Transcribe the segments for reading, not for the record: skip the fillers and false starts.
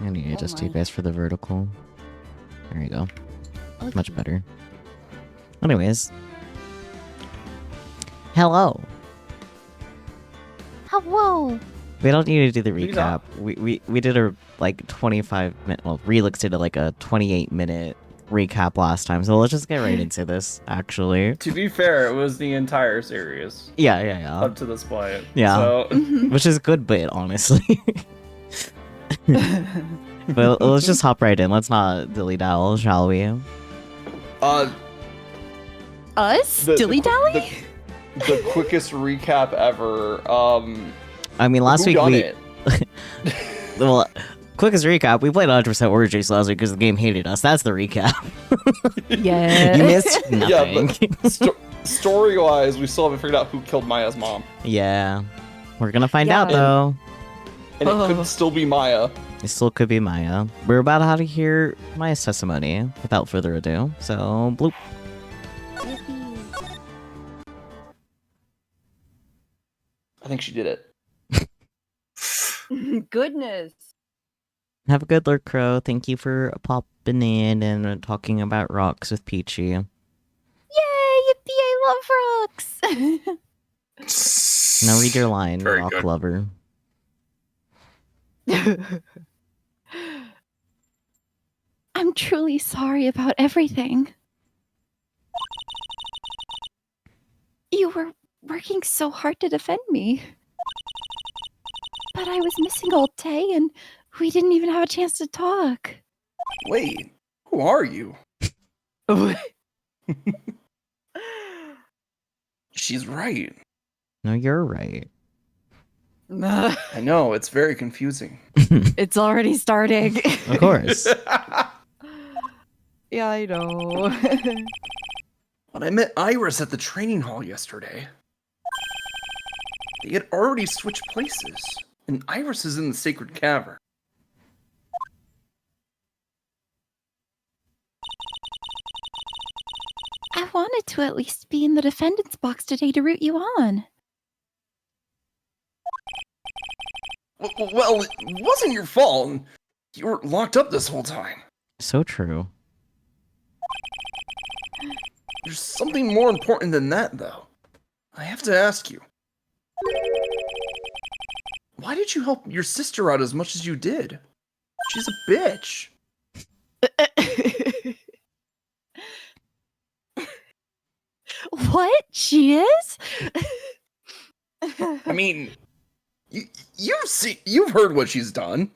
I need to adjust you guys for the vertical. There you go. Okay. Much better. Anyways. Hello. Hello. We don't need to do the Who's recap. up? We did a like 25-minute, well, Relix did like a 28-minute recap last time, so let's just get right into this, actually. To be fair, it was the entire series Yeah. up to this point. Yeah. So, Which is a good bit, honestly. But let's just hop right in. Let's not dilly-dally, shall we? Us? the- Dilly dally? the quickest recap ever. I mean, last who week done we... it? Well, quickest recap, we played 100% Origins last week because the game hated us. That's the recap. Yeah. You missed nothing. Yeah, but story-wise, we still haven't figured out who killed Maya's mom, Yeah. We're gonna find out, Yeah. though. and it Oh. could still be Maya. It still could be Maya. We're about to hear Maya's testimony, without further ado. So, bloop. I think she did it. Goodness. Have a good lurk, Crow. Thank you for popping in and talking about rocks with Peachy. Yay, yippee, I love rocks. Now read your line, Very rock good. lover. I'm truly sorry about everything. You were working so hard to defend me. But I was missing all day and we didn't even have a chance to talk. Wait, who are you? She's right. No, you're right. I know, it's very confusing. It's already starting. Of course. Yeah, I know. When I met Iris at the training hall yesterday, they had already switched places, and Iris is in the sacred cavern. I wanted to at least be in the defendant's box today to root you on. Well, it wasn't your fault. You were locked up this whole time. So true. There's something more important than that, though. I have to ask you. Why did you help your sister out as much as you did? She's a bitch. What? She is? I mean, you've heard what she's done.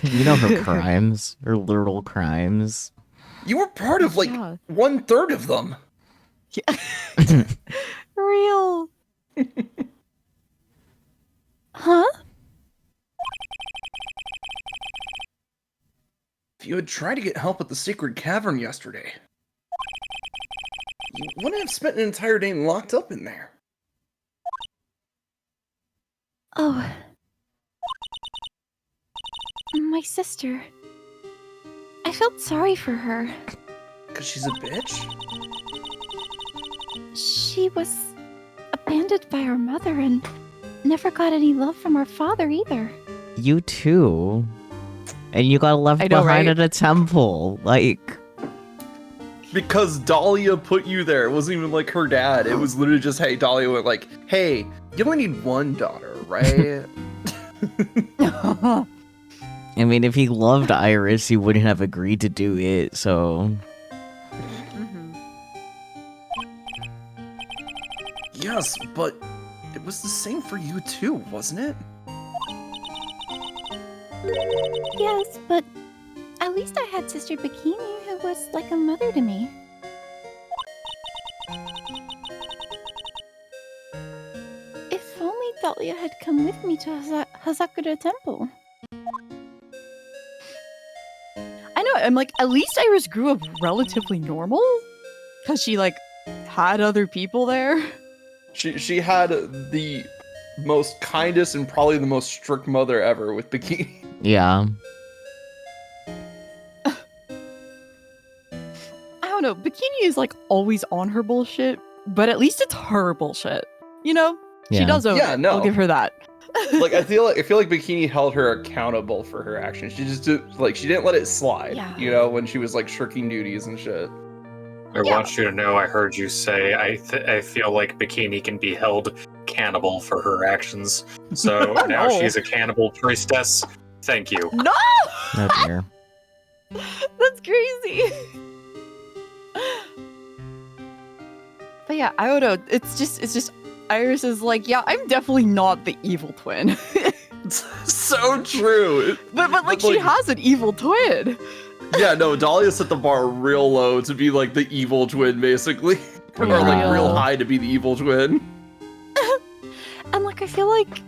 You know her crimes. Her literal crimes. You were part of like Yeah. 1/3 of them. Real. Huh? If you had tried to get help at the sacred cavern yesterday, you wouldn't have spent an entire day locked up in there. Oh. My sister. I felt sorry for her. Because she's a bitch? She was abandoned by her mother and never got any love from her father either. You too. And you got left I know, behind right? at a temple. Like, Because Dahlia put you there. It wasn't even like her dad. It was literally just, hey, Dahlia went like, hey, you only need one daughter, right? I mean, if he loved Iris, he wouldn't have agreed to do it, so... Yes, but it was the same for you too, wasn't it? Yes, but at least I had Sister Bikini, who was like a mother to me. If only Dahlia had come with me to Hazakura Temple. I know, I'm like, at least Iris grew up relatively normal. Because she, like, had other people there. She had the most kindest and probably the most strict mother ever with Bikini. Yeah. I don't know, Bikini is, like, always on her bullshit, but at least it's her bullshit. You know? She Yeah. does own Yeah, it. no. I'll give her that. Like I feel like Bikini held her accountable for her actions. She just she didn't let it slide. Yeah. You know, when she was like shirking duties and shit. I want you to know I heard you say I feel like Bikini can be held cannibal for her actions. So Oh, now no. she's a cannibal priestess. Thank you. No! Oh dear. That's crazy. But yeah, I don't know. It's just Iris is like, yeah, I'm definitely not the evil twin. So true. but like she has an evil twin. Yeah, no, Dahlia set the bar real low to be like the evil twin, basically. Or like Yeah. real high to be the evil twin. And like I feel like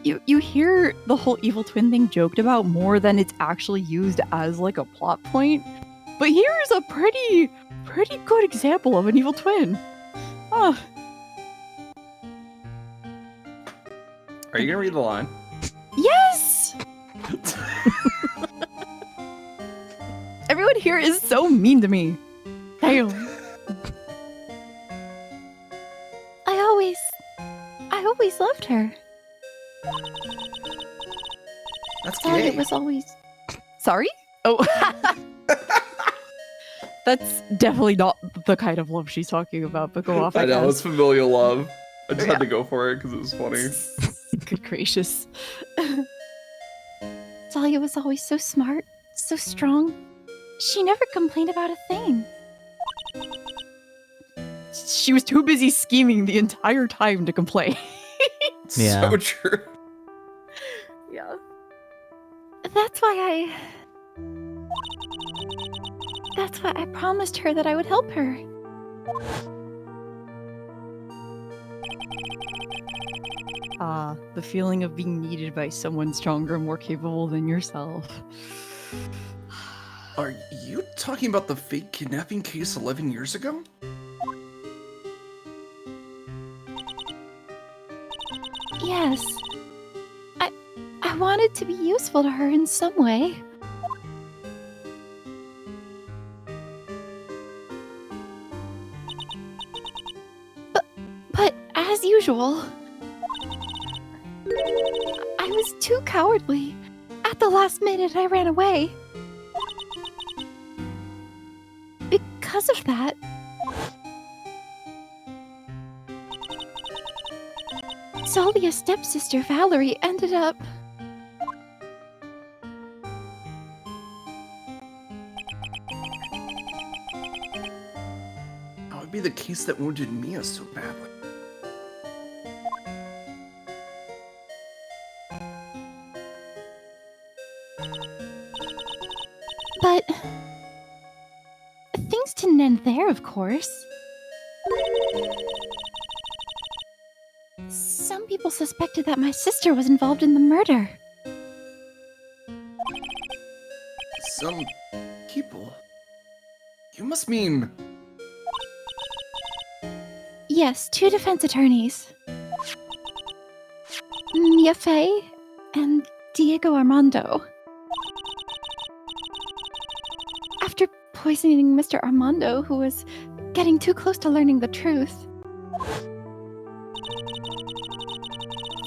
you hear the whole evil twin thing joked about more than it's actually used as like a plot point. But here's a pretty good example of an evil twin. Oh, Are you gonna read the line? yes! Everyone here is so mean to me. Damn. I always loved her. That's Thought gay. it was always. Sorry? Oh. That's definitely not the kind of love she's talking about, but go off. I know, guess. it's familial love. I just Yeah. had to go for it because it was funny. Good gracious. Dahlia was always so smart, so strong. She never complained about a thing. She was too busy scheming the entire time to complain. Yeah. So true. Yeah. That's why I promised her that I would help her. The feeling of being needed by someone stronger and more capable than yourself. Are you talking about the fake kidnapping case 11 years ago? Yes. I wanted to be useful to her in some way. But as usual, I was too cowardly. At the last minute, I ran away. Because of that, Dahlia's stepsister Valerie ended up... That would be the case that wounded Mia so badly. But things didn't end there, of course. Some people suspected that my sister was involved in the murder. Some people? You must mean... Yes, 2 defense attorneys. Mia Fey and Diego Armando. After poisoning Mr. Armando, who was getting too close to learning the truth,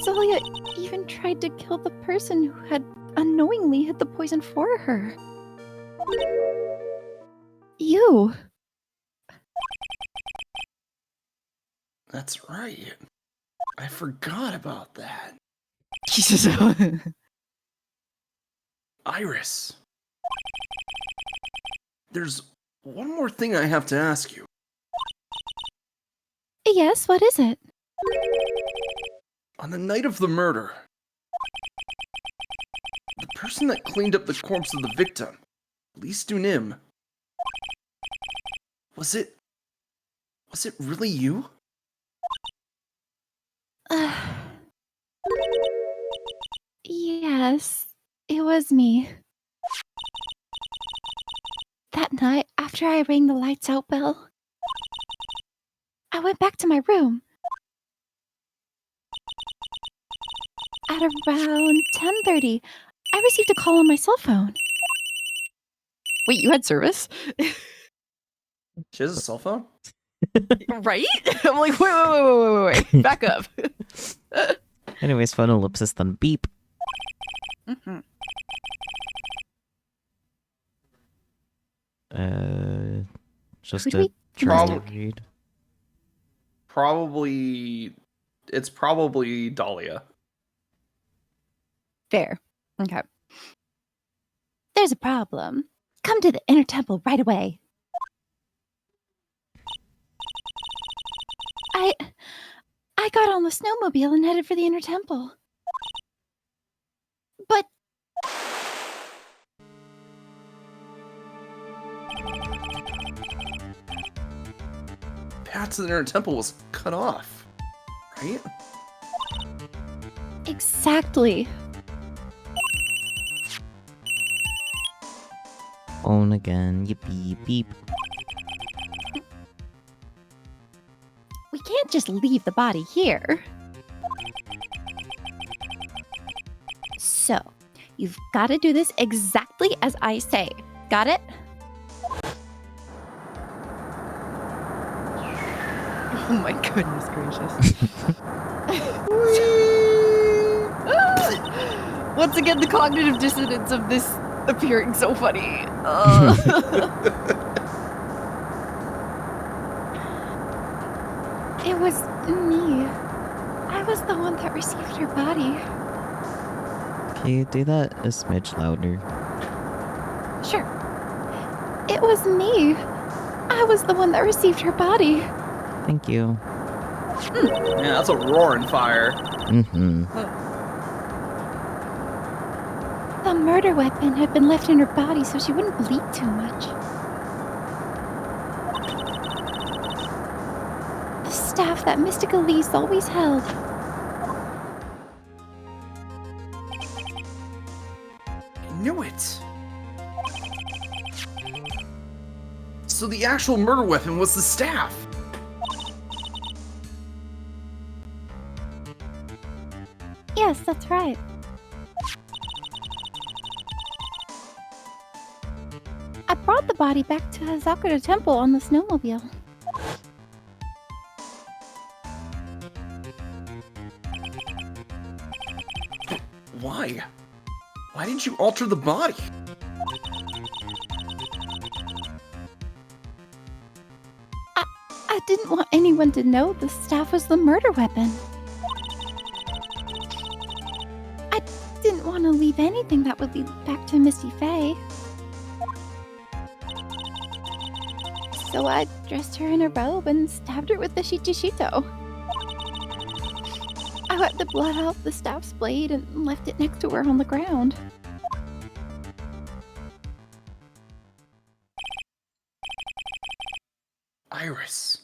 Dahlia even tried to kill the person who had unknowingly hid the poison for her. You. That's right. I forgot about that. Jesus. Iris. There's one more thing I have to ask you. Yes, what is it? On the night of the murder, the person that cleaned up the corpse of the victim, Lise Dunim, was it really you? Yes, it was me. That night, after I rang the lights out bell, I went back to my room. At around 10:30, I received a call on my cell phone. Wait, you had service? She has a cell phone? Right? I'm like, wait. Back up. Anyways, phone ellipsis, then beep. Mhm. Just Who do a we try think to read. It's probably Dahlia. Fair. Okay. There's a problem. Come to the inner temple right away. I got on the snowmobile and headed for the inner temple. But Path to the inner temple was cut off, right? exactly. Phone again. Yippee beep. We can't just leave the body here. So, you've got to do this exactly as I say. Got it? Oh my goodness gracious. Once again, the cognitive dissonance of this appearing so funny. It was me. I was the one that received her body. Can you do that a smidge louder? Sure. It was me. I was the one that received her body. Thank you. Yeah, that's a roaring fire. Mm-hmm. The murder weapon had been left in her body so she wouldn't bleed too much. The staff that Mystica Elise always held. I knew it. So the actual murder weapon was the staff. Yes, that's right. I brought the body back to Hazakura Temple on the snowmobile. Why? Why didn't you alter the body? I didn't want anyone to know the staff was the murder weapon. I didn't want to leave anything that would lead back to Misty Faye. So I dressed her in a robe and stabbed her with the Shichishito. I wiped the blood off the staff's blade and left it next to her on the ground. Iris,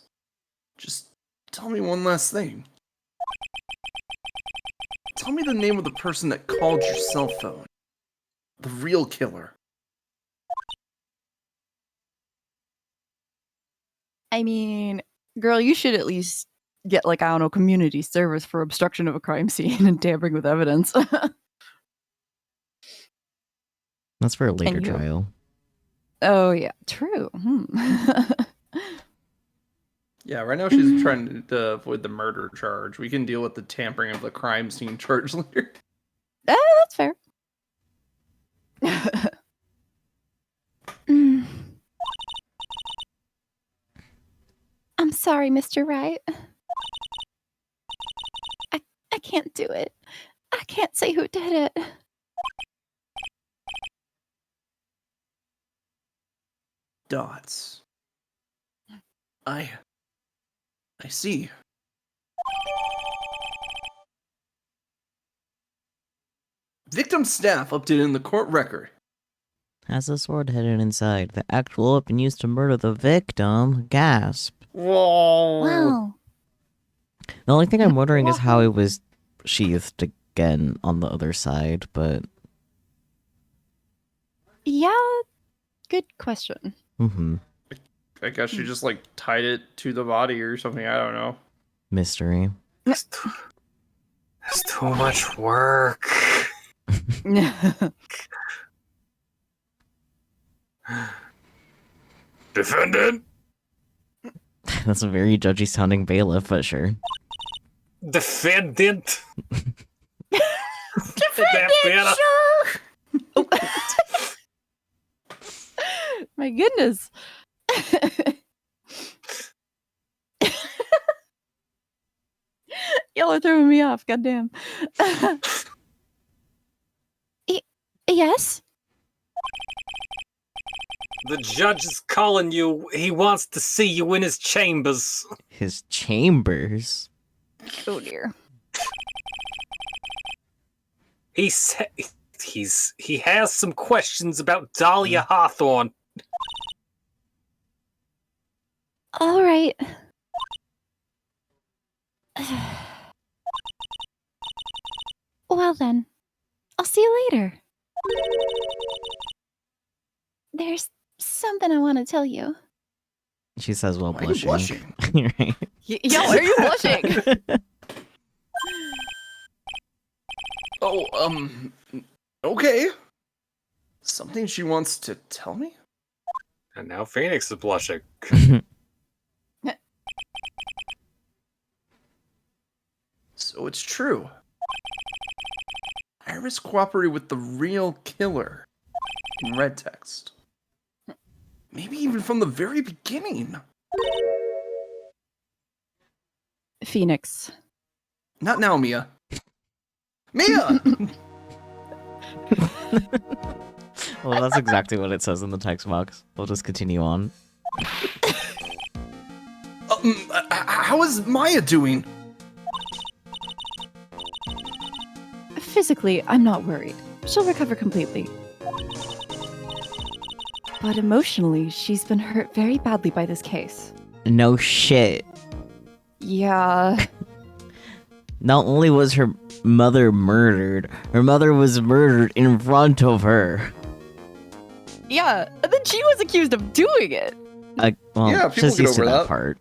just tell me one last thing. Tell me the name of the person that called your cell phone. The real killer. I mean, girl, you should at least get, like, I don't know, community service for obstruction of a crime scene and tampering with evidence. That's for a later And you- trial. Oh, yeah, true. Yeah, right now she's trying to avoid the murder charge. We can deal with the tampering of the crime scene charge later. That's fair. Mm. I'm sorry, Mr. Wright. I can't do it. I can't say who did it. Dots. I see. Victim staff updated in the court record. Has the sword hidden inside. The actual weapon used to murder the victim. Gasp. Whoa. Wow. The only thing I'm wondering is how it was sheathed again on the other side, but... Yeah, good question. Mm-hmm. I guess she just like tied it to the body or something. I don't know. Mystery. It's too much work. Defendant. That's a very judgy sounding bailiff, but sure. Defendant. Defendant, sure. My goodness. Y'all are throwing me off. Goddamn. Yes? The judge is calling you. He wants to see you in his chambers. His chambers. Oh dear. He has some questions about Dahlia Hawthorne. All right. Well then, I'll see you later. There's something I want to tell you. She says while Why are you blushing. blushing? Right. Y'all, are you blushing? Oh, okay. Something she wants to tell me? And now Phoenix is blushing. So it's true. Iris cooperated with the real killer in red text. Maybe even from the very beginning. Phoenix. Not now, Mia. Mia! Well, that's exactly what it says in the text box. We'll just continue on. How is Maya doing? Physically, I'm not worried. She'll recover completely. But emotionally, she's been hurt very badly by this case. No shit. Yeah. Not only was her mother murdered, her mother was murdered in front of her. Yeah, and then she was accused of doing it. Well, Yeah, people just get used to over that that. part.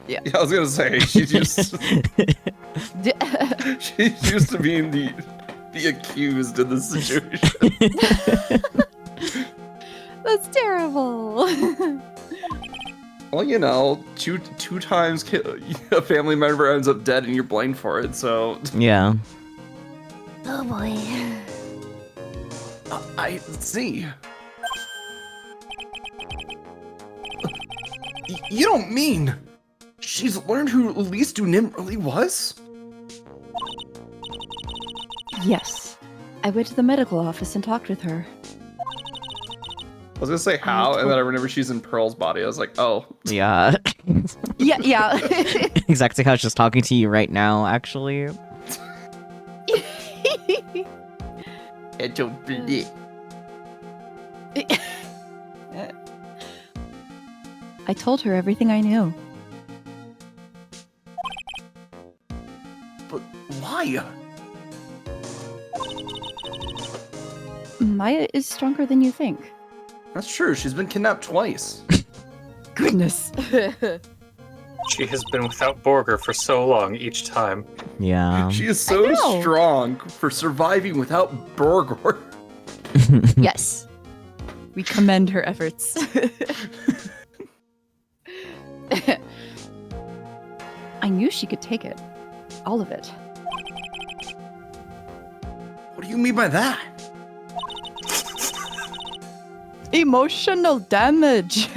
Yeah, I was gonna say she's used. She's used to being the accused in this situation. That's terrible. Well, you know, two times a family member ends up dead and you're blamed for it. So Yeah. Oh boy. I see. You don't mean she's learned who Elise Dunim really was? Yes. I went to the medical office and talked with her. I was gonna say how, and then I remember she's in Pearl's body. I was like, oh. Yeah. Yeah. Exactly how she's talking to you right now, actually. I don't believe. I told her everything I knew. But why? Maya is stronger than you think. That's true. She's been kidnapped twice. Goodness. She has been without Borger for so long each time. Yeah. She is so know. strong for surviving without Borgor. Yes. We commend her efforts. I knew she could take it. All of it. What do you mean by that? Emotional damage.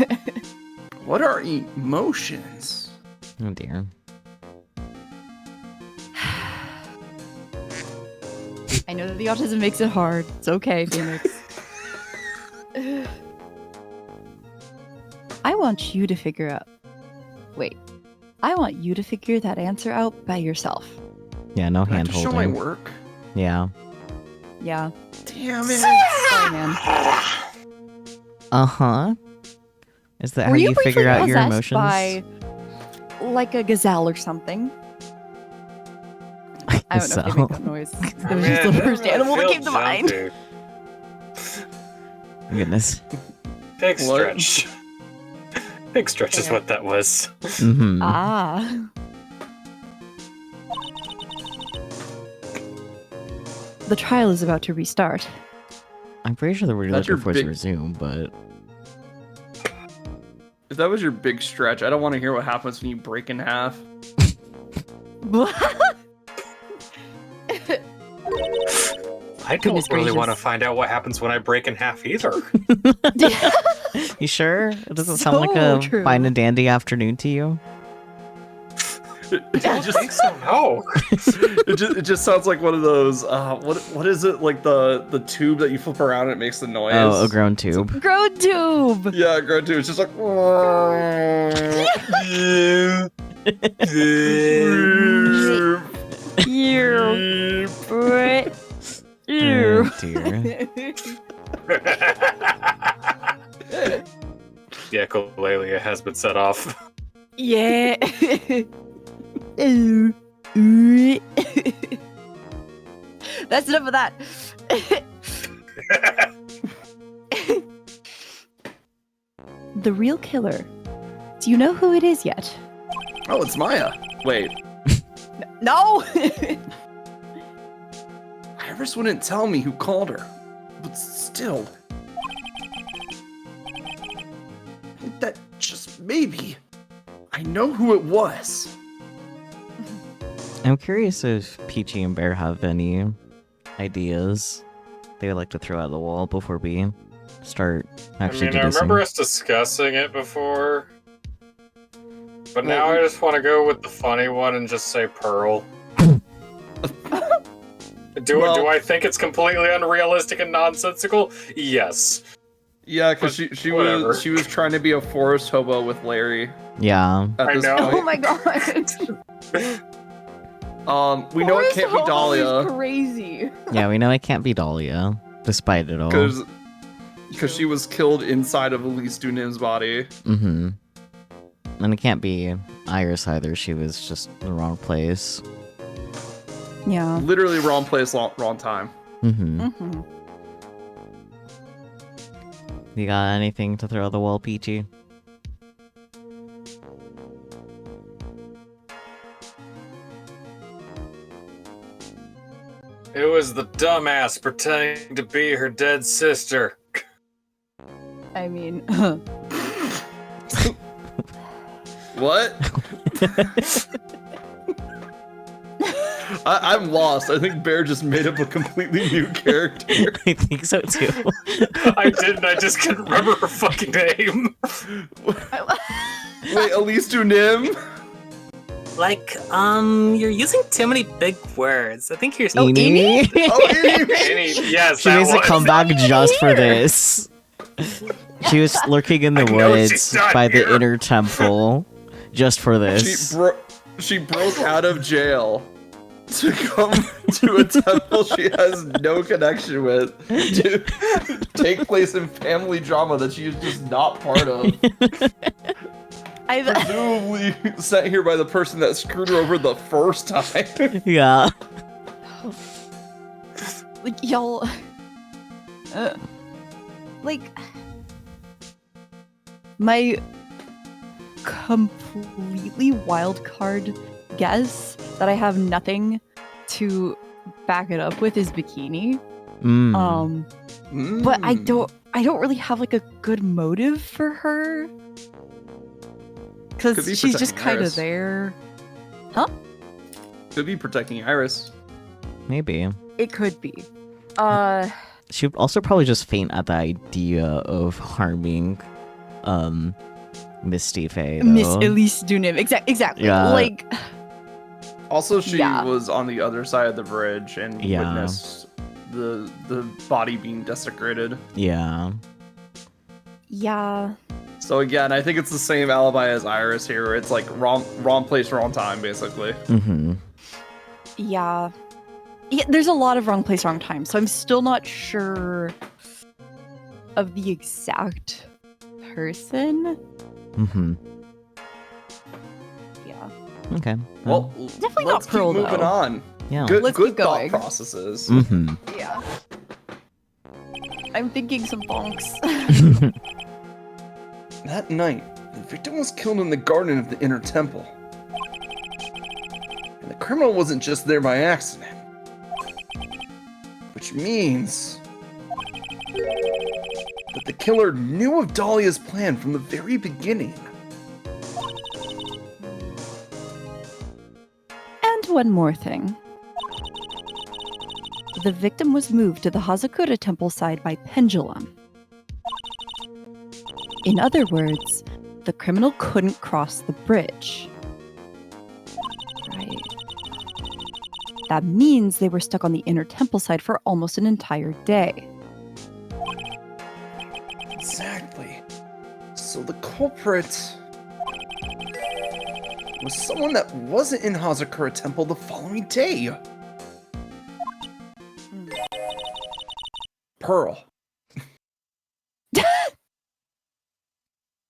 What are emotions? Oh dear. I know that the autism makes it hard. It's okay, Phoenix. I want you to figure out. Wait. I want you to figure that answer out by yourself. Yeah, no Can I hand just show my holding. work? Yeah. Yeah. Damn it. Sorry, man. Uh-huh. Is that how Were you briefly figure out your possessed emotions? by, like, a gazelle or something? I don't know if they make that noise. It was just the first animal that came to mind. Goodness. Big What? stretch. Big stretch is what that was. Mm-hmm. Ah. The trial is about to restart. I'm pretty sure the word you're That's your looking for is big- resume, but If that was your big stretch, I don't want to hear what happens when you break in half. I don't Goodness really gracious. want to find out what happens when I break in half either. You sure? It doesn't sound like So a true. fine and dandy afternoon to you? It I just, think so. No. it just sounds like one of those. What is it like the tube that you flip around and it makes the noise? Oh, a grown tube. Grow tube. Yeah, grown tube. It's just like. Ew. Oh, dear. The echolalia has been set off. Yeah. That's enough of that. The real killer. Do you know who it is yet? Oh, it's Maya. Wait, No. Iris wouldn't tell me who called her, but still, that just maybe I know who it was. I'm curious if Peachy and Bear have any ideas they would like to throw at the wall before we start actually I deducing. remember us discussing it before. But now I just want to go with the funny one and just say Pearl. Do I think it's completely unrealistic and nonsensical? Yes. Yeah, because But she whatever. was trying to be a forest hobo with Larry. Yeah. At I this know. Oh point. my god. We know it can't be Dahlia Crazy. Yeah, we know it can't be Dahlia, despite it all. because she was killed inside of Elise Dunim's body. Mm-hmm. And it can't be Iris either. She was just in the wrong place. Yeah. Literally wrong place, wrong time. Mm-hmm. Mm-hmm. You got anything to throw at the wall, Peachy? It was the dumbass pretending to be her dead sister. I mean, What? I'm lost. I think Bear just made up a completely new character. I think so too. I didn't, I just couldn't remember her fucking name. Wait, Elise Dunim? Like, you're using too many big words. I think you're. Amy? Oh, Amy! Yes, She that makes a was. comeback just for this. She was lurking in the I know woods she's not by the here. inner temple just for this. She broke out of jail to come to a temple she has no connection with to take place in family drama that she is just not part of. Presumably sent here by the person that screwed her over the first time. Yeah. like y'all, like my completely wild card guess that I have nothing to back it up with is Bikini. Mm. But I don't really have like a good motive for her Could because be she's just protecting kind of Iris. there. Could be protecting Iris. Maybe. It could be. She would also probably just faint at the idea of harming Miss Steve though. Miss Elise Dunim. Exactly. Yeah. Like, Also, she Yeah. was on the other side of the bridge and Yeah. witnessed the body being desecrated. Yeah. yeah. So again, I think it's the same alibi as Iris here. Where it's like wrong place, wrong time, basically. Mm-hmm. Yeah. Yeah, there's a lot of wrong place, wrong time, so I'm still not sure of the exact person. Mm-hmm. Yeah. Okay. Well, Definitely not let's Pearl, keep moving though. on. yeah. Good, Let's good keep thought going. processes. Mm-hmm. Yeah. I'm thinking some bonks. That night, the victim was killed in the garden of the inner temple. And the criminal wasn't just there by accident. Which means that the killer knew of Dahlia's plan from the very beginning. And one more thing. The victim was moved to the Hazakura temple side by pendulum. In other words, the criminal couldn't cross the bridge. Right. That means they were stuck on the inner temple side for almost an entire day. Exactly. So the culprit was someone that wasn't in Hazakura Temple the following day. Pearl.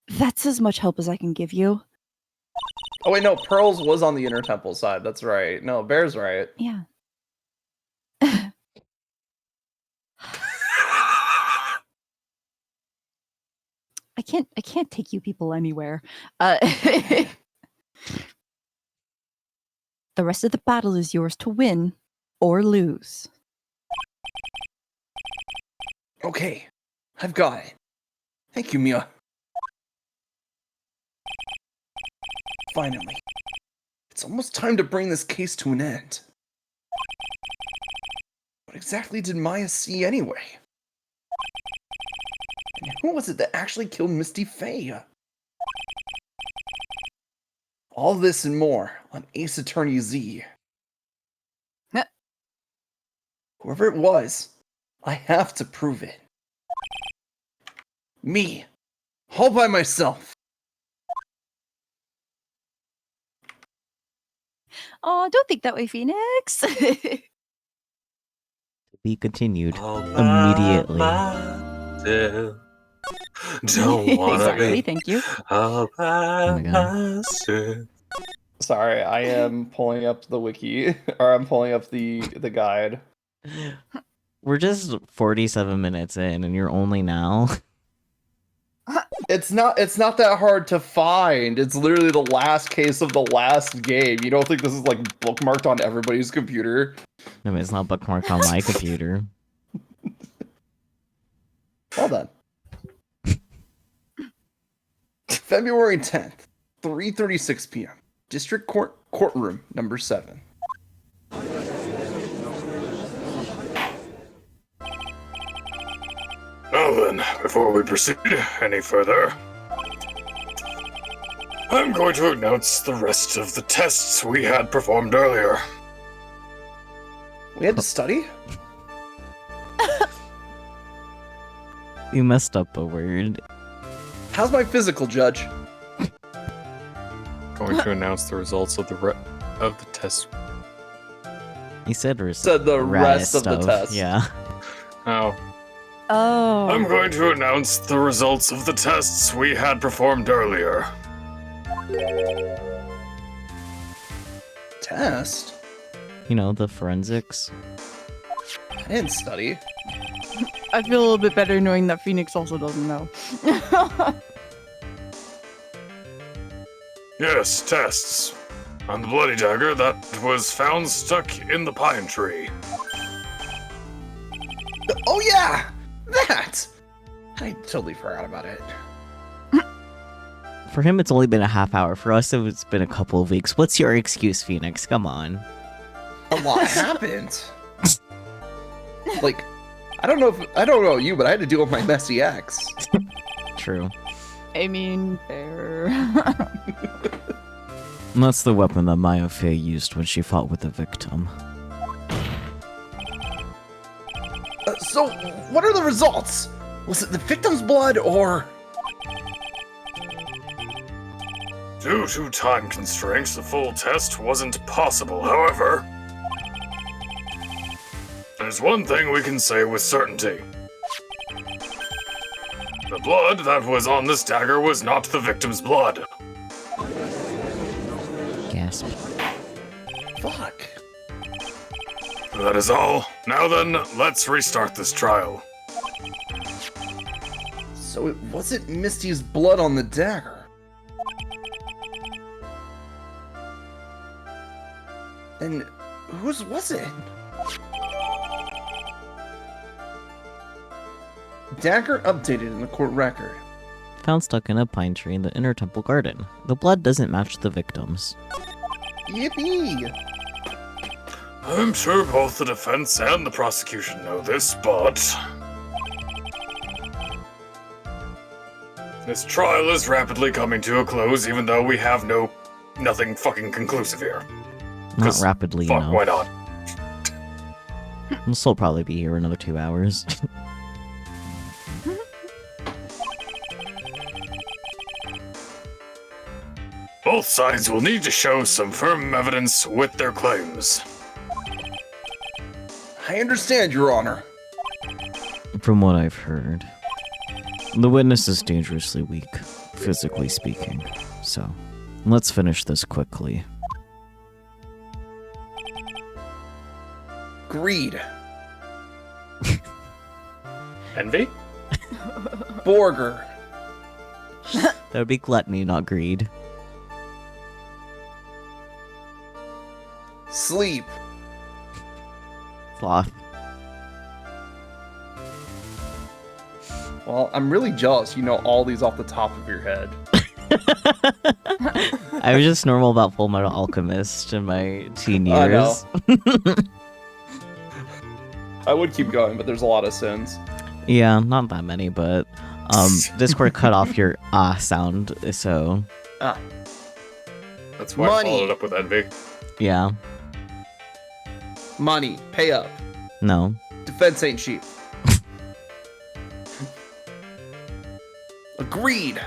That's as much help as I can give you. Oh wait, no, Pearl's was on the inner temple side. That's right. No, Bear's right. Yeah. I can't take you people anywhere. The rest of the battle is yours to win or lose. Okay, I've got it. Thank you, Mia. Finally. It's almost time to bring this case to an end. What exactly did Maya see anyway? And who was it that actually killed Misty Faye? All this and more on Ace Attorney Z. Huh. Whoever it was, I have to prove it. Me. All by myself. Oh, don't think that way, Phoenix. Be continued All immediately. by myself. Don't wanna Exactly, be thank you. all by Oh my God. myself. Sorry, I am pulling up the wiki, or I'm pulling up the guide. We're just 47 minutes in, and you're only now. It's not that hard to find. It's literally the last case of the last game. You don't think this is like bookmarked on everybody's computer? I mean, it's not bookmarked on my computer. Well done. February 10th, 3:36 p.m. District Court Courtroom number 7. Now then, before we proceed any further, I'm going to announce the rest of the tests we had performed earlier. We had to study? You messed up a word. How's my physical, Judge? Going to announce the results of the test. You said Said the rest of the test. Yeah. Oh, Oh. I'm going to announce the results of the tests we had performed earlier. Test? You know, the forensics. I didn't study. I feel a little bit better knowing that Phoenix also doesn't know. Yes, tests. On the bloody dagger that was found stuck in the pine tree. Oh yeah! That! I totally forgot about it. For him, it's only been a half hour. For us, it's been a couple of weeks. What's your excuse, Phoenix? Come on. A lot happened. Like, I don't know you, but I had to deal with my messy ex. True. I mean, fair. And that's the weapon that Maya Fey used when she fought with the victim. So, what are the results? Was it the victim's blood or... Due to time constraints, the full test wasn't possible. However, there's one thing we can say with certainty. The blood that was on this dagger was not the victim's blood. Gasp. Fuck. That is all. Now then, let's restart this trial. So it wasn't Misty's blood on the dagger. And whose was it? Dagger updated in the court record. Found stuck in a pine tree in the inner temple garden. The blood doesn't match the victim's. Yippee! I'm sure both the defense and the prosecution know this, but this trial is rapidly coming to a close, even though we have nothing fucking conclusive here. Not 'Cause rapidly, Fuck, you why know. not? We'll still probably be here another 2 hours. Both sides will need to show some firm evidence with their claims. I understand, Your Honor. From what I've heard, the witness is dangerously weak, physically speaking. So, let's finish this quickly. Greed. Envy? Borger. That would be gluttony, not greed. Sleep. Sloth. Well, I'm really jealous you know all these off the top of your head. I was just normal about Full Metal Alchemist in my teen I know. years. I would keep going, but there's a lot of sins. Yeah, not that many, but Discord cut off your sound, so That's why Money. I followed up with envy. yeah, Money. Pay up. no. Defense ain't cheap. Agreed.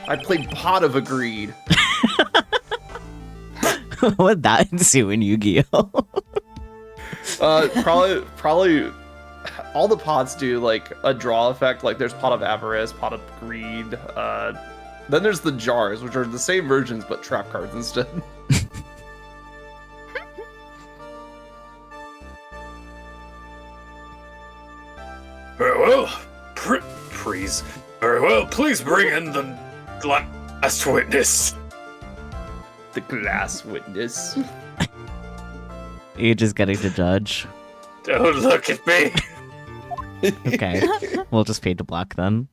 I played Pot of Agreed. What that ensue in Yu-Gi-Oh? Probably all the pots do like a draw effect. Like there's Pot of Avarice, Pot of Greed. Then there's the jars, which are the same versions but trap cards instead. Very well. Please. Very well, please bring in the last witness. The glass witness. You're just getting to judge. Don't look at me. Okay, we'll just fade to black then.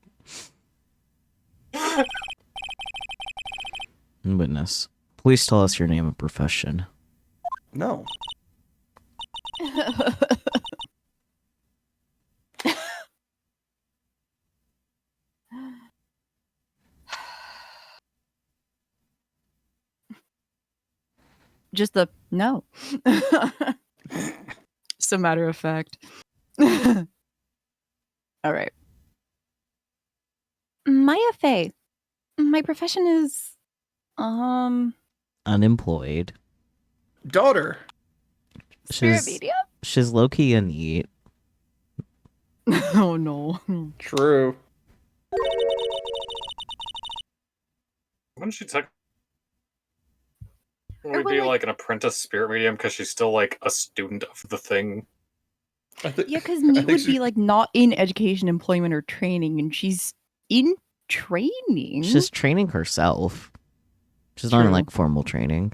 Witness, please tell us your name and profession. No. Just a no. Just a matter of fact. All right. Maya Fey. My profession is Unemployed. Daughter. Spirit She's medium? she's low-key a neat. oh no. True. Wouldn't she tech Or would when, be like- like an apprentice spirit medium because she's still like a student of the thing? I think, Yeah, because I Neat think would she- be like not in education, employment, or training, and she's in training. She's training herself. She's not in True. like formal training.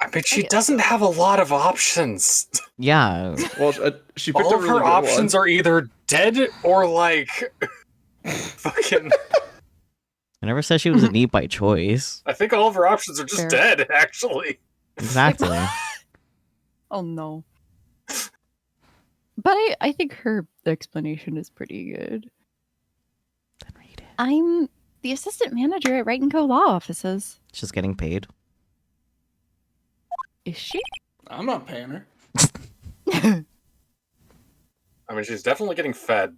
I mean, she doesn't have a lot of options. Yeah, Well, she picked All a of really her good options one. are either dead or like fucking. I never said she was a neat by choice. I think all of her options are just Fair. dead, actually. Exactly. Oh no. But I think her explanation is pretty good. Then read it. I'm the assistant manager at Wright & Co. Law Offices. She's getting paid. Is she? I'm not paying her. I mean, she's definitely getting fed.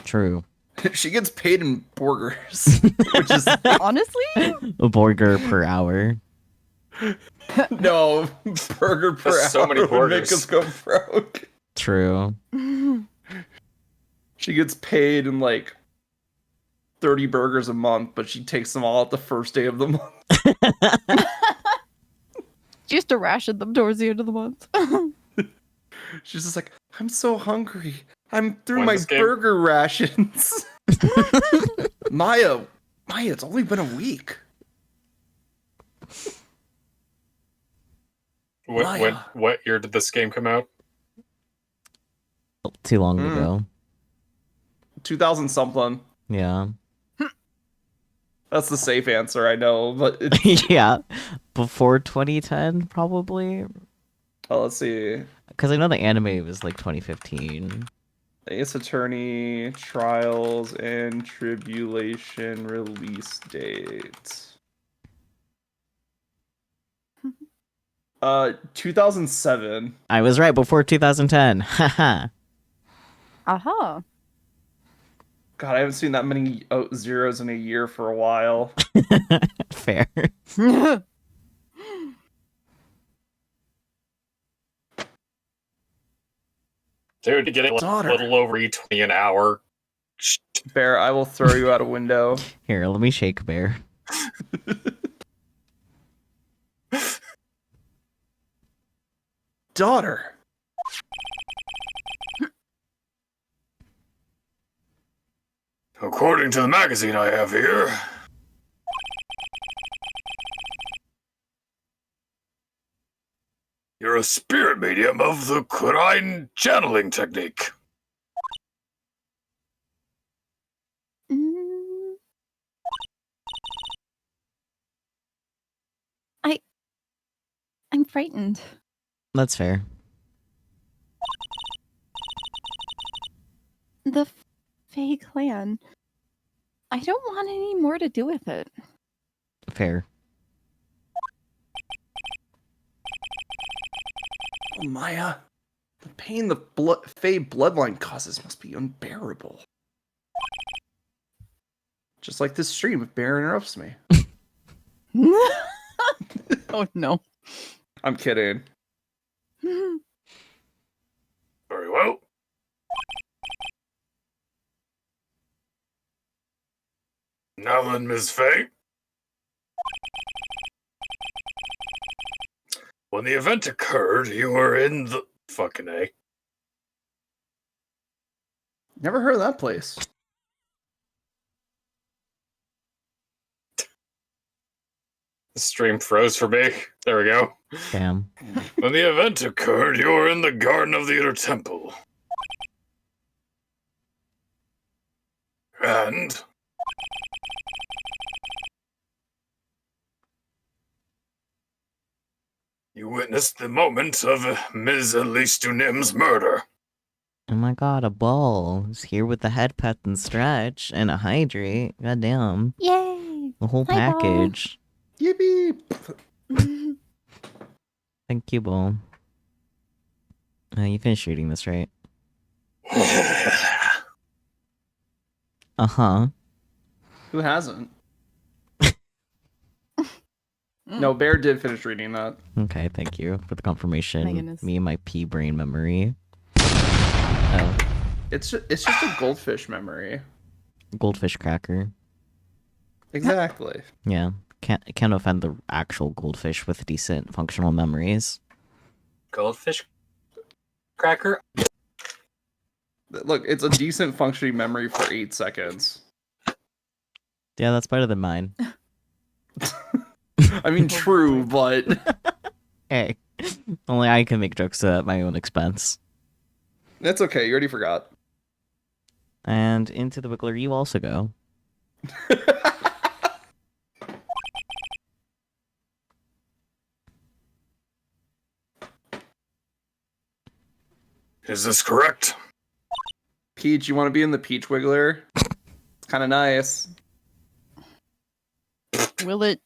True. She gets paid in burgers, which is Honestly? A burger per hour. no burger per That's so hour many would make burgers. us go broke. True. She gets paid in like 30 burgers a month, but she takes them all at the first day of the month. She used to ration them towards the end of the month. She's just like, I'm so hungry. I'm through When's my this game? burger rations. Maya, it's only been a week. Maya. What year did this game come out? Too long Mm. ago. 2000 something. Yeah. That's the safe answer, I know, but it's, Yeah. before 2010, probably. Oh, let's see. Because I know the anime was like 2015. Ace Attorney Trials and Tribulation release date. 2007. I was right, before 2010. Haha. Aha. God, I haven't seen that many zeros in a year for a while. Fair. Dude, getting a Daughter. little over 20 an hour. Bear, I will throw you out a window. Here, let me shake Bear. Daughter. According to the magazine I have here, you're a spirit medium of the Kurine channeling technique. Mm. I'm frightened. That's fair. The Fae clan. I don't want any more to do with it. Fair. Oh, Maya. The pain the Fae bloodline causes must be unbearable. Just like this stream if Bear interrupts me. Oh no. I'm kidding. Very well. Now then, Ms. Faye. When the event occurred, you were in the... Fucking A. Never heard of that place. The stream froze for me. There we go. Damn. When the event occurred, you were in the Garden of the Inner Temple. And... you witnessed the moment of Ms. Elise Dunim's murder. Oh my god, a ball. He's here with the head pet and stretch and a hydrate. Goddamn. Yay! The whole Hi, Ball. package. Yippee! Thank you, Ball. You finished reading this, right? Uh-huh. Who hasn't? No, Bear did finish reading that. Okay, thank you for the confirmation. My goodness. Me and my pea brain memory. Oh, It's just a goldfish memory. goldfish cracker. Exactly. Yeah, can't offend the actual goldfish with decent functional memories. Goldfish cracker? Look, it's a decent functioning memory for 8 seconds. Yeah, that's better than mine. I mean, true, but Hey, only I can make jokes at my own expense. that's okay. You already forgot. And into the Wiggler you also go. Is this correct? Peach, you want to be in the Peach Wiggler? It's kind of nice. Will it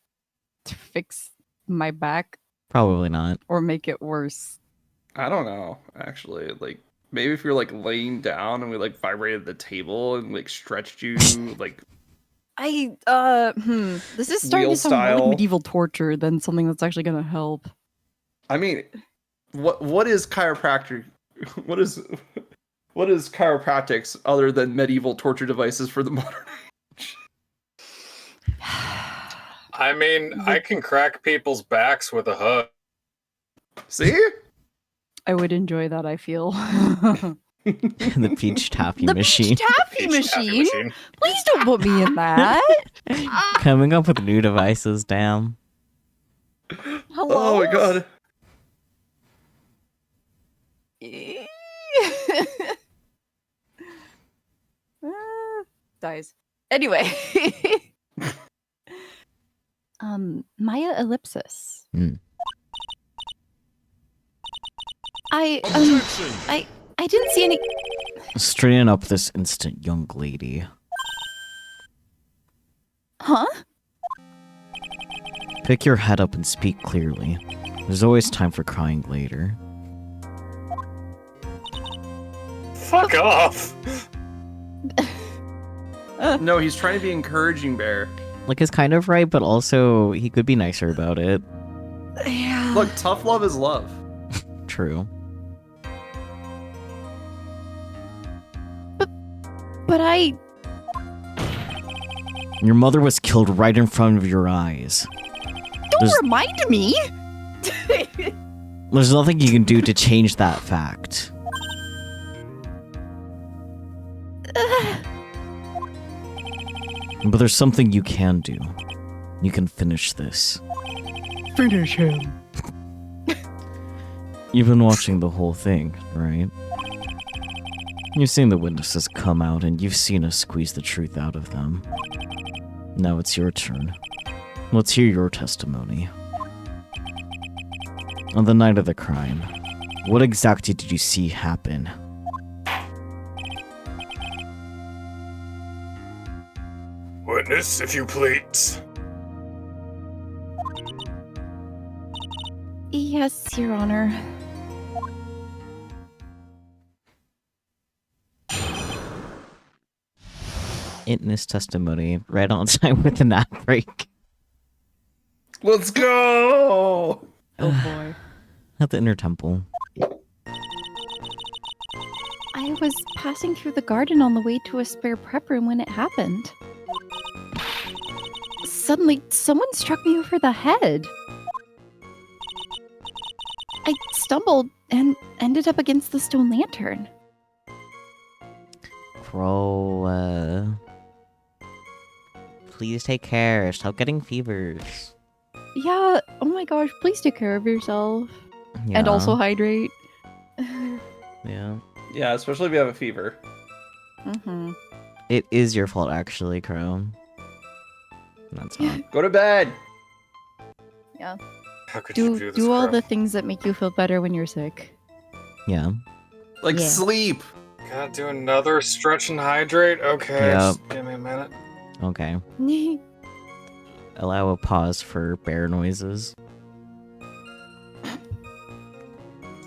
fix my back Probably not. or make it worse? I don't know, actually. Like, maybe if you're like laying down and we like vibrated the table and like stretched you, like This is starting Wheel to sound more style. like medieval torture than something that's actually gonna help. I mean, what is chiropractic? What is chiropractics other than medieval torture devices for the modern age? I mean, I can crack people's backs with a hug. See? I would enjoy that, I feel. The peach taffy The machine. peach taffy Peach taffy machine? machine. Please don't put me in that. Coming up with new devices, damn. Hello? Oh my god. Dies. Anyway. Maya ellipsis. Hmm. I didn't see any. Straighten up this instant, young lady. Huh? Pick your head up and speak clearly. There's always time for crying later. Fuck off! No, he's trying to be encouraging, Bear. Like, it's kind of right, but also he could be nicer about it. Yeah. Look, tough love is love. True. But I. Your mother was killed right in front of your eyes. Don't There's- remind me! There's nothing you can do to change that fact. But there's something you can do. You can finish this. Finish him. You've been watching the whole thing, right? You've seen the witnesses come out and you've seen us squeeze the truth out of them. Now it's your turn. Let's hear your testimony. On the night of the crime, what exactly did you see happen? Witness, if you please. Yes, Your Honor. Witness testimony, right on time with an ad break. Let's go! Oh boy. At the inner temple. I was passing through the garden on the way to a spare prep room when it happened. Suddenly, someone struck me over the head. I stumbled and ended up against the stone lantern. Crow, please take care. Stop getting fevers. Yeah, oh my gosh, please take care of yourself. Yeah. And also hydrate. Yeah. Yeah, especially if you have a fever. Mm-hmm. It is your fault, actually, Crow. That's not. Go to bed! How could you do this, Do all Crow? the things that make you feel better when you're sick. Yeah. Like, Yeah. sleep! Gotta do another stretch and hydrate? Okay, Yep. just give me a minute. Okay. Allow a pause for bear noises.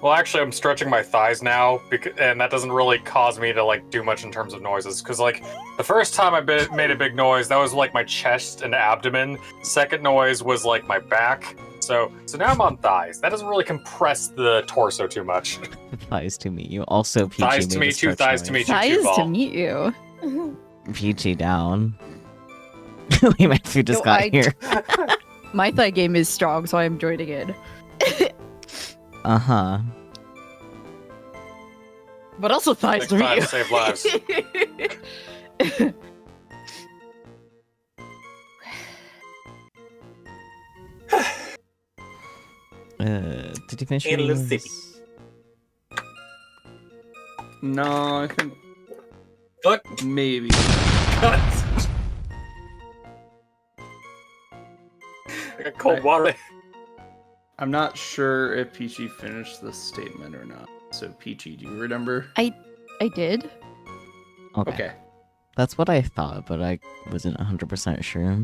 Well, actually, I'm stretching my thighs now, and that doesn't really cause me to like do much in terms of noises. Because like the first time I made a big noise, that was like my chest and abdomen. Second noise was like my back. So now I'm on thighs. That doesn't really compress the torso too much. Thighs to meet you. Also, Peachy Thighs to made a meet you, stretch thighs to noise. meet you. Size to Ball. meet you. Peachy down. Wait, my food just No, got I- here. My thigh game is strong, so I'm joining in. Uh-huh. But also thighs Take to meet time you. to save lives. Did you finish Hey, reading Lucy. this? No, I think What? maybe. I got cold water. I'm not sure if Peachy finished this statement or not. So, Peachy, do you remember? I did. Okay. That's what I thought, but I wasn't 100% sure.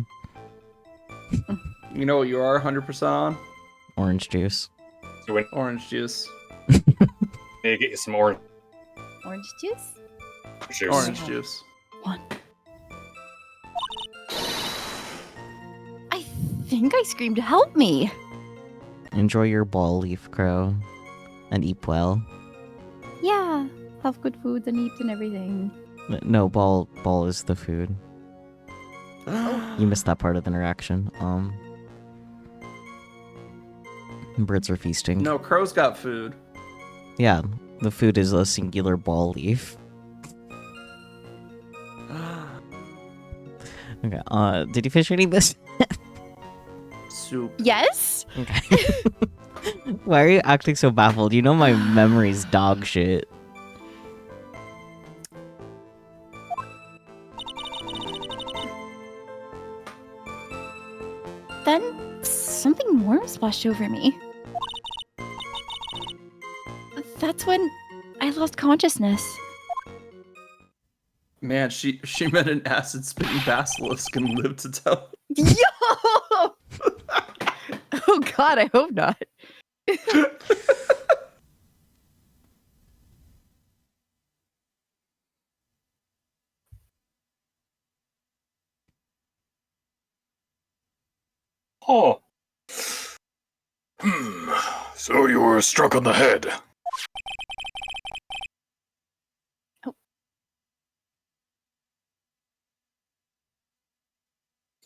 You know what you are 100% on? Orange juice. Orange juice. Need to get you some more Orange juice? juice. Orange juice. One. I think I screamed, help me! Enjoy your ball leaf, Crow. And eat well. Yeah, have good foods and eat and everything. No, ball is the food. You missed that part of the interaction. Birds are feasting. No, Crow's got food. Yeah, the food is a singular ball leaf. Okay, did you finish reading this? Soup. Yes? Okay. Why are you acting so baffled? You know my memory's dog shit. Then something warm splashed over me. That's when I lost consciousness. Man, she met an acid spitting basilisk and lived to tell. Yo! Oh god, I hope not. Oh. So you were struck on the head. Oh.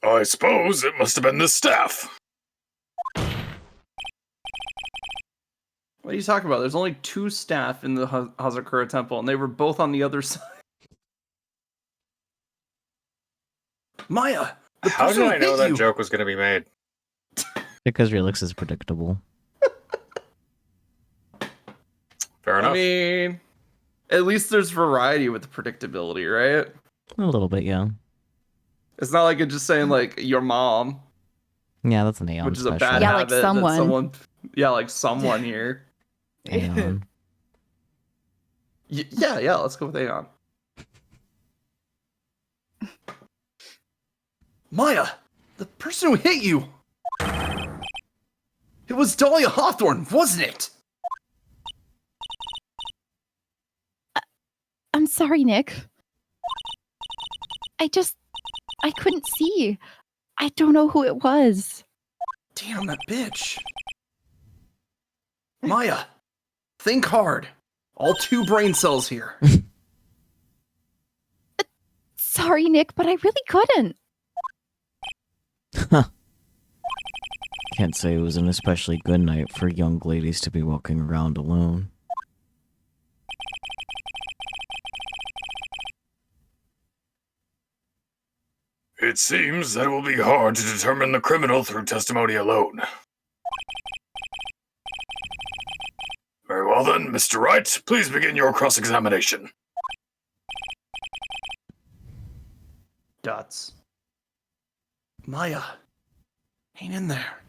I suppose it must have been this staff. What are you talking about? There's only 2 staff in the Hazakura temple, and they were both on the other side. Maya! The How person did who I know hit that you! joke was going to be made? Because your looks is predictable. Fair enough. I mean, at least there's variety with the predictability, right? A little bit, yeah. It's not like it's just saying, like, your mom, Yeah, that's an Aeon which is special. a bad Yeah, like habit. someone. Yeah, like someone here. Aeon. Yeah, let's go with Aeon. Maya, the person who hit you! It was Dahlia Hawthorne, wasn't it? I'm sorry, Nick. I couldn't see. I don't know who it was. Damn, that bitch. Maya, think hard. All 2 brain cells here. Sorry, Nick, but I really couldn't. Can't say it was an especially good night for young ladies to be walking around alone. It seems that it will be hard to determine the criminal through testimony alone. Very well then, Mr. Wright, please begin your cross-examination. Dots. Maya, hang in there.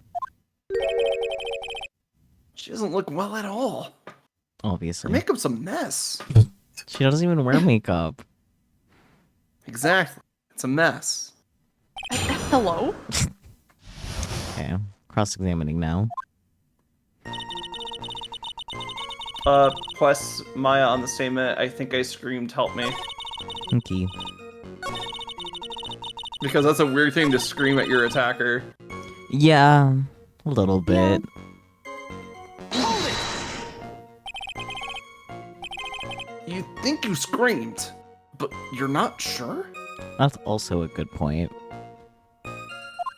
She doesn't look well at all. Her Obviously. makeup's a mess. She doesn't even wear makeup. Exactly. It's a mess. Hello? Okay, cross-examining now. Plus Maya on the statement, I think I screamed, help me. Okay. Because that's a weird thing to scream at your attacker. Yeah, a little bit. You think you screamed, but you're not sure? That's also a good point.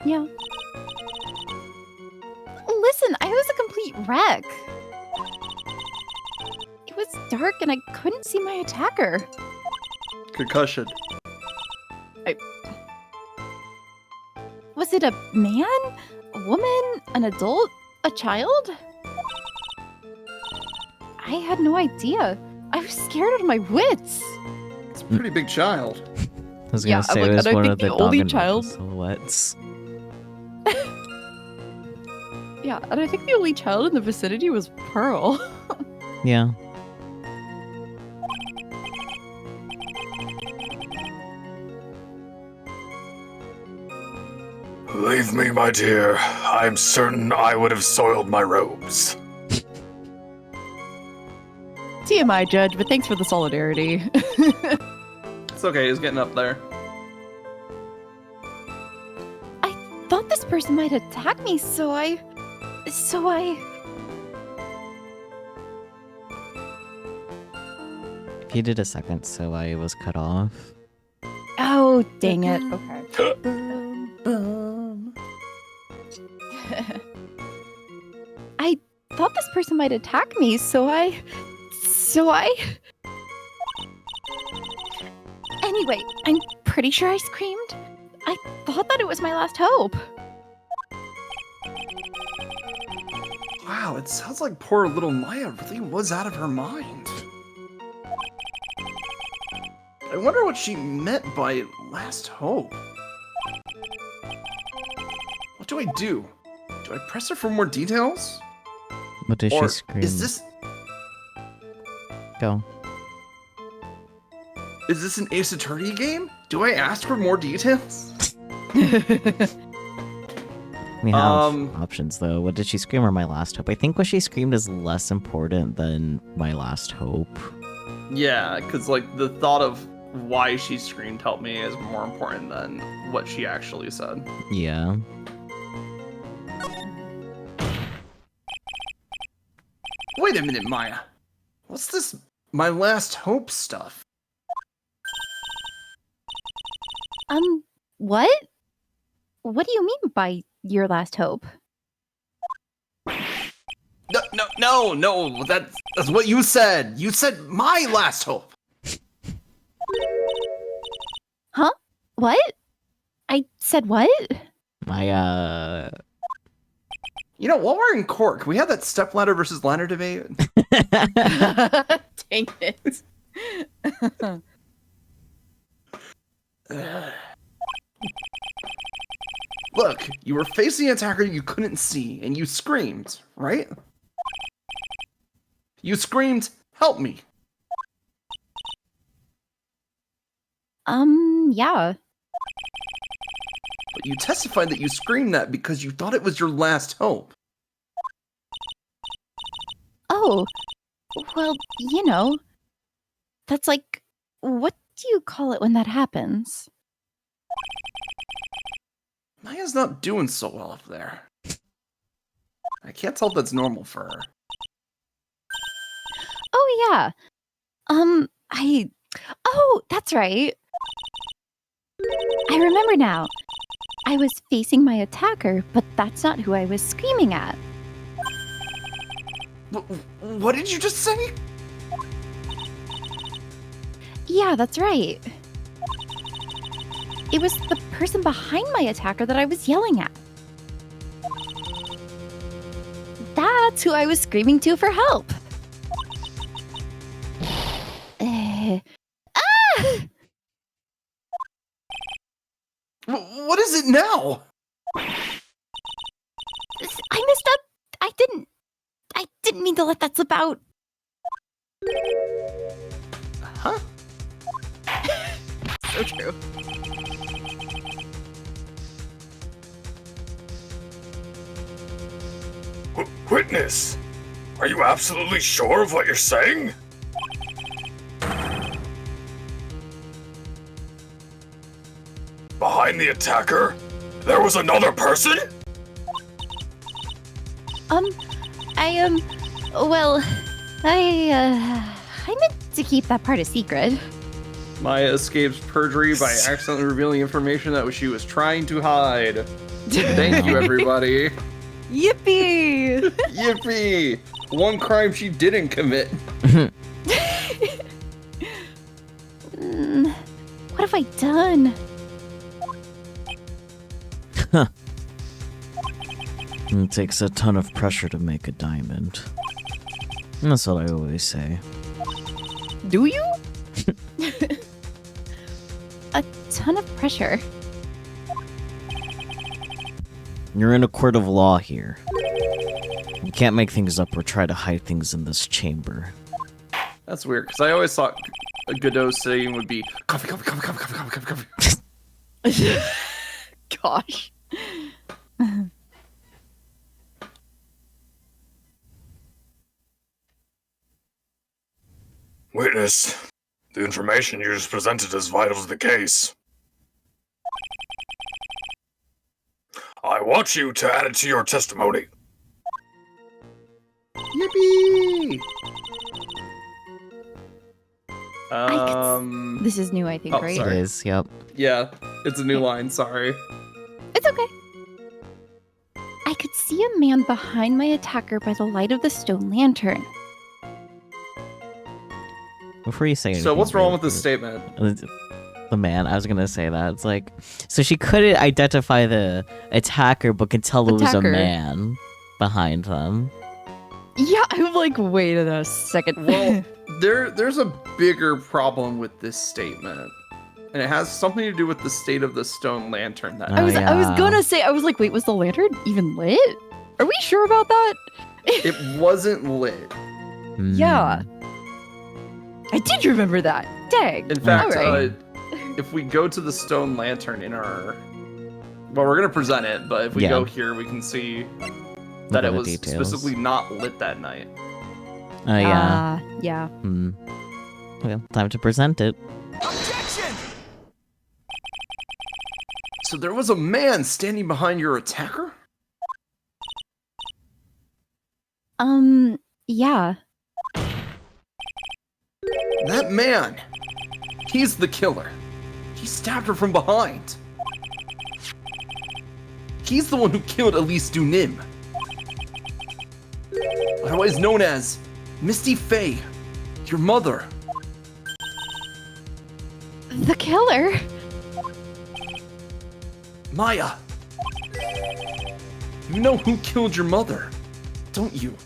Yeah. Listen, I was a complete wreck. It was dark and I couldn't see my attacker. Concussion. Was it a man? A woman? An adult? A child? I had no idea. I was scared out of my wits. It's a pretty big child. I was Yeah, gonna say like, it was and I one think of the the only dog and child- silhouettes. Yeah, and I think the only child in the vicinity was Pearl. Yeah. Leave me, my dear. I'm certain I would have soiled my robes. TMI, Judge, but thanks for the solidarity. It's okay, he's getting up there. I thought this person might attack me, so I... If you did a second, so I was cut off. Oh, dang it. Okay. I thought this person might attack me, so I... Anyway, I'm pretty sure I screamed. I thought that it was my last hope. Wow, it sounds like poor little Maya really was out of her mind. I wonder what she meant by last hope. What do I do? Do I press her for more details? What did Or she scream? is this Go. an Ace Attorney game? Do I ask for more details? We have options though. What did she scream or my last hope? I think what she screamed is less important than my last hope. Yeah, because like the thought of why she screamed helped me is more important than what she actually said. Yeah. Wait a minute, Maya. What's this my last hope stuff? What? What do you mean by your last hope? No, that's what you said. You said my last hope. Huh? What? I said what? My You know, while we're in court, can we have that stepladder versus ladder debate? Dang it. Look, you were facing an attacker you couldn't see, and you screamed, right? You screamed, "Help me!" Yeah. But you testified that you screamed that because you thought it was your last hope. Oh. Well, you know. That's like, what do you call it when that happens? Maya's not doing so well up there. I can't tell if that's normal for her. Oh, yeah. Oh, that's right. I remember now. I was facing my attacker, but that's not who I was screaming at. What did you just say? Yeah, that's right. It was the person behind my attacker that I was yelling at. That's who I was screaming to for help. What is it now? I messed up. I didn't mean to let that slip out. Huh? So true. Witness, are you absolutely sure of what you're saying? Behind the attacker, there was another person? I meant to keep that part a secret. Maya escapes perjury by accidentally revealing information that she was trying to hide. Thank you, everybody. Yippee! Yippee! One crime she didn't commit. What have I done? It takes a ton of pressure to make a diamond. That's what I always say. Do you? A ton of pressure. You're in a court of law here. You can't make things up or try to hide things in this chamber. That's weird, because I always thought a Godot saying would be coffee, coffee, coffee, coffee, coffee, coffee, coffee. Gosh. Witness, the information you just presented is vital to the case. I want you to add it to your testimony. Yippee! This is new, I think, Oh, right? sorry. It is, yep. Yeah, it's a new line, sorry. It's okay. I could see a man behind my attacker by the light of the stone lantern. Before you say anything, So what's wrong with really this statement? The man, I was gonna say that. It's like, so she couldn't identify the attacker, but could tell it was a Attacker. man behind them. Yeah, I'm like, wait a second. Well, there's a bigger problem with this statement. And it has something to do with the state of the stone lantern that Oh, I was yeah. gonna say, I was like, wait, was the lantern even lit? Are we sure about that? It wasn't lit. Yeah. I did remember that. Dang. In fact, Alright. if we go to the stone lantern in our... Well, we're going to present it, but if we Yeah. go here, we can see Look that at it the was details. specifically not lit that night. Oh, yeah. Yeah. Well, time to present it. So there was a man standing behind your attacker? Yeah. That man! He's the killer. He stabbed her from behind. He's the one who killed Elise Dunim. Otherwise known as Misty Faye, your mother. The killer? Maya. You know who killed your mother, don't you?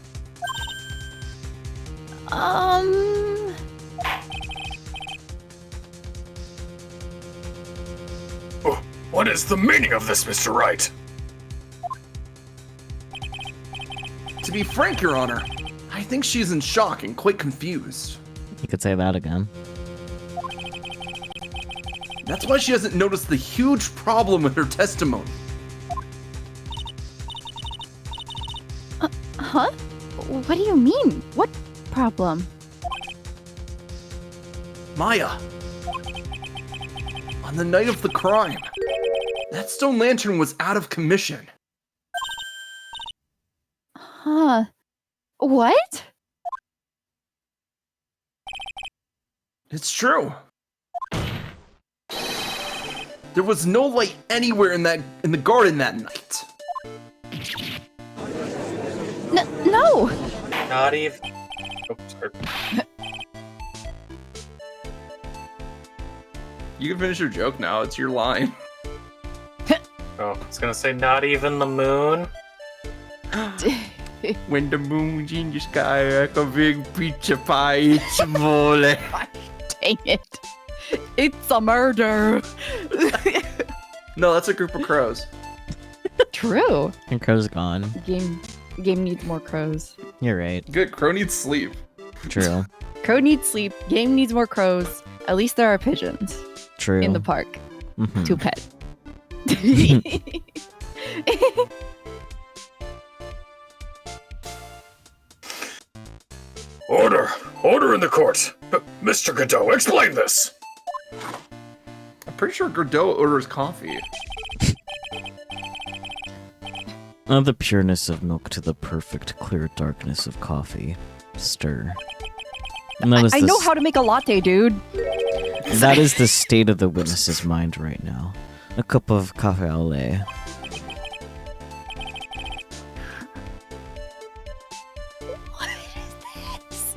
Oh, what is the meaning of this, Mr. Wright? To be frank, Your Honor, I think she's in shock and quite confused. You could say that again. That's why she hasn't noticed the huge problem with her testimony. Huh? What do you mean? What problem? Maya. On the night of the crime, that stone lantern was out of commission. Huh? What? It's true. There was no light anywhere in the garden that night. No! Not even. Oh, sorry. You can finish your joke now. It's your line. Oh, I was gonna say not even the moon. When the moon's in the sky like a big pizza pie, it's mole. Dang it. It's a murder. No, that's a group of crows. True. And Crow's gone. Game needs more crows. You're right. Good, crow needs sleep. True. Crow needs sleep. Game needs more crows. At least there are pigeons True. in the park Mhm. to pet. Order! Order in the court! Mr. Godot, explain this! I'm pretty sure Godot orders coffee. Of the pureness of milk to the perfect clear darkness of coffee. Stir. And that is I the know how to make a latte, dude. That is the state of the witness's mind right now. A cup of cafe au lait. What is this?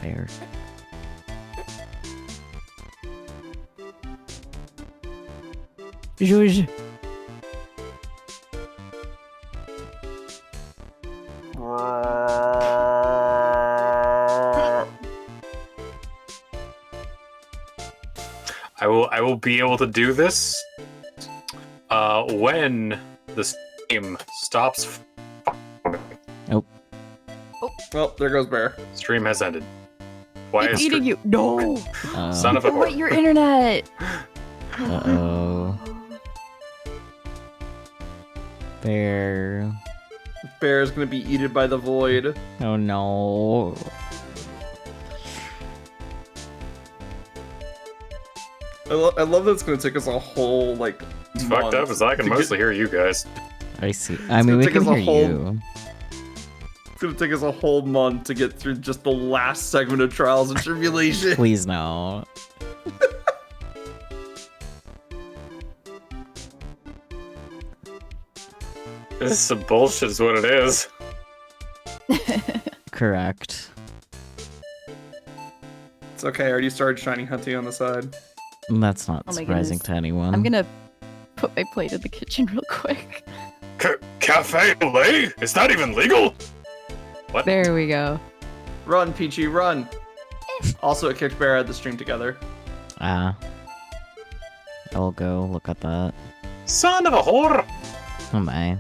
There. Zhuzh. I will be able to do this when the stream stops. Well, there goes Bear. Stream has ended. Why It's is eating you. No. Son of a What, your internet? Uh-oh. Bear. Bear's gonna be eaten by the void. Oh no. I love that it's gonna take us a whole, like, It's month fucked up is I can to mostly hear you guys. I see. I mean, gonna we take can us a hear whole- you. It's gonna take us a whole month to get through just the last segment of Trials and Tribulation. Please no. This is some bullshit is what it is. Correct. It's okay, I already started shiny hunting on the side. That's not Oh my surprising goodness. to anyone. I'm gonna put my plate in the kitchen real quick. Cafe au lait? Is that even legal? What? There we go. Run, Peachy, run! Also, it kicked Bear out of the stream together. Ah. I'll go look at that. Son of a whore! Oh my.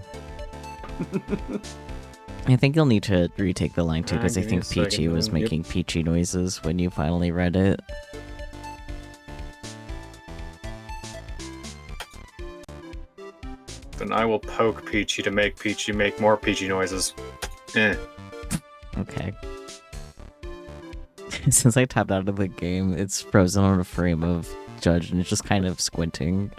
I think you'll need to retake the line too, because I Give me think a second, Peachy was yep. making Peachy noises when you finally read it. Then I will poke Peachy to make Peachy make more Peachy noises. Eh. Okay. Since I tapped out of the game, it's frozen on a frame of Judge, and it's just kind of squinting.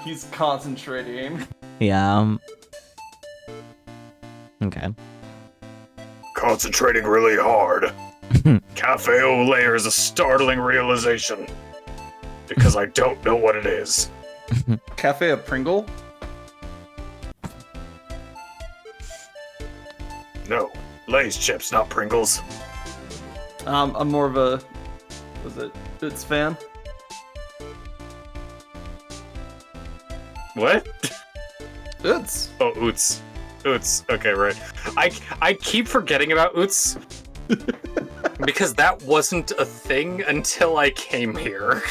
He's concentrating. Yeah. Okay. Concentrating really hard. Cafe au lait is a startling realization. Because I don't know what it is. Cafe of Pringle? No. Lay's chips, not Pringles. I'm more of a... Was it Bits fan? What? Bits. Oh, Oots. Oots. Okay, right. I keep forgetting about Oots. Because that wasn't a thing until I came here.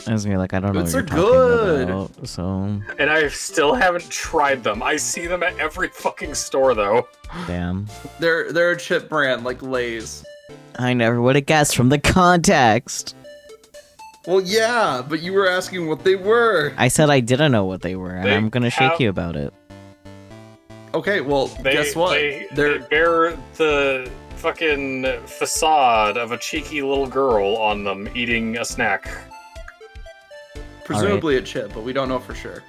I was gonna be like, I don't know Oots what are you're good. talking about, so... And I still haven't tried them. I see them at every fucking store, though. Damn. They're a chip brand, like Lay's. I never would have guessed from the context! Well, yeah, but you were asking what they were. I said I didn't know what they were, and They I'm gonna shake have- you about it. Okay, well, guess what? They They're bear the fucking facade of a cheeky little girl on them eating a snack. presumably a chip, but we don't know for sure.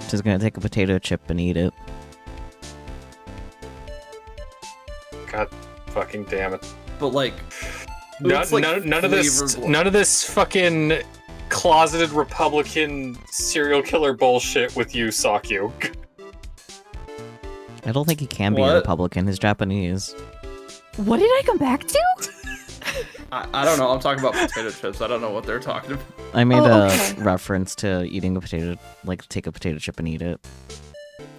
Just gonna take a potato chip and eat it. God fucking damn it. But like, None, it's, like, none of this flavored- none of this fucking closeted Republican serial killer bullshit with you, Sakyu. I don't think he can be What? a Republican, he's Japanese. What did I come back to? I don't know. I'm talking about potato chips. I don't know what they're talking about. I made Oh, a okay. reference to eating a potato, like take a potato chip and eat it.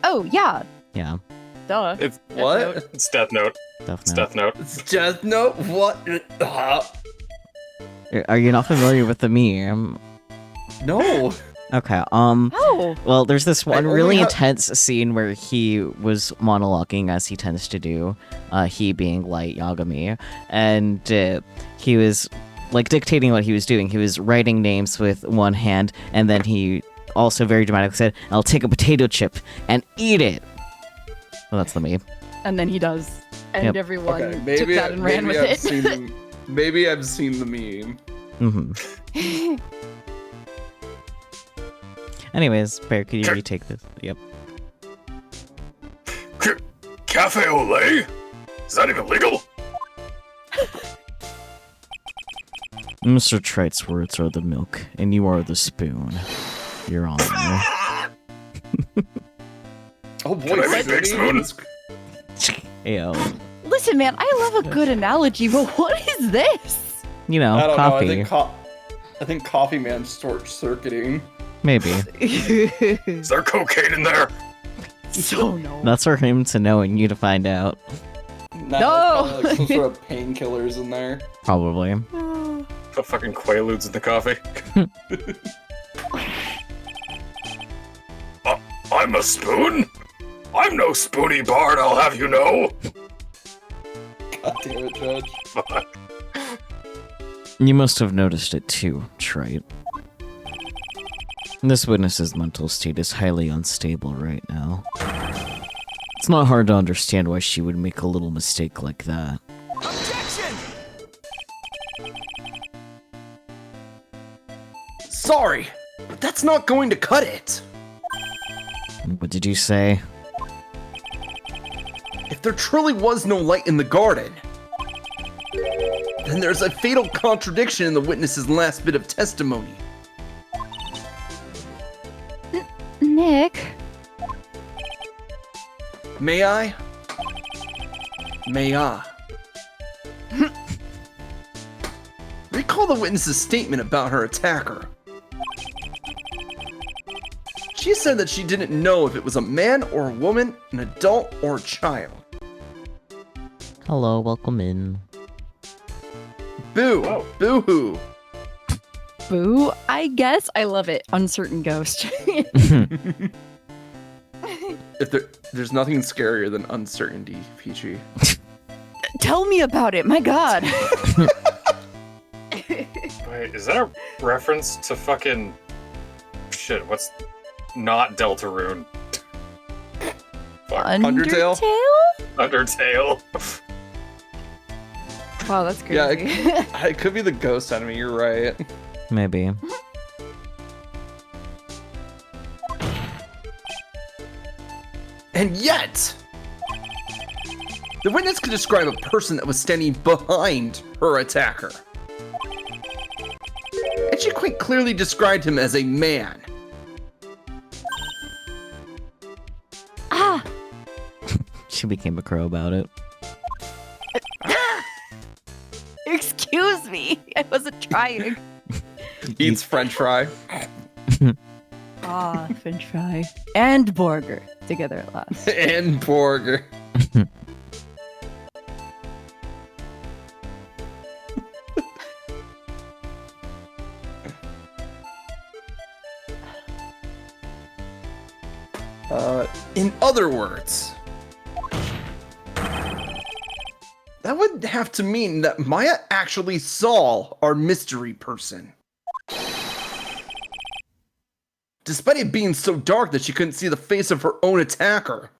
Oh, yeah. Yeah, Duh. It's What? it's Death Note. It's definitely. Death Note. It's just no. What? Are you not familiar with the meme? No. Okay, Oh. well, there's this one only really have- intense scene where he was monologuing as he tends to do, he being Light Yagami, and he was like dictating what he was doing. He was writing names with one hand, and then he also very dramatically said, "I'll take a potato chip and eat it." Well, that's the meme. And then he does. And Yep. everyone Okay, took maybe that and ran with I've it. seen the, maybe I've seen the meme. Mm-hmm. Anyways, Bear, could you retake this? Yep. Cafe au lait? Is that even legal? Mr. Trite's words are the milk, and you are the spoon. Your Honor. Oh boy, Can I be Big Spoon? Ayo. Listen, man, I love a good analogy, but what is this? You know, I don't coffee. know. I think Coffee Man's short circuiting. Maybe. Is there cocaine in there? So no. That's for him to know and you to find out. Probably, like, some sort of painkillers in there. Probably. Put fucking Quaaludes in the coffee. I'm a spoon? I'm no spoony bard, I'll have you know. God damn it, Judge. Fuck. You must have noticed it too, Trite. This witness's mental state is highly unstable right now. It's not hard to understand why she would make a little mistake like that. Sorry, but that's not going to cut it. What did you say? If there truly was no light in the garden, then there's a fatal contradiction in the witness's last bit of testimony. Nick, May I? May I? Recall the witness's statement about her attacker. She said that she didn't know if it was a man or a woman, an adult or a child. Hello, welcome in. Boo! Whoa. Boo-hoo! Boo, I guess. I love it. Uncertain ghost. If there's nothing scarier than uncertainty, Peachy. Tell me about it. My God. Wait, is that a reference to fucking shit? What's not Deltarune? Fuck. Undertale? Undertale. Wow, that's crazy. Yeah, it could be the ghost enemy. You're right. Maybe. And yet, the witness could describe a person that was standing behind her attacker. And she quite clearly described him as a man. Ah, She became a crow about it. excuse me. I wasn't trying. Eats french fry. Ah, French fry and burger together at last. And burger. In other words, that would have to mean that Maya actually saw our mystery person. Despite it being so dark that she couldn't see the face of her own attacker.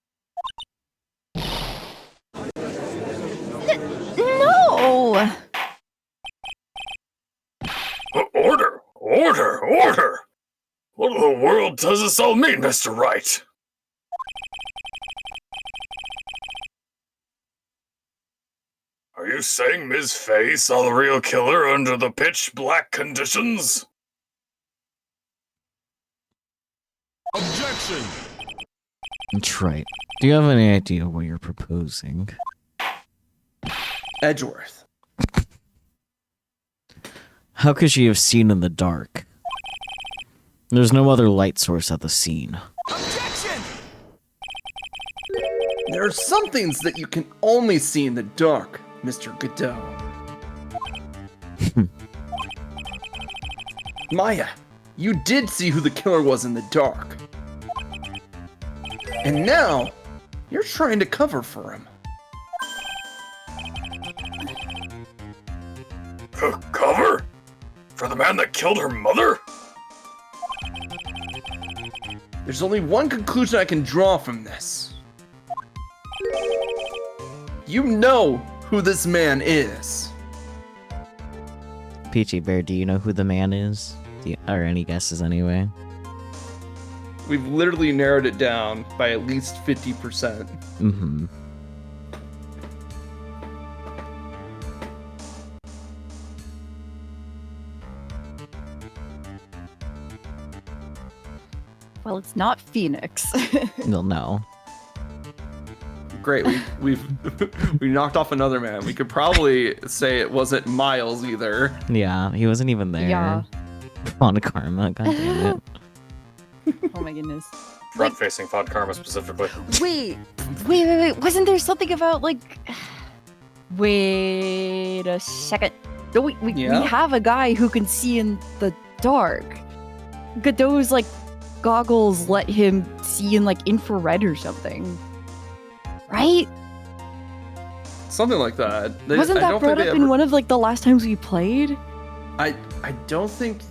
No. Order! Order! Order! What in the world does this all mean, Mr. Wright? Are you saying Ms. Faye saw the real killer under the pitch black conditions? Objection! That's right. Do you have any idea what you're proposing? Edgeworth. How could she have seen in the dark? There's no other light source at the scene. Objection! There are some things that you can only see in the dark, Mr. Godot. Maya, you did see who the killer was in the dark. And now, you're trying to cover for him. Cover? For the man that killed her mother? There's only one conclusion I can draw from this. You know who this man is. Peachy Bear, do you know who the man is? Or any guesses anyway? We've literally narrowed it down by at least 50%. Mm-hmm. Well, it's not Phoenix. Well, no. Great, we knocked off another man. We could probably say it wasn't Miles either. Yeah, he wasn't even there. Yeah. On Karma, god damn it. Oh my goodness. Front-facing Fod Karma specifically. Wait. Wasn't there something about like? Wait a second. No, we Yeah? have a guy who can see in the dark. Godot's like goggles let him see in like infrared or something. Right? Something like that. Wasn't that brought up in one of like the last times we played? I don't think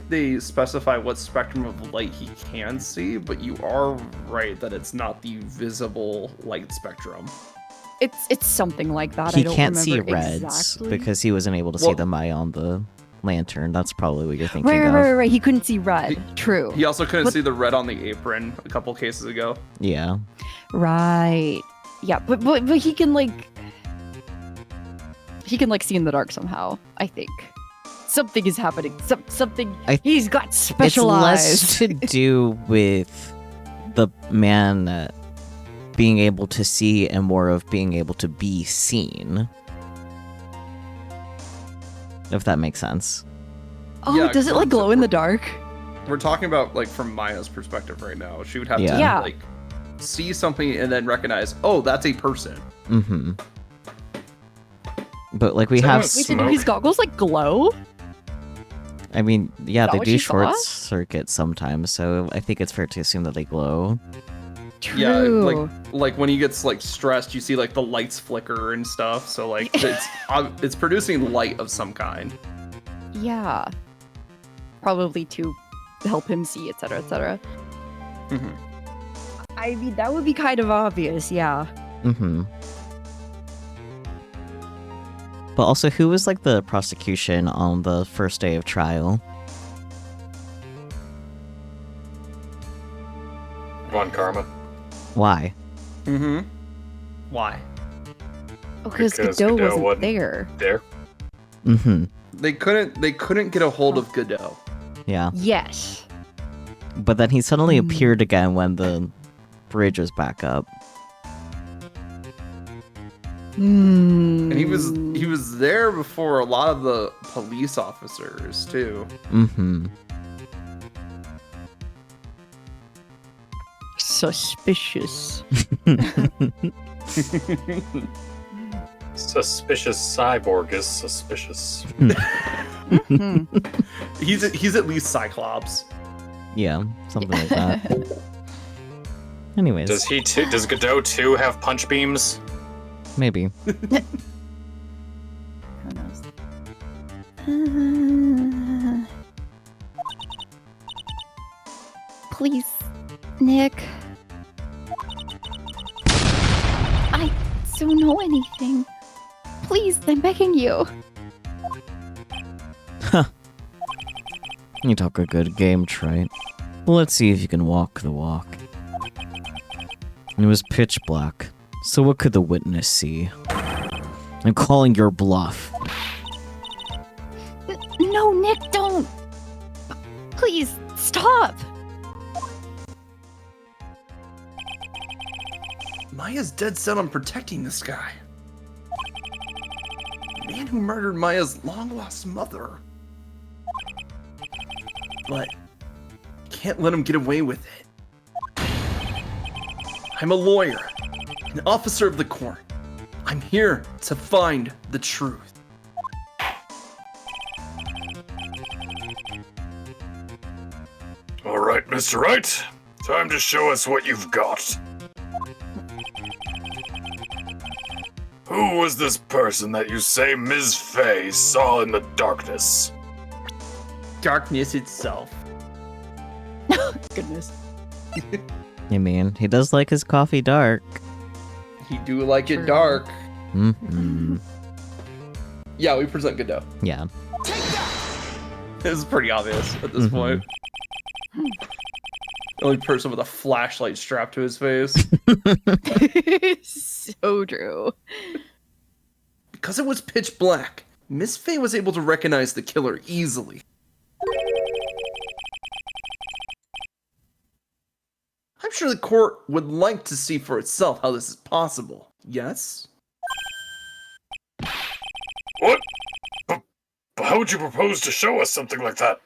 they specify what spectrum of light he can see, but you are right that it's not the visible light spectrum. It's something like that. He I don't can't see remember reds exactly. because he wasn't able to see Well- the Maya on the lantern. That's probably what you're thinking of. Right. He couldn't see red. True. He also couldn't But- see the red on the apron a couple cases ago. Yeah. Right. Yeah, but he can like see in the dark somehow. I think something is happening. Something. He's got specialized. It's less to do with the man being able to see and more of being able to be seen. If that makes sense. Oh, Yeah, does it like glow in the dark? We're talking about like from Maya's perspective right now. She would have Yeah. to Yeah. like see something and then recognize, oh, that's a person. Mm-hmm. But like we Is that have what- Wait, so do his goggles like glow? I mean, yeah, that they what do you short saw? circuit sometimes, so I think it's fair to assume that they glow. True. Yeah, like when he gets like stressed, you see like the lights flicker and stuff. So like it's producing light of some kind. Yeah. Probably to help him see, etc., etc. Mhm. I mean, that would be kind of obvious, yeah. Mm-hmm. But also, who was like the prosecution on the first day of trial? Von Karma. Why? Mm-hmm. Why? Oh, because Because Godot Godot wasn't wasn't- there. There. Mm-hmm. They couldn't get a hold of Godot. Yeah. Yes. But then he suddenly Hmm. appeared again when the bridge was back up. Mm. And he was there before a lot of the police officers too. Mm-hmm. Suspicious. Suspicious cyborg is suspicious. Hmm. He's at least Cyclops. Yeah, something like that. Anyways, Does Godot 2 have punch beams? maybe. Who knows? Please, Nick. I don't know anything. Please, I'm begging you. You talk a good game, Trite. Well, let's see if you can walk the walk. It was pitch black, so what could the witness see? I'm calling your bluff. No, Nick, don't. Please, stop. Maya's dead set on protecting this guy. The man who murdered Maya's long-lost mother. But can't let him get away with it. I'm a lawyer, an officer of the court. I'm here to find the truth. All right, Mr. Wright. Time to show us what you've got. Who was this person that you say Ms. Fey saw in the darkness? Darkness itself. Goodness. I mean, he does like his coffee dark. He do like True. it dark. Mm-hmm. Yeah, we present Godot. Yeah. It's pretty obvious at this Mhm. point. The only person with a flashlight strapped to his face. So true. Because it was pitch black, Miss Fey was able to recognize the killer easily. I'm sure the court would like to see for itself how this is possible. Yes? What? But how would you propose to show us something like that?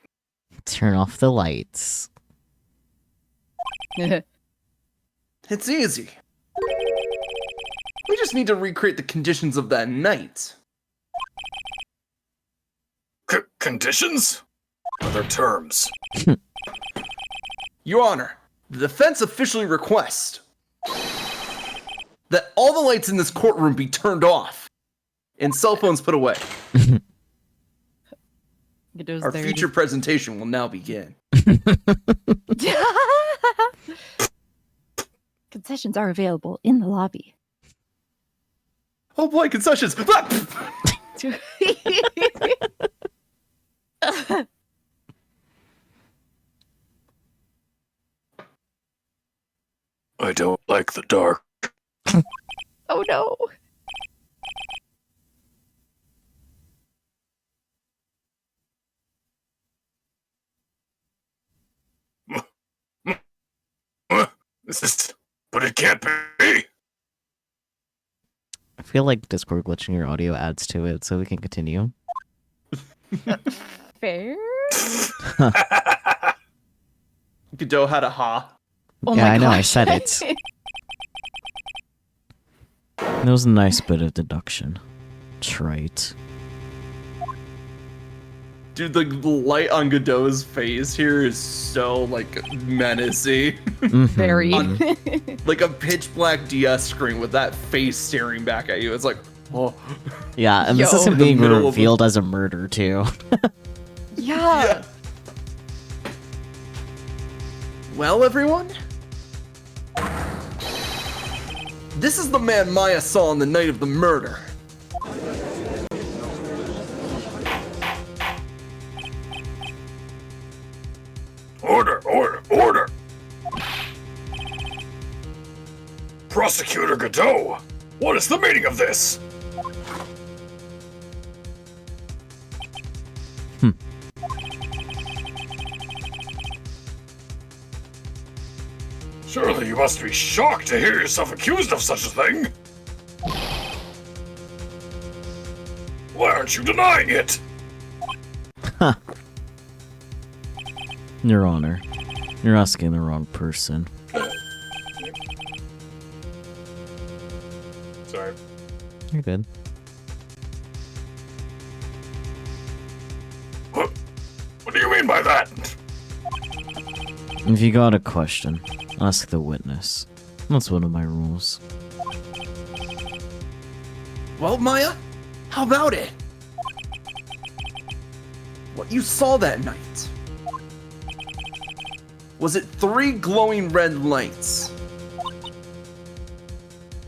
Turn off the lights. It's easy. We just need to recreate the conditions of that night. Conditions? Other terms. Your Honor, the defense officially requests that all the lights in this courtroom be turned off and cell phones put away. Godot's Our there future presentation will now begin. Concessions are available in the lobby. Oh boy, concessions! I don't like the dark. Oh no. But it can't be. I feel like Discord glitching your audio adds to it, so we can continue. Fair. Godot had a ha. Oh Yeah, my I know, I gosh. said it. That was a nice bit of deduction. Trite. Dude, the light on Godot's face here is so, like, menacing. Very. Mhm. Like a pitch black DS screen with that face staring back at you. It's like, oh. Yeah, and this Yo. is him In the being middle of the- revealed as a murder, too. Yeah. Well, everyone? This is the man Maya saw on the night of the murder. Order, order, order! Prosecutor Godot, what is the meaning of this? Surely you must be shocked to hear yourself accused of such a thing. Why aren't you denying it? Your Honor, you're asking the wrong person. Sorry. You're good. What do you mean by that? If you got a question, ask the witness. That's one of my rules. Well, Maya, how about it? What you saw that night? Was it 3 glowing red lights?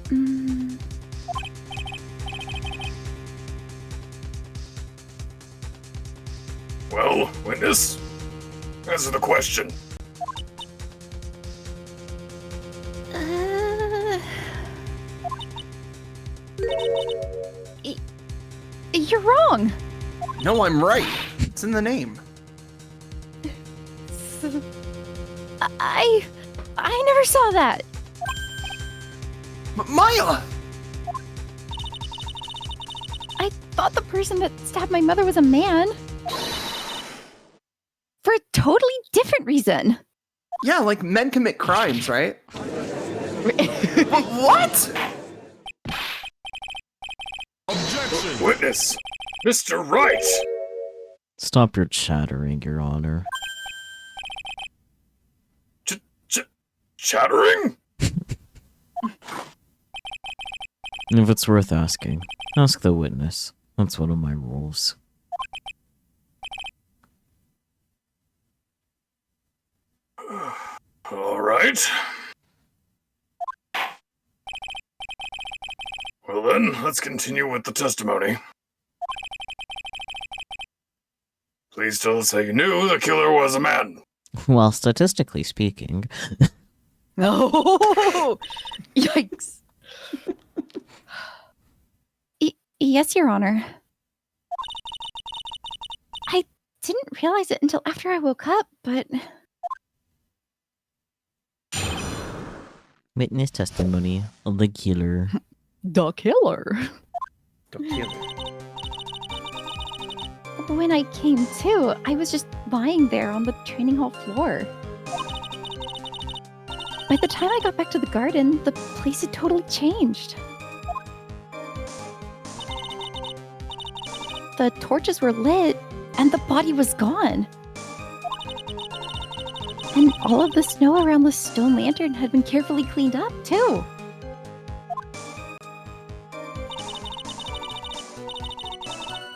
Mm, Well, witness, answer the question. uh, you're wrong. No, I'm right. It's in the name. I never saw that. Maya! I thought the person that stabbed my mother was a man. For a totally different reason. Yeah, like men commit crimes, right? What? Witness, Mr. Wright. Stop your chattering, Your Honor. Chattering? If it's worth asking, ask the witness. That's one of my rules. All right. Well then, let's continue with the testimony. Please tell us how you knew the killer was a man. Well, statistically speaking, No. Yikes. Yes, Your Honor. I didn't realize it until after I woke up, but witness testimony of the killer. The killer. when I came to, I was just lying there on the training hall floor. By the time I got back to the garden, the place had totally changed. The torches were lit, and the body was gone. And all of the snow around the stone lantern had been carefully cleaned up, too.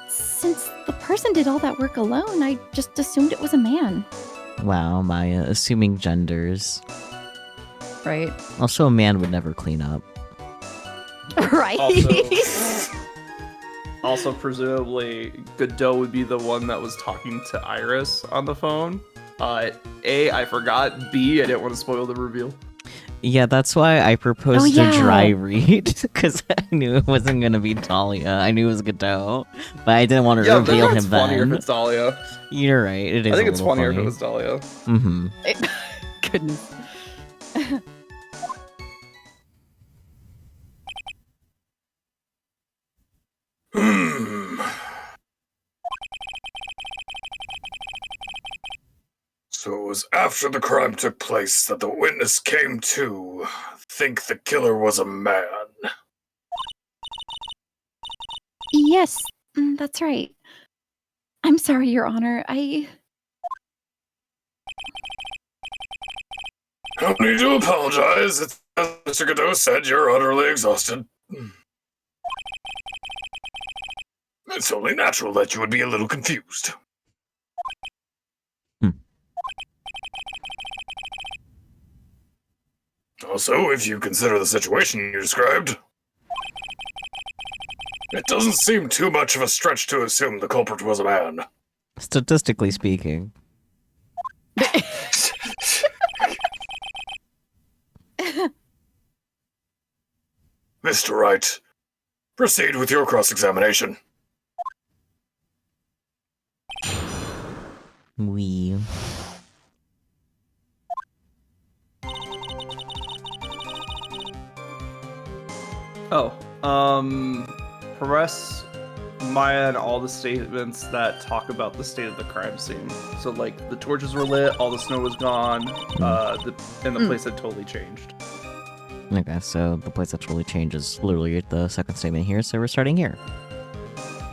Since the person did all that work alone, I just assumed it was a man. Wow, Maya, assuming genders. Right. Also, a man would never clean up. Right? Also, presumably, Godot would be the one that was talking to Iris on the phone. A, I forgot. B, I didn't want to spoil the reveal. Yeah, that's why I proposed Oh, yeah. a dry read, because I knew it wasn't going to be Talia. I knew it was Godot, but I didn't want to Yeah, reveal but it's him funnier if then. it's Dahlia. You're right, it is I think a it's little funnier funny. if it was Dahlia. Mm-hmm. Goodness. So it was after the crime took place that the witness came to think the killer was a man. Yes, that's right. I'm sorry, Your Honor. No need to apologize. It's, as Mr. Godot said, you're utterly exhausted. It's only natural that you would be a little confused. Also, if you consider the situation you described, it doesn't seem too much of a stretch to assume the culprit was a man. Statistically speaking. Mr. Wright, proceed with your cross-examination. We. Oh, press Maya and all the statements that talk about the state of the crime scene. So, like, the torches were lit, all the snow was gone, and the place had totally changed. Okay, so the place that totally changes literally the second statement here, so we're starting here.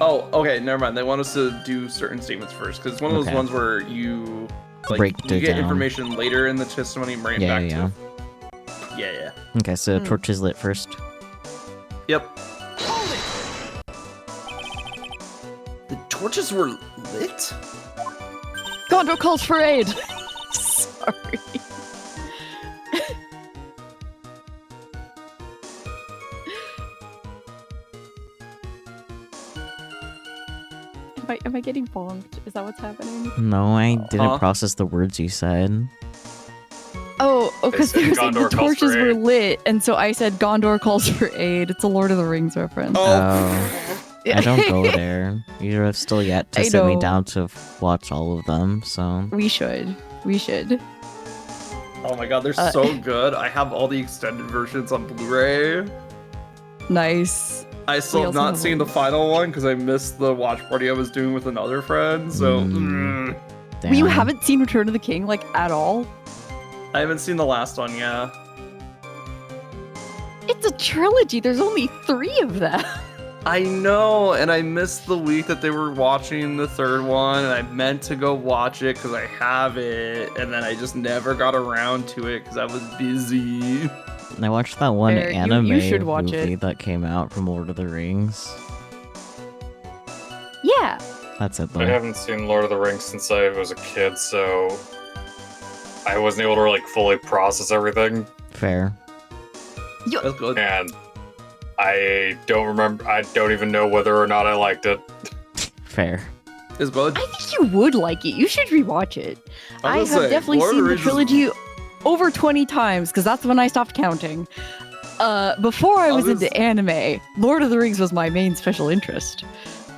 Oh, okay, never mind. They want us to do certain statements first, because it's one of those Okay. ones where you, like, Break you it get down. information later in the testimony and bring it Yeah, back yeah. to. Yeah. Okay, so torches lit first. Yep. The torches were lit? Gondor calls for aid. Sorry. Am I getting bonked? Is that what's happening? No, I didn't Huh? process the words you said. Oh, because said they were saying the Gondor calls for torches were aid. lit, and so I said Gondor calls for aid. It's a Lord of the Rings reference. Oh, I don't go there. You have still yet to I sit me know. down to watch all of them, so... We should. Oh my god, they're so good. I have all the extended versions on Blu-ray. Nice. I still We have also not have seen one. the final one because I missed the watch party I was doing with another friend, so... Mm. But you Damn. haven't seen Return of the King, like, at all? I haven't seen the last one, yeah. It's a trilogy. There's only 3 of them. I know, and I missed the week that they were watching the third one, and I meant to go watch it because I have it, and then I just never got around to it because I was busy. I watched that one Fair, you anime should watch movie it. that came out from Lord of the Rings. Yeah. That's it, though. I haven't seen Lord of the Rings since I was a kid, so I wasn't able to like fully process everything, Fair. That's good. and I don't remember. I don't even know whether or not I liked it. Fair. It's good. I think you would like it. You should rewatch it. I was have gonna say, definitely Lord of seen the the Rings is- trilogy over 20 times, because that's when I stopped counting. Before I I was was- into anime, Lord of the Rings was my main special interest.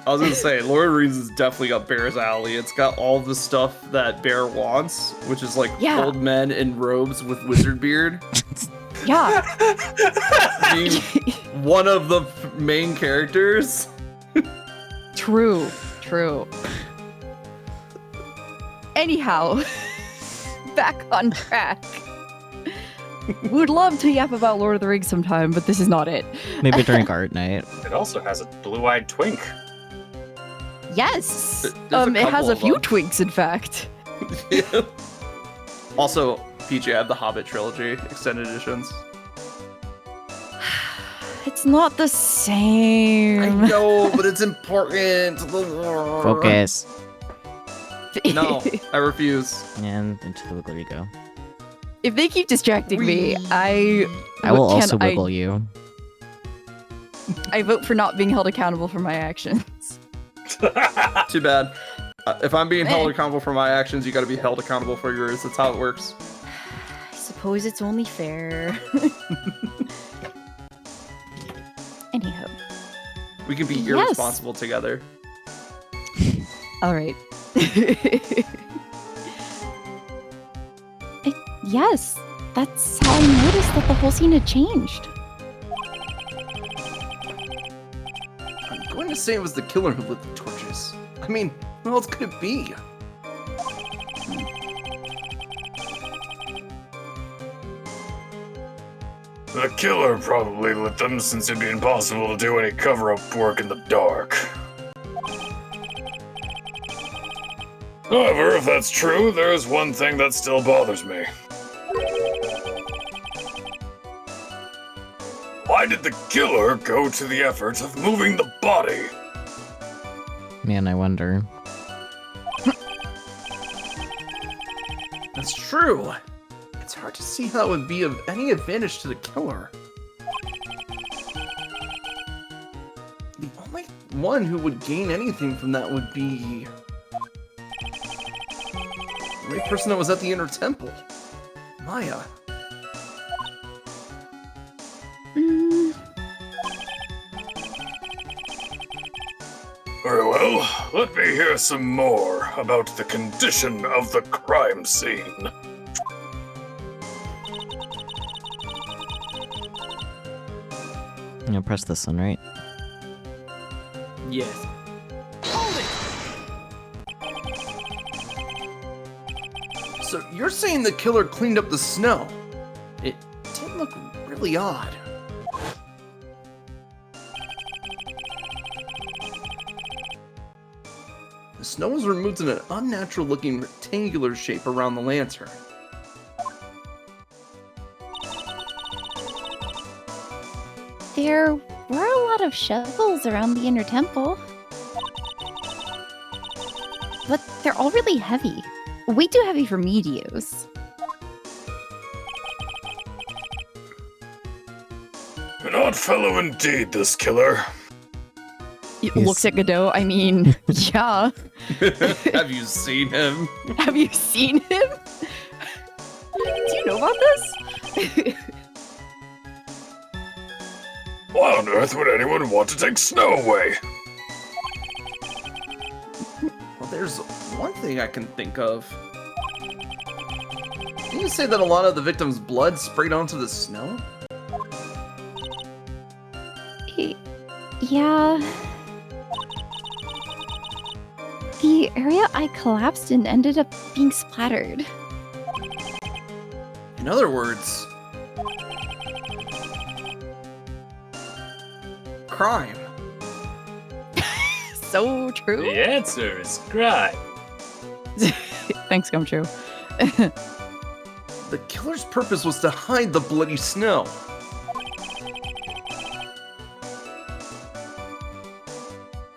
I was gonna say, Lord of the Rings is definitely up Bear's alley. It's got all the stuff that Bear wants, which is like Yeah. old men in robes with wizard beard. Yeah. I mean, one of the main characters. True. Anyhow, back on track. Would love to yap about Lord of the Rings sometime, but this is not it. Maybe during art night. It also has a blue-eyed twink. Yes. There's a It has couple a of few them. twinks, in fact. Also, PJ, I have the Hobbit trilogy extended editions. It's not the same. I know, but it's important to the lore. Focus. No, I refuse. And into the wiggle you go. If they keep distracting me, I will can also wiggle you. I vote for not being held accountable for my actions. Too bad. If I'm being held Eh. accountable for my actions, you gotta be held accountable for yours. That's how it works. I suppose it's only fair. Anyhow, We can be Yes. irresponsible together. all right. Yes, that's how I noticed that the whole scene had changed. I'm going to say it was the killer who lit the torches. I mean, who else could it be? The killer probably lit them since it'd be impossible to do any cover-up work in the dark. However, if that's true, there is one thing that still bothers me. Why did the killer go to the effort of moving the body? Man, I wonder. That's true. It's hard to see how it would be of any advantage to the killer. The only one who would gain anything from that would be the right person that was at the inner temple, Maya. Very well, let me hear some more about the condition of the crime scene. Press this one, right? Yes. So you're saying the killer cleaned up the snow? It did look really odd. The snow was removed in an unnatural-looking rectangular shape around the lantern. There were a lot of shovels around the inner temple. But they're all really heavy. Way too heavy for me to use. An odd fellow indeed, this killer. It looks at Godot. I mean, yeah. Have you seen him? Have you seen him? Do you know about this? Why on earth would anyone want to take snow away? Well, there's one thing I can think of. Didn't you say that a lot of the victim's blood sprayed onto the snow? Yeah. The area I collapsed in ended up being splattered. In other words, crime. So true. The answer is crime. Thanks, Gumshoe. The killer's purpose was to hide the bloody snow.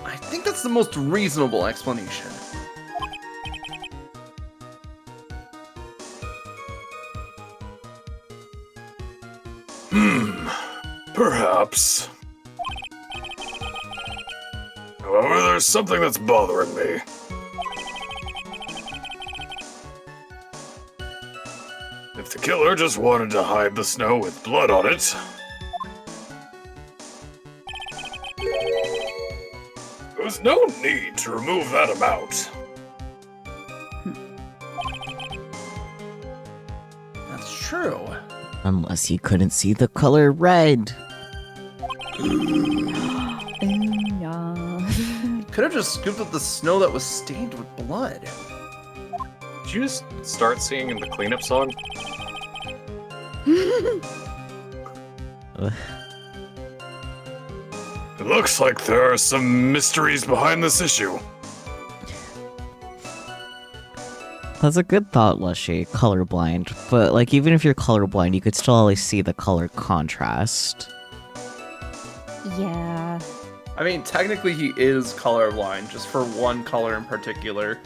I think that's the most reasonable explanation. Perhaps. However, there's something that's bothering me. If the killer just wanted to hide the snow with blood on it, there was no need to remove that amount. That's true. Unless you couldn't see the color red. Could have just scooped up the snow that was stained with blood. Did you just start singing in the cleanup song? It looks like there are some mysteries behind this issue. That's a good thought, Lushy. Colorblind. But, like, even if you're colorblind, you could still always see the color contrast. Yeah. I mean, technically he is colorblind, just for one color in particular.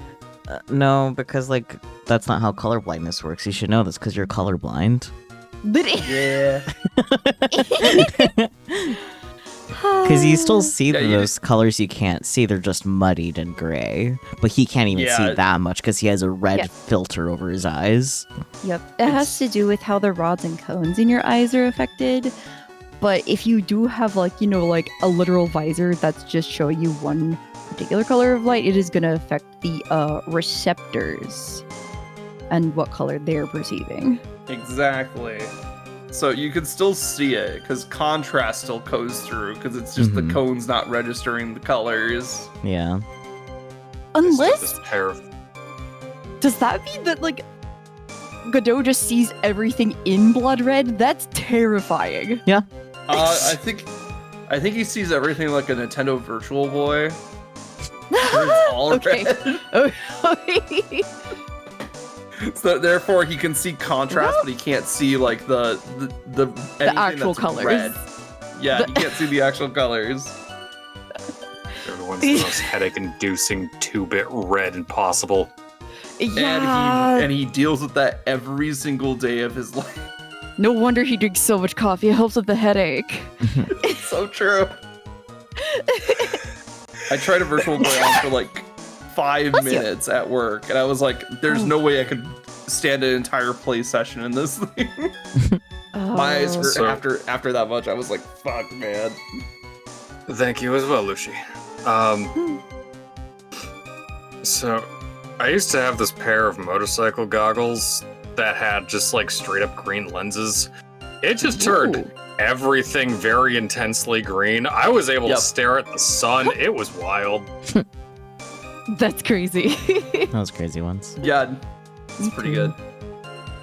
No, because, like, that's not how colorblindness works. You should know this because you're colorblind. Yeah. Because you still see Yeah, those colors you can't see. They're just muddied and gray. But he can't even see that much because he has a red filter over his eyes. Yep. It has to do with how the rods and cones in your eyes are affected. But if you do have, like, you know, like a literal visor that's just showing you one particular color of light, it is going to affect the receptors and what color they're perceiving. Exactly. So you can still see it, because contrast still goes through, because it's just the cones not registering the colors. Yeah. Unless, This pair of... does that mean that, like, Godot just sees everything in blood red? That's terrifying. Yeah. I think he sees everything like a Nintendo Virtual Boy. turns all Okay. red. Okay. So therefore he can see contrast, but he can't see like the anything actual that's colors. red. Yeah, he can't see the actual colors. Everyone's the most headache-inducing 2-bit red possible. Yeah. And he deals with that every single day of his life. No wonder he drinks so much coffee. It helps with the headache. It's so true. I tried a virtual boy on for like 5 minutes at work, and I was like, "There's no way I could stand an entire play session in this thing." My eyes hurt So- after that much. I was like, "Fuck, man." Thank you as well, Lucy. So, I used to have this pair of motorcycle goggles that had just like straight up green lenses. It just turned Ooh. everything very intensely green. I was able to stare at the sun. It was wild. That's crazy. Those crazy ones. Yeah, it's pretty good.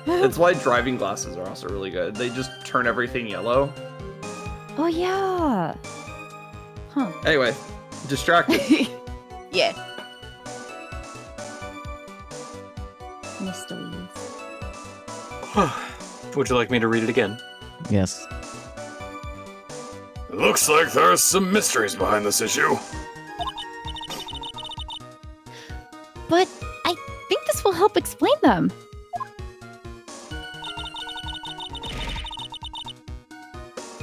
That's why driving glasses are also really good. They just turn everything yellow. Oh yeah. Anyway, distracted. Yeah. Mr. Weeze. Would you like me to read it again? Yes. Looks like there are some mysteries behind this issue. But I think this will help explain them.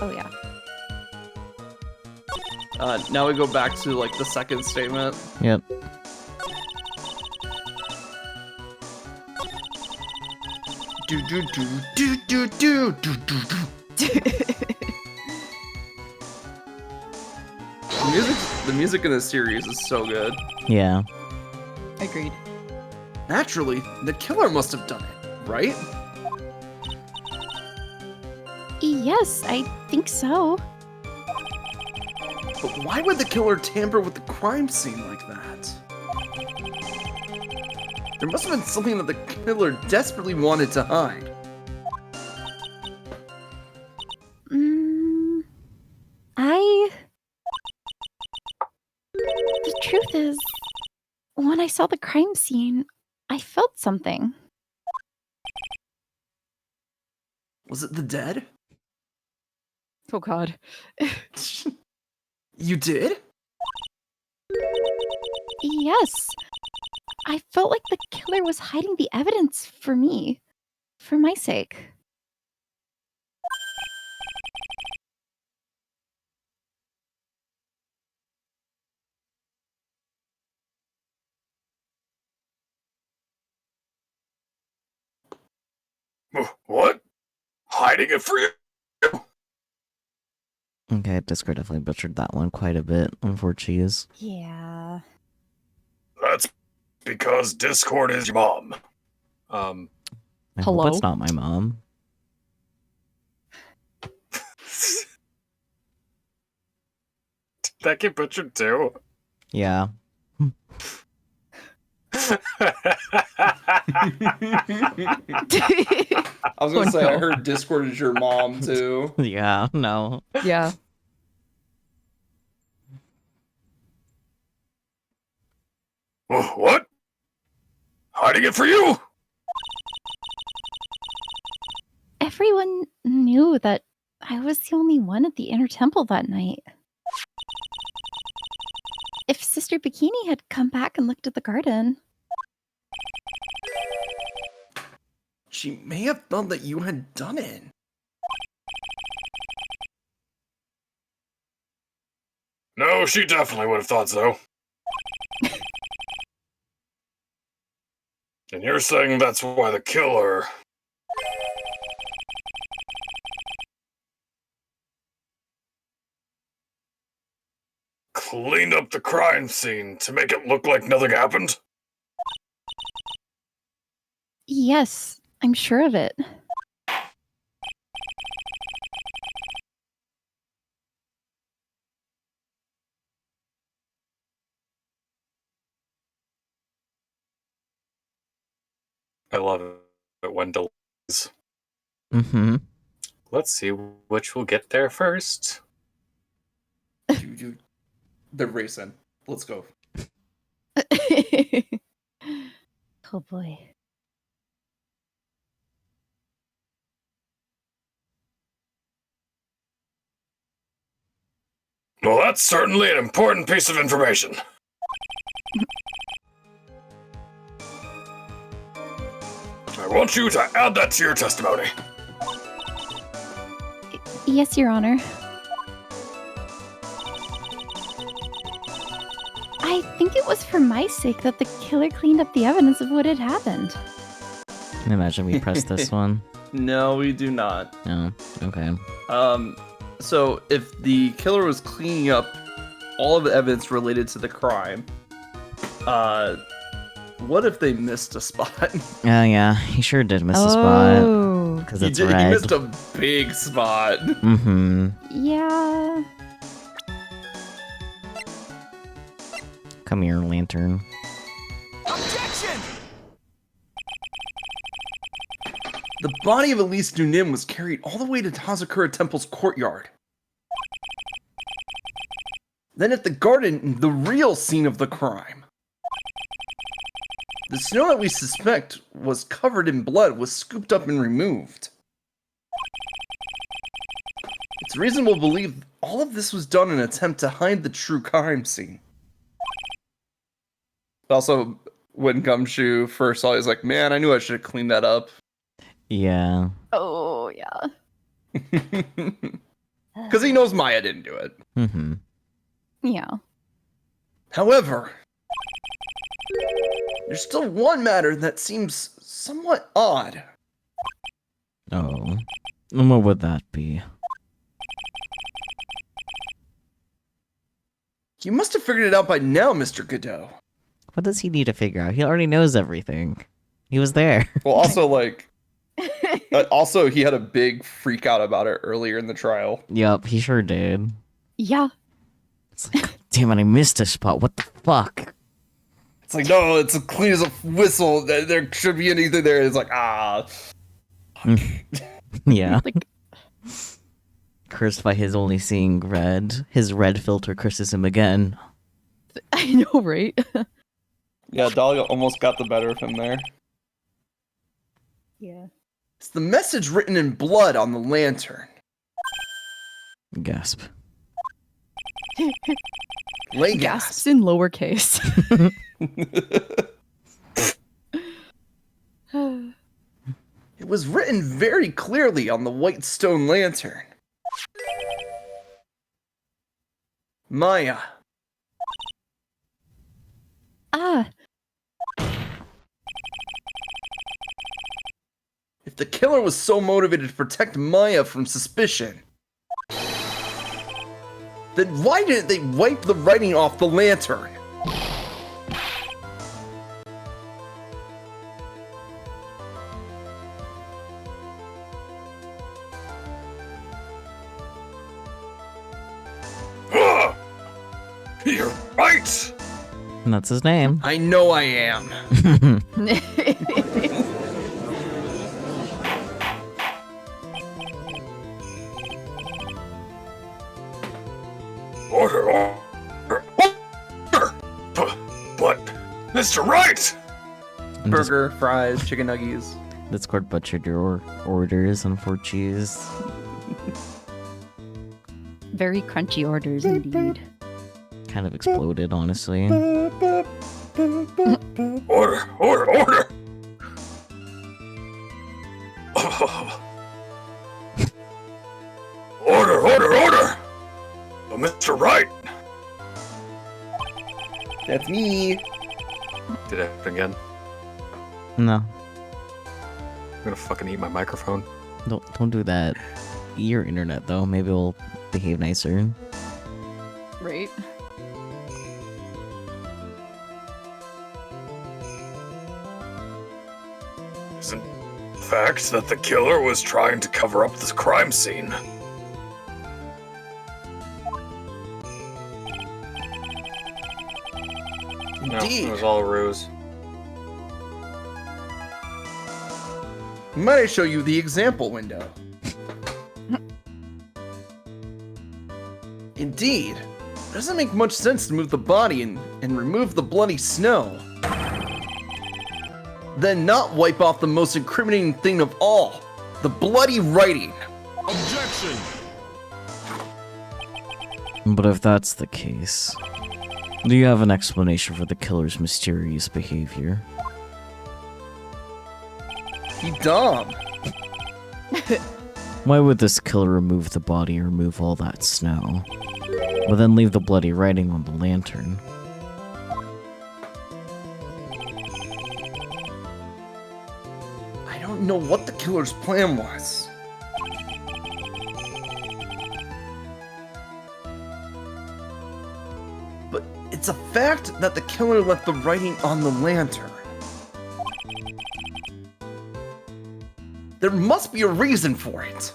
Oh yeah. Now we go back to like the second statement. Yep. Do do do do do do do do do. The music in this series is so good. Yeah. Agreed. Naturally, the killer must have done it, right? Yes, I think so. But why would the killer tamper with the crime scene like that? There must have been something that the killer desperately wanted to hide. The truth is, when I saw the crime scene, I felt something. Was it the dead? Oh god. You did? Yes. I felt like the killer was hiding the evidence for me. For my sake. What? Hiding it for you? Okay, Discord definitely butchered that one quite a bit, unfortunately. Yeah. That's because Discord is your mom. I Hello? hope it's not my mom. Did that get butchered too? Yeah. I was gonna Oh, say, I no. heard Discord is your mom too. Yeah, no. Yeah. What? Hiding it for you? Everyone knew that I was the only one at the inner temple that night. If Sister Bikini had come back and looked at the garden, She may have thought that you had done it. No, she definitely would have thought so. And you're saying that's why the killer... cleaned up the crime scene to make it look like nothing happened? yes, I'm sure of it. I love it when delays. Mm-hmm. Let's see which will get there first. They're racing. Let's go. Oh boy. Well, that's certainly an important piece of information. I want you to add that to your testimony. Yes, Your Honor. I think it was for my sake that the killer cleaned up the evidence of what had happened. Imagine we press this one. No, we do not. No. Okay. So if the killer was cleaning up all of the evidence related to the crime, what if they missed a spot? Oh yeah, he sure did miss a spot. Oh. Because He it's did. He red. missed a big spot. Mm-hmm. Yeah. Come here, lantern. The body of Elise Dunim was carried all the way to Hazakura Temple's courtyard. Then at the garden, the real scene of the crime. The snow that we suspect was covered in blood was scooped up and removed. It's reasonable to believe all of this was done in an attempt to hide the true crime scene. Also, when Gumshoe first saw it, he was like, man, I knew I should have cleaned that up. Yeah. Oh, yeah. Because he knows Maya didn't do it. Mm-hmm. Yeah. However, there's still one matter that seems somewhat odd. Oh. And what would that be? You must have figured it out by now, Mr. Godot. What does he need to figure out? He already knows everything. He was there. Well, also, like, also he had a big freak out about it earlier in the trial. Yup, he sure did. Yeah. It's like, damn it, I missed a spot. What the fuck? It's like, no, it's as clean as a whistle. There should be anything there. It's like, ah. Yeah. Like, Cursed by his only seeing red. His red filter curses him again. I know, right? Yeah, Dahlia almost got the better of him there. Yeah. It's the message written in blood on the lantern. Gasp. Lay Gasps in lowercase. It was written very clearly on the white stone lantern. Maya. Ah. If the killer was so motivated to protect Maya from suspicion, then why didn't they wipe the writing off the lantern? You're right! And that's his name. I know I am. Order! But, Mr. Wright! And Burger, fries, chicken nuggies. Discord butchered your orders, unfortunately. Very crunchy orders indeed. Kind of exploded, honestly. Order! Order! Order! Mr. Wright! That's me. Did it happen again? No, I'm gonna fucking eat my microphone. don't do that. Your internet, though. Maybe we'll behave nicer. Right? Isn't the fact that the killer was trying to cover up this crime scene? No, Indeed. it was all a ruse. Might I show you the example window? Indeed. It doesn't make much sense to move the body and remove the bloody snow. then not wipe off the most incriminating thing of all, the bloody writing? Objection! But if that's the case, do you have an explanation for the killer's mysterious behavior? He dumb. Why would this killer remove the body or remove all that snow, but then leave the bloody writing on the lantern? I don't know what the killer's plan was. But it's a fact that the killer left the writing on the lantern. There must be a reason for it.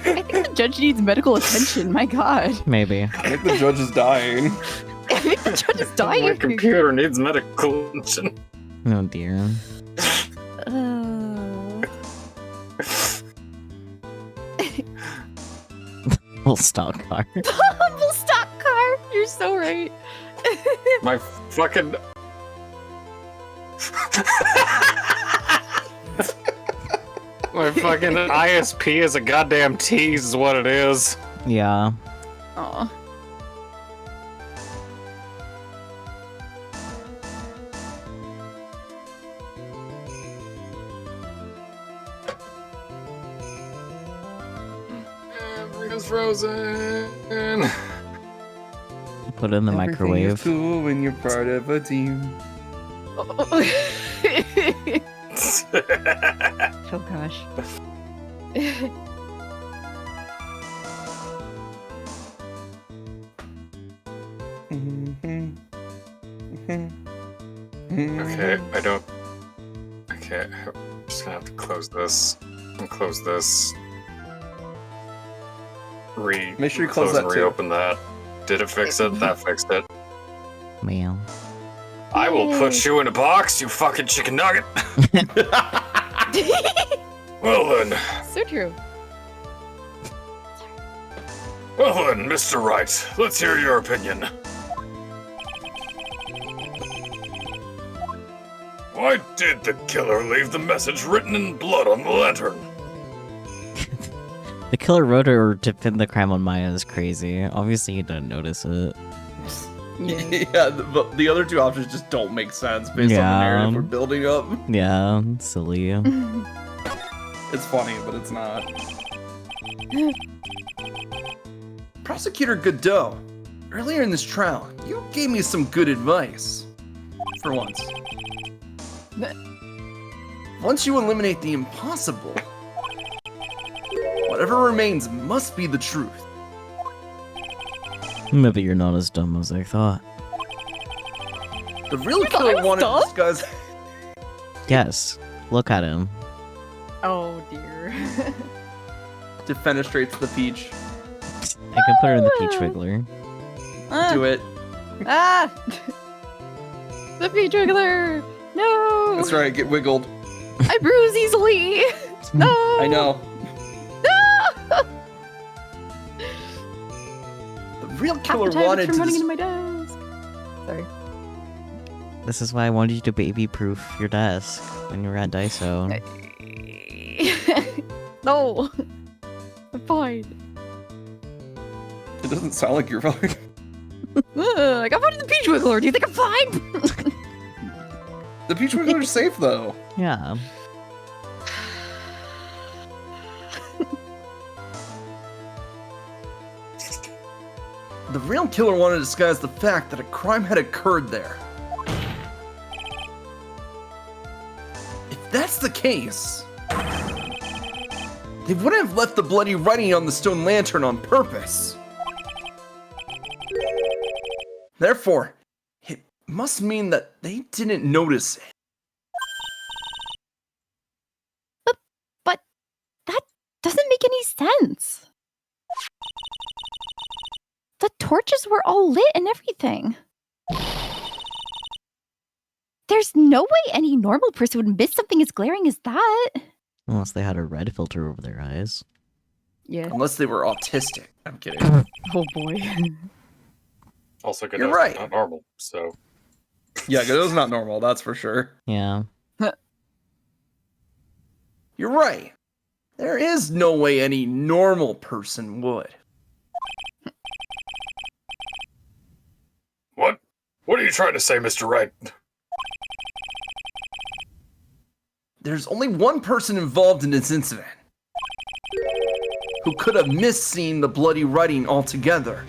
I think the judge needs medical attention. My God. Maybe. I think the judge is dying. I think the judge is dying. My computer needs medical attention. Oh dear. We'll stock car. Humble stock car. You're so right. My fucking. My fucking ISP is a goddamn tease, is what it is. Yeah. Aw. Everything's frozen. Put it in the microwave. Everything is cool when you're part of a team. Oh gosh. Okay, I don't. Okay, I'm just gonna have to close this. And close this. Make sure you close that and too. reopen that. Did it fix it? That fixed it. Man. I will put you in a box, you fucking chicken nugget. Well then. So true. Well then, Mr. Wright, let's hear your opinion. Why did the killer leave the message written in blood on the lantern? The killer wrote it or to pin the crime on Maya is crazy. Obviously he didn't notice it. Yeah, but the other two options just don't make sense based on the Yeah. narrative we're building up. Yeah, silly. It's funny, but it's not. Prosecutor Godot, earlier in this trial, you gave me some good advice. For once. Once you eliminate the impossible, whatever remains must be the truth. Maybe you're not as dumb as I thought. The real killer wanted to disguise. Yes. Look at him. Oh dear. Defenestrates the peach. I can put her in the peach wiggler. Do it. Ah! The peach wiggler! No! That's right, get wiggled. I bruise easily! No! I know. No! The real Half killer the time wanted it's from to. running into my desk. Sorry. This is why I wanted you to baby-proof your desk when you were at Daiso. No! I'm fine. It doesn't sound like you're fine. I got put in the peach wiggler. Do you think I'm fine? The peach wiggler's safe though. Yeah. The real killer wanted to disguise the fact that a crime had occurred there. the case, they wouldn't have left the bloody writing on the stone lantern on purpose. Therefore, it must mean that they didn't notice it. But that doesn't make any sense. The torches were all lit and everything. There's no way any normal person would miss something as glaring as that. Unless they had a red filter over their eyes. Yeah. Unless they were autistic. I'm kidding. Oh boy. Also, You're Godot's right. not normal, so. Yeah, Godot's not normal, that's for sure. Yeah. You're right. There is no way any normal person would. What? What are you trying to say, Mr. Wright? There's only one person involved in this incident who could have missed seeing the bloody writing altogether.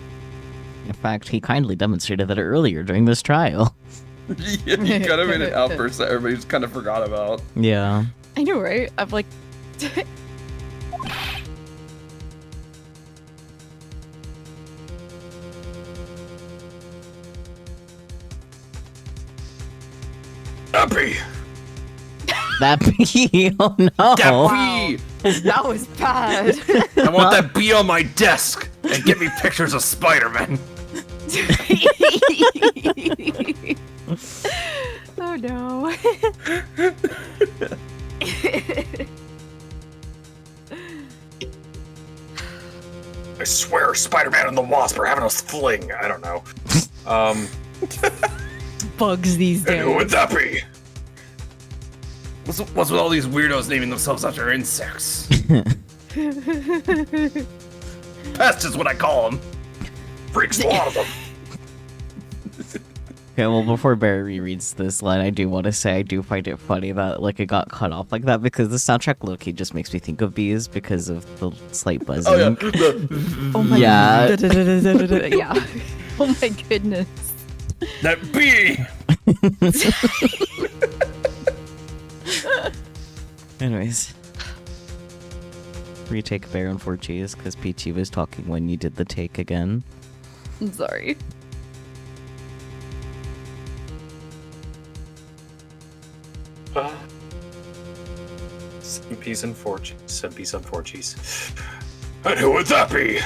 In fact, he kindly demonstrated that earlier during this trial. Yeah, he kind of made an outburst that everybody just kind of forgot about. Yeah. I know, right? I'm like, Happy! That bee, oh no. That bee! that was bad. I want that bee on my desk! And get me pictures of Spider-Man! Oh no. I swear Spider-Man and the Wasp are having a fling. I don't know. Bugs these And who would days. that be? What's with all these weirdos naming themselves after insects? Pest is what I call them. Freaks, a lot of them. Okay, well, before Barry reads this line, I do want to say I do find it funny that, like, it got cut off like that, because the soundtrack low-key just makes me think of bees because of the slight buzzing. Oh yeah. Oh my Yeah. yeah. Oh my goodness. That bee! Anyways. Retake Bear and 4Gs, because PT was talking when you did the take again. I'm sorry. Some peas and 4Gs. Some peas and 4Gs. And who would that be?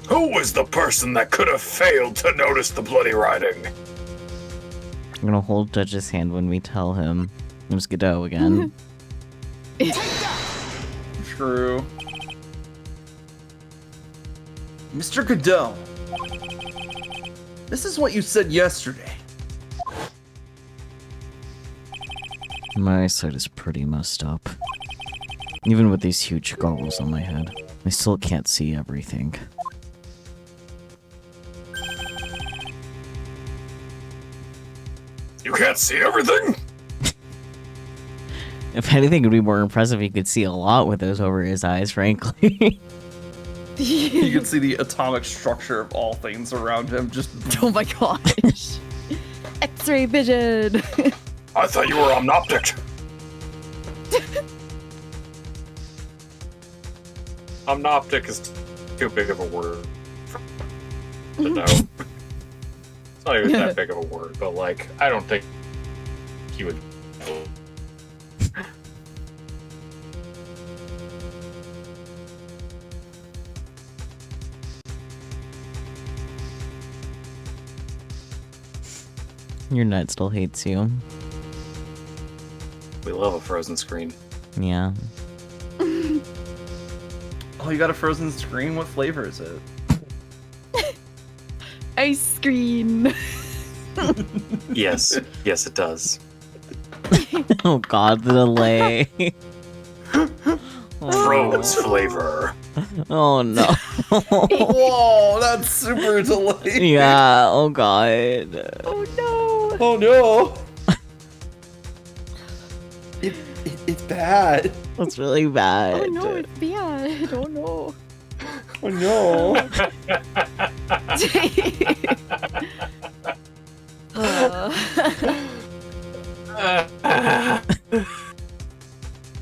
Who was the person that could have failed to notice the bloody writing? I'm gonna hold Judge's hand when we tell him. It was Godot again. True. Mr. Godot, this is what you said yesterday. My eyesight is pretty messed up. Even with these huge goggles on my head, I still can't see everything. You can't see everything? If anything, it would be more impressive if he could see a lot with those over his eyes, frankly. You can see the atomic structure of all things around him. Just Oh my gosh. X-ray vision. I thought you were omnoptic. Omnoptic is too big of a word to know. It's not even that big of a word, but like, I don't think he would. Your nut still hates you. We love a frozen screen. Yeah. oh, you got a frozen screen. What flavor is it? Ice cream. Yes, yes, it does. Oh god, the delay. Froze flavor. Oh no. Whoa, that's super delayed. Yeah, oh god. Oh no. Oh no. It's bad. That's really bad. Oh no, it's bad. Oh no. Oh no.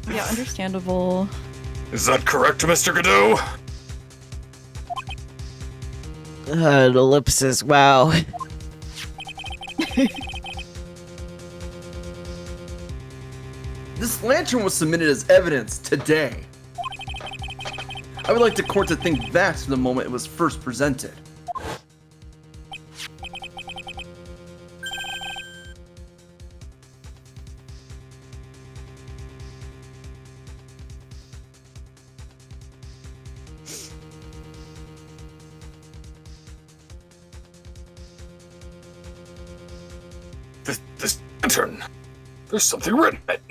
Yeah, understandable. Is that correct, Mr. Godot? An ellipsis, wow. This lantern was submitted as evidence today. I would like the court to think back to the moment it was first presented. This lantern. There's something written in it.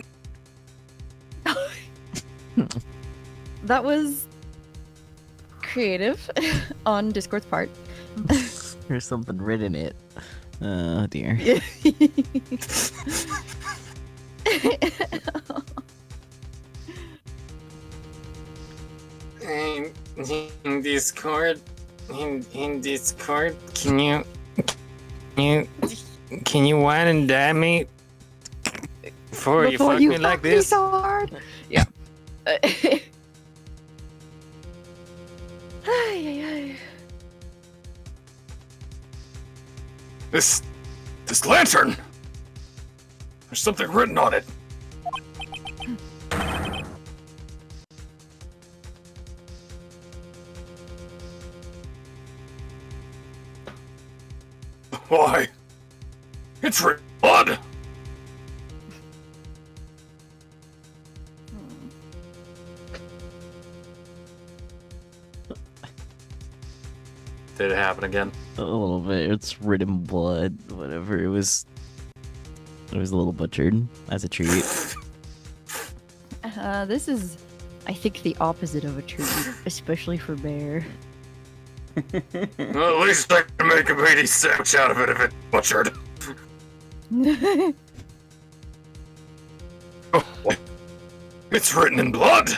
That was creative on Discord's part. There's something written in it. Oh dear. In Discord, in Discord, can you wine and dine me before you fuck me like this? so hard. Yeah. Ay, ay, ay. This lantern. There's something written on it. Why? It's written in blood. Did it happen again? A little bit. It's written blood. Whatever. It was a little butchered as a treat. This is, I think, the opposite of a treat, especially for Bear. Well, at least I can make a meaty sandwich out of it if it's butchered. Oh, it's written in blood.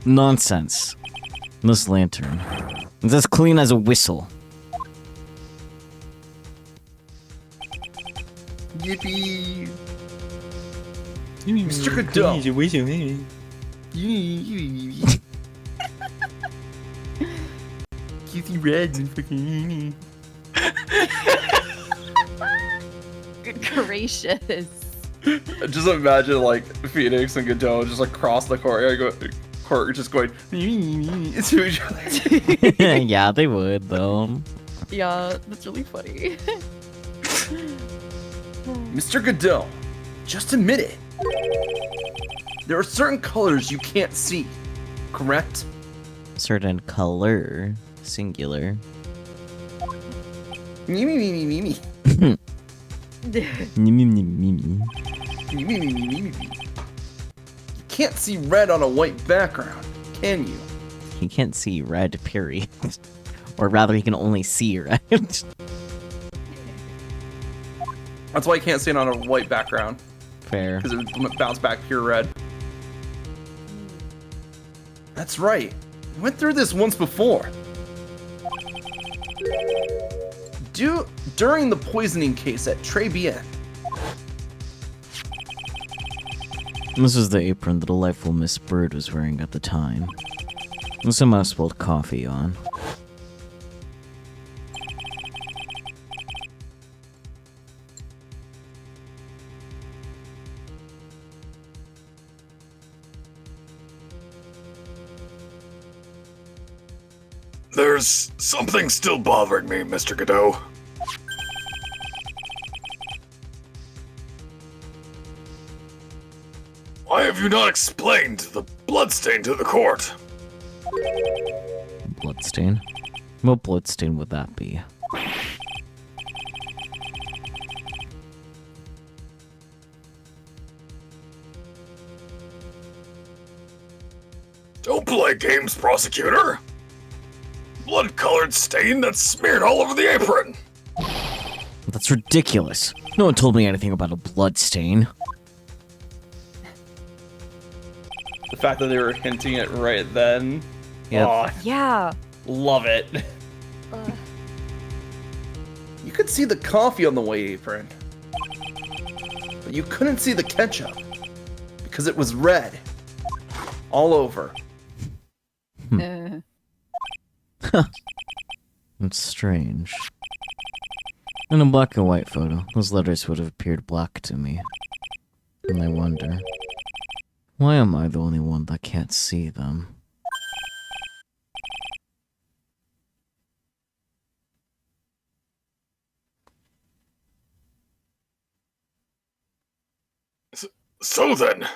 Nonsense. This lantern. It's as clean as a whistle. Yippee! Mr. Godot! Cutesy reds and fucking. Good gracious. Just imagine like Phoenix and Godot just like cross the court, just going to each other. Yeah, they would though. Yeah, that's really funny. Mr. Godot, just admit it. There are certain colors you can't see, correct? Certain color, singular. Me. Me. You can't see red on a white background, can you? He can't see red, period. Or rather, he can only see red. That's why you can't see it on a white background, Fair. because it would bounce back pure red. That's right. We went through this once before. During the poisoning case at Trebien. This was the apron the delightful Miss Bird was wearing at the time. Somehow spilled coffee on. There's something still bothering me, Mr. Godot. Why have you not explained the bloodstain to the court? Bloodstain? What bloodstain would that be? Don't play games, prosecutor! Blood-colored stain that's smeared all over the apron! That's ridiculous. No one told me anything about a bloodstain. The fact that they were hinting it right then. Yep. Oh, Yeah. love it. You could see the coffee on the white apron. But you couldn't see the ketchup. Because it was red. All over. Uh, It's strange. In a black and white photo, those letters would have appeared black to me. And I wonder, why am I the only one that can't see them? So then,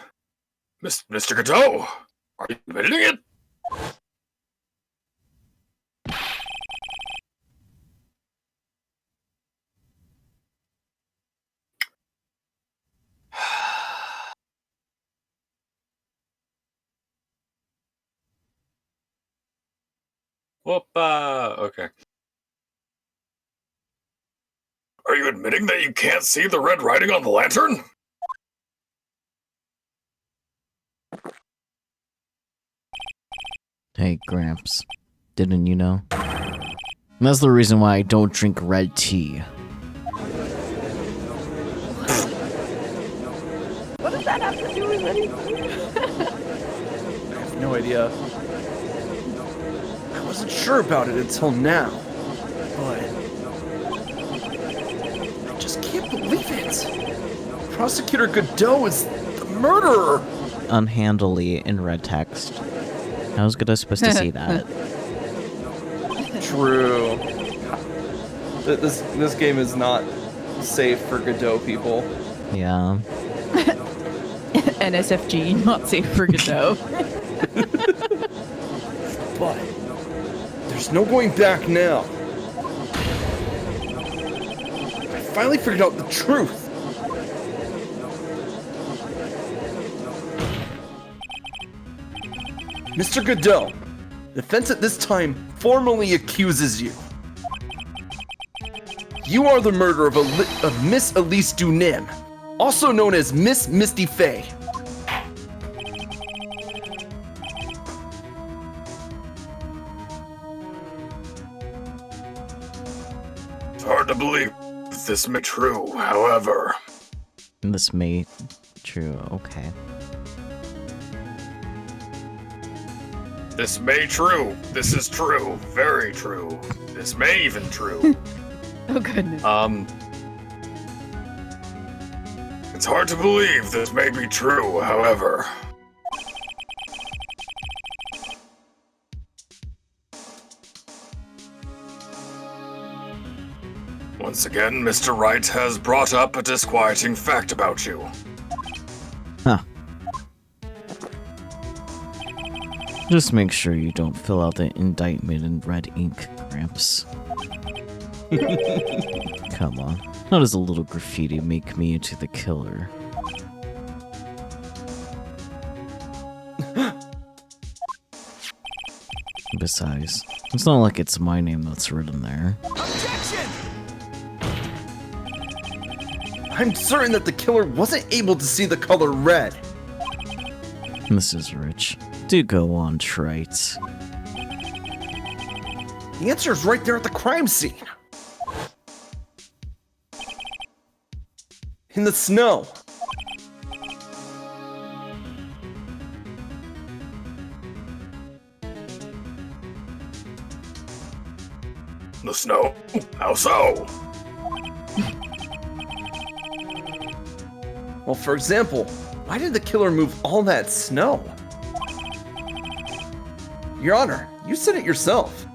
Mr. Godot, are you admitting it? Whoop, okay. Are you admitting that you can't see the red writing on the lantern? Hey, Gramps, didn't you know? That's the reason why I don't drink red tea. what does that have to do with anything? I have no idea. I wasn't sure about it until now. But... I just can't believe it. Prosecutor Godot is the murderer. Unhandily in red text. How was Godot supposed to see that? True. This game is not safe for Godot people. Yeah. NSFG, not safe for Godot. But there's no going back now. I finally figured out the truth. Mr. Godot, defense at this time formally accuses you. You are the murderer of Miss Elise Dunim, also known as Miss Misty Faye. It's hard to believe this may be true, however. This may... True, okay. This may true. This is true. Very true. This may even true. Oh goodness. It's hard to believe this may be true, however. Once again, Mr. Wright has brought up a disquieting fact about you. Huh. Just make sure you don't fill out the indictment in red ink, Gramps. Come on. How does a little graffiti make me into the killer? Besides, it's not like it's my name that's written there. I'm certain that the killer wasn't able to see the color red. Mrs. Rich, do go on, Trite. The answer is right there at the crime scene. In the snow. The snow? How so? Well, for example, why did the killer move all that snow? Your Honor, you said it yourself.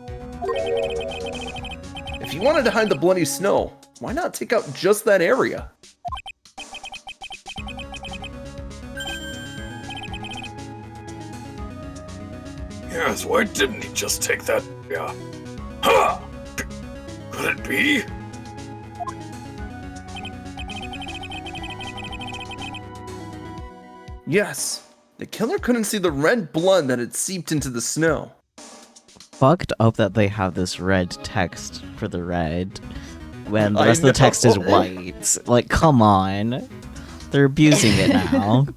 If you wanted to hide the bloody snow, why not take out just that area? Yes, why didn't he just take that? Yeah. Huh! Could it be? Yes, the killer couldn't see the red blood that had seeped into the snow. Fucked up that they have this red text for the red when the I rest of the text is know. white. Like, come on. They're abusing it now.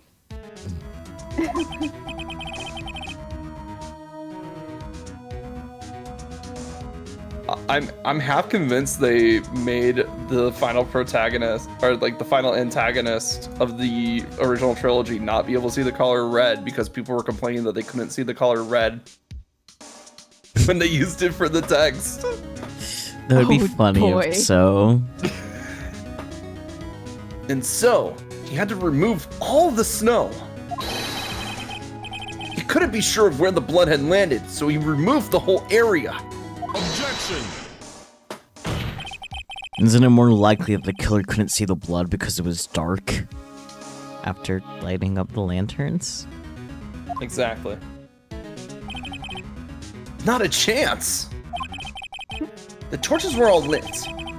I'm half convinced they made the final protagonist or like the final antagonist of the original trilogy not be able to see the color red because people were complaining that they couldn't see the color red when they used it for the text. That would be Oh, funny boy. if so. And so he had to remove all the snow. He couldn't be sure of where the blood had landed, so he removed the whole area. Objection! Isn't it more likely that the killer couldn't see the blood because it was dark after lighting up the lanterns? Exactly. Not a chance. The torches were all lit.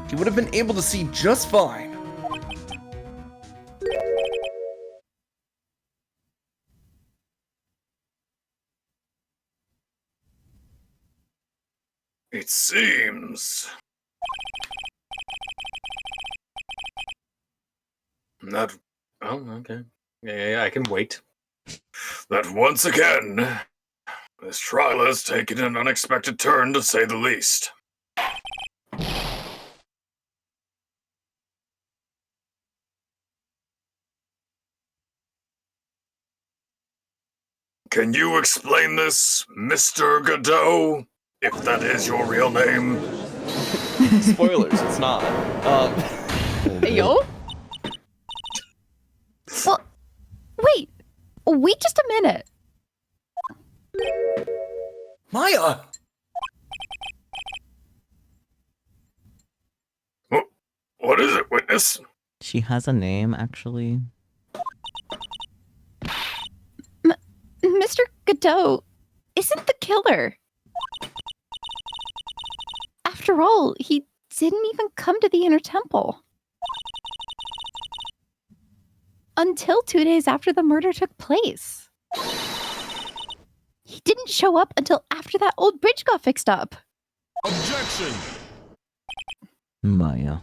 He would have been able to see just fine. It seems that. Oh, okay. Yeah, I can wait. That once again, this trial has taken an unexpected turn, to say the least. Can you explain this, Mr. Godot? If that is your real name. Spoilers, it's not. Hey, yo? Well, wait just a minute. Maya! What is it, witness? She has a name, actually. Mr. Godot isn't the killer. After all, he didn't even come to the Inner Temple. Until 2 days after the murder took place. He didn't show up until after that old bridge got fixed up. Objection! Maya.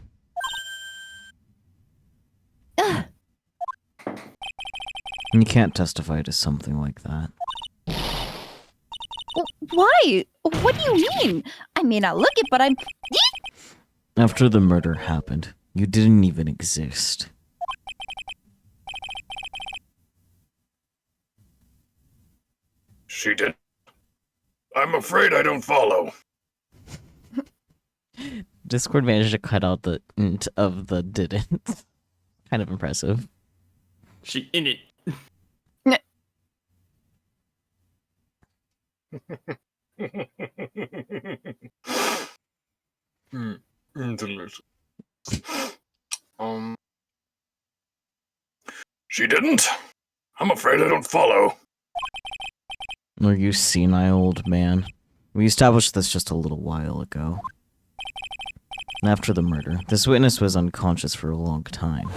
Ugh. You can't testify to something like that. Why? What do you mean? I mean, I look it, but I'm... After the murder happened, you didn't even exist. She did. I'm afraid I don't follow. Discord managed to cut out the nt of the didn't. Kind of impressive. She in it. Delicious. She didn't? I'm afraid I don't follow. Are you senile, old man? We established this just a little while ago. After the murder, this witness was unconscious for a long time.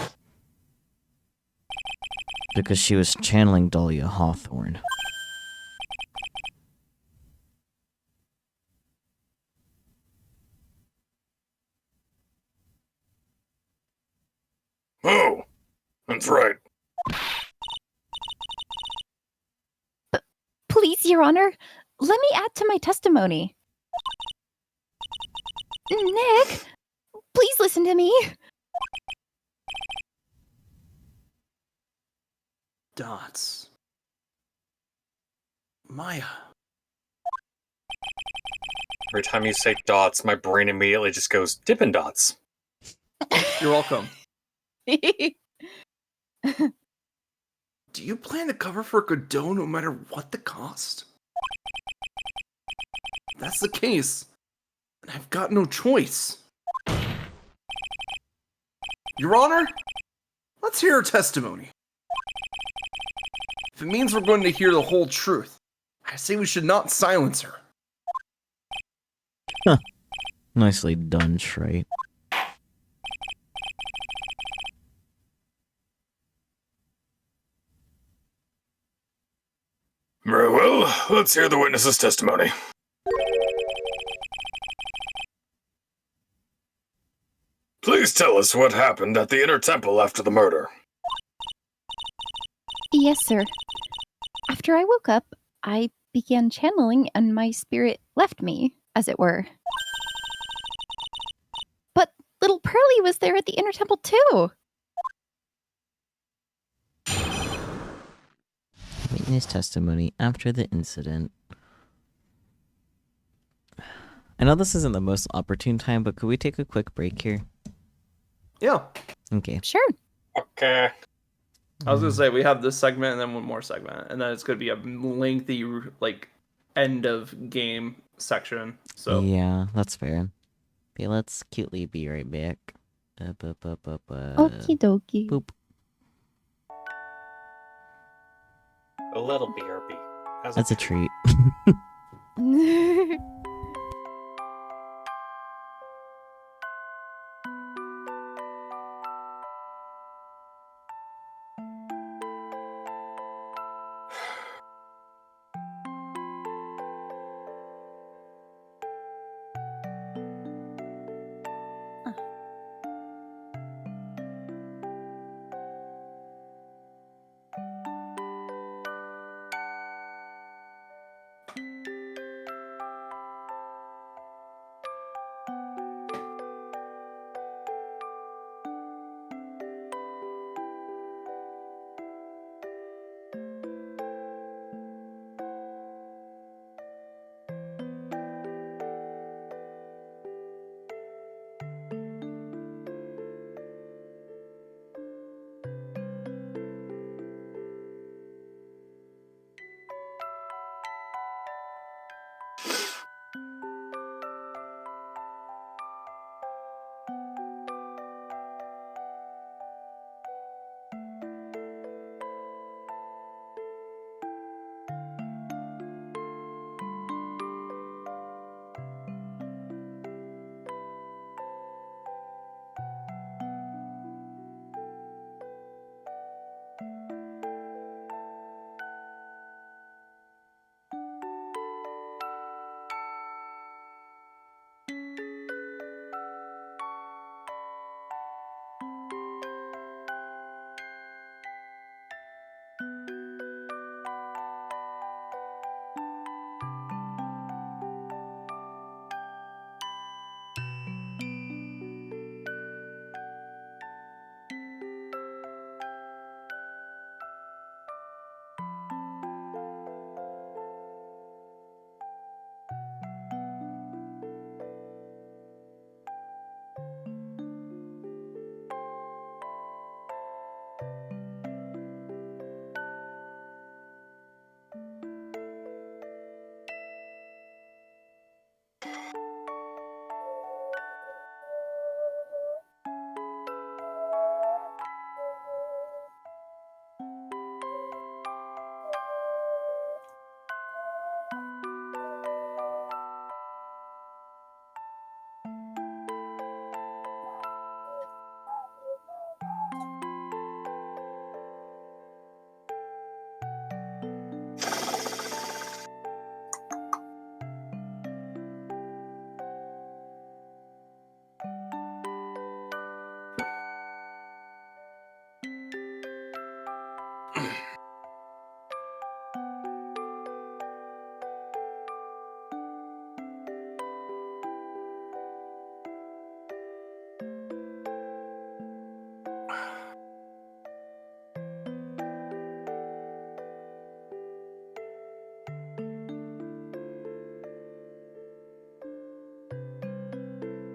Because she was channeling Dahlia Hawthorne. Oh, that's right. Please, Your Honor, let me add to my testimony. Nick, please listen to me. Dots. Maya. Every time you say dots, my brain immediately just goes Dippin' Dots. You're welcome. Do you plan to cover for Godot no matter what the cost? If that's the case, then I've got no choice. Your Honor, let's hear her testimony. If it means we're going to hear the whole truth, I say we should not silence her. Nicely done, Shrite. Very well, let's hear the witness's testimony. Please tell us what happened at the Inner Temple after the murder. Yes, sir. After I woke up, I began channeling and my spirit left me, as it were. Little Pearly was there at the Inner Temple too. Witness testimony after the incident. I know this isn't the most opportune time, but could we take a quick break here? Yeah. Okay. Sure. Okay. I was gonna say we have this segment and then one more segment, and then it's gonna be a lengthy like end of game section. So Yeah, that's fair. Okay, let's cutely be right back. Okie dokie. Boop. A little BRB. That's a treat.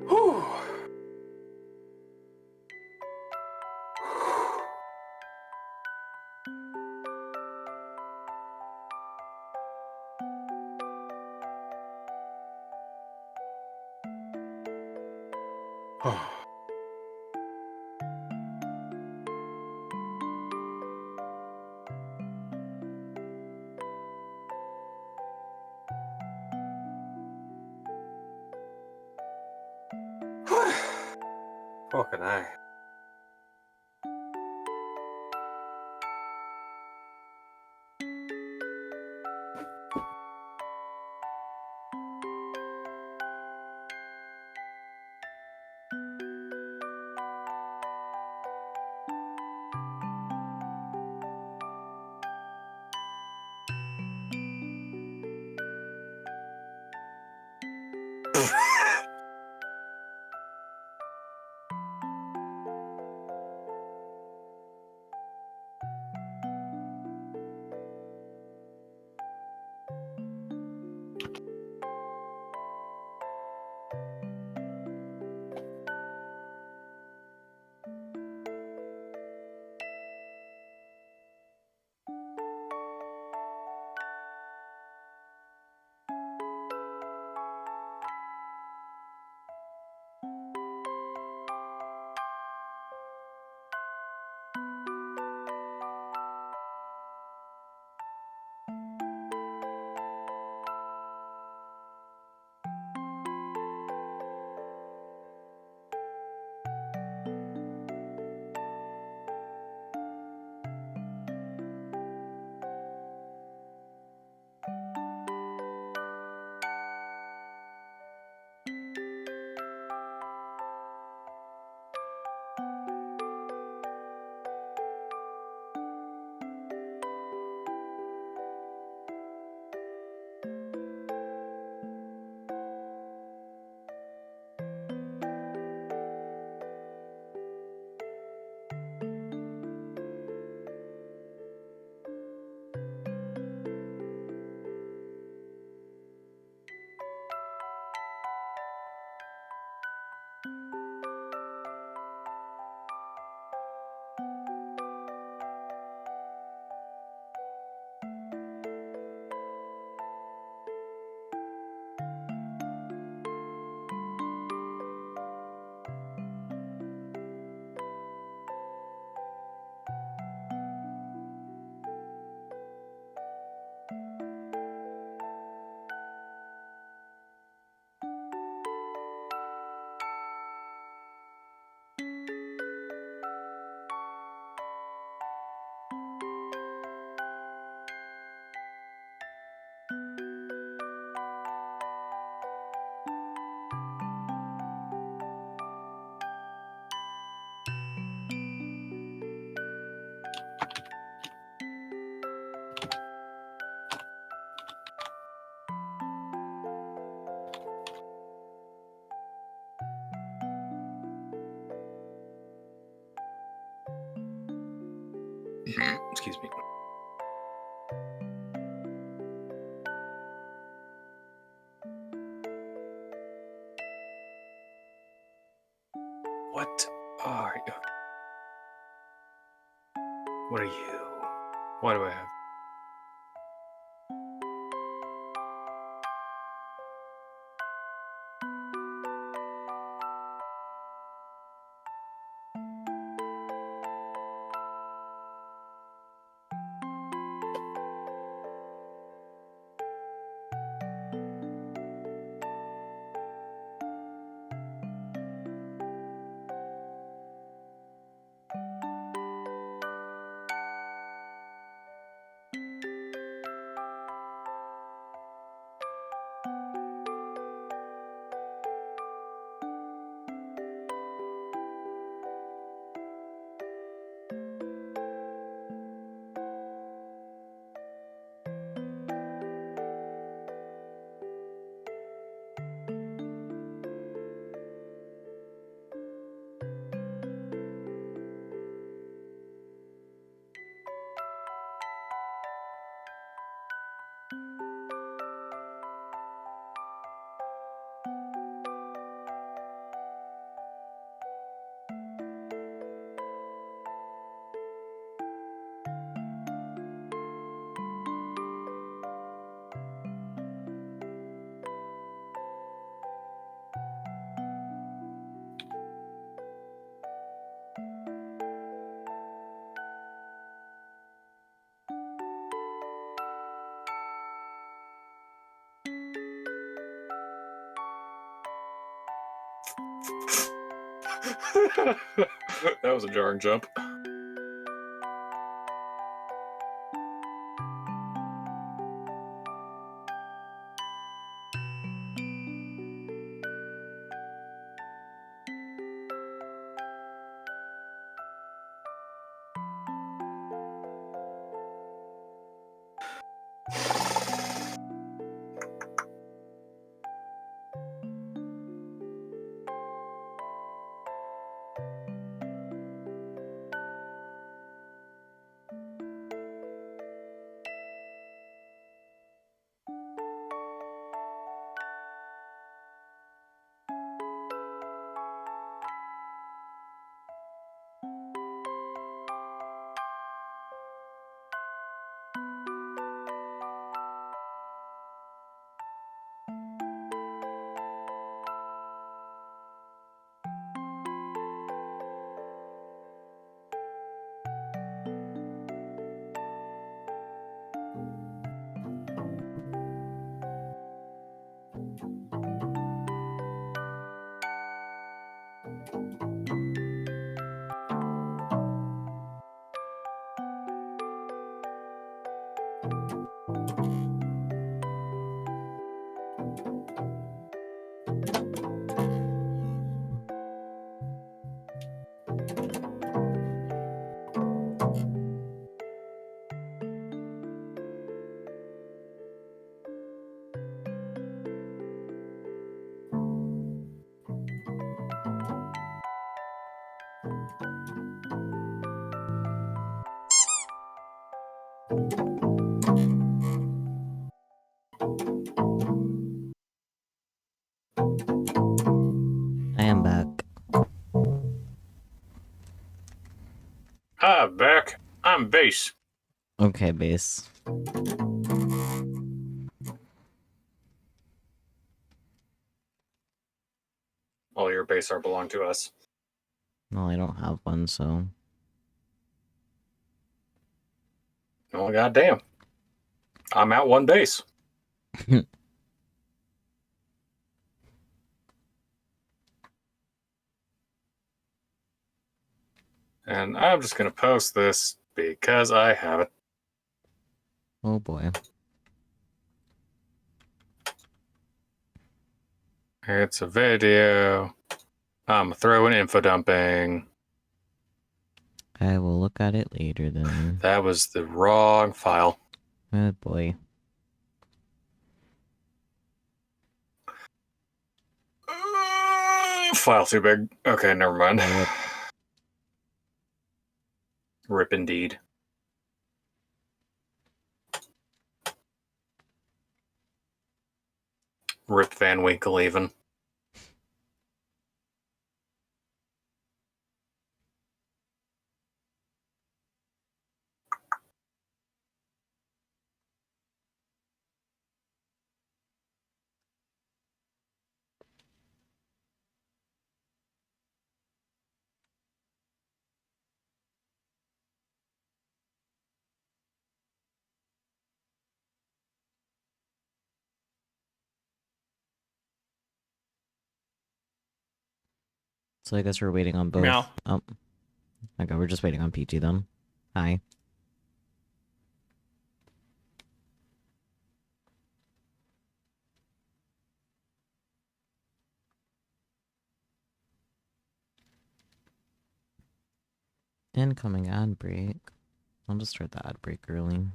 Whew. Fucking I. Excuse me. What are you? What are you? Why do I have? That was a jarring jump. I am back. Hi, Beck. I'm Base. Okay, base. All your base are belong to us. Well, I don't have one, so. Oh, goddamn. I'm at one base. And I'm just going to post this because I have it. Oh boy. It's a video. I'm throwing info dumping. I will look at it later then. That was the wrong file. Oh boy. File too big. Okay, never mind. Rip. Rip indeed. Rip Van Winkle even. So I guess we're waiting on both. Meow. Oh. Okay, we're just waiting on Peachy then. Hi. Incoming ad break. I'll just start the ad break early.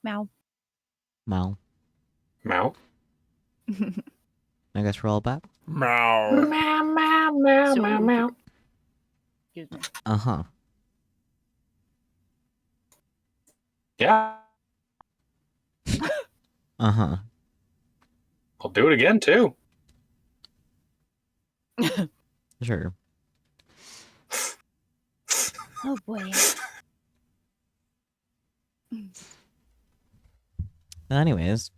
Meow. Mal. Meow. I guess we're all back. Meow. Meow, meow, meow, So- meow, meow. Excuse me. Uh-huh. Yeah. Uh-huh. I'll do it again, too. Sure. Oh boy. Anyways,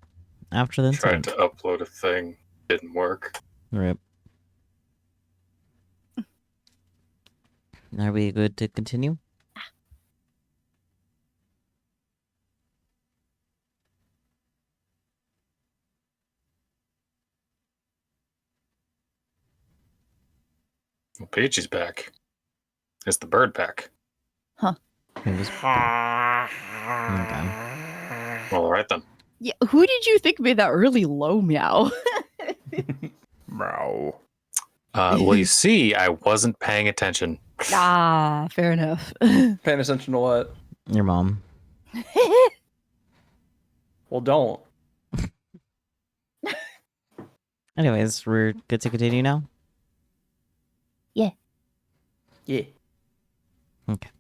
after the Tried incident. to upload a thing. Didn't work. Rip. Are we good to continue? Well, Peachy's back. It's the bird pack. It was... Okay. Well, all right then. Yeah, who did you think made that really low meow? Meow. Well, you see, I wasn't paying attention. Ah, fair enough. Paying attention to what? Your mom. Well, don't. Anyways, we're good to continue now? Yeah. Okay.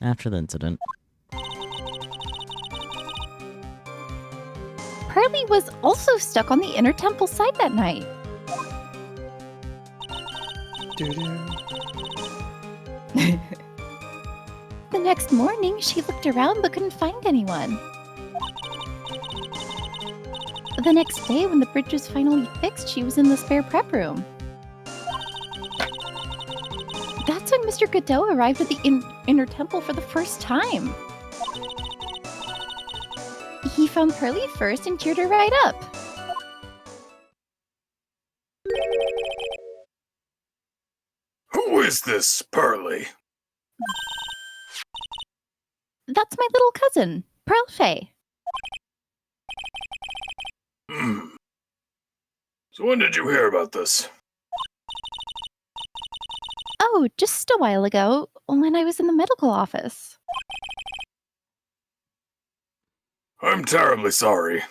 After the incident. Pearly was also stuck on the inner temple side that night. The next morning, she looked around but couldn't find anyone. The next day, when the bridge was finally fixed, she was in the spare prep room. That's when Mr. Godot arrived at the inner temple for the first time. He found Pearly first and cheered her right up. Who is this Pearly? That's my little cousin, Pearl Faye. So when did you hear about this? Oh, just a while ago, when I was in the medical office. I'm terribly sorry.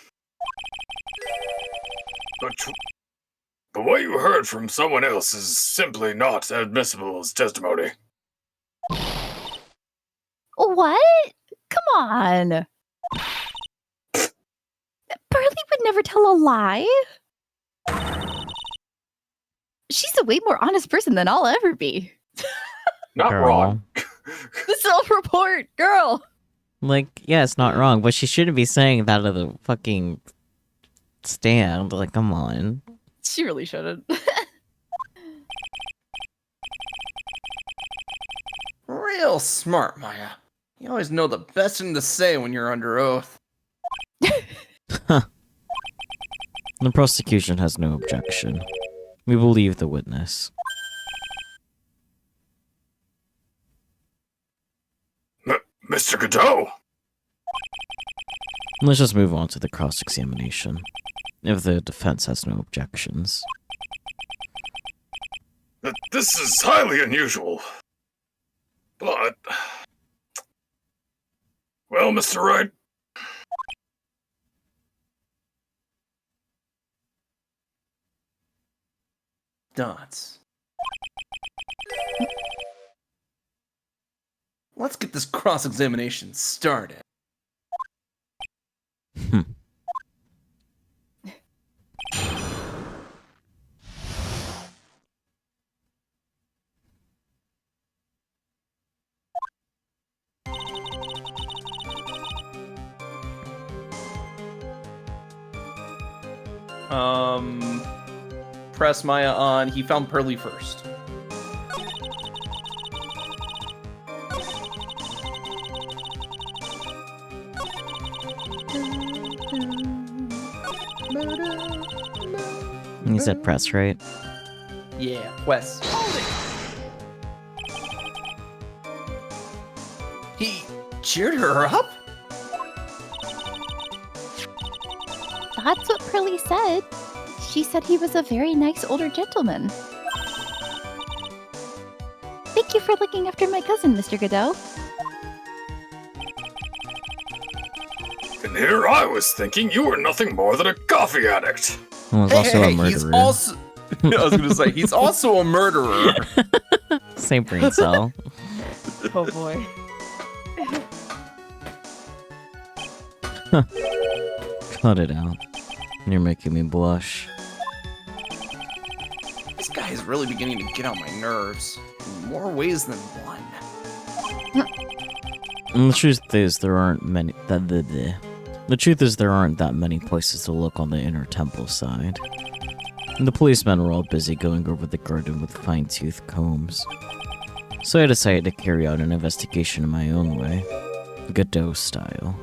But what you heard from someone else is simply not admissible as testimony. What? Come on. Pearly would never tell a lie. She's a way more honest person than I'll ever be. Not Girl. wrong. The self-report, girl. Like, yeah, it's not wrong, but she shouldn't be saying that at the fucking stand. Like, come on. She really shouldn't. Real smart, Maya. You always know the best thing to say when you're under oath. The prosecution has no objection. We believe the witness. Mr. Godot! Let's just move on to the cross-examination, if the defense has no objections. This is highly unusual. But... Well, Mr. Wright... Dots. Let's get this cross-examination started. Press Maya on. He found Pearly first. You said press, right? Yeah, Wes. He cheered her up? That's what Pearly said. She said he was a very nice older gentleman. Thank you for looking after my cousin, Mr. Godot. And here I was thinking you were nothing more than a coffee addict. Well, he's also a murderer. He's also... I was gonna say, he's also a murderer. Same brain cell. Oh boy. Cut it out. You're making me blush. This guy is really beginning to get on my nerves. In more ways than one. And the truth is, there aren't many. The truth is, there aren't that many places to look on the inner temple side. And the policemen were all busy going over the garden with fine-toothed combs. So I decided to carry out an investigation in my own way, Godot style.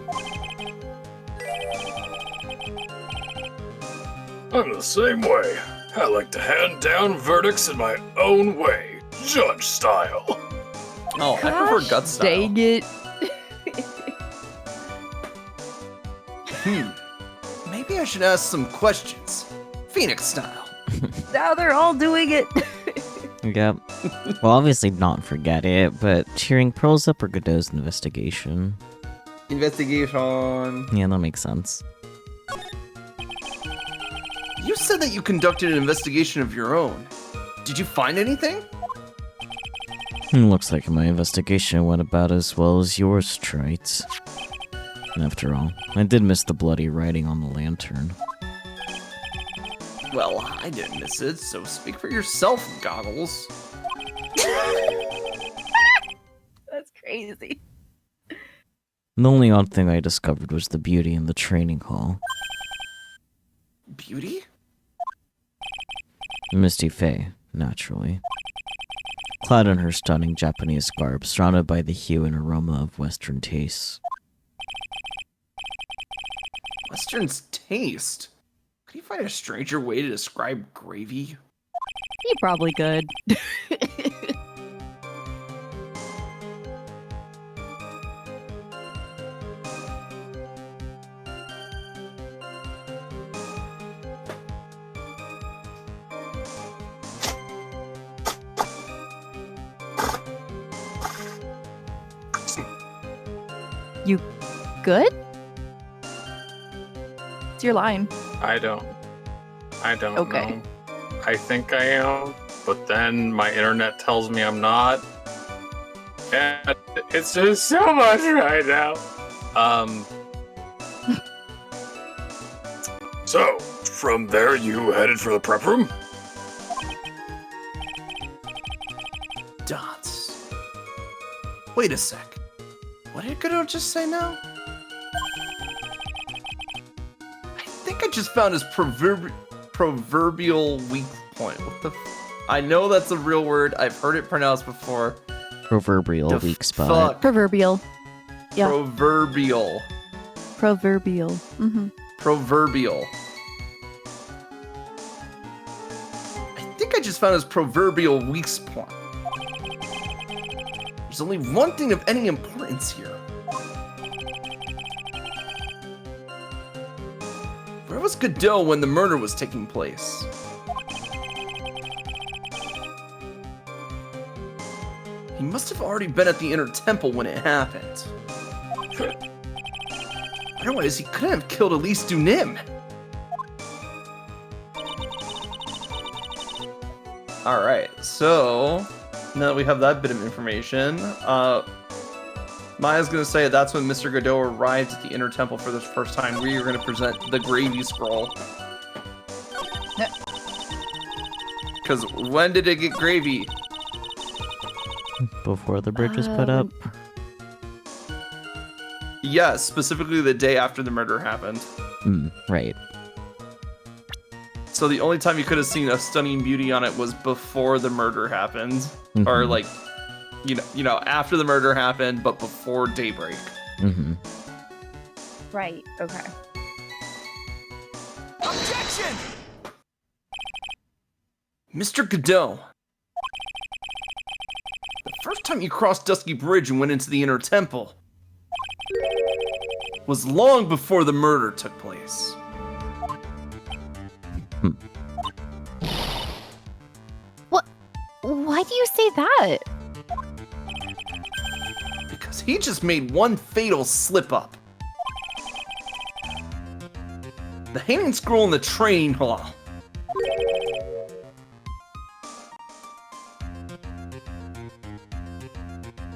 I'm the same way. I like to hand down verdicts in my own way, judge style. Oh, I prefer gut style. Dang it. Maybe I should ask some questions. Phoenix style. Now they're all doing it. Yep. Well, obviously not forget it, but cheering Pearls up or Godot's investigation. Investigation. Yeah, that makes sense. You said that you conducted an investigation of your own. Did you find anything? Looks like my investigation went about as well as yours, Trite. After all, I did miss the bloody writing on the lantern. Well, I didn't miss it, so speak for yourself, Goggles. That's crazy. The only odd thing I discovered was the beauty in the training hall. Beauty? Misty Faye, naturally. Clad in her stunning Japanese garb, surrounded by the hue and aroma of Western tastes. Western's taste? Could you find a stranger way to describe gravy? He probably could. You good? It's your line. I don't Okay. know. I think I am, but then my internet tells me I'm not. And it's just so much right now. So, from there you headed for the prep room? Dots. Wait a sec. What did Godot just say now? I think I just found his proverbial weak point. What the I know that's a real word. I've heard it pronounced before. Proverbial The weak spot. fuck? Proverbial. Yeah. Proverbial. Proverbial. Mm-hmm. Proverbial. I think I just found his proverbial weak spot. There's only one thing of any importance here. Where was Godot when the murder was taking place? He must have already been at the Inner Temple when it happened. Otherwise, he couldn't have killed Elise Dunim. Alright, so now that we have that bit of information, Maya's gonna say that's when Mr. Godot arrived at the Inner Temple for the first time. We are gonna present the Gravy Scroll. Because when did it get gravy? Before the bridge was put up. Yes, specifically the day after the murder happened. Right. So the only time you could have seen a stunning beauty on it was before the murder happened, or Mhm. like, you know, after the murder happened, but before daybreak. Mm-hmm. Right. Okay. Objection! Mr. Godot, the first time you crossed Dusky Bridge and went into the Inner Temple was long before the murder took place. Why do you say that? Because he just made one fatal slip-up. The hanging scroll in the training hall.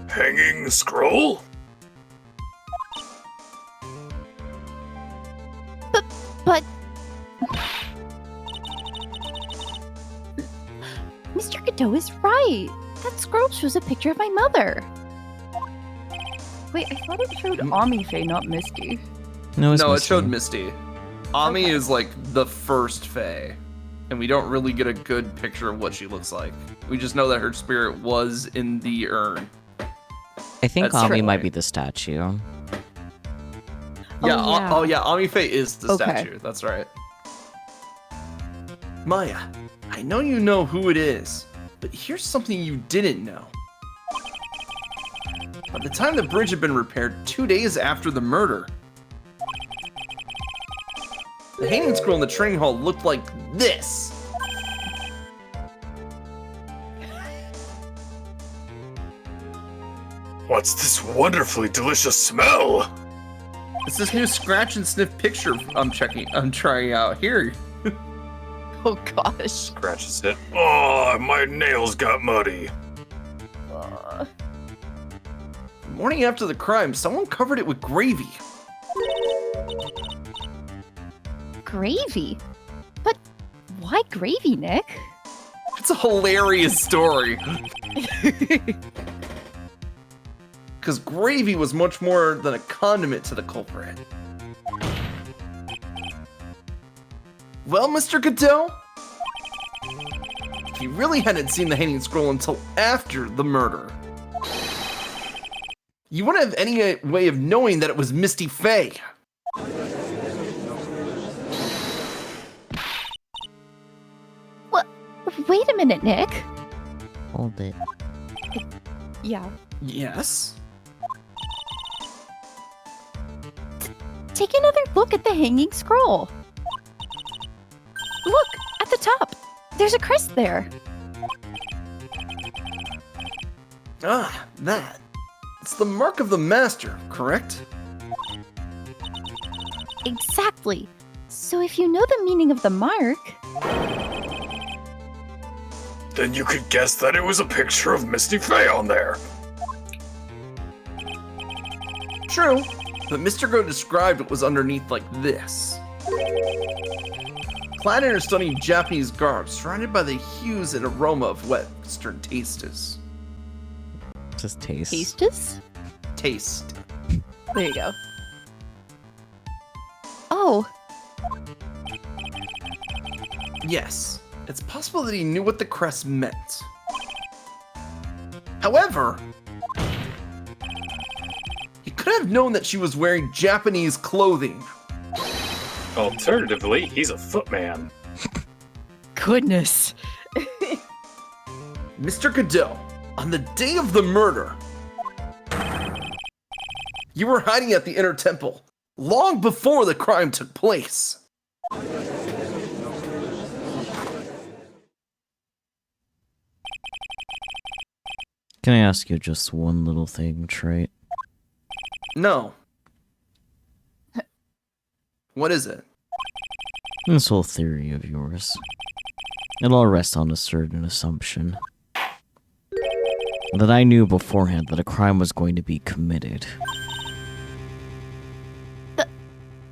Hanging scroll? But... Mr. Godot is right. That scroll shows a picture of my mother. Wait, I thought it showed Amife, not Misty. No, it's No, it Misty. showed Misty. Ami Okay. is like the first Fae, and we don't really get a good picture of what she looks like. We just know that her spirit was in the urn. I think That's Ami true. might be the statue. Yeah, yeah. oh yeah, Amife is the Okay. statue. That's right. Maya, I know you know who it is, but here's something you didn't know. By the time the bridge had been repaired 2 days after the murder, the hanging scroll in the training hall looked like this. What's this wonderfully delicious smell? It's this new scratch and sniff picture I'm trying out. Here. Oh gosh. Scratches it. Oh, my nails got muddy. Uh, The morning after the crime, someone covered it with gravy. Gravy? But why gravy, Nick? It's a hilarious story. Because gravy was much more than a condiment to the culprit. Well, Mr. Godot, you really hadn't seen the hanging scroll until after the murder. You wouldn't have any way of knowing that it was Misty Faye. What? Wait a minute, Nick. Hold it. yeah. Yes? Take another look at the hanging scroll. Look, at the top. There's a crest there. Ah, that. It's the mark of the master, correct? Exactly. So if you know the meaning of the mark... Then you could guess that it was a picture of Misty Faye on there. True, but Mr. Go described what was underneath like this. Clad in her stunning Japanese garb, surrounded by the hues and aroma of Western tastes. Just taste. Tastes? Taste. There you go. Oh, Yes, it's possible that he knew what the crest meant. However, he could have known that she was wearing Japanese clothing. Alternatively, he's a footman. Goodness. Mr. Godot, on the day of the murder, you were hiding at the Inner Temple long before the crime took place. Can I ask you just one little thing, Trait? No. What is it? This whole theory of yours. It all rests on a certain assumption. That I knew beforehand that a crime was going to be committed.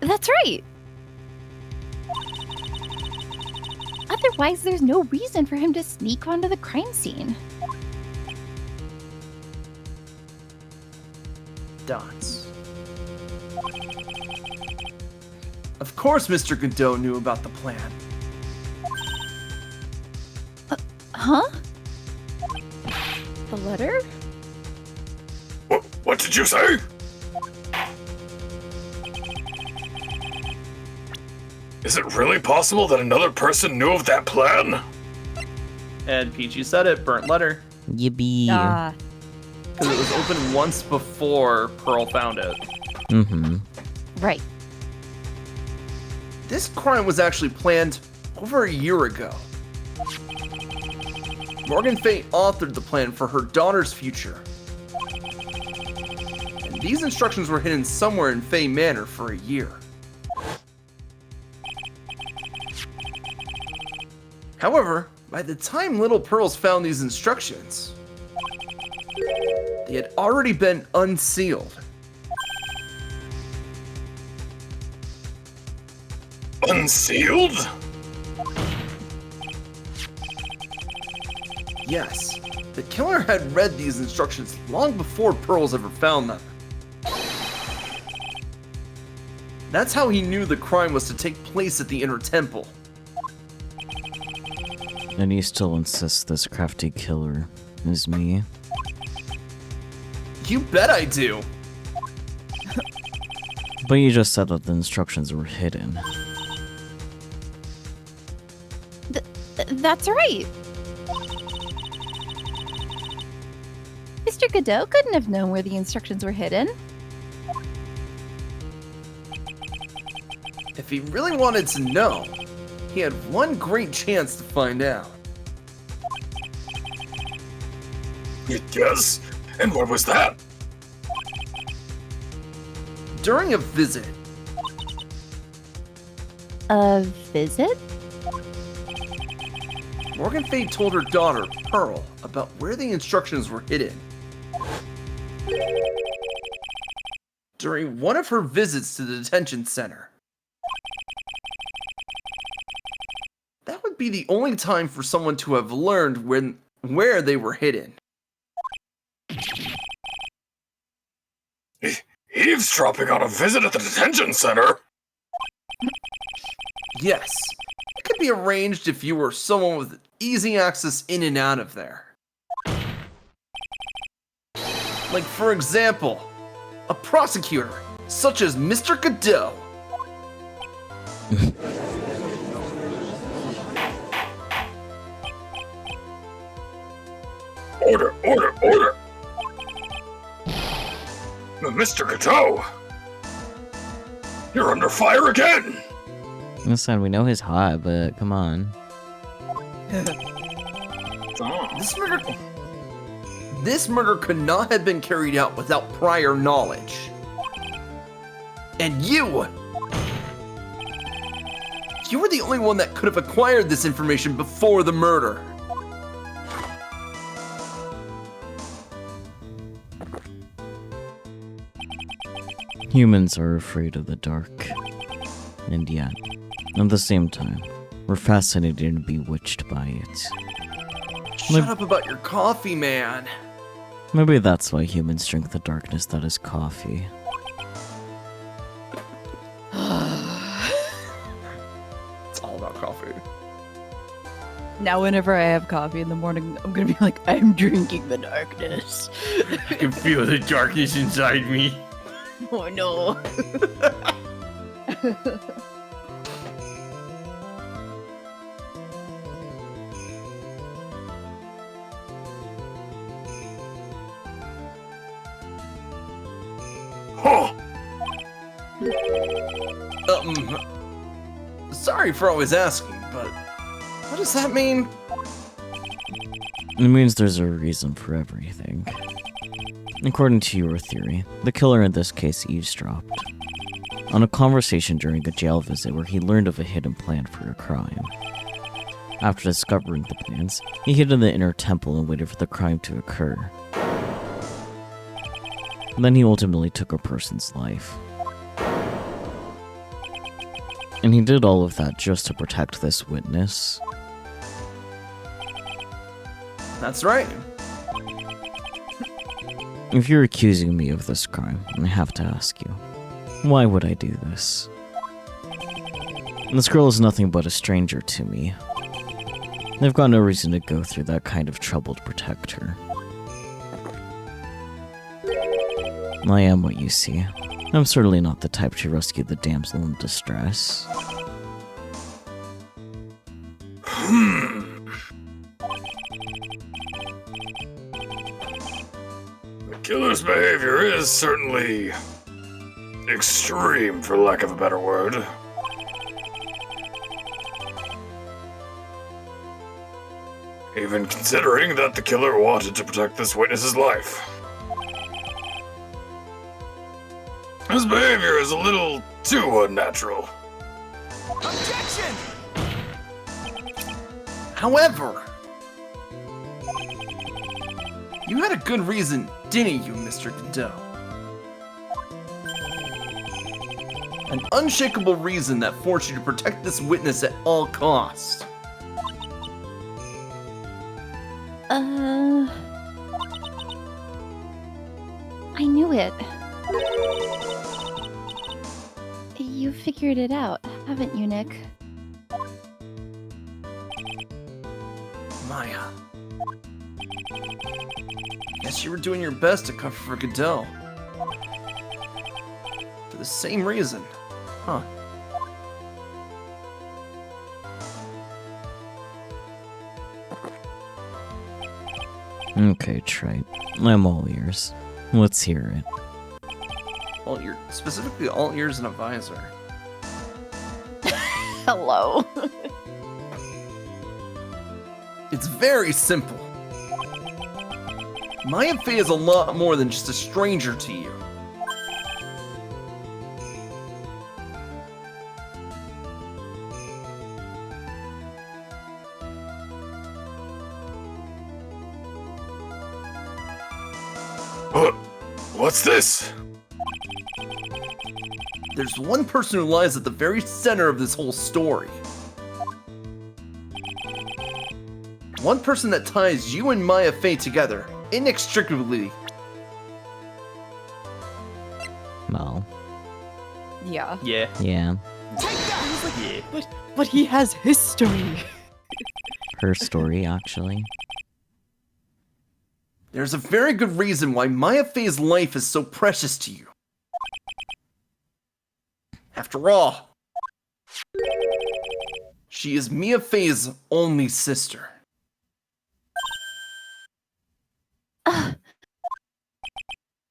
that's right. Otherwise, there's no reason for him to sneak onto the crime scene. Dots. Of course Mr. Godot knew about the plan. Huh? The letter? What did you say? Is it really possible that another person knew of that plan? And Peachy said it, burnt letter. Yippee. Ah, Because it was opened once before Pearl found it. Mm-hmm. Right. This crime was actually planned over a year ago. Morgan Fay authored the plan for her daughter's future. And these instructions were hidden somewhere in Fay Manor for a year. However, by the time Little Pearls found these instructions, they had already been unsealed. Unsealed? Yes, the killer had read these instructions long before Pearls ever found them. That's how he knew the crime was to take place at the Inner Temple. And he still insists this crafty killer is me. You bet I do. But you just said that the instructions were hidden. That's right. Mr. Godot couldn't have known where the instructions were hidden. If he really wanted to know, he had one great chance to find out. Yes? And what was that? During a visit, A visit? Morgan Fay told her daughter, Pearl, about where the instructions were hidden. During one of her visits to the detention center. That would be the only time for someone to have learned where they were hidden. Eavesdropping on a visit at the detention center? Yes, it could be arranged if you were someone with easy access in and out of there. Like, for example, a prosecutor, such as Mr. Godot. Order! Mr. Godot! You're under fire again! Listen, we know he's hot, but come on. This murder could not have been carried out without prior knowledge. And you were the only one that could have acquired this information before the murder. Humans are afraid of the dark. And yet, at the same time, we're fascinated and bewitched by it. Shut up about your coffee, man. Maybe that's why humans drink the darkness that is coffee. Now, whenever I have coffee in the morning, I'm gonna be like, I'm drinking the darkness. I can feel the darkness inside me. Oh no. Huh. Sorry for always asking, but what does that mean? It means there's a reason for everything. According to your theory, the killer in this case eavesdropped on a conversation during a jail visit where he learned of a hidden plan for a crime. After discovering the plans, he hid in the inner temple and waited for the crime to occur. Then he ultimately took a person's life. And he did all of that just to protect this witness. That's right. If you're accusing me of this crime, I have to ask you, why would I do this? This girl is nothing but a stranger to me. I've got no reason to go through that kind of trouble to protect her. I am what you see. I'm certainly not the type to rescue the damsel in distress. The killer's behavior is certainly extreme, for lack of a better word. Even considering that the killer wanted to protect this witness's life. His behavior is a little too unnatural. Objection! However, you had a good reason, didn't you, Mr. Godot? An unshakable reason that forced you to protect this witness at all costs. I knew it. You figured it out, haven't you, Nick? Maya. Guess you were doing your best to cover for Godot. For the same reason, huh? Okay, Trite. I'm all ears. Let's hear it. All ear, specifically all ears and a visor. Hello. It's very simple. Maya Fey is a lot more than just a stranger to you. What's this? There's one person who lies at the very center of this whole story. One person that ties you and Maya Fey together inextricably. Well, Yeah. Yeah. yeah. Yeah. But he has history. Her story, actually. There's a very good reason why Maya Fey's life is so precious to you. After all, she is Mia Fey's only sister.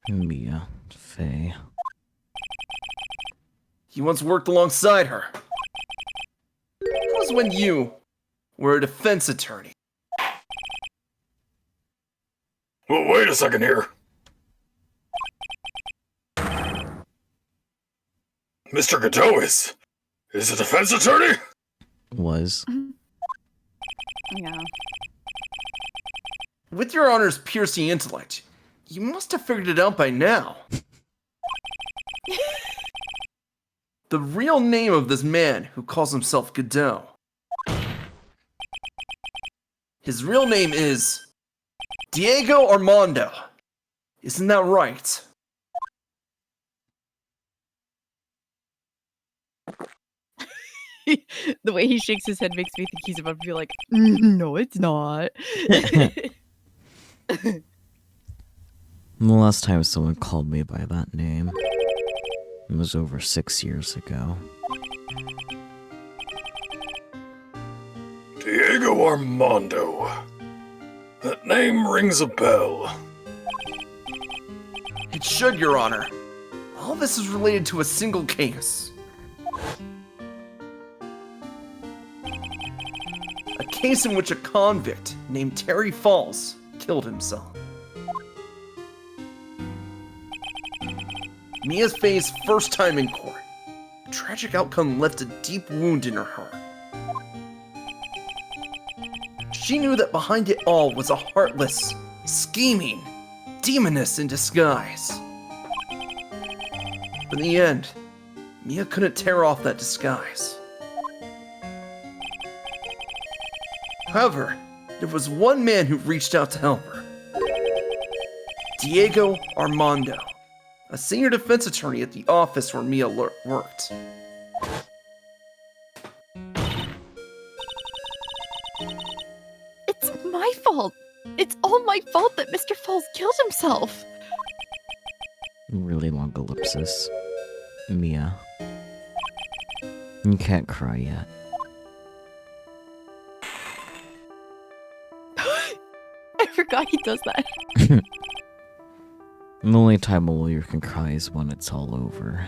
Mia Fey. You once worked alongside her. That was when you were a defense attorney. Well, wait a second here. Mr. Godot is a defense attorney? Was. Yeah. With your honor's piercing intellect, you must have figured it out by now. The real name of this man who calls himself Godot. His real name is Diego Armando. Isn't that right? The way he shakes his head makes me think he's about to be like, no, it's not. The last time someone called me by that name, it was over 6 years ago. Diego Armando. That name rings a bell. It should, Your Honor. All this is related to a single case. A case in which a convict named Terry Falls killed himself. Mia Faye's first time in court. A tragic outcome left a deep wound in her heart. She knew that behind it all was a heartless, scheming demoness in disguise. But in the end, Mia couldn't tear off that disguise. However, there was one man who reached out to help her. Diego Armando, a senior defense attorney at the office where Mia worked. It's my fault. It's all my fault that Mr. Falls killed himself. Really long ellipsis. Mia. You can't cry yet. I forgot he does that. The only time a lawyer can cry is when it's all over.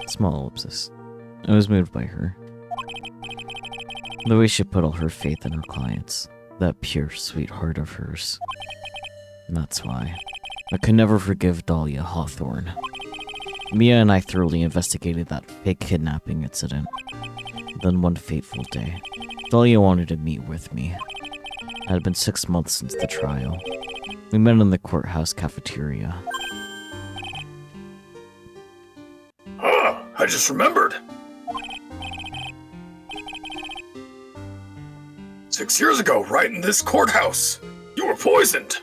Small ellipsis. I was moved by her. The way she put all her faith in her clients. That pure, sweet heart of hers. And that's why I could never forgive Dahlia Hawthorne. Mia and I thoroughly investigated that fake kidnapping incident. Then one fateful day, Dahlia wanted to meet with me. It had been 6 months since the trial. We met in the courthouse cafeteria. I just remembered. 6 years ago, right in this courthouse, you were poisoned.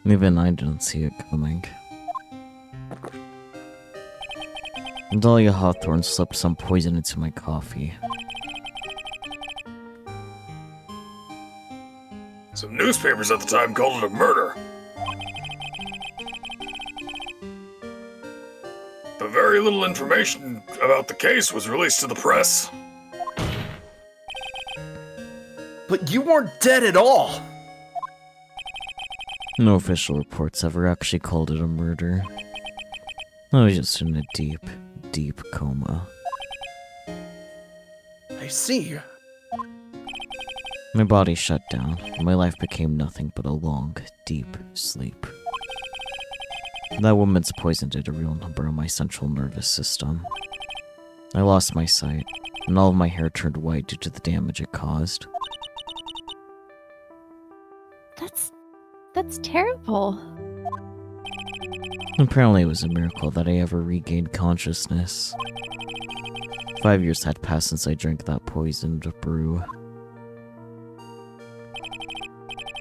Even I didn't see it coming. Dahlia Hawthorne slipped some poison into my coffee. Some newspapers at the time called it a murder. But very little information about the case was released to the press. But you weren't dead at all! No official reports ever actually called it a murder. I was just in a deep, deep coma. I see. My body shut down, and my life became nothing but a long, deep sleep. That woman's poison did a real number on my central nervous system. I lost my sight, and all of my hair turned white due to the damage it caused. That's terrible. Apparently it was a miracle that I ever regained consciousness. 5 years had passed since I drank that poisoned brew.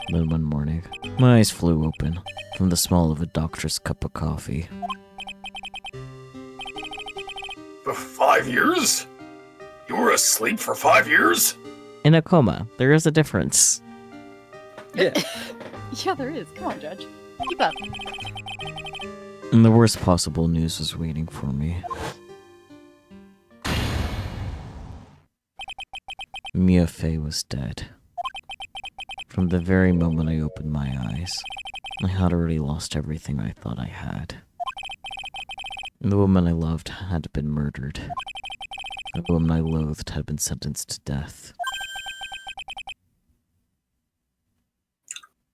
Then one morning, my eyes flew open from the smell of a doctor's cup of coffee. For 5 years? You were asleep for 5 years? In a coma, there is a difference. Yeah. Yeah, there is. Come on, Judge. Keep up. And the worst possible news was waiting for me. Mia Faye was dead. From the very moment I opened my eyes, I had already lost everything I thought I had. The woman I loved had been murdered. The woman I loathed had been sentenced to death.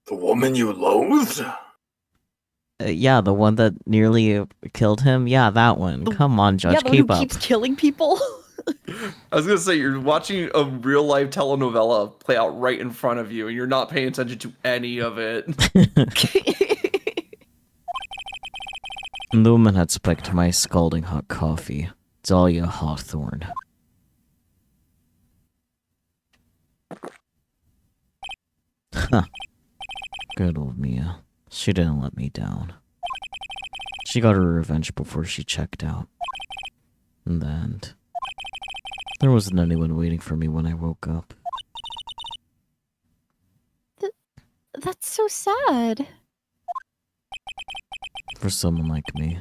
The woman you loathed? Yeah, the one that nearly killed him? Yeah, that one. Come on, Judge, Yeah, the one keep who up. keeps killing people. I was gonna say, you're watching a real life telenovela play out right in front of you, and you're not paying attention to any of it. And the woman had spiked my scalding hot coffee. Dahlia Hawthorne. Huh. Good old Mia. She didn't let me down. She got her revenge before she checked out. And then there wasn't anyone waiting for me when I woke up. That's so sad. For someone like me.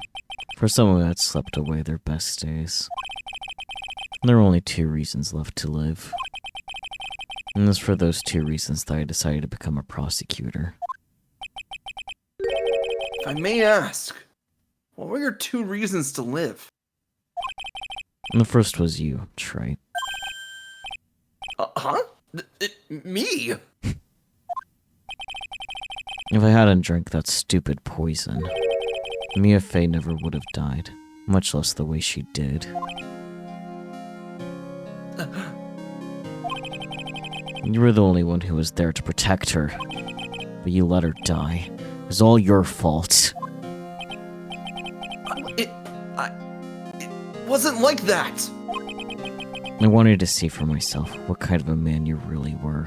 For someone who had slept away their best days. There were only 2 reasons left to live. And it's for those 2 reasons that I decided to become a prosecutor. If I may ask, what were your 2 reasons to live? And the first was you, Trite. Huh? Me? If I hadn't drank that stupid poison, Mia Fey never would have died, much less the way she did. You were the only one who was there to protect her, but you let her die. It was all your fault. It wasn't like that. I wanted to see for myself what kind of a man you really were.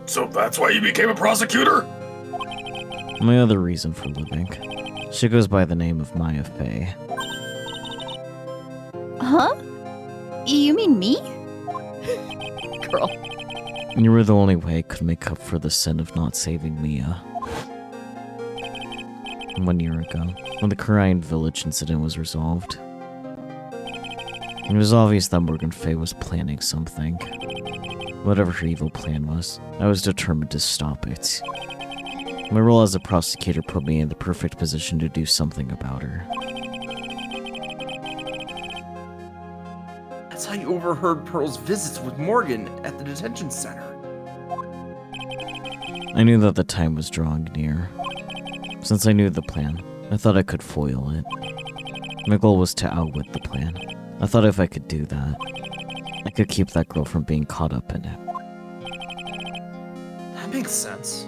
So that's why you became a prosecutor? My other reason for living. She goes by the name of Maya Fey. Huh? You mean me? Girl. You were the only way I could make up for the sin of not saving Mia. 1 year ago, when the Korean village incident was resolved, it was obvious that Morgan Fey was planning something. Whatever her evil plan was, I was determined to stop it. My role as a prosecutor put me in the perfect position to do something about her. That's how you overheard Pearl's visits with Morgan at the detention center. I knew that the time was drawing near. Since I knew the plan, I thought I could foil it. My goal was to outwit the plan. I thought if I could do that, I could keep that girl from being caught up in it. That makes sense.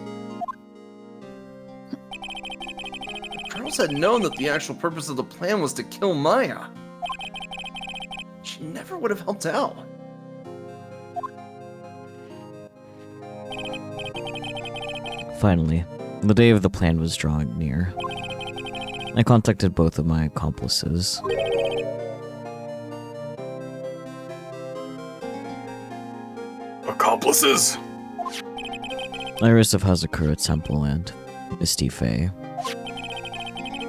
If girls had known that the actual purpose of the plan was to kill Maya, she never would have helped out. Finally, the day of the plan was drawing near. I contacted both of my accomplices. Accomplices? Iris of Hazakura Temple and Misty Fey.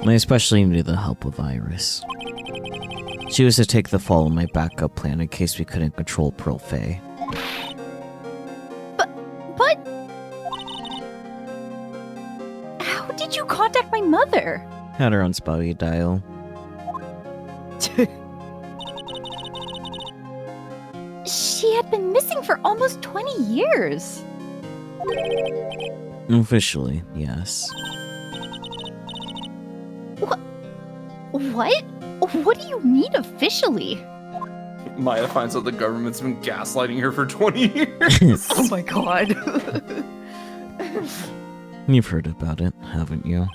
I especially needed the help of Iris. She was to take the fall on my backup plan in case we couldn't control Pearl Fey. But how did you contact my mother? Had her on Spouty dial. She had been missing for almost 20 years. Officially, yes. What? What do you mean officially? Maya finds out the government's been gaslighting her for 20 years. Oh my god. You've heard about it, haven't you?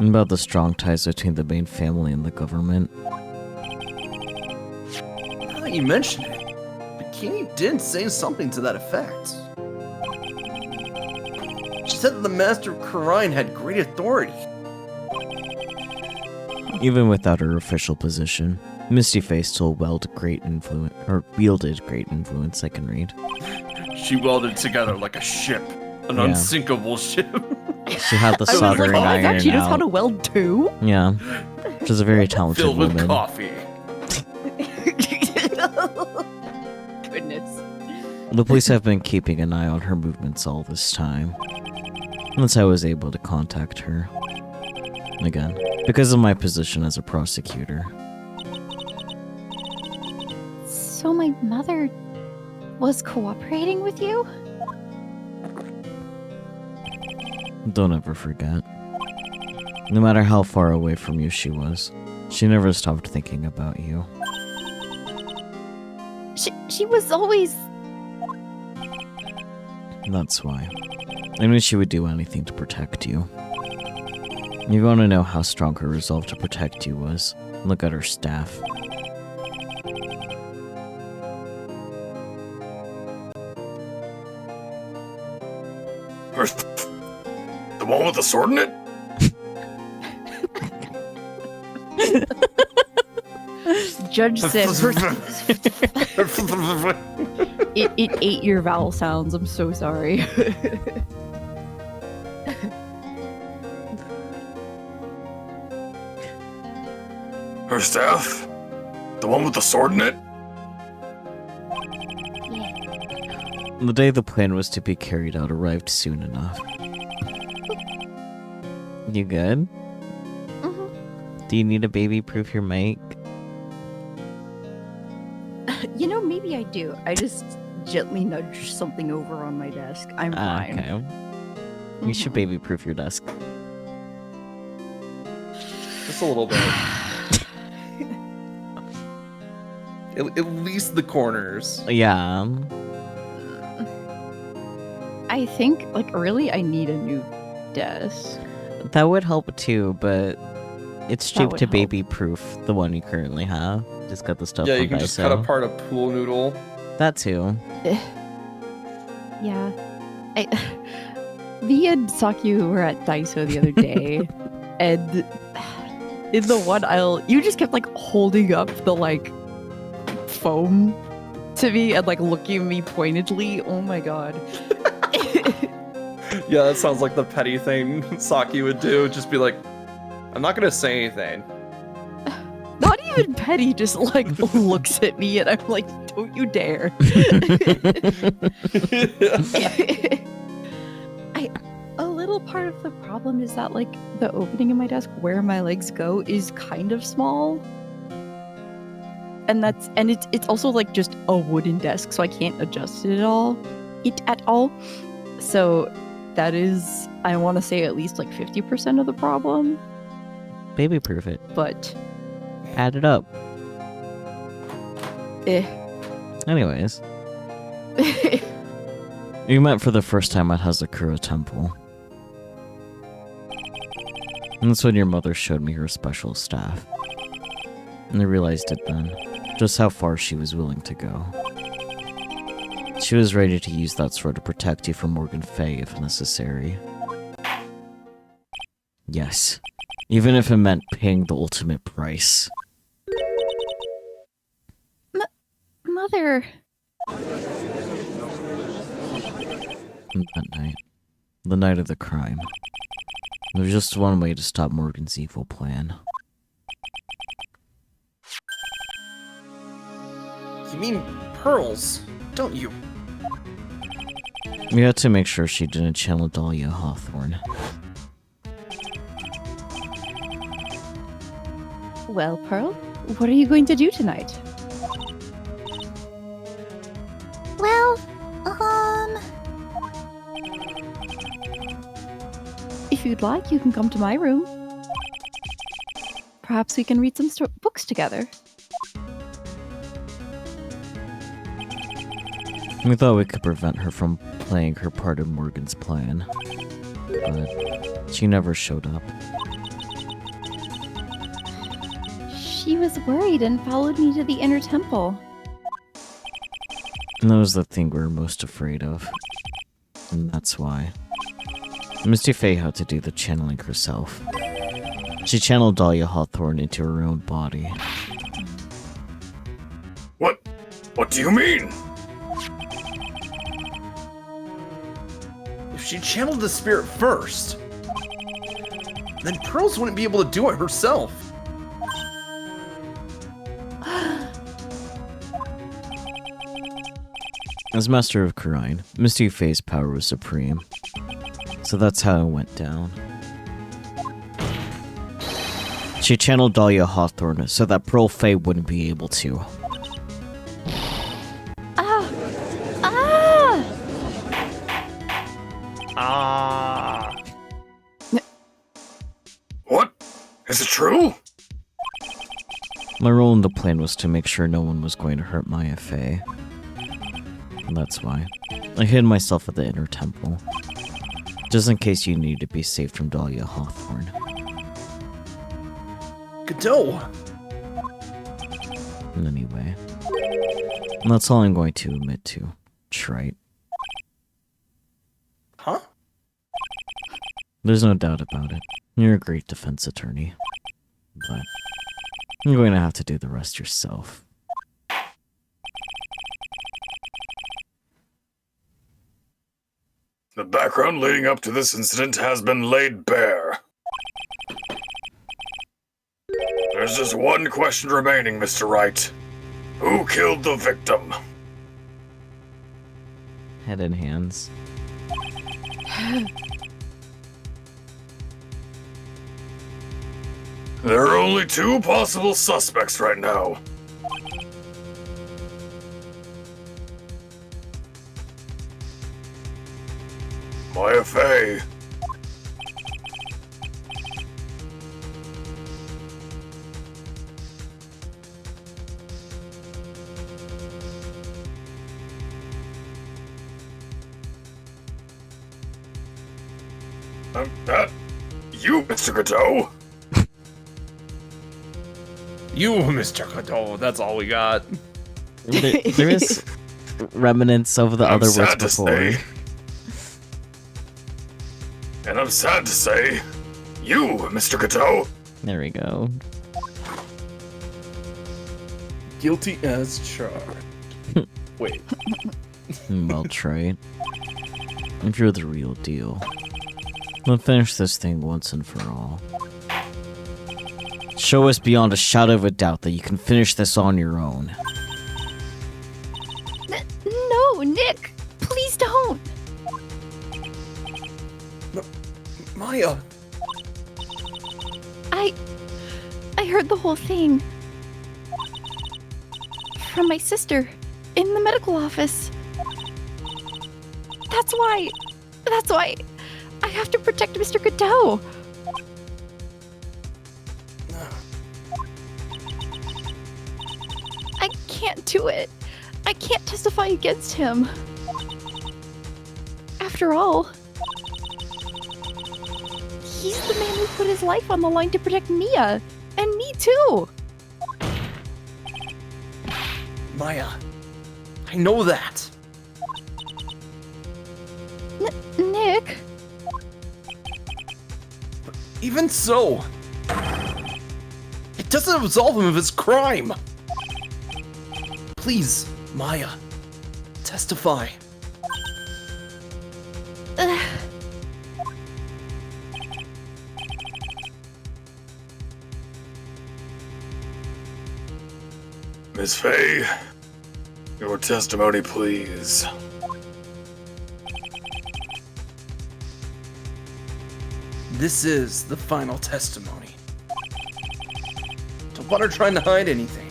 About the strong ties between the Bain family and the government. Now that you mention it, Bikini did say something to that effect. She said that the Master of Karine had great authority. Even without her official position, Misty Fey still wielded great influence, I can read. She welded together like a ship, an Yeah. unsinkable ship. She had the I was like, soldering oh my iron god, she knows how out. to weld too? Yeah, she's a very talented Filled with woman. coffee. Goodness. The police have been keeping an eye on her movements all this time. That's how I was able to contact her. Again, because of my position as a prosecutor. So my mother was cooperating with you? Don't ever forget. No matter how far away from you she was, she never stopped thinking about you. She was always... That's why. I knew she would do anything to protect you. You want to know how strong her resolve to protect you was? Look at her staff. The one with the sword in it? Judge said it ate your vowel sounds. I'm so sorry. Her staff? The one with the sword in it? The day the plan was to be carried out arrived soon enough. You good? Do you need a baby-proof your mic? You know, maybe I do. I just gently nudge something over on my desk. I'm fine. Okay. You should baby-proof your desk. Just a little bit. At least the corners. Yeah. I think, like, really, I need a new desk. That would help too, but it's That cheap would to help. baby-proof the one you currently have. Just got the stuff Yeah, from you can just Daiso. cut apart a pool noodle. That too. Yeah. Me and Sakyu were at Daiso the other day, and in the one aisle, you just kept, like, holding up the, like, foam to me and, like, looking at me pointedly. Oh my god. Yeah, that sounds like the petty thing Saki would do. Just be like, I'm not gonna say anything. Not even petty, just, like, looks at me, and I'm like, don't you dare. A little part of the problem is that, like, the opening in my desk where my legs go is kind of small. And it's also, like, just a wooden desk, so I can't adjust it at all. So that is, I want to say, at least, like, 50% of the problem, Baby-proof it. but Add it up. eh. Anyways, you met for the first time at Hazakura Temple. And that's when your mother showed me her special staff. And I realized it then, just how far she was willing to go. She was ready to use that sword to protect you from Morgan Fay if necessary. Yes, even if it meant paying the ultimate price. Mother. And that night, the night of the crime, there was just one way to stop Morgan's evil plan. You mean pearls, don't you? We had to make sure she didn't channel Dahlia Hawthorne. Well, Pearl, what are you going to do tonight? Well, If you'd like, you can come to my room. Perhaps we can read some books together. We thought we could prevent her from playing her part in Morgan's plan, but she never showed up. She was worried and followed me to the inner temple. And that was the thing we were most afraid of. And that's why. Misty Faye had to do the channeling herself. She channeled Dahlia Hawthorne into her own body. What do you mean? If she channeled the spirit first, then Pearls wouldn't be able to do it herself. As Master of Kurine, Misty Faye's power was supreme. So that's how it went down. She channeled Dahlia Hawthorne so that Pearl Faye wouldn't be able to. What? Is it true? My role in the plan was to make sure no one was going to hurt Maya Faye. And that's why. I hid myself at the inner temple. Just in case you needed to be safe from Dahlia Hawthorne. Godot! Anyway. That's all I'm going to admit to. Trite. Huh? There's no doubt about it. You're a great defense attorney. But you're going to have to do the rest yourself. The background leading up to this incident has been laid bare. There's just one question remaining, Mr. Wright. Who killed the victim? Head in hands. There are only two possible suspects right now. Maya Fey. You, Mr. Godot? You, Mr. Godot, that's all we got. There is remnants of the other words sad to before. say. And I'm sad to say, you, Mr. Godot. There we go. Guilty as charged. Wait. Well, Trey. If you're the real deal, then finish this thing once and for all. Show us beyond a shadow of a doubt that you can finish this on your own. No, Nick! Please don't! Maya! I heard the whole thing. From my sister. In the medical office. That's why I have to protect Mr. Godot. I can't do it. I can't testify against him. After all, he's the man who put his life on the line to protect Mia. And me too. Maya, I know that. Nick. Even so, it doesn't absolve him of his crime. Please, Maya, testify. Miss Fey, your testimony, please. This is the final testimony. Don't bother trying to hide anything,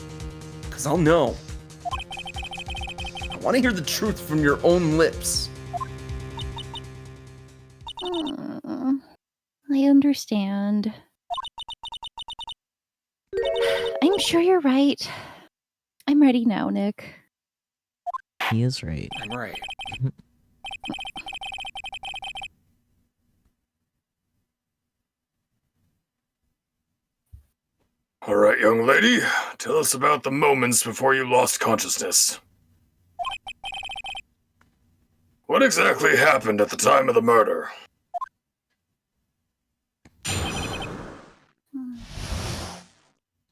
because I'll know. I want to hear the truth from your own lips. I understand. I'm sure you're right. I'm ready now, Nick. He is right. I'm right. All right, young lady, tell us about the moments before you lost consciousness. What exactly happened at the time of the murder?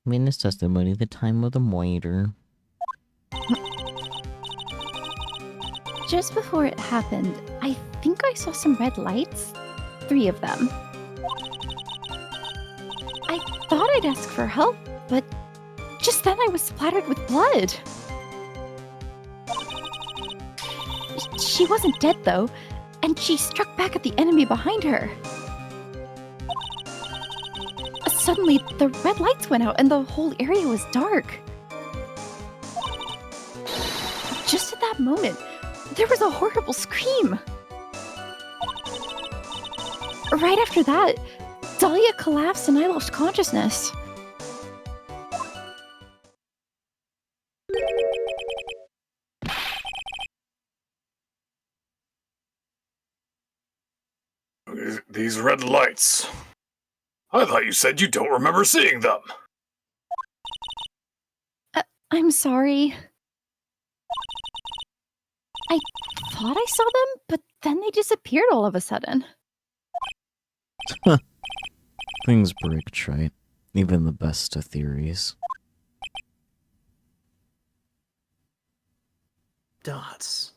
Witness testimony, the time of the murder. Just before it happened, I think I saw some red lights. 3 of them. I thought I'd ask for help, but just then I was splattered with blood. She wasn't dead though, and she struck back at the enemy behind her. Suddenly, the red lights went out and the whole area was dark. Just at that moment, there was a horrible scream. Right after that, Dahlia collapsed and I lost consciousness. These red lights. I thought you said you don't remember seeing them. I'm sorry. I thought I saw them, but then they disappeared all of a sudden. Things break, Trite. Even the best of theories. Dots.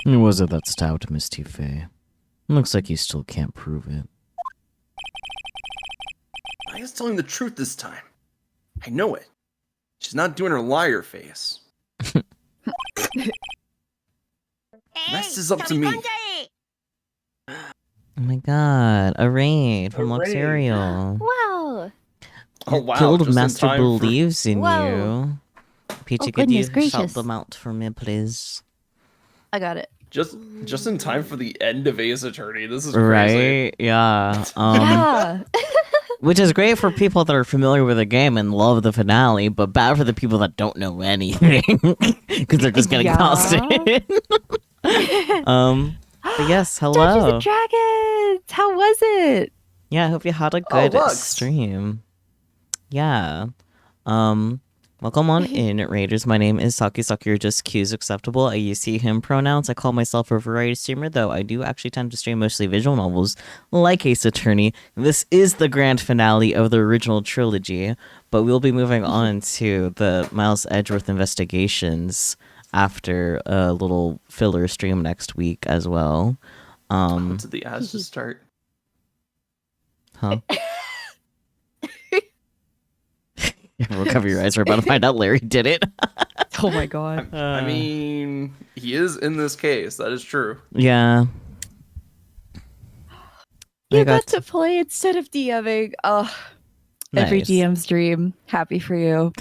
Who was it that stabbed Misty Faye? Looks like you still can't prove it. I was telling the truth this time. I know it. She's not doing her liar face. Rest is up to me. Oh my god, a raid from A raid. Luxurial. Wow. Oh wow! Guild just in Master time for- believes in Whoa. you. Peachy, Oh, could you goodness shout gracious. them out for me, please? I got it. Just in time for the end of Ace Attorney. This is crazy. Right? Yeah. Yeah. Which is great for people that are familiar with the game and love the finale, but bad for the people that don't know anything because they're just getting Yeah. tossed in. But yes, Dungeons hello. and Dragons. How was it? Yeah, I hope you had a good Lux. stream. Yeah. Welcome on in, Raiders. My name is Saki Saki, or just Q's acceptable. I use he, him pronouns. I call myself a variety streamer, though I do actually tend to stream mostly visual novels, like Ace Attorney. This is the grand finale of the original trilogy, but we'll be moving on to the Miles Edgeworth investigations after a little filler stream next week as well. When did the ads just start? Huh? Recover your eyes. We're about to find out Larry did it. Oh my god. I mean, he is in this case. That is true. Yeah. You I got to play instead of DMing. Oh, every Nice. DM's dream. Happy for you.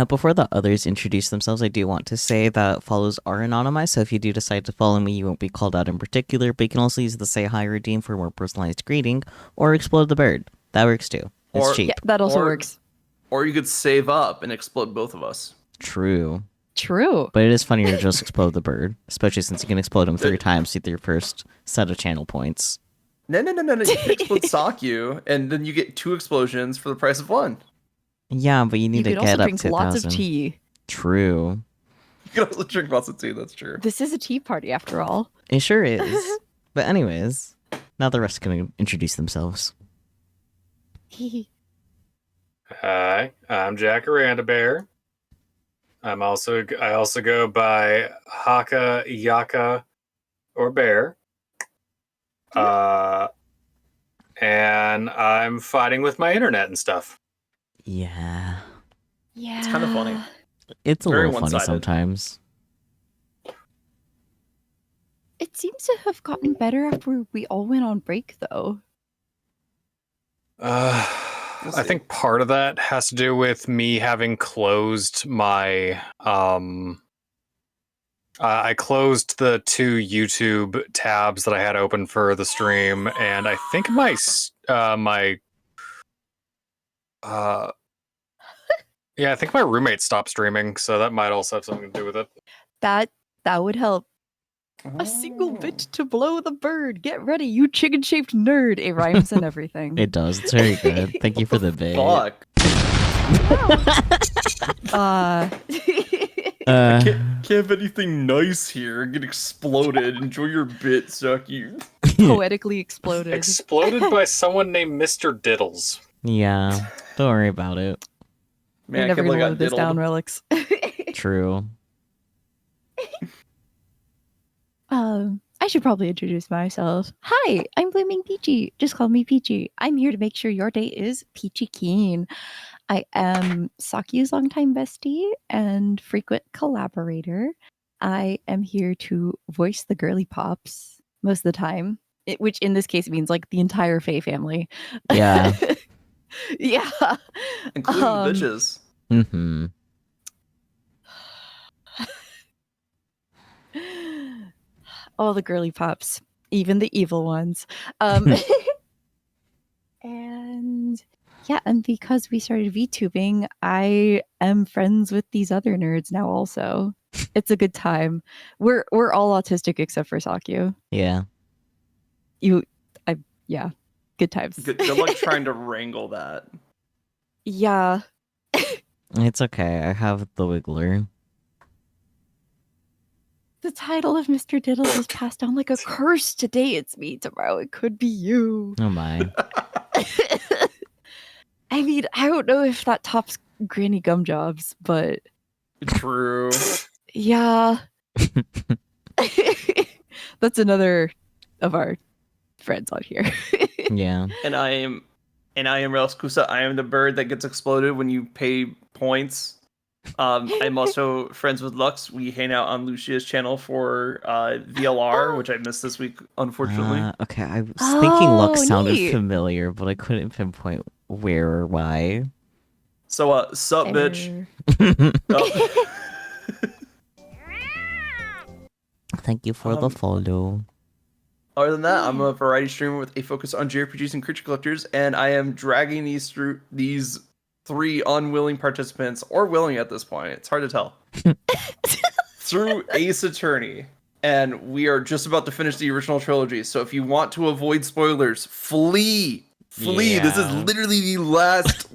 Before the others introduce themselves, I do want to say that follows are anonymized, so if you do decide to follow me, you won't be called out in particular, but you can also use the Say Hi redeem for a more personalized greeting, or Explode the Bird. That works too. It's Or- cheap. Yeah, that also Or- works. Or you could save up and explode both of us. True. True. But it is funnier to just explode the bird, especially since you can explode him 3 times with your first set of channel points. No. You can explode Sakyu, and then you get 2 explosions for the price of 1. Yeah, but you You need to could get also up drink to lots of 1,000. tea. True. You can also drink lots of tea. That's true. This is a tea party after all. It sure is. But anyways, now the rest can introduce themselves. Hi, I'm Jacaranda Bear. I also go by Haka, Yaka, or Bear. And I'm fighting with my internet and stuff. Yeah. Yeah. It's kind of funny. It's a Very little funny one-sided. sometimes. It seems to have gotten better after we all went on break, though. We'll I see. think part of that has to do with me having closed my I closed the 2 YouTube tabs that I had open for the stream, and I think my I think my roommate stopped streaming, so that might also have something to do with it. That would help. A single bit to blow the bird. Get ready, you chicken-shaped nerd. It rhymes and everything. It does. It's very good. Thank you for the bit. Fuck. Can't have anything nice here. Get exploded. Enjoy your bit, Sucky. Poetically exploded. Exploded by someone named Mr. Diddles. Yeah. Don't worry about it. Man, We're I never can't believe gonna I live got this down, diddled. Relics. True. I should probably introduce myself. Hi, I'm Blooming Peachy. Just call me Peachy. I'm here to make sure your day is peachy keen. I am Sakyu's longtime bestie and frequent collaborator. I am here to voice the girly pops most of the time, which in this case means like the entire Fae family. Yeah. Yeah. Including Um, bitches. Mm-hmm. All the girly pops, even the evil ones. And yeah, and because we started VTubing, I am friends with these other nerds now also. It's a good time. We're all autistic except for Sakyu. Yeah. Yeah. Good times. Good luck trying to wrangle that. Yeah. It's okay. I have the Wiggler. The title of Mr. Diddles is passed down like a curse. Today it's me, tomorrow it could be you. Oh my. I mean, I don't know if that tops Granny Gumjobs, but True. yeah. That's another of our friends on here. Yeah. And I am Relskusa. I am the bird that gets exploded when you pay points. I'm also friends with Lux. We hang out on Lucia's channel for VLR, which I missed this week, unfortunately. Okay, I was thinking Lux Oh, sounded neat. familiar, but I couldn't pinpoint where or why. So, sup, bitch. Thank you for the follow. Other than that, I'm a variety streamer with a focus on JRPGs and creature collectors, and I am dragging these 3 unwilling participants, or willing at this point, it's hard to tell, through Ace Attorney. And we are just about to finish the original trilogy, so if you want to avoid spoilers, flee! Flee! Yeah. This is literally the last,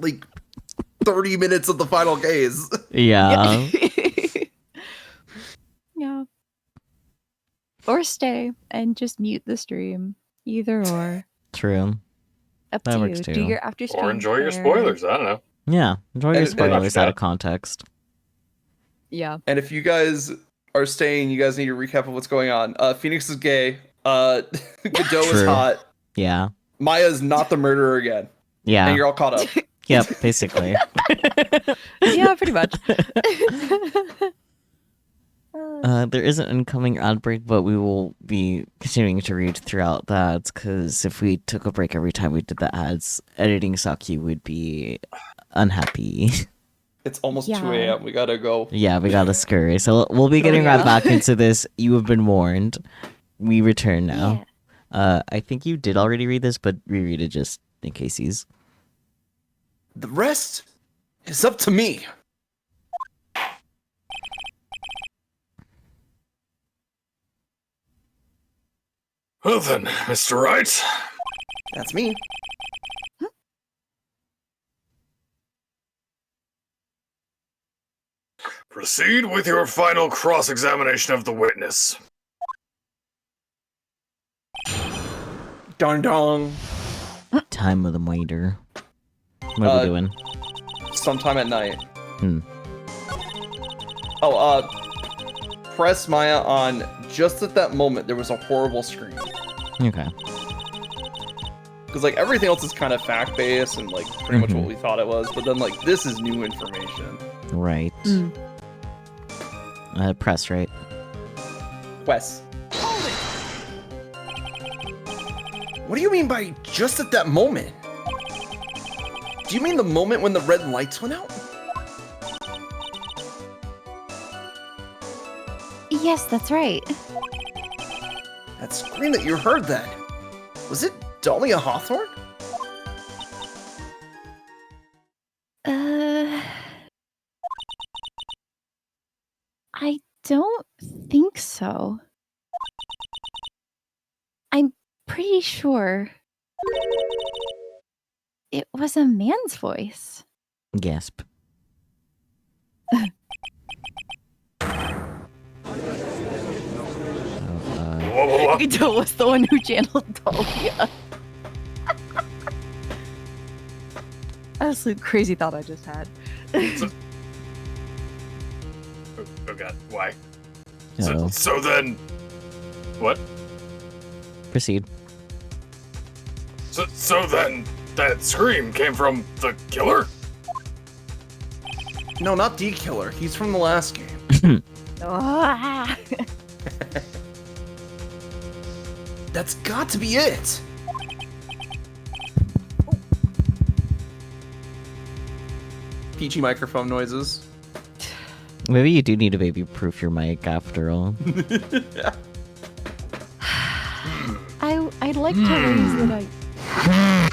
30 minutes of the final case. Yeah. Yeah. Or stay and just mute the stream. Either or. True. Up That to works you. too. Do your after stream. Or enjoy your prayer. spoilers. I don't know. Yeah. Enjoy your And- spoilers and- out of context. Yeah. And if you guys are staying, you guys need a recap of what's going on. Phoenix is gay. Godot is True. hot. Yeah. Maya's not the murderer again. Yeah. And you're all caught up. Yep, basically. Yeah, pretty much. There is an incoming ad break, but we will be continuing to read throughout that, because if we took a break every time we did the ads, editing Saki would be unhappy. It's almost Yeah. 2 a.m. We gotta go. Yeah, we gotta scurry. So we'll be getting right yeah. back into this. You have been warned. We return now. I think you did already read this, but reread it just in case he's... The rest is up to me. Well then, Mr. Wright. That's me. Proceed with your final cross-examination of the witness. Dong dong. Time of the miter. What are we doing? Sometime at night. Hmm. Oh, press Maya on just at that moment. There was a horrible scream. Okay. Because, everything else is kind of fact-based and, pretty much what we thought it was. But then, this is new information. Right. Mm. Press, right? Wes. What do you mean by just at that moment? Do you mean the moment when the red lights went out? Yes, that's right. That scream that you heard then. Was it Dahlia Hawthorne? I don't think so. I'm pretty sure it was a man's voice. Gasp. Whoa. Ito was the one who channeled Dahlia. That's a crazy thought I just had. Oh god, why? Uh-oh. So then... What? Proceed. So then, that scream came from the killer? No, not D Killer. He's from the last game. Ah. That's got to be it. Peachy microphone noises. Maybe you do need to baby-proof your mic after all. I'd like to raise that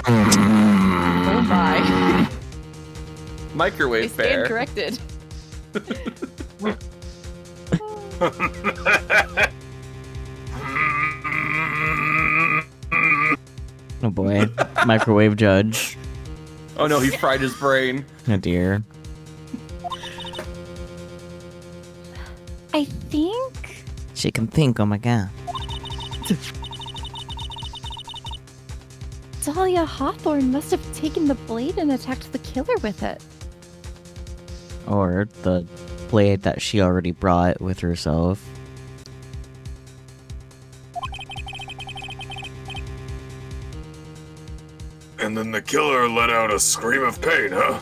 Oh my. I Microwave stand bear. corrected. Oh boy. Microwave judge. Oh no, he fried his brain. Oh dear. I think She can think, oh my god. Dahlia Hawthorne must have taken the blade and attacked the killer with it. Or the blade that she already brought with herself. And then the killer let out a scream of pain, huh?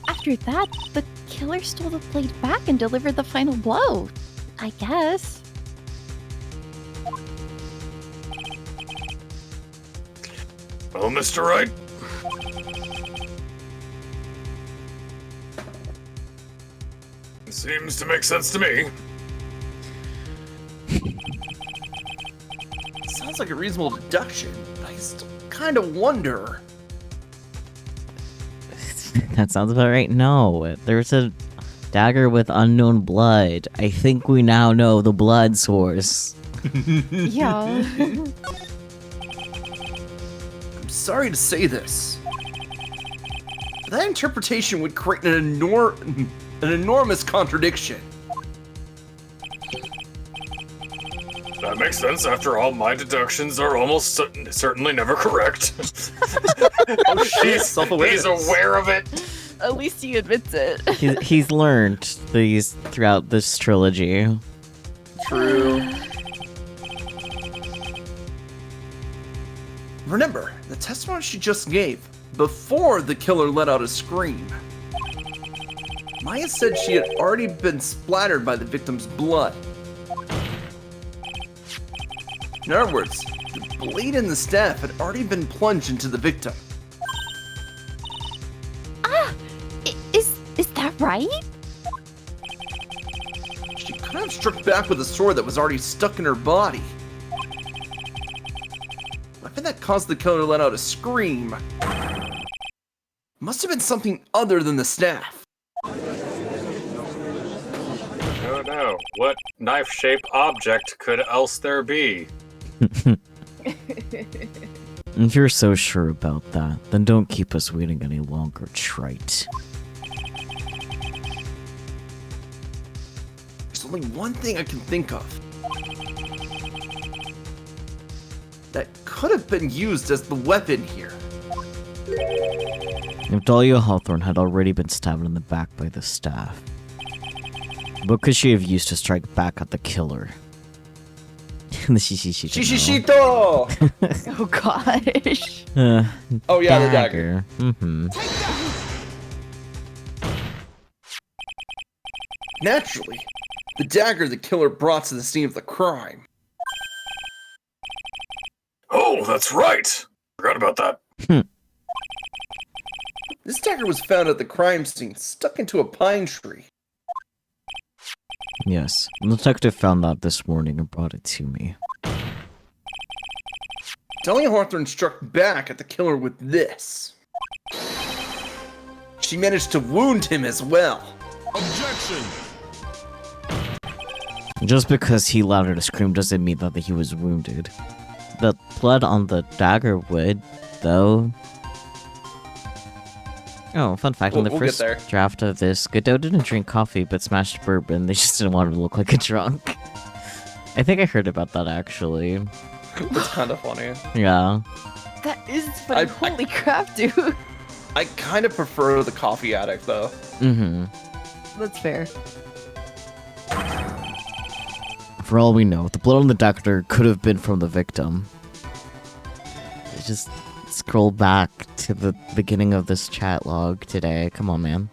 After that, the killer stole the blade back and delivered the final blow. I guess. Well, Mr. Wright, seems to make sense to me. Sounds like a reasonable deduction. I still kind of wonder. That sounds about right. No, there's a dagger with unknown blood. I think we now know the blood source. Yeah. I'm sorry to say this. But that interpretation would create an enormous contradiction. That makes sense. After all, my deductions are almost certainly never correct. Oh shit, self-awareness. He's aware of it. At least he admits it. He's learned these throughout this trilogy. True. Remember, the testimony she just gave, before the killer let out a scream. Maya said she had already been splattered by the victim's blood. In other words, the blade and the staff had already been plunged into the victim. Is that right? She could have struck back with a sword that was already stuck in her body. The weapon that caused the killer to let out a scream must have been something other than the staff. Oh no, what knife-shaped object could else there be? If you're so sure about that, then don't keep us waiting any longer, trite. There's only one thing I can think of that could have been used as the weapon here. If Dahlia Hawthorne had already been stabbed in the back by the staff, what could she have used to strike back at the killer? The Shishishito. Shishishito! Oh gosh. Oh yeah, the dagger. Mm-hmm. Naturally, the dagger the killer brought to the scene of the crime. Oh, that's right. Forgot about that. This dagger was found at the crime scene, stuck into a pine tree. Yes, the detective found that this morning and brought it to me. Dahlia Hawthorne struck back at the killer with this. She managed to wound him as well. Objection! Just because he let out a scream doesn't mean that he was wounded. The blood on the dagger would, though. Oh, fun fact, in the We'll get first there. draft of this, Godot didn't drink coffee but smashed bourbon. They just didn't want him to look like a drunk. I think I heard about that, actually. It's kind of funny. Yeah. That is funny. Holy crap, dude. I kind of prefer the coffee addict, though. Mm-hmm. That's fair. For all we know, the blood on the dagger could have been from the victim. Just scroll back to the beginning of this chat log today. Come on, man.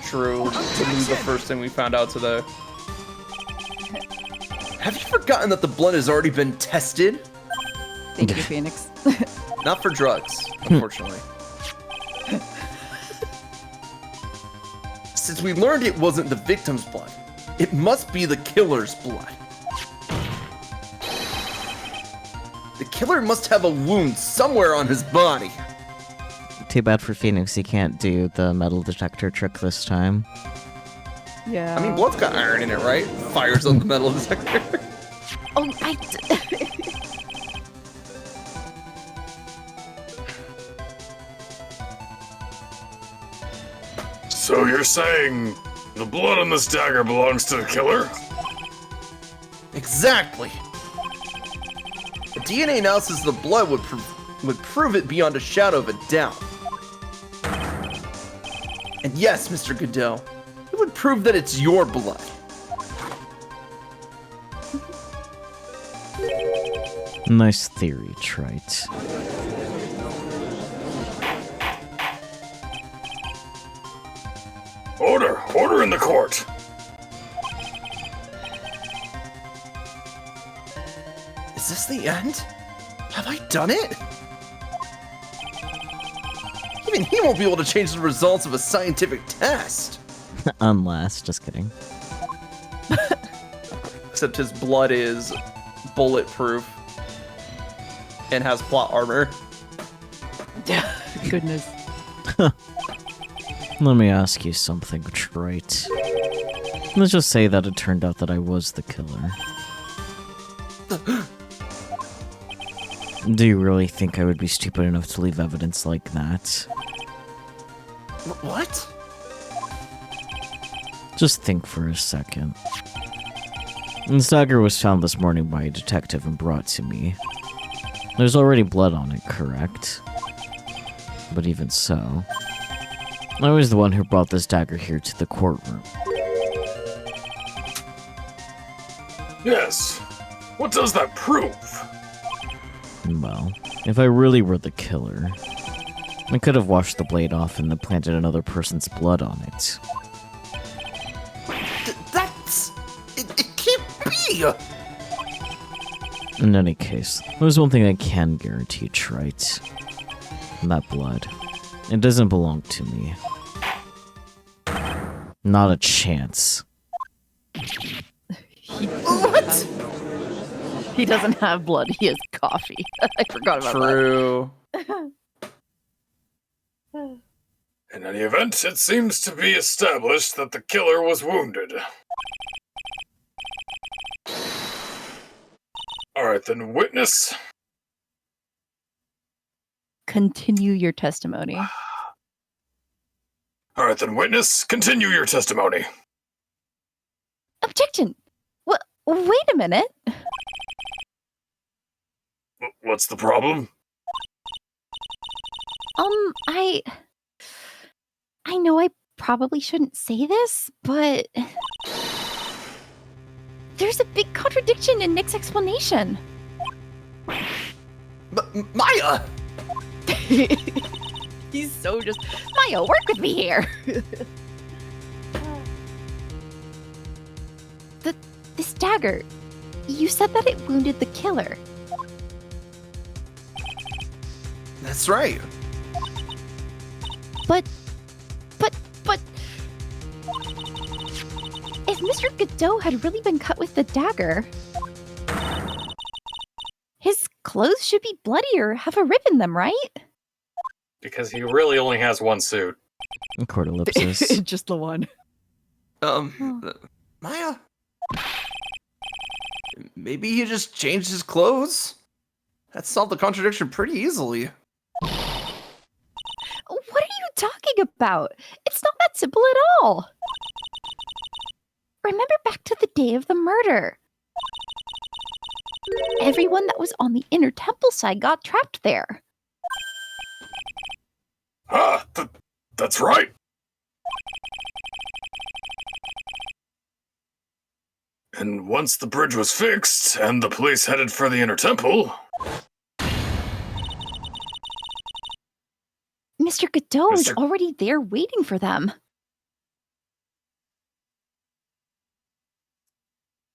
True. This is the first thing we found out today. Have you forgotten that the blood has already been tested? Thank you, Phoenix. Not for drugs, unfortunately. Since we learned it wasn't the victim's blood, it must be the killer's blood. The killer must have a wound somewhere on his body. Too bad for Phoenix, he can't do the metal detector trick this time. Yeah. I mean, blood's got iron in it, right? Fires on the metal detector. Oh, So you're saying The blood on this dagger belongs to the killer? Exactly. A DNA analysis of the blood would prove it beyond a shadow of a doubt. And yes, Mr. Godot, it would prove that it's your blood. Nice theory, Trite. Order! Order in the court! Is this the end? Have I done it? Even he won't be able to change the results of a scientific test. Unless, just kidding. Except his blood is bulletproof and has plot armor. Goodness. Let me ask you something, Trite. Let's just say that it turned out that I was the killer. Do you really think I would be stupid enough to leave evidence like that? What? Just think for a second. This dagger was found this morning by a detective and brought to me. There's already blood on it, correct? But even so, I was the one who brought this dagger here to the courtroom. Yes. What does that prove? Well, if I really were the killer, I could have washed the blade off and then planted another person's blood on it. That's... It can't be! In any case, there's one thing I can guarantee, Trite. That blood. It doesn't belong to me. Not a chance. What? He doesn't have blood. He has coffee. I forgot about True. In any event, it seems to be established that the killer was wounded. Alright then, witness. Continue your testimony. Alright then, witness, continue your testimony. Objection! Wait a minute. What's the problem? I know I probably shouldn't say this, but there's a big contradiction in Nick's explanation. Maya! He's so just, Maya, work with me here. This dagger, you said that it wounded the killer. That's right. But if Mr. Godot had really been cut with the dagger, his clothes should be bloody or have a rip in them, right? Because he really only has one suit. Cortellipsis. Just the one. Maya? Maybe he just changed his clothes? That solved the contradiction pretty easily. What are you talking about? It's not that simple at all. Remember back to the day of the murder. Everyone that was on the inner temple side got trapped there. Ah, that's right. And once the bridge was fixed, and the police headed for the inner temple... Mr. Godot was already there waiting for them.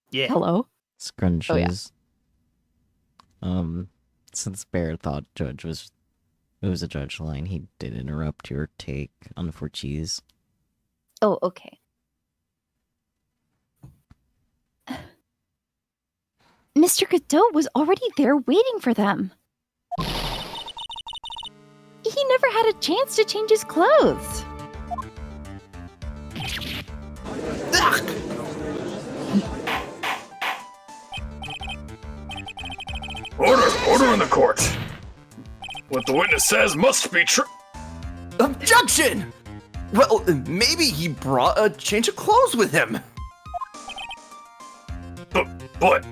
Yeah. Hello? Scrunches. Since Bear thought it was a judge line, he did interrupt your take on 4Gs. Oh, okay. Mr. Godot was already there waiting for them. He never had a chance to change his clothes. Order in the court. What the witness says must be true. Objection! Well, maybe he brought a change of clothes with him. But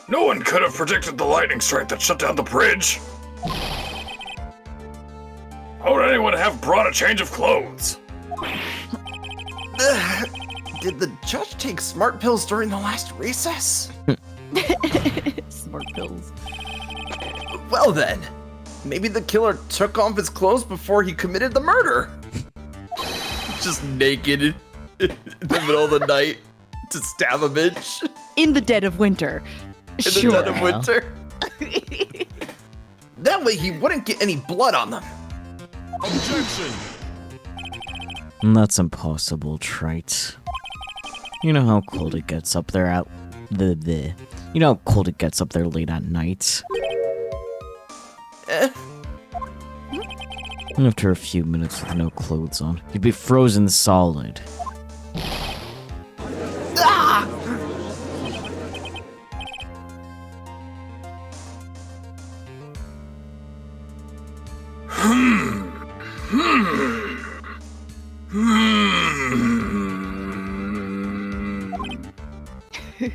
no one could have predicted the lightning strike that shut down the bridge. How would anyone have brought a change of clothes? Did the judge take smart pills during the last recess? Smart pills. Well then, maybe the killer took off his clothes before he committed the murder. Just naked in the middle of the night to stab a bitch In the dead of winter. in the Sure. dead of winter. That way he wouldn't get any blood on them. That's impossible, Trite. You know how cold it gets up there at the. You know how cold it gets up there late at night. Eh, And after a few minutes with no clothes on, you'd be frozen solid. ah!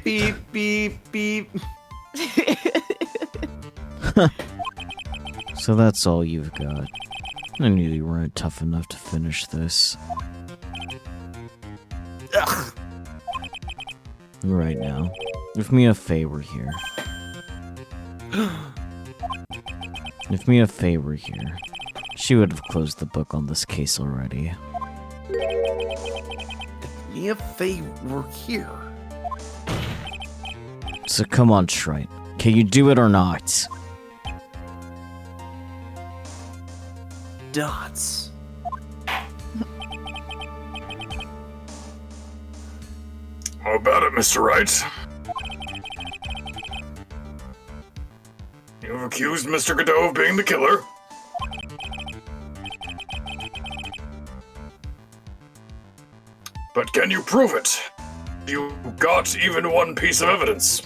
Beep, beep, beep. So that's all you've got. I knew you weren't tough enough to finish this. Ugh. Right now, if Mia Fey were here. If Mia Fey were here, she would have closed the book on this case already. Mia Fey were here. So come on, Trite. Can you do it or not? Dots. How about it, Mr. Wright? You've accused Mr. Godot of being the killer. But can you prove it? You got even one piece of evidence.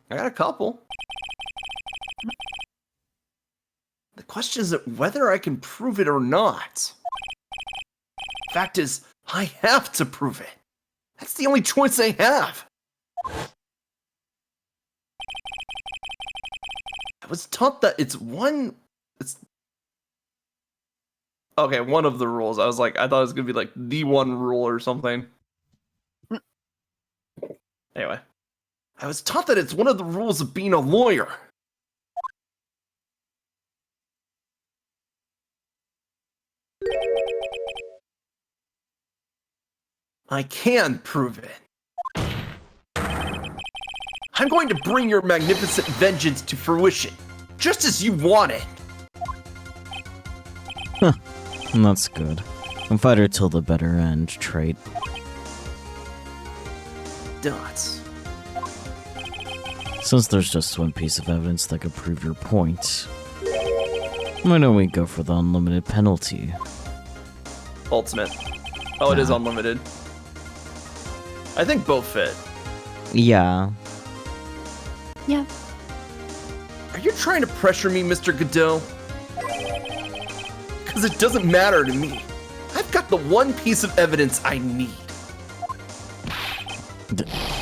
I got a couple. The question is whether I can prove it or not. Fact is, I have to prove it. That's the only choice I have. I was taught that it's okay, one of the rules. I was like, I thought it was gonna be like the one rule or something. Anyway, I was taught that it's one of the rules of being a lawyer. I can prove it. I'm going to bring your magnificent vengeance to fruition, just as you wanted. That's good. And fight her till the better end, Trite. Dots. Since there's just one piece of evidence that could prove your point, why don't we go for the unlimited penalty? Ultimate. Oh, it is unlimited. I think both fit. Yeah. Yeah. Are you trying to pressure me, Mr. Godot? Because it doesn't matter to me. I've got the one piece of evidence I need.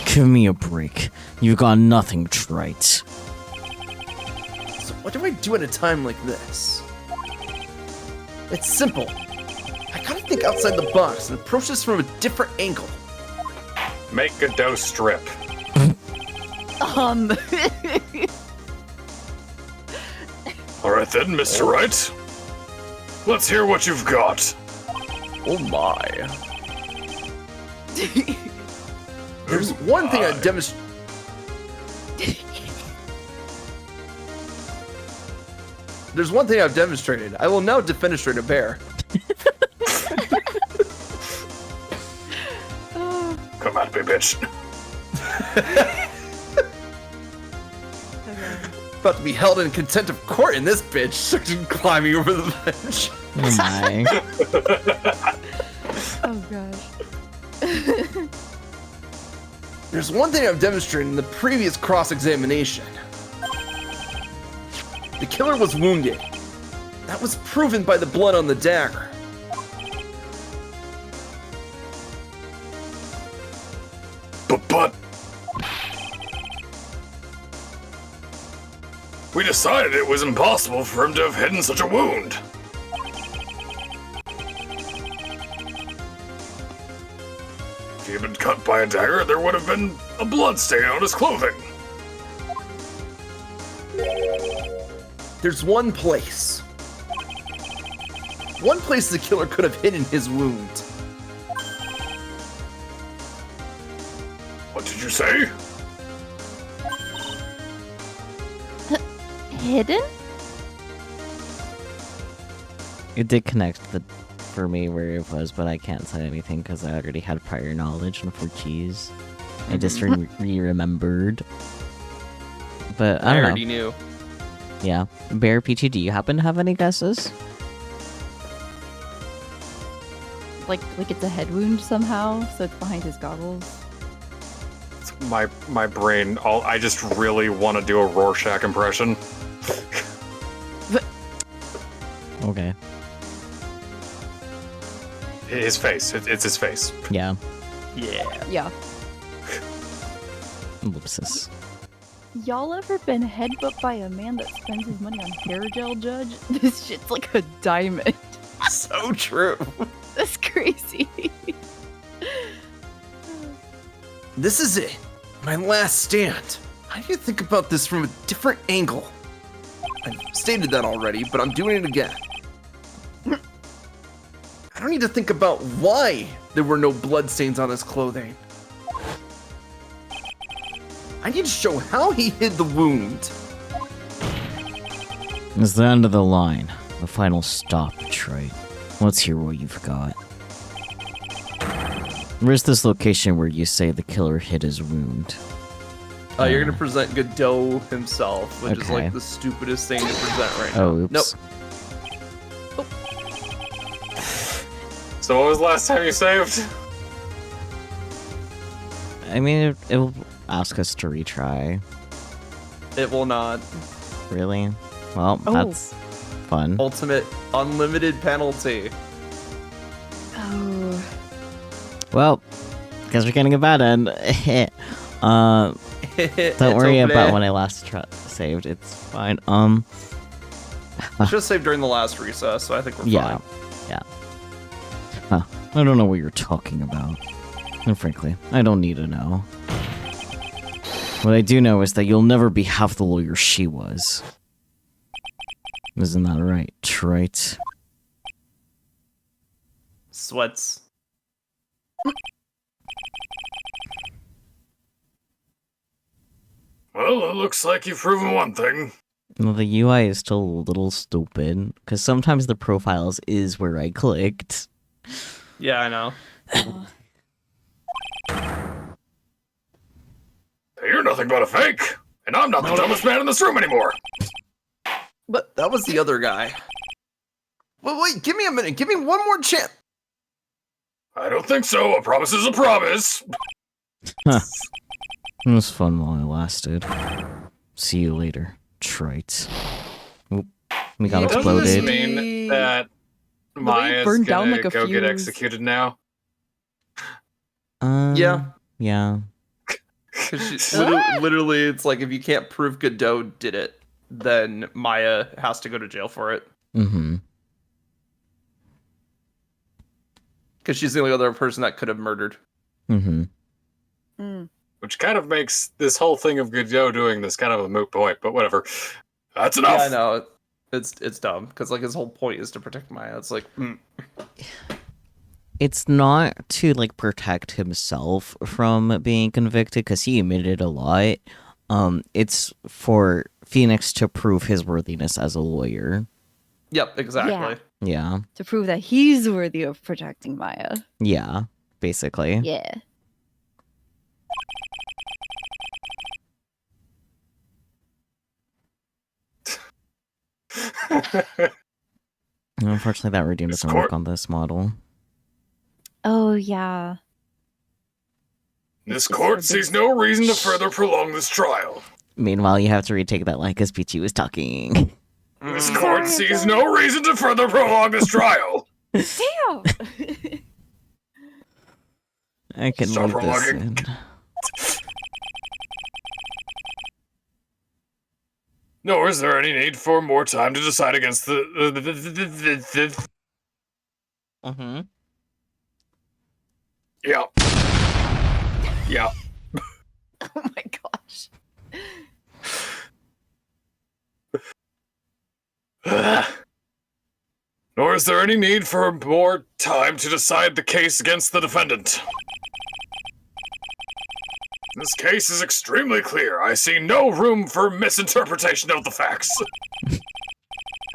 Give me a break. You've got nothing, Trite. So what do I do at a time like this? It's simple. I gotta think outside the box and approach this from a different angle. Make Godot strip. Um. Alright then, Mr. Wright. Let's hear what you've got. Oh my. There's one thing I've demonstrated. There's one thing I've demonstrated. I will now defenestrate a bear. Come at me, bitch. About to be held in contempt of court in this bitch. Climbing over the bench. Oh my. Oh gosh. There's one thing I've demonstrated in the previous cross-examination. The killer was wounded. That was proven by the blood on the dagger. But we decided it was impossible for him to have hidden such a wound. If he had been cut by a dagger, there would have been a blood stain on his clothing. There's one place. One place the killer could have hidden his wound. What did you say? Hidden? It did connect for me where it was, but I can't say anything because I already had prior knowledge on 4 keys. I just remembered. But I don't already know. knew. Yeah. Bear Peachy, do you happen to have any guesses? Like it's a head wound somehow, so it's behind his goggles. My brain, I just really want to do a Rorschach impression. Okay. His face. It's his face. Yeah. Yeah. Yeah. Ellipsis. Y'all ever been headbutt by a man that spends his money on hair gel, Judge? This shit's like a diamond. So true. That's crazy. This is it. My last stand. How do you think about this from a different angle? I've stated that already, but I'm doing it again. I don't need to think about why there were no bloodstains on his clothing. I need to show how he hid the wound. It's the end of the line. The final stop, Detroit. Let's hear what you've got. Where's this location where you say the killer hid his wound? You're gonna present Godot himself, which is Okay. like the stupidest thing to present right now. Oh, oops. Nope. So what was the last time you saved? I mean, it will ask us to retry. It will not. Really? Well, Oh. that's fun. Ultimate unlimited penalty. Oh. Well, guess we're getting a bad end. Don't worry about when I last saved. It's fine. Just saved during the last recess, so I think we're Yeah. fine. Yeah. Huh. I don't know what you're talking about. And frankly, I don't need to know. What I do know is that you'll never be half the lawyer she was. Isn't that right, Detroit? Sweats. Well, it looks like you've proven one thing. Well, the UI is still a little stupid, because sometimes the profiles is where I clicked. Yeah, I know. You're nothing but a fake, and I'm not the dumbest man in this room anymore. But that was the other guy. Wait, give me a minute. Give me one more chance. I don't think so. A promise is a promise. Huh. It was fun while it lasted. See you later, Detroit. Oop. We got Yeah, Doesn't this exploded. mean that way it Maya's burned down gonna like a go get fuse. executed now? Yeah. Yeah. 'Cause literally, it's like if you can't prove Godot did it, then Maya has to go to jail for it. Mm-hmm. Because she's the only other person that could have murdered. Mm-hmm. Mm. Which kind of makes this whole thing of Godot doing this kind of a moot point, but whatever. That's enough. Yeah, I know. It's dumb. Because like his whole point is to protect Maya. It's like, It's not to like protect himself from being convicted because he admitted a lot. It's for Phoenix to prove his worthiness as a lawyer. Yep, exactly. Yeah. Yeah. To prove that he's worthy of protecting Maya. Yeah. Basically. Yeah. Unfortunately, that redeem doesn't work on this model. Oh, yeah. This court sees no reason to further prolong this trial. Meanwhile, you have to retake that line because Peachy was talking. This court sees no reason to further prolong this trial. Damn! I can Stop leave this prolonging. in. Nor is there any need for more time to decide against the Mm-hmm. Yeah. Yeah. Oh my gosh. Nor is there any need for more time to decide the case against the defendant. This case is extremely clear. I see no room for misinterpretation of the facts.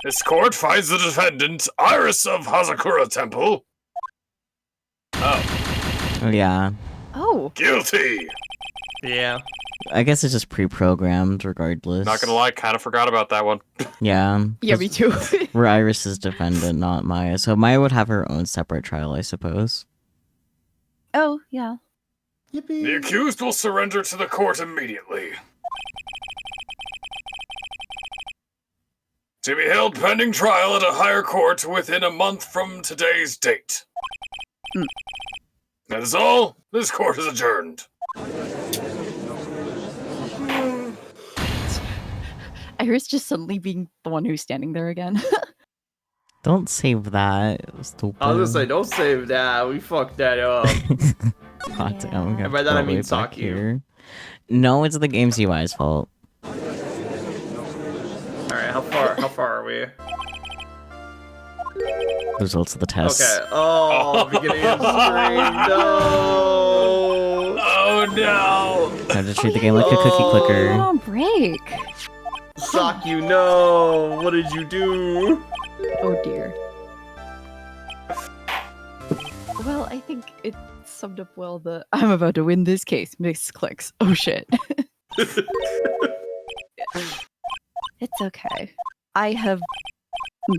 This court finds the defendant, Iris of Hazakura Temple, Yeah. Oh. guilty. Yeah. I guess it's just pre-programmed regardless. Not gonna lie, kind of forgot about that one. Yeah. Yeah, me too. We're Iris's defendant, not Maya. So Maya would have her own separate trial, I suppose. Oh, yeah. The accused will surrender to the court immediately. To be held pending trial at a higher court within a month from today's date. Mm. That is all. This court is adjourned. Iris just suddenly being the one who's standing there again. Don't save that. Stupid. I was gonna say, don't save that. We fucked that up. God damn, I'm gonna And by that I throw mean it back sock you. here. No, it's the game's UI's fault. Alright, how far are we? The results of the test. Okay. Oh, beginning of stream. No. Oh no! Time to treat the game like a cookie clicker. Oh, break. Sock you, no. What did you do? Oh dear. Well, I think it summed up well the I'm about to win this case. Misclicks. Oh shit. It's okay. I have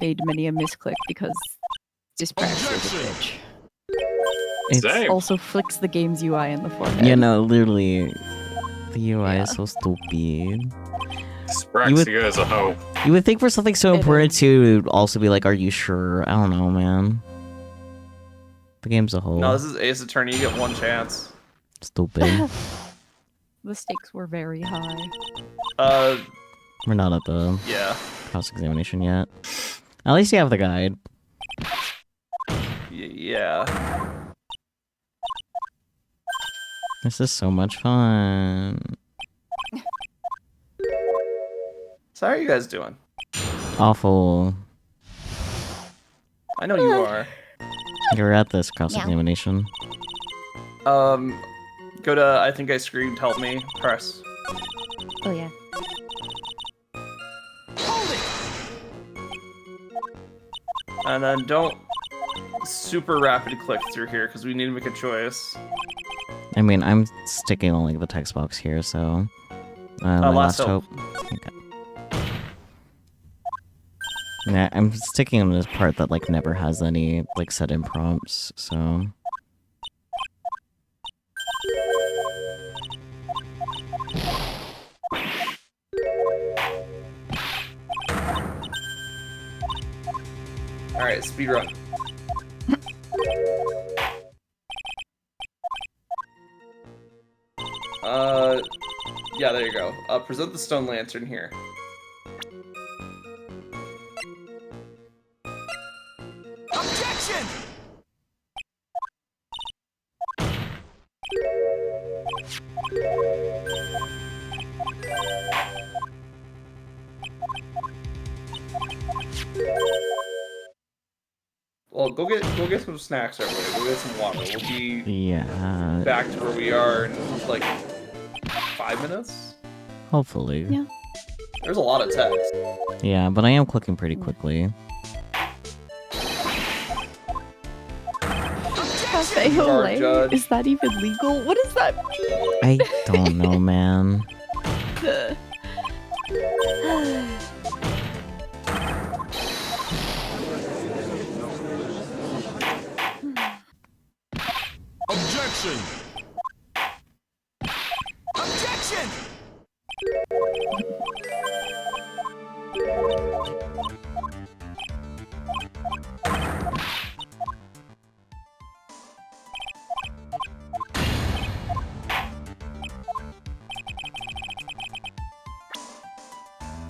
made many a misclick because dyspraxia is a bitch. It's, Same. Also flicks the game's UI in the forehead. you know, literally, the UI is so stupid. Spraxia is a hoe. You would think for something so It important to also be like, are you sure? I don't know, man. The game's a whole. No, this is Ace Attorney. You get one chance. Stupid. The stakes were very high. We're not at the Yeah. cross-examination yet. At least you have the guide. Yeah. This is so much fun. So how are you guys doing? Awful. I know you are. You're at this cross-examination. Go to I think I screamed. Help me. Press. Oh yeah. And then don't super rapid click through here because we need to make a choice. I mean, I'm sticking on like the text box here, so. My last last hope. hope. Okay. Yeah, I'm sticking on this part that like never has any like set-in prompts, so. Alright, speedrun. Yeah, there you go. Present the stone lantern here. Objection! Well, go get some snacks, everybody. Go get some water. We'll be Yeah. back to where we are in like 5 minutes. Hopefully. Yeah. There's a lot of text. Yeah, but I am clicking pretty quickly. Cafe Bar Olay? judge. Is that even legal? What does that mean? I don't know, man. Objection! Objection!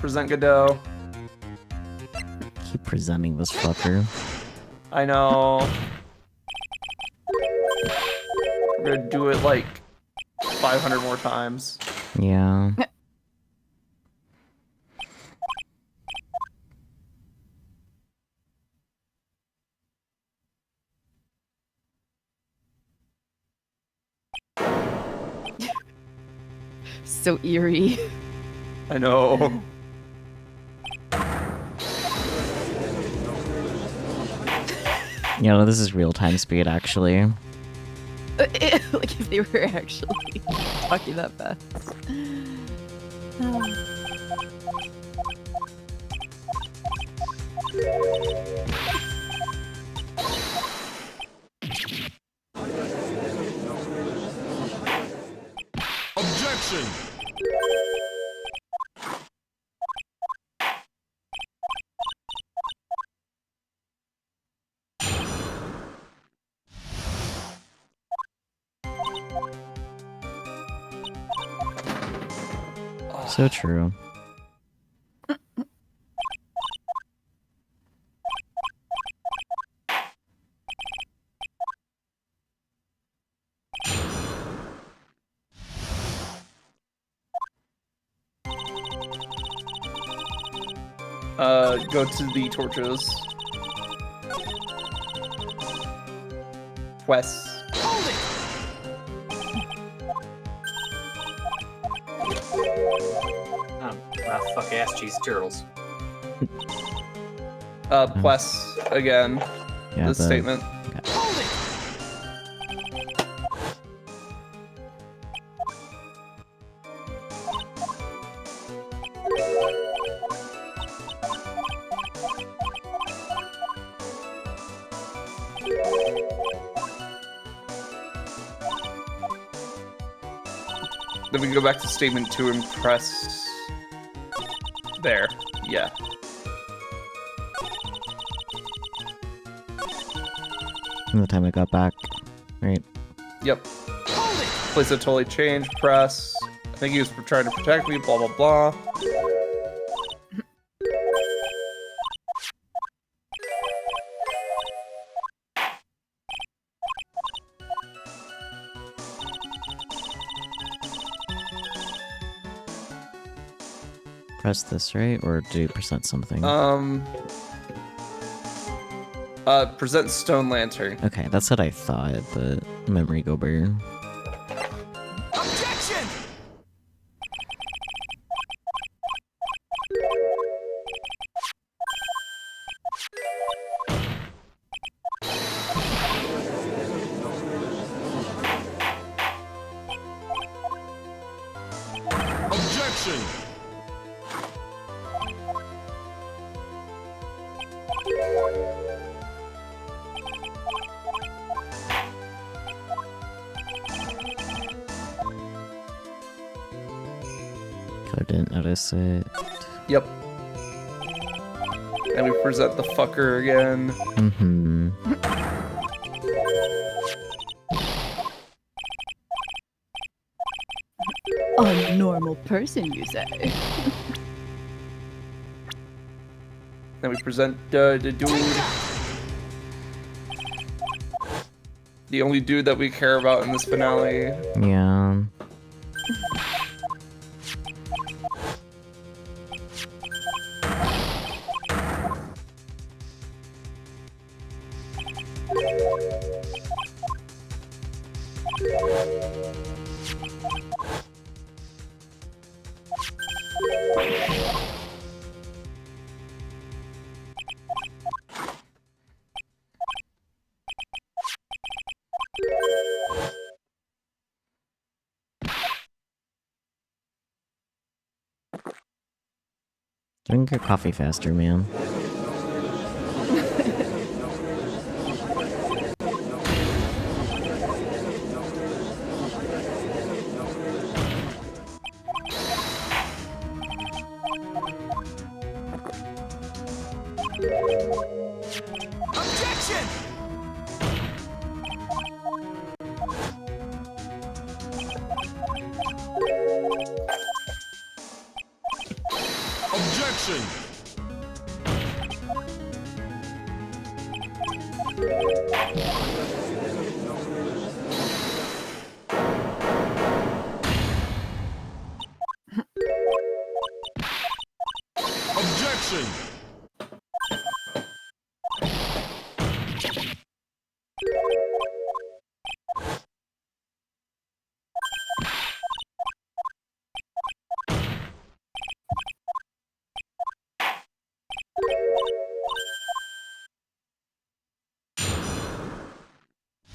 Present Godot. Keep presenting this fucker. I know. We're gonna do it like 500 more times. Yeah. So eerie. I know. You know, this is real-time speed, actually. Like if they were actually talking that fast. Objection! So true. Go to the torches. Quests. Fuck ass cheese turtles. Quests again. Yeah, This the- statement. Then we go back to statement 2 and press there. Yeah. From the time I got back, right? Yep. Place it totally changed. Press. I think he was trying to protect me. Blah blah blah. Press this, right? Or do you present something? Present stone lantern. Okay, that's what I thought, but memory go burn. Objection! Objection! I didn't notice it. Yep. And we present the fucker again. Mm-hmm. A normal person, you say? Then we present the dude. The only dude that we care about in this finale. Yeah. Drink your coffee faster, man. Objection! Objection! Objection! Objection!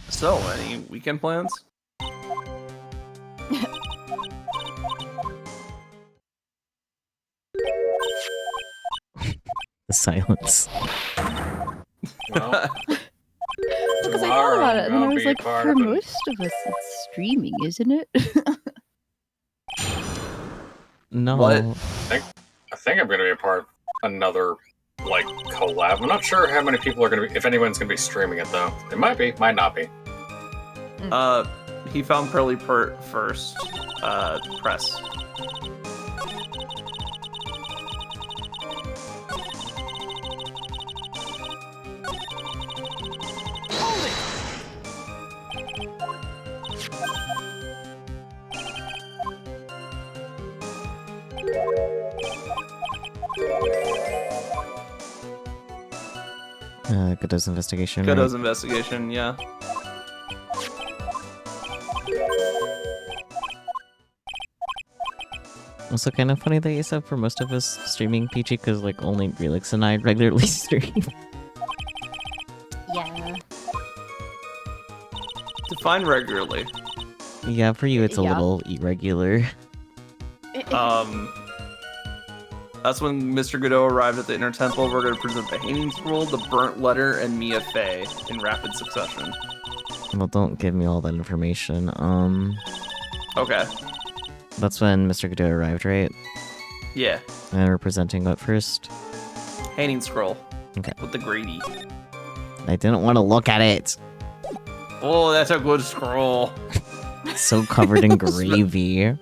So, any weekend plans? The silence. Well, Because I tomorrow thought about it, and then I I'll was be like, part for of it. most of us, it's streaming, isn't it? No. What? I think I'm going to be a part of another, like, collab. I'm not sure how many people are going to be, if anyone's going to be streaming it, though. It might be, might not be. He found Pearly Pert first. Press. Godot's investigation. Godot's investigation, yeah. Also, kind of funny that you said for most of us streaming PG, because like only Relix and I regularly stream. Yeah. Define regularly. Yeah, for you it's a Yeah. little irregular. That's when Mr. Godot arrived at the Inner Temple. We're going to present the Hanging Scroll, the Burnt Letter, and Mia Fey in rapid succession. Well, don't give me all that information. Okay. That's when Mr. Godot arrived, right? Yeah. And we're presenting what first? Hanging Scroll. Okay. With the Grady. I didn't want to look at it. Oh, that's a good scroll. It's so covered in gravy.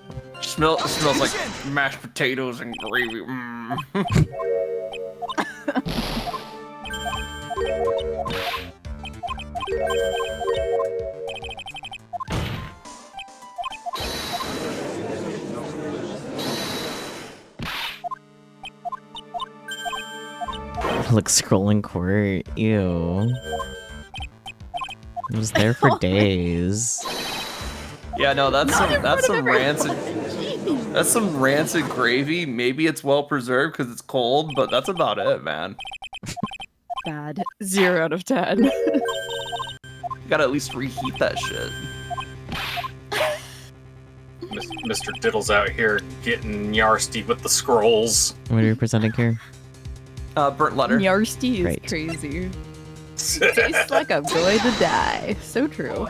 Smells like mashed potatoes and gravy. Mm. Look, scrolling court. Ew. It was there for days. Yeah, no, that's some rancid. Jeez. That's some rancid gravy. Maybe it's well preserved because it's cold, but that's about it, man. Bad. 0 out of 10. You gotta at least reheat that shit. Mr. Diddle's out here getting yarsty with the scrolls. What are you presenting here? Burnt letter. Yarsty is Great. crazy. Tastes like I'm going to die. So true.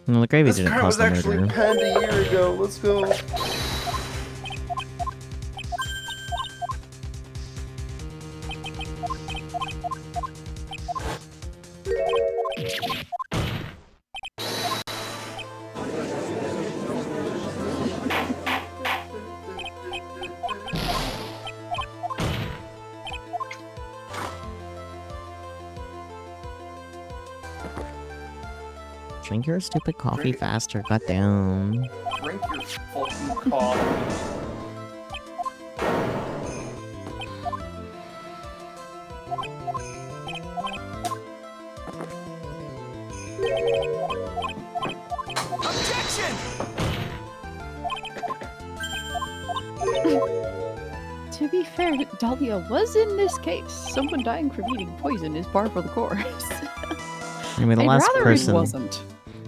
No, the gravy This didn't guy cause was the actually murder. penned a year ago. Let's go. Drink your stupid coffee faster, goddamn. Drink your fucking coffee. To be fair, Dahlia was in this case. Someone dying from eating poison is par for the course. I mean, the I'd last rather person, it wasn't.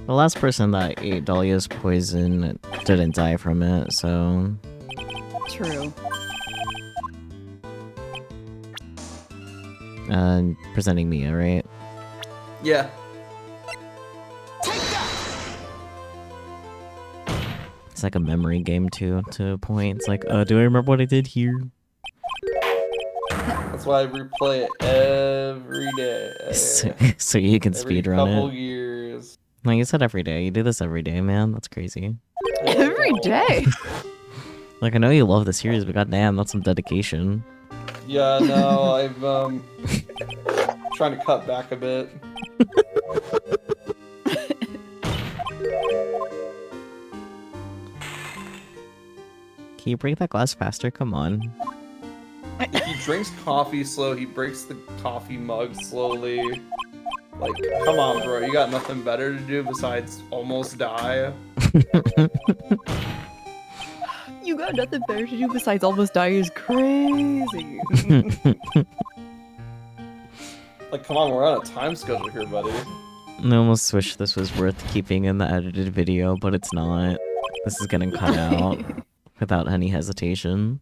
the last person that ate Dahlia's poison didn't die from it, so True. presenting Mia, right? Yeah. It's like a memory game too, to a point. It's like, do I remember what I did here? That's why I replay it every day. So you can Every speedrun couple it. years. Like you said, every day. You do this every day, man. That's crazy. Every day. Like, I know you love the series, but goddamn, that's some dedication. Yeah, no, I'm trying to cut back a bit. Can you break that glass faster? Come on. He drinks coffee slow, he breaks the coffee mug slowly. Like, come on, bro, you got nothing better to do besides almost die? You got nothing better to do besides almost die is crazy. Like, come on, we're on a time schedule here, buddy. I almost wish this was worth keeping in the edited video, but it's not. This is getting cut out without any hesitation.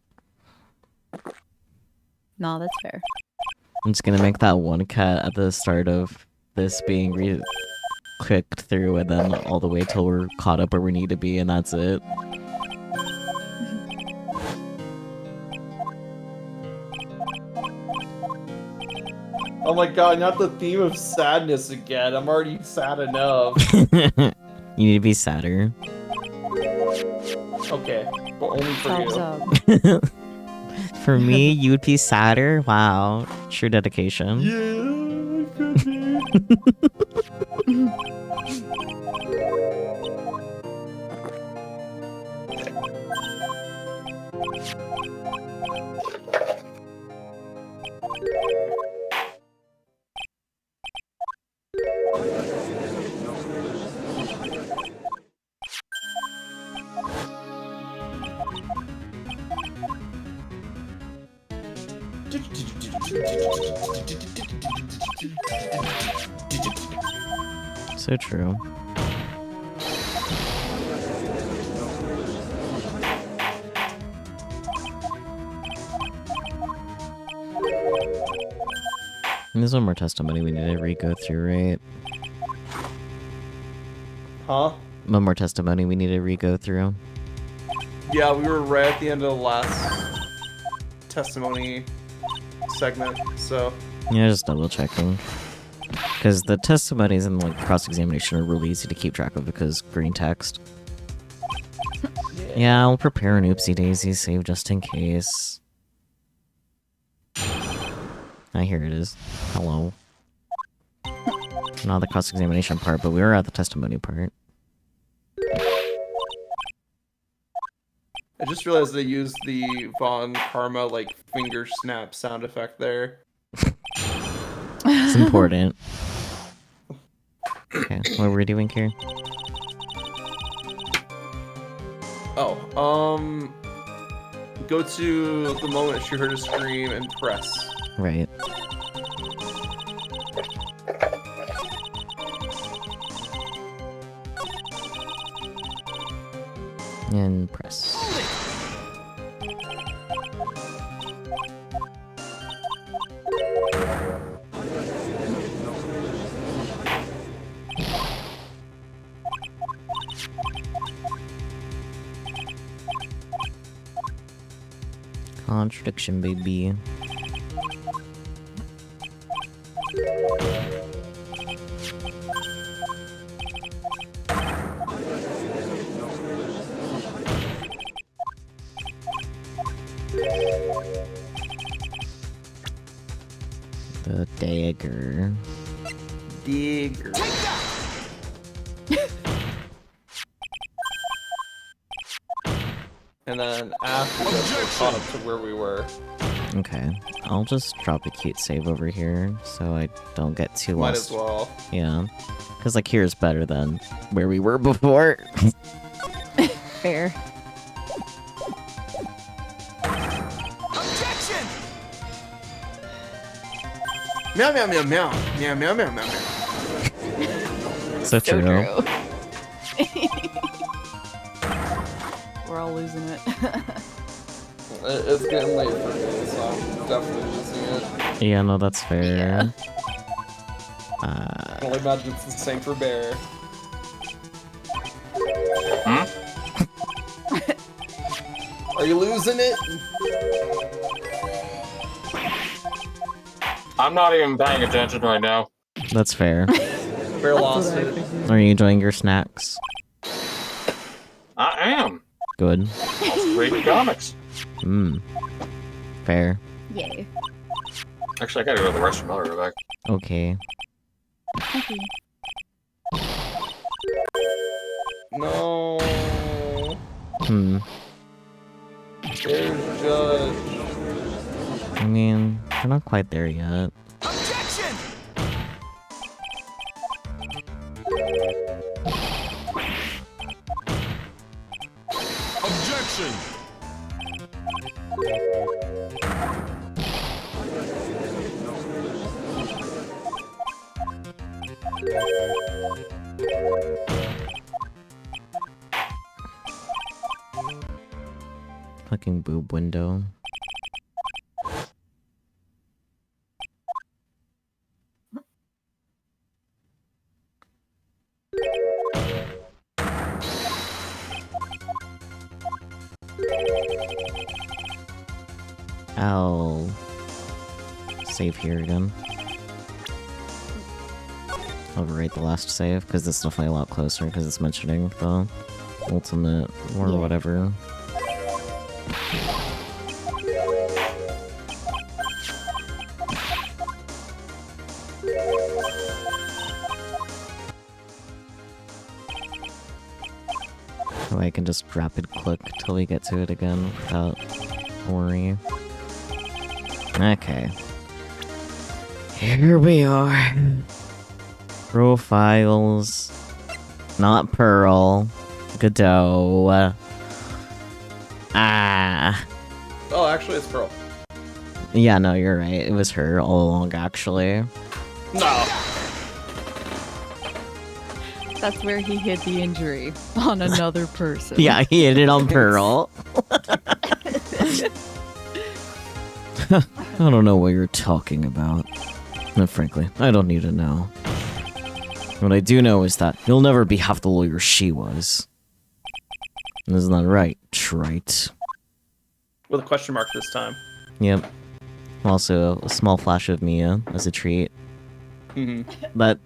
No, that's fair. I'm just gonna make that one cut at the start of this being clicked through, and then all the way till we're caught up where we need to be, and that's it. Oh my god, not the theme of sadness again. I'm already sad enough. You need to be sadder. Okay, but only for Thumbs you. up. For me, you would be sadder? Wow. True dedication. Yeah, it could be. So true. There's one more testimony we need to re-go through, right? Huh? One more testimony we need to re-go through. Yeah, we were right at the end of the last testimony segment, so... Yeah, just double checking. Because the testimonies and like cross-examination are really easy to keep track of because green text. Yeah, I'll prepare an oopsie daisy save just in case. Here it is. Hello. Not the cross-examination part, but we were at the testimony part. I just realized they used the Von Karma, like, finger snap sound effect there. It's important. Okay, what were we doing here? Oh, go to the moment she heard a scream and press. Right. And press. Contradiction, baby. The dagger. Digger. And then after this, we're caught up to where we were. Okay, I'll just drop a cute save over here so I don't get too Might lost. as well. Yeah, because like here's better than where we were before. Fair. Objection! Meow meow meow meow. Meow meow meow meow meow. So true. We're all losing it. It's getting late for me, so I'm definitely losing it. Yeah, no, that's fair. I can only imagine it's the same for Bear. Are you losing it? I'm not even paying attention right now. That's fair. Bear lost it. Are you enjoying your snacks? I am. Good. I'll Read comics. Fair. Yay. Actually, I gotta go to the restroom. I'll be right back. Okay. Okay. No. There's just... I mean, we're not quite there yet. Objection! Objection! Fucking boob window. I'll save here again. Overrate the last save, because it's definitely a lot closer, because it's mentioning the ultimate or Yeah. whatever. So I can just rapid click till we get to it again without worry. Okay. Here we are. Profiles. Not Pearl. Godot. Ah. Oh, actually, it's Pearl. Yeah, no, you're right. It was her all along, actually. No. That's where he hid the injury on another person. Yeah, he hit it on Pearl. I don't know what you're talking about. No, frankly, I don't need to know. What I do know is that you'll never be half the lawyer she was. Isn't that right, trite? With a question mark this time. Yep. Also, a small flash of Mia as a treat. Mm-hmm. That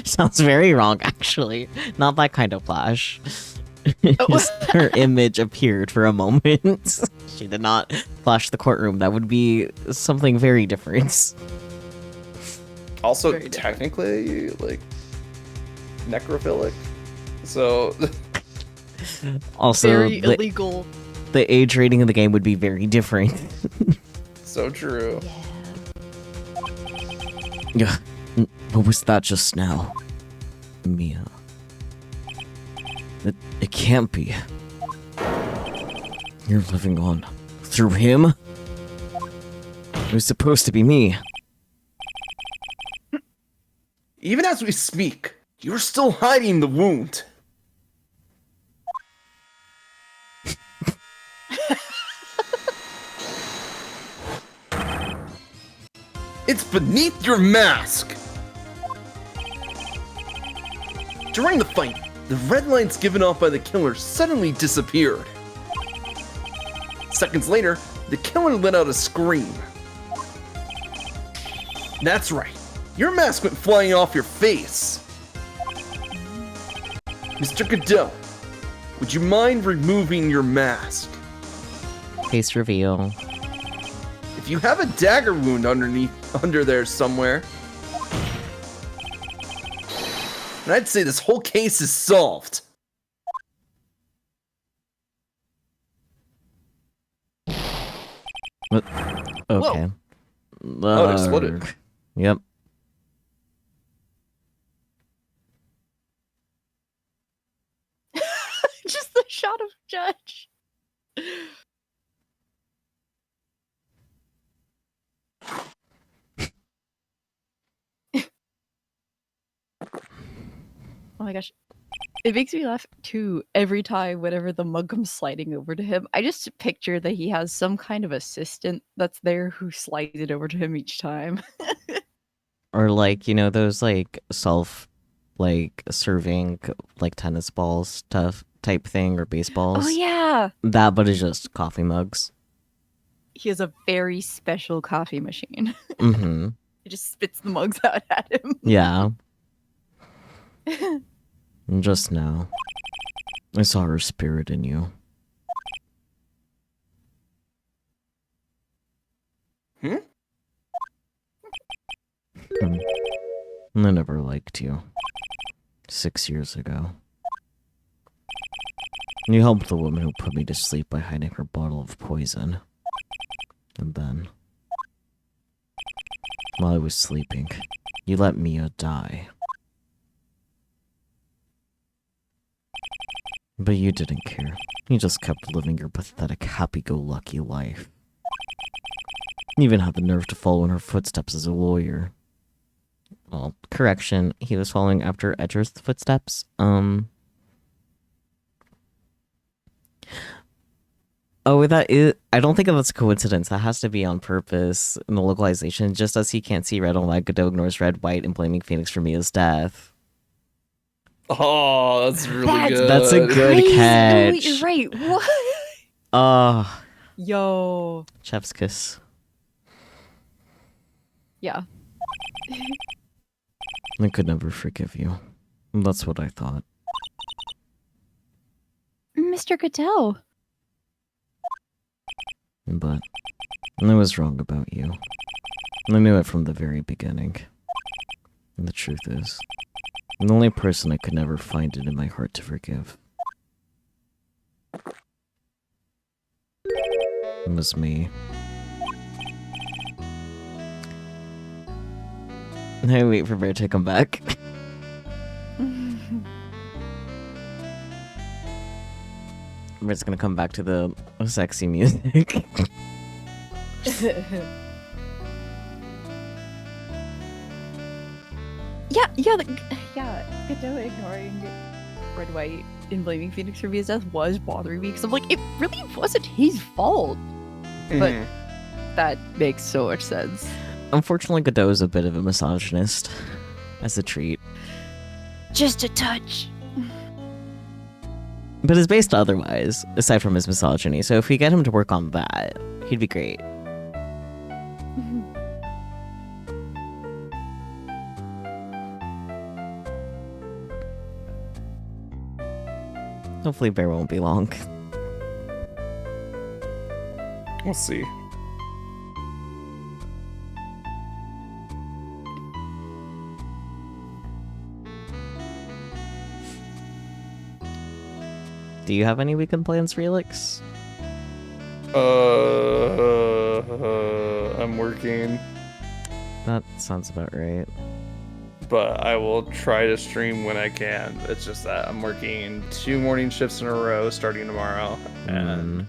sounds very wrong, actually. Not that kind of flash. Just her image appeared for a moment. She did not flash the courtroom. That would be something very different. Also, Very different. technically, like, necrophilic. So, Also, Very illegal. the age rating of the game would be very different. so true. Yeah. What was that just now? Mia. It can't be. You're living on through him? It was supposed to be me. Even as we speak, you're still hiding the wound. It's beneath your mask. During the fight, the red lines given off by the killer suddenly disappeared. Seconds later, the killer let out a scream. That's right. Your mask went flying off your face. Mr. Godot, would you mind removing your mask? Face reveal. If you have a dagger wound under there somewhere, and I'd say this whole case is solved. What? Okay. Oh, it exploded. Yep. Just the shot of Judge. Oh my gosh. It makes me laugh too every time whenever the mug comes sliding over to him. I just picture that he has some kind of assistant that's there who slides it over to him each time. Or like, you know, those like serving like tennis balls stuff type thing or baseballs. Oh yeah. That, but it's just coffee mugs. He has a very special coffee machine. Mm-hmm. It just spits the mugs out at him. Yeah. Just now, I saw her spirit in you. And I never liked you. 6 years ago. You helped the woman who put me to sleep by hiding her bottle of poison. And then, while I was sleeping, you let Mia die. But you didn't care. You just kept living your pathetic happy-go-lucky life. You even had the nerve to follow in her footsteps as a lawyer. Well, correction, he was following after Edger's footsteps. Oh, I don't think that's a coincidence. That has to be on purpose in the localization. Just as he can't see red and white, Godot ignores red, white, and blaming Phoenix for Mia's death. Oh, that's really good. That's a good Crazy. catch. Oh, you're right. What? Oh, Yo. chef's kiss. Yeah. I could never forgive you. That's what I thought. Mr. Cattell. But I was wrong about you. I knew it from the very beginning. And the truth is, the only person I could never find it in my heart to forgive was me. I wait for Bear to come back. Bear's gonna come back to the sexy music. Godot ignoring red, white, and blaming Phoenix for Mia's death was bothering me because I'm like, it really wasn't his fault. But that makes so much sense. Unfortunately, Godot is a bit of a misogynist. As a treat. Just a touch. But it's based otherwise, aside from his misogyny. So if we get him to work on that, he'd be great. Hopefully Bear won't be long. We'll see. Do you have any weekend plans, Relix? I'm working, That sounds about right. but I will try to stream when I can. It's just that I'm working 2 morning shifts in a row starting tomorrow, and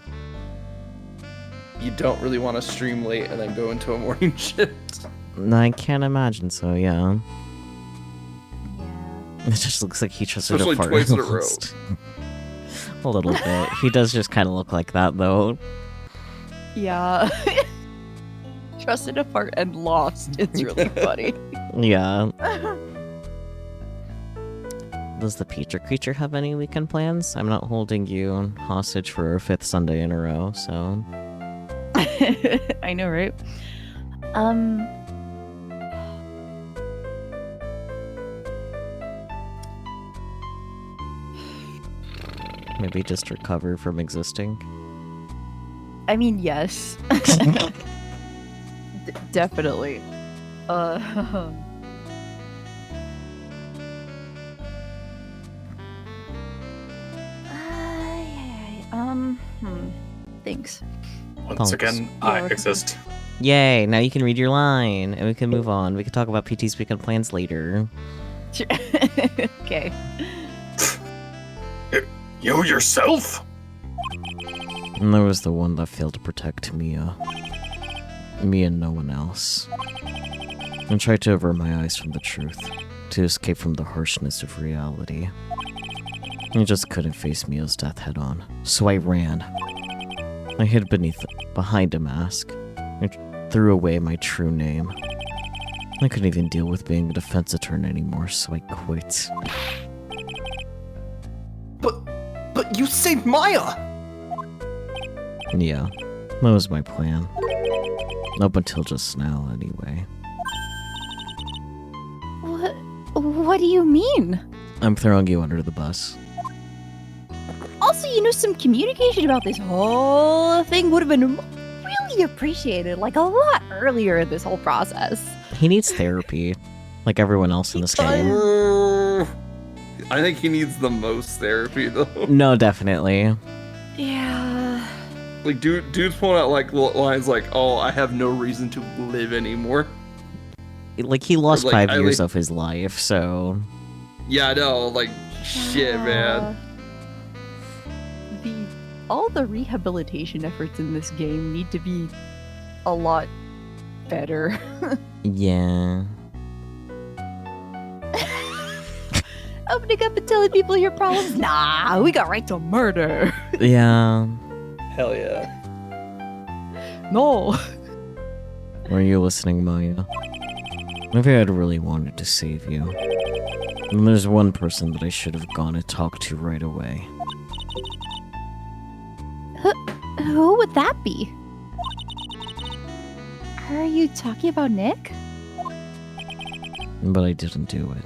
you don't really want to stream late and then go into a morning shift. I can't imagine so, yeah. It just looks like he trusted Especially a fart twice in a row. almost. A little bit. He does just kind of look like that, though. Yeah. Trusted a part and lost. It's really funny. Yeah. Does the Peter Creature have any weekend plans? I'm not holding you hostage for a 5th Sunday in a row, so... I know, right? Maybe just recover from existing? I mean, yes. Definitely. Thanks. Once again, I Yeah. exist. Yay, now you can read your line, and we can move on. We can talk about PT's weekend plans later. Okay. You yourself? And I was the one that failed to protect Mia. Me and no one else. And tried to avert my eyes from the truth, to escape from the harshness of reality. I just couldn't face Mia's death head on, so I ran. I hid behind a mask, and threw away my true name. I couldn't even deal with being a defense attorney anymore, so I quit. But you saved Maya! Yeah, that was my plan. Up until just now, anyway. What do you mean? I'm throwing you under the bus. Also, some communication about this whole thing would have been really appreciated, like a lot earlier in this whole process. He needs therapy. like everyone else in this game. I think he needs the most therapy though. No, definitely. Yeah. Like dude's pulling out like lines like, "Oh, I have no reason to live anymore." Like he lost Or, like, 5 years of his life, so Yeah, I know. Like, shit, man. All the rehabilitation efforts in this game need to be a lot better. yeah. Opening up and telling people your problems? Nah, we got right to murder. Yeah. Hell yeah. No. Were you listening, Maya? Maybe I'd really wanted to save you. And there's one person that I should have gone and talked to right away. Who would that be? Are you talking about Nick? But I didn't do it.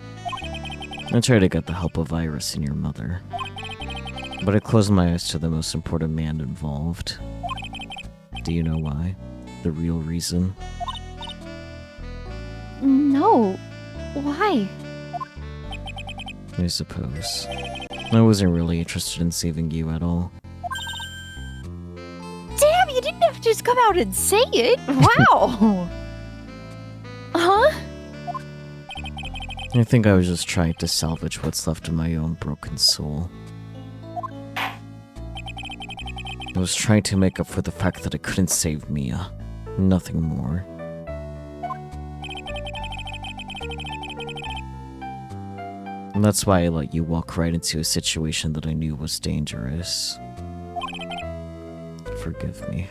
I tried to get the help of Iris and your mother. But I closed my eyes to the most important man involved. Do you know why? The real reason? No. Why? I suppose. I wasn't really interested in saving you at all. Damn, you didn't have to just come out and say it. Wow. Huh? I think I was just trying to salvage what's left of my own broken soul. I was trying to make up for the fact that I couldn't save Mia. Nothing more. And that's why I let you walk right into a situation that I knew was dangerous. Forgive me.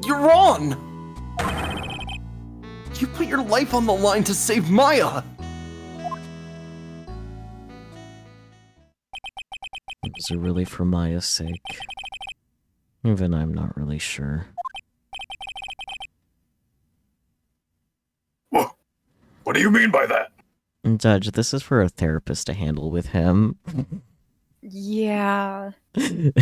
You're wrong! You put your life on the line to save Maya! Was it really for Maya's sake? Even I'm not really sure. What do you mean by that? Judge, this is for a therapist to handle with him. Yeah. And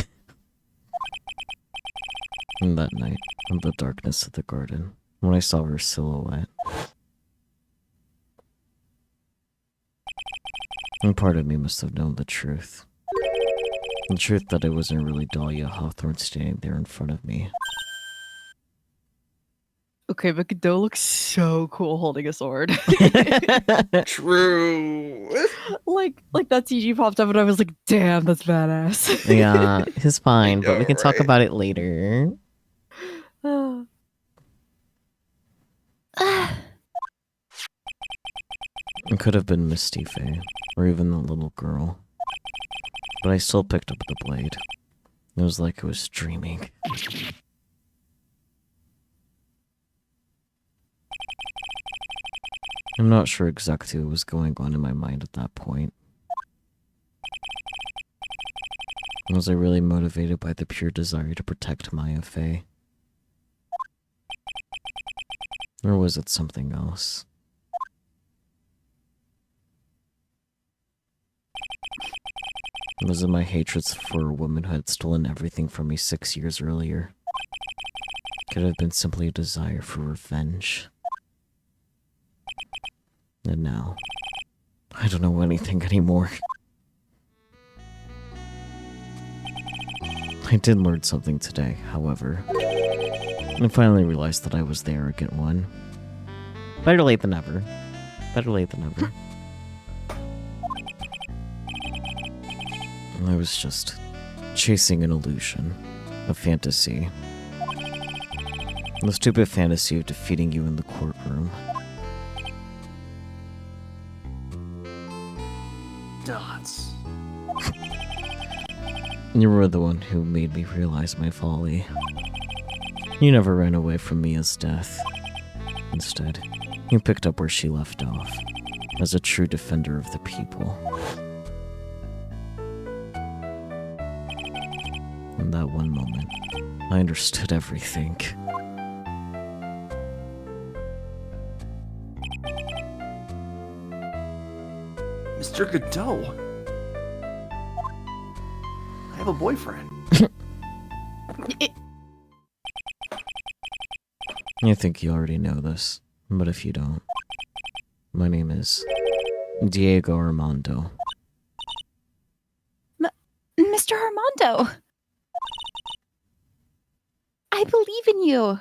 that night, in the darkness of the garden, when I saw her silhouette, and part of me must have known the truth. The truth that it wasn't really Dahlia Hawthorne standing there in front of me. Okay, but Godot looks so cool holding a sword. True. like that CG popped up and I was like, damn, that's badass. Yeah, it's fine, but we can talk right? about it later. It could have been Misty Faye, or even the little girl. But I still picked up the blade. It was like I was dreaming. I'm not sure exactly what was going on in my mind at that point. Was I really motivated by the pure desire to protect Maya Faye? Or was it something else? Was it my hatred for a woman who had stolen everything from me 6 years earlier? Could it have been simply a desire for revenge? And now, I don't know anything anymore. I did learn something today, however. I finally realized that I was the arrogant one. Better late than never. Better late than never. I was just chasing an illusion, a fantasy. The stupid fantasy of defeating you in the courtroom. Dots. You were the one who made me realize my folly. You never ran away from Mia's death. Instead, you picked up where she left off, as a true defender of the people. In that one moment, I understood everything. Mr. Godot. I have a boyfriend. I think you already know this, but if you don't, my name is Diego Armando. Mr. Armando! I believe in you!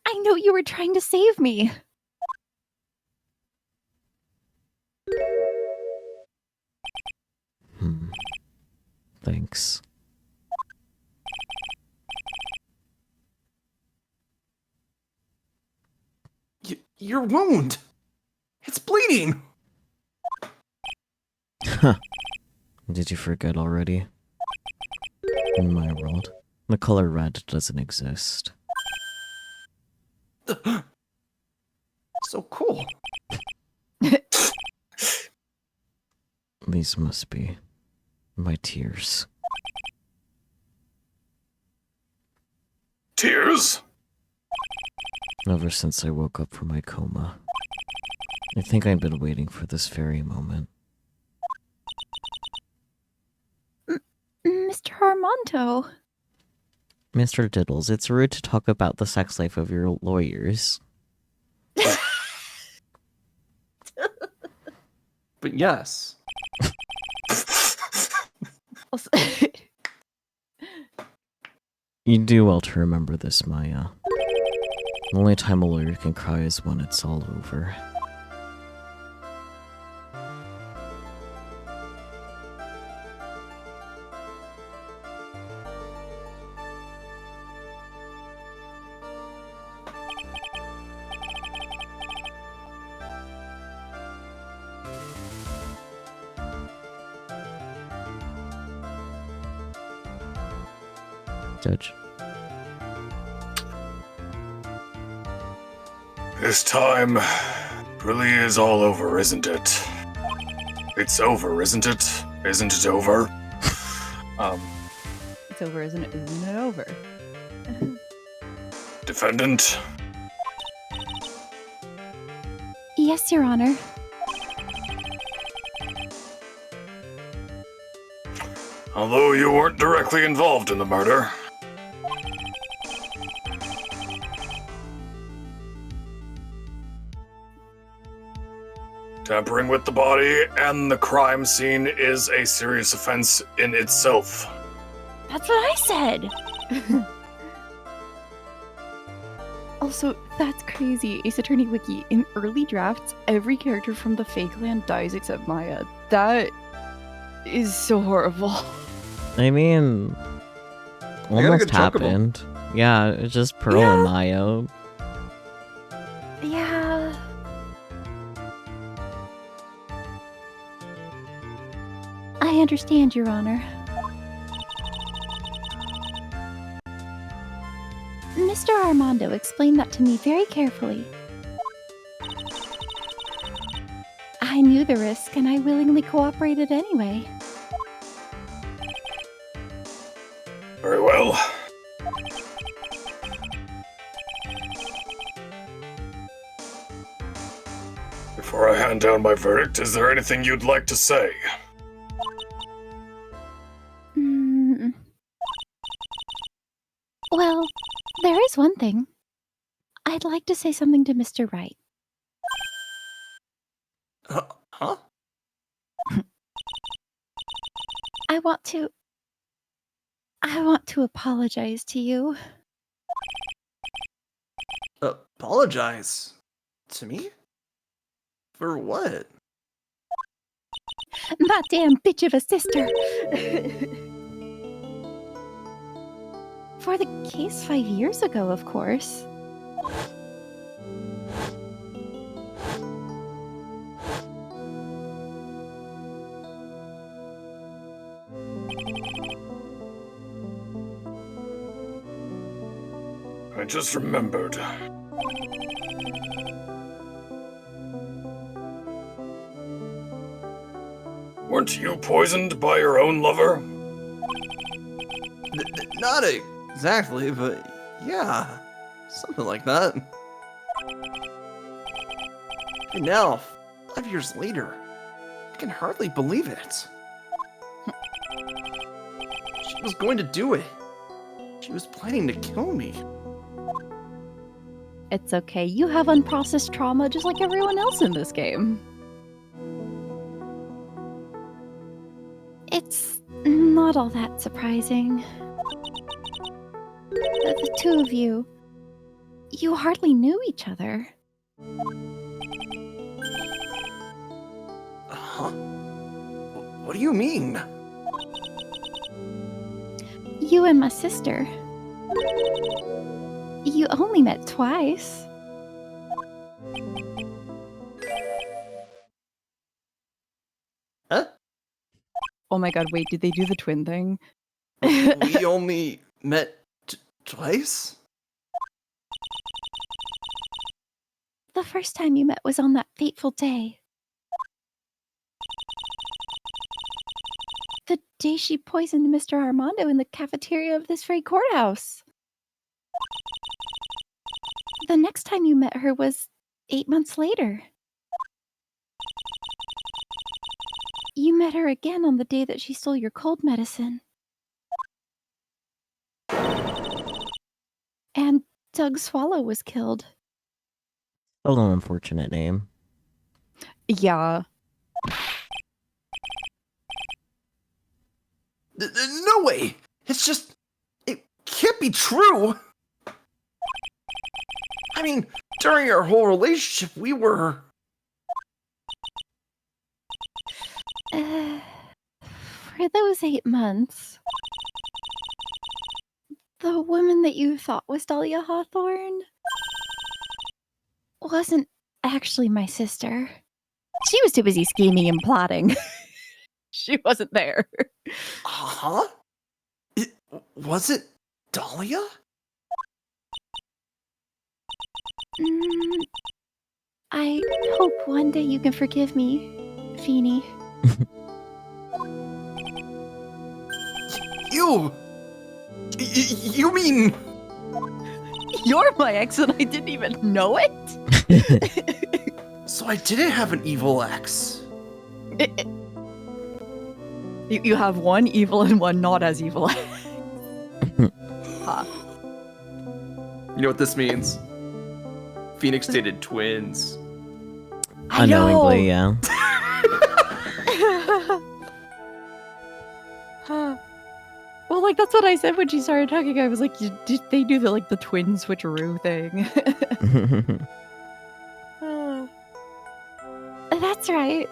I know you were trying to save me. Thanks. Your wound! It's bleeding! Huh. Did you forget already? In my world, the color red doesn't exist. So cool. These must be my tears. Tears? Ever since I woke up from my coma, I think I've been waiting for this very moment. Mr. Armando. Mr. Diddles, it's rude to talk about the sex life of your lawyers. But yes. You do well to remember this, Maya. The only time a lawyer can cry is when it's all over. Judge. This time really is all over, isn't it? It's over, isn't it? Isn't it over? It's over, isn't it? Isn't it over? Defendant? Yes, Your Honor. Although you weren't directly involved in the murder, tampering with the body and the crime scene is a serious offense in itself. That's what I said. Also, that's crazy. Ace Attorney Wiki. In early drafts, every character from the fake land dies except Maya. That is so horrible. I mean, a almost good chunk of 'em. happened. Yeah, it's just Pearl and Mayo. Yeah. I understand, Your Honor. Mr. Armando explained that to me very carefully. I knew the risk and I willingly cooperated anyway. Very well. Before I hand down my verdict, is there anything you'd like to say? Well, there is one thing. I'd like to say something to Mr. Wright. Huh? I want to apologize to you. Apologize? To me? For what? That damn bitch of a sister. For the case 5 years ago, of course. I just remembered. Weren't you poisoned by your own lover? Not exactly, but yeah. Something like that. And now, 5 years later, I can hardly believe it. She was going to do it. She was planning to kill me. It's okay. You have unprocessed trauma just like everyone else in this game. It's not all that surprising. The two of you, you hardly knew each other. Huh? What do you mean? You and my sister. You only met twice. Huh? Oh my god, wait, did they do the twin thing? We only met twice? The first time you met was on that fateful day. The day she poisoned Mr. Armando in the cafeteria of this very courthouse. The next time you met her was 8 months later. You met her again on the day that she stole your cold medicine. And Doug Swallow was killed. A little unfortunate name. Yeah. No way! It's just... It can't be true! I mean, during our whole relationship, we were... For those 8 months, the woman that you thought was Dahlia Hawthorne wasn't actually my sister. She was too busy scheming and plotting. She wasn't there. Huh? Was it Dahlia? I hope one day you can forgive me, Feeny. You... You mean... You're my ex and I didn't even know it? So I didn't have an evil ex. You have one evil and one not as evil. Huh. You know what this means? Phoenix dated twins. I know. Unknowingly, yeah. Well, like, that's what I said when she started talking. I was like, did they do the twin switcheroo thing? That's right.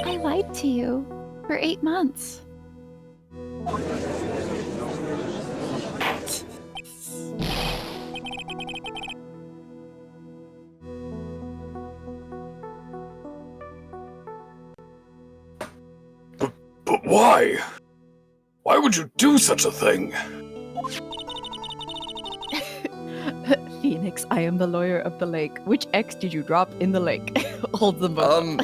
I lied to you for 8 months. But why? Why would you do such a thing? Phoenix, I am the lawyer of the lake. Which ex did you drop in the lake? Hold them both.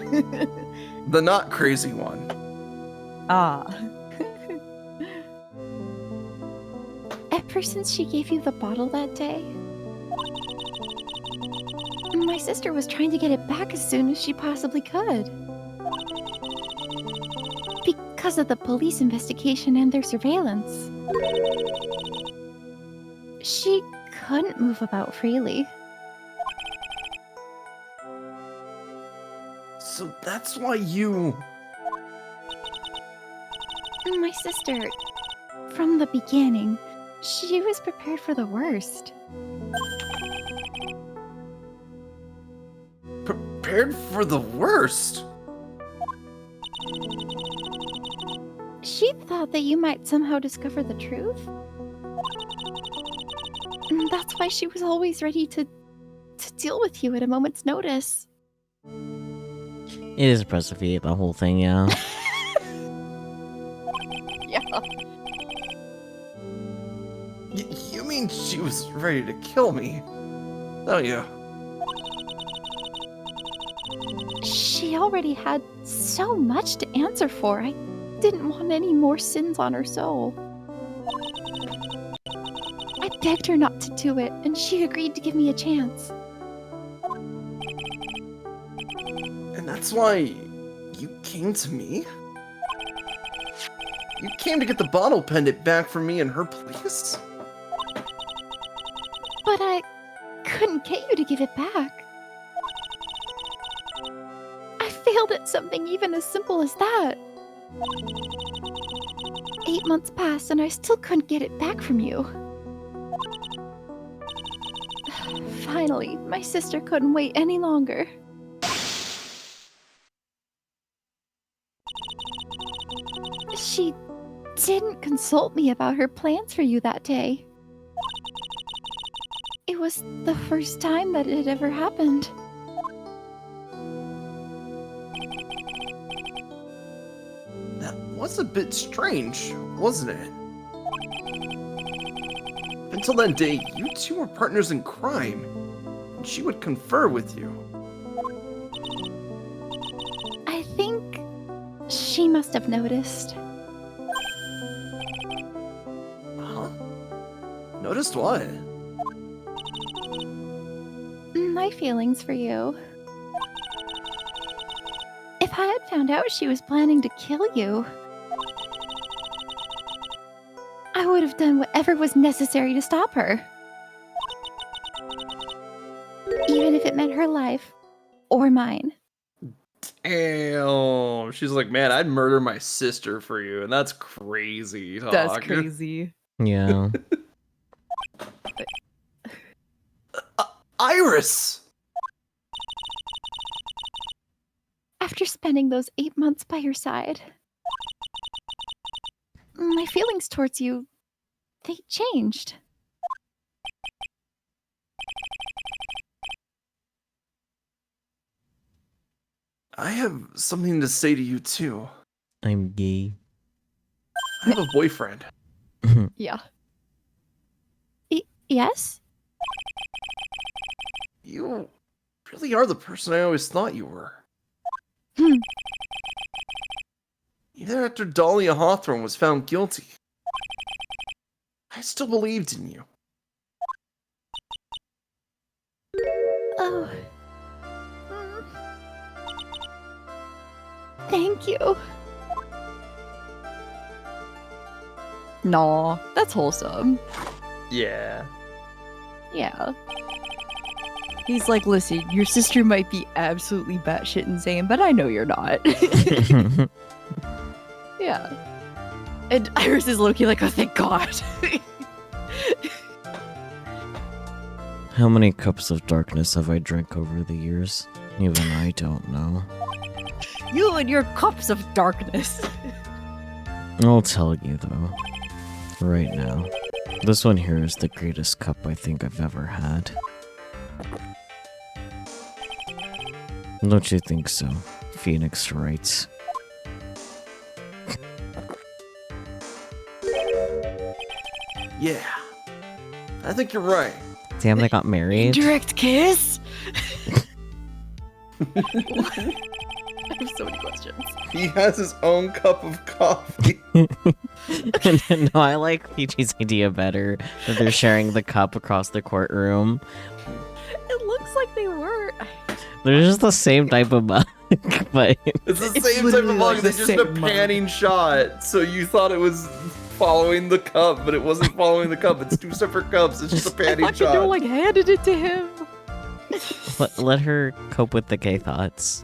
The not crazy one. Ah. Ever since she gave you the bottle that day, my sister was trying to get it back as soon as she possibly could. Because of the police investigation and their surveillance. She couldn't move about freely. So that's why you... My sister, from the beginning, she was prepared for the worst. Prepared for the worst? She thought that you might somehow discover the truth. And that's why she was always ready to deal with you at a moment's notice. It is impressive you ate the whole thing, yeah. Yeah. You mean she was ready to kill me? Oh yeah. She already had so much to answer for. I didn't want any more sins on her soul. I begged her not to do it, and she agreed to give me a chance. And that's why you came to me? You came to get the bottle pendant back from me in her place? But I couldn't get you to give it back. I failed at something even as simple as that. 8 months passed and I still couldn't get it back from you. Finally, my sister couldn't wait any longer. She didn't consult me about her plans for you that day. It was the first time that it had ever happened. That was a bit strange, wasn't it? Until that day, you two were partners in crime, and she would confer with you. I think she must have noticed. Huh? Noticed what? My feelings for you. If I had found out she was planning to kill you, I would have done whatever was necessary to stop her. Even if it meant her life or mine. Damn. She's like, man, I'd murder my sister for you, and that's crazy talk. That's crazy. Yeah. Iris! After spending those 8 months by your side, my feelings towards you, they changed. I have something to say to you, too. I'm gay. I have a boyfriend. Yeah. Yes? You really are the person I always thought you were. Hmm. Even after Dahlia Hawthorne was found guilty, I still believed in you. Oh. Thank you. Nah, that's wholesome. Yeah. Yeah. He's like, listen, your sister might be absolutely batshit insane, but I know you're not. Yeah. And Iris is low-key like, oh, thank God. How many cups of darkness have I drank over the years? Even I don't know. You and your cups of darkness. I'll tell you though. Right now. This one here is the greatest cup I think I've ever had. Don't you think so? Phoenix writes. Yeah. I think you're right. Damn, they got married. Direct kiss? I have so many questions. He has his own cup of coffee. No, I like Peachy's idea better. That they're sharing the cup across the courtroom. It looks like they were. They're just the same type of mug, but It's the It's same type literally of mug, like the it's just a same mug. panning shot. So you thought it was following the cup, but it wasn't following the cup. It's two separate cups. It's just a I panning fucking shot. know, like, handed it to him. let her cope with the gay thoughts.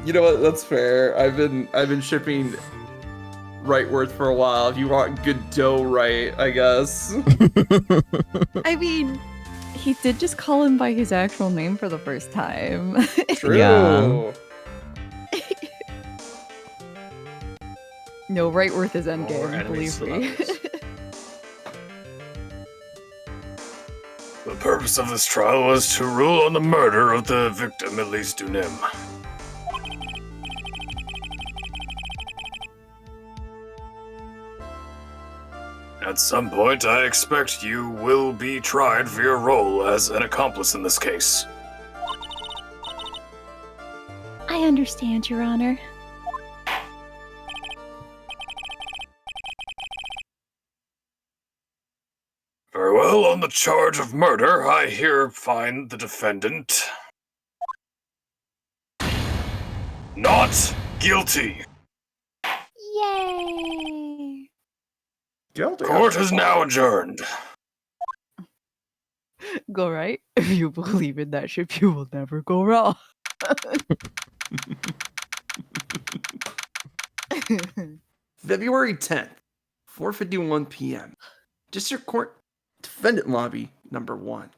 You know what? That's fair. I've been shipping Rightworth for a while. If you want good dough right, I guess. I mean, he did just call him by his actual name for the first time. True. Yeah. No, Rightworth is endgame, enemies believe me. to lovers. The purpose of this trial was to rule on the murder of the victim, Elise Dunim. At some point, I expect you will be tried for your role as an accomplice in this case. I understand, Your Honor. Very well, on the charge of murder, I here find the defendant not guilty. Yay! Court is now adjourned. Go right. If you believe in that ship, you will never go wrong. February 10th, 4:51 p.m. District Court, Defendant Lobby, number 1.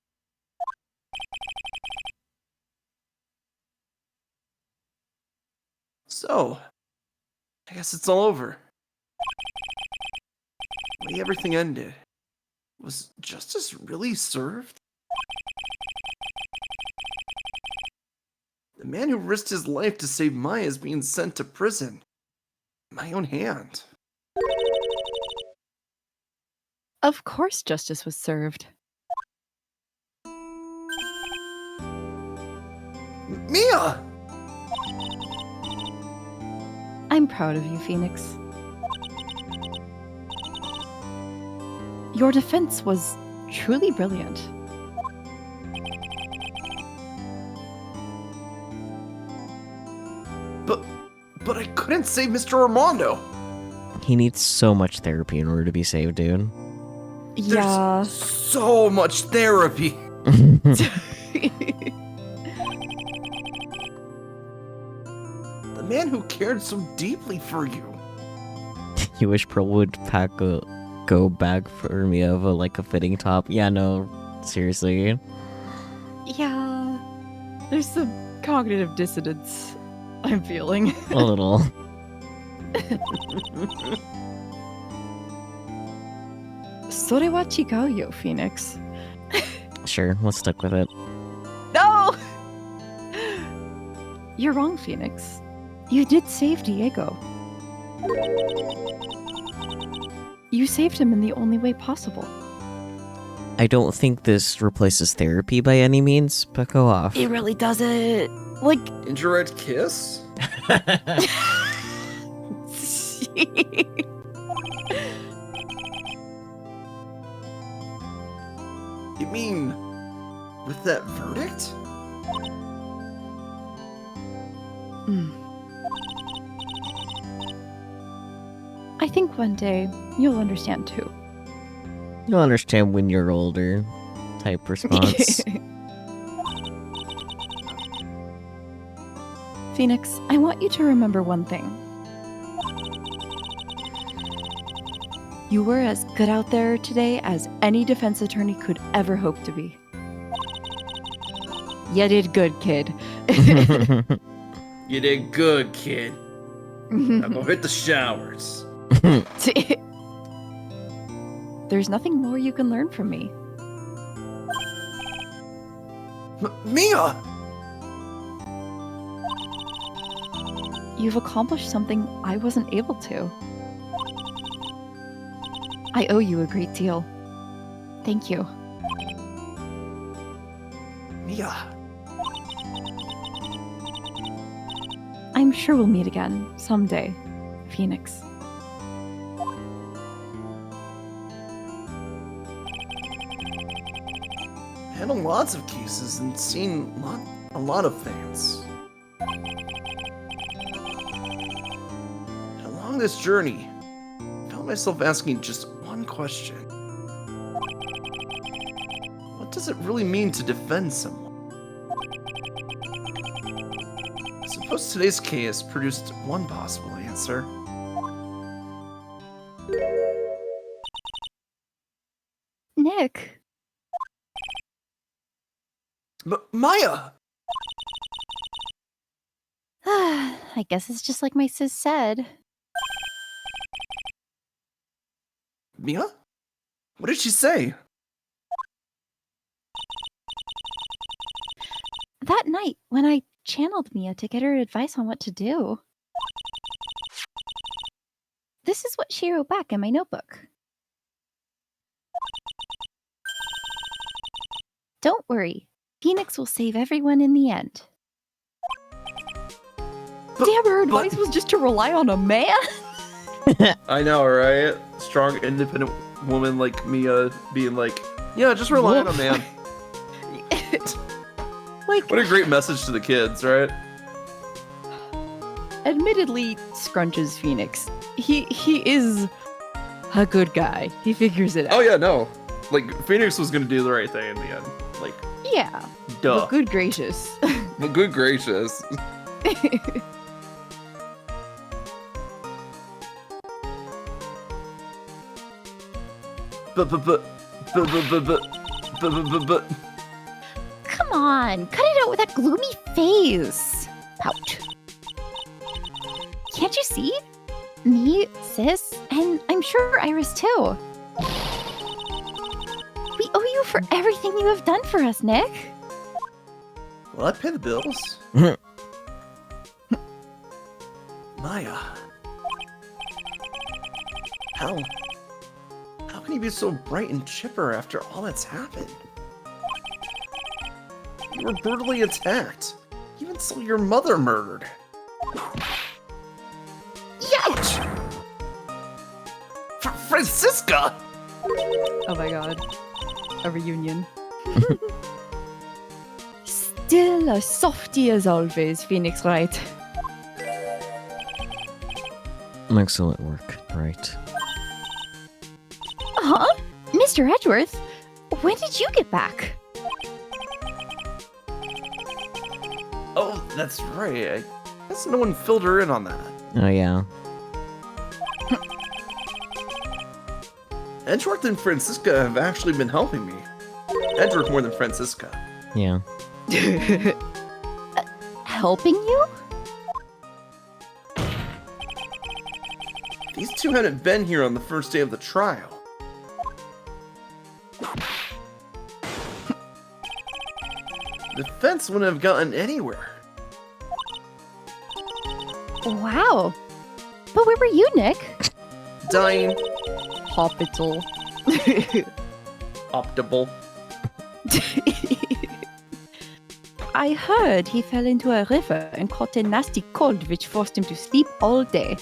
So, I guess it's all over. The way everything ended. Was justice really served? The man who risked his life to save Maya is being sent to prison. In my own hand. Of course justice was served. Mia! I'm proud of you, Phoenix. Your defense was truly brilliant. But I couldn't save Mr. Armando. He needs so much therapy in order to be saved, dude. Yeah. There's so much therapy. The man who cared so deeply for you. You wish Pearl would pack a go bag for me of a fitting top. Yeah, no, seriously. Yeah. There's some cognitive dissonance I'm feeling. A little. Sore wa chigau yo, Phoenix. Sure, let's stick with it. No! You're wrong, Phoenix. You did save Diego. You saved him in the only way possible. I don't think this replaces therapy by any means, but go off. It really doesn't. Like, Indirect kiss? You mean with that verdict? I think one day you'll understand too. You'll understand when you're older. Type response. Phoenix, I want you to remember one thing. You were as good out there today as any defense attorney could ever hope to be. You did good, kid. You did good, kid. Now go hit the showers. There's nothing more you can learn from me. Mia! You've accomplished something I wasn't able to. I owe you a great deal. Thank you. Mia. I'm sure we'll meet again someday, Phoenix. Handled lots of cases and seen a lot of things. And along this journey, I found myself asking just one question. What does it really mean to defend someone? I suppose today's case produced one possible answer. Nick. Maya! I guess it's just like my sis said. Mia? What did she say? That night, when I channeled Mia to get her advice on what to do. This is what she wrote back in my notebook. Don't worry. Phoenix will save everyone in the end. Damn, her advice was just to rely on a man? I know, right? Strong, independent woman like Mia being like, yeah, just rely on a man. Like, What a great message to the kids, right? admittedly, Scrunch's Phoenix. He is a good guy. He figures it out. Oh yeah, no. Like Phoenix was gonna do the right thing in the end. Like, Yeah. duh. But good gracious. Well, good gracious. But. Come on, cut it out with that gloomy face. Pout. Can't you see? Me, Sis, and I'm sure Iris too. We owe you for everything you have done for us, Nick. Will I pay the bills? Maya. How can you be so bright and chipper after all that's happened? You were brutally attacked. You even saw your mother murdered. Ouch! Francisca! Oh my god. A reunion. Still a softie as always, Phoenix Wright. Excellent work, right? Huh? Mr. Edgeworth, when did you get back? Oh, that's right. I guess no one filled her in on that. Oh yeah. Edgeworth and Francisca have actually been helping me. Edgeworth more than Francisca. Yeah. Helping you? These two hadn't been here on the first day of the trial. The fence wouldn't have gotten anywhere. Wow. But where were you, Nick? Dying. Hospital. Optimal. I heard he fell into a river and caught a nasty cold which forced him to sleep all day.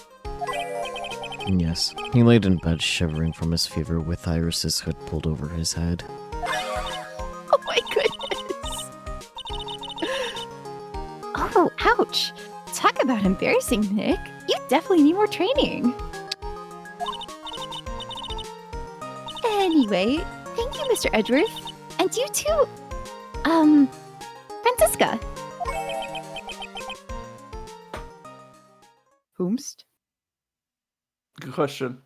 Yes. He laid in bed shivering from his fever with Iris's hood pulled over his head. Oh my goodness. Oh, ouch. Talk about embarrassing, Nick. You definitely need more training. Anyway, thank you, Mr. Edgeworth. And you too, Francisca. Whomst? Good question.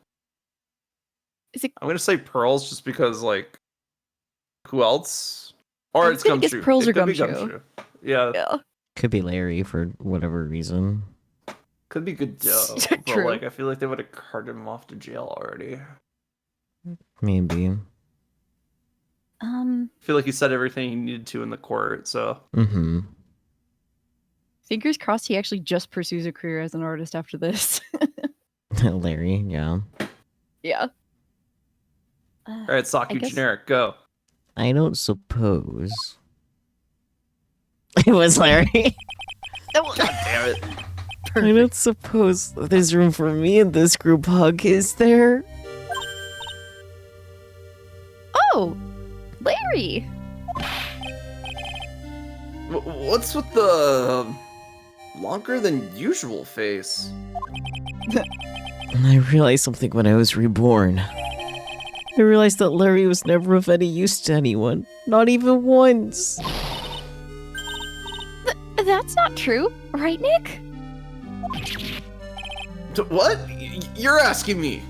Is it? I'm gonna say Pearls just because, like, who else? Or I it's was gonna guess Gumshoe. Pearls It or could be Gumshoe. Yeah, Yeah. Could be Larry for whatever reason. could be good dough. But, True. like, I feel like they would have carted him off to jail already. Maybe. I feel like he said everything he needed to in the court, so. Mm-hmm. Fingers crossed he actually just pursues a career as an artist after this. Larry, yeah. Yeah. Alright, Saku guess- generic, go. I don't suppose. It was Larry. God damn it. I don't suppose there's room for me in this group hug, is there? Oh, Larry. What's with the longer than usual face? I realized something when I was reborn. I realized that Larry was never of any use to anyone. Not even once. That's not true, right, Nick? What? You're asking me?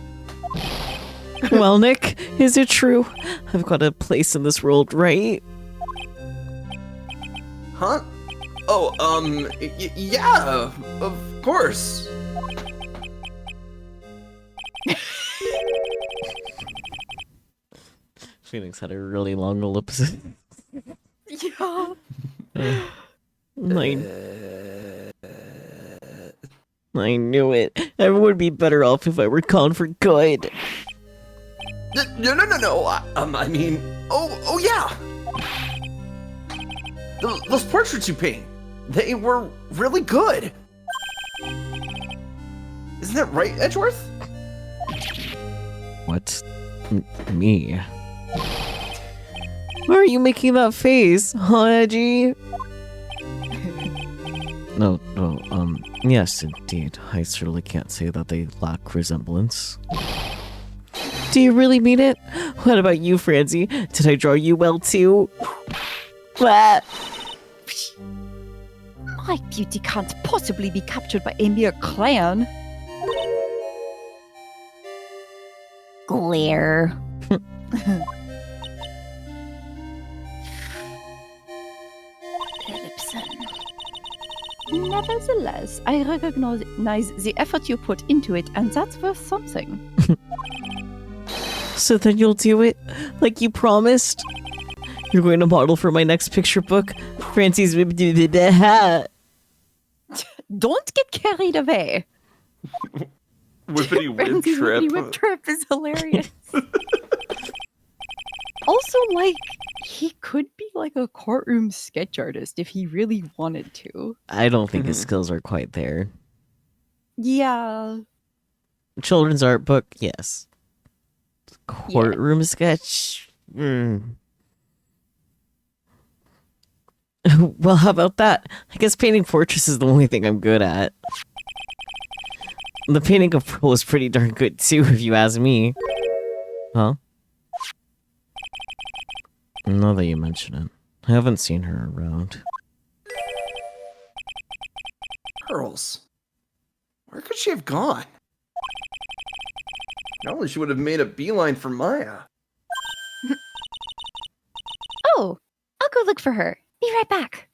Well, Nick, is it true? I've got a place in this world, right? Huh? Oh, yeah, of course. Phoenix had a really long ellipsis. Yeah. I knew it. Everyone would be better off if I were gone for good. No. I mean, oh yeah. Those portraits you paint, they were really good. Isn't that right, Edgeworth? What? Me? Why are you making that face, huh, Edgy? No, yes, indeed. I certainly can't say that they lack resemblance. Do you really mean it? What about you, Francie? Did I draw you well too? Blah. My beauty can't possibly be captured by a mere clan. Glare. Ellipson. Nevertheless, I recognize the effort you put into it, and that's worth something. So then you'll do it? Like you promised? You're going to model for my next picture book? Francie's... Don't get carried away. Whippity whip Francie's trip. Whippity whip trip is hilarious. Also, like, he could be like a courtroom sketch artist if he really wanted to. I don't think his skills are quite there. Yeah. Children's art book, yes. Courtroom sketch? Well, how about that? I guess painting fortress is the only thing I'm good at. The painting of Pearl is pretty darn good too, if you ask me. Huh? Now that you mention it, I haven't seen her around. Pearls. Where could she have gone? Normally she would have made a beeline for Maya. Oh, I'll go look for her. Be right back.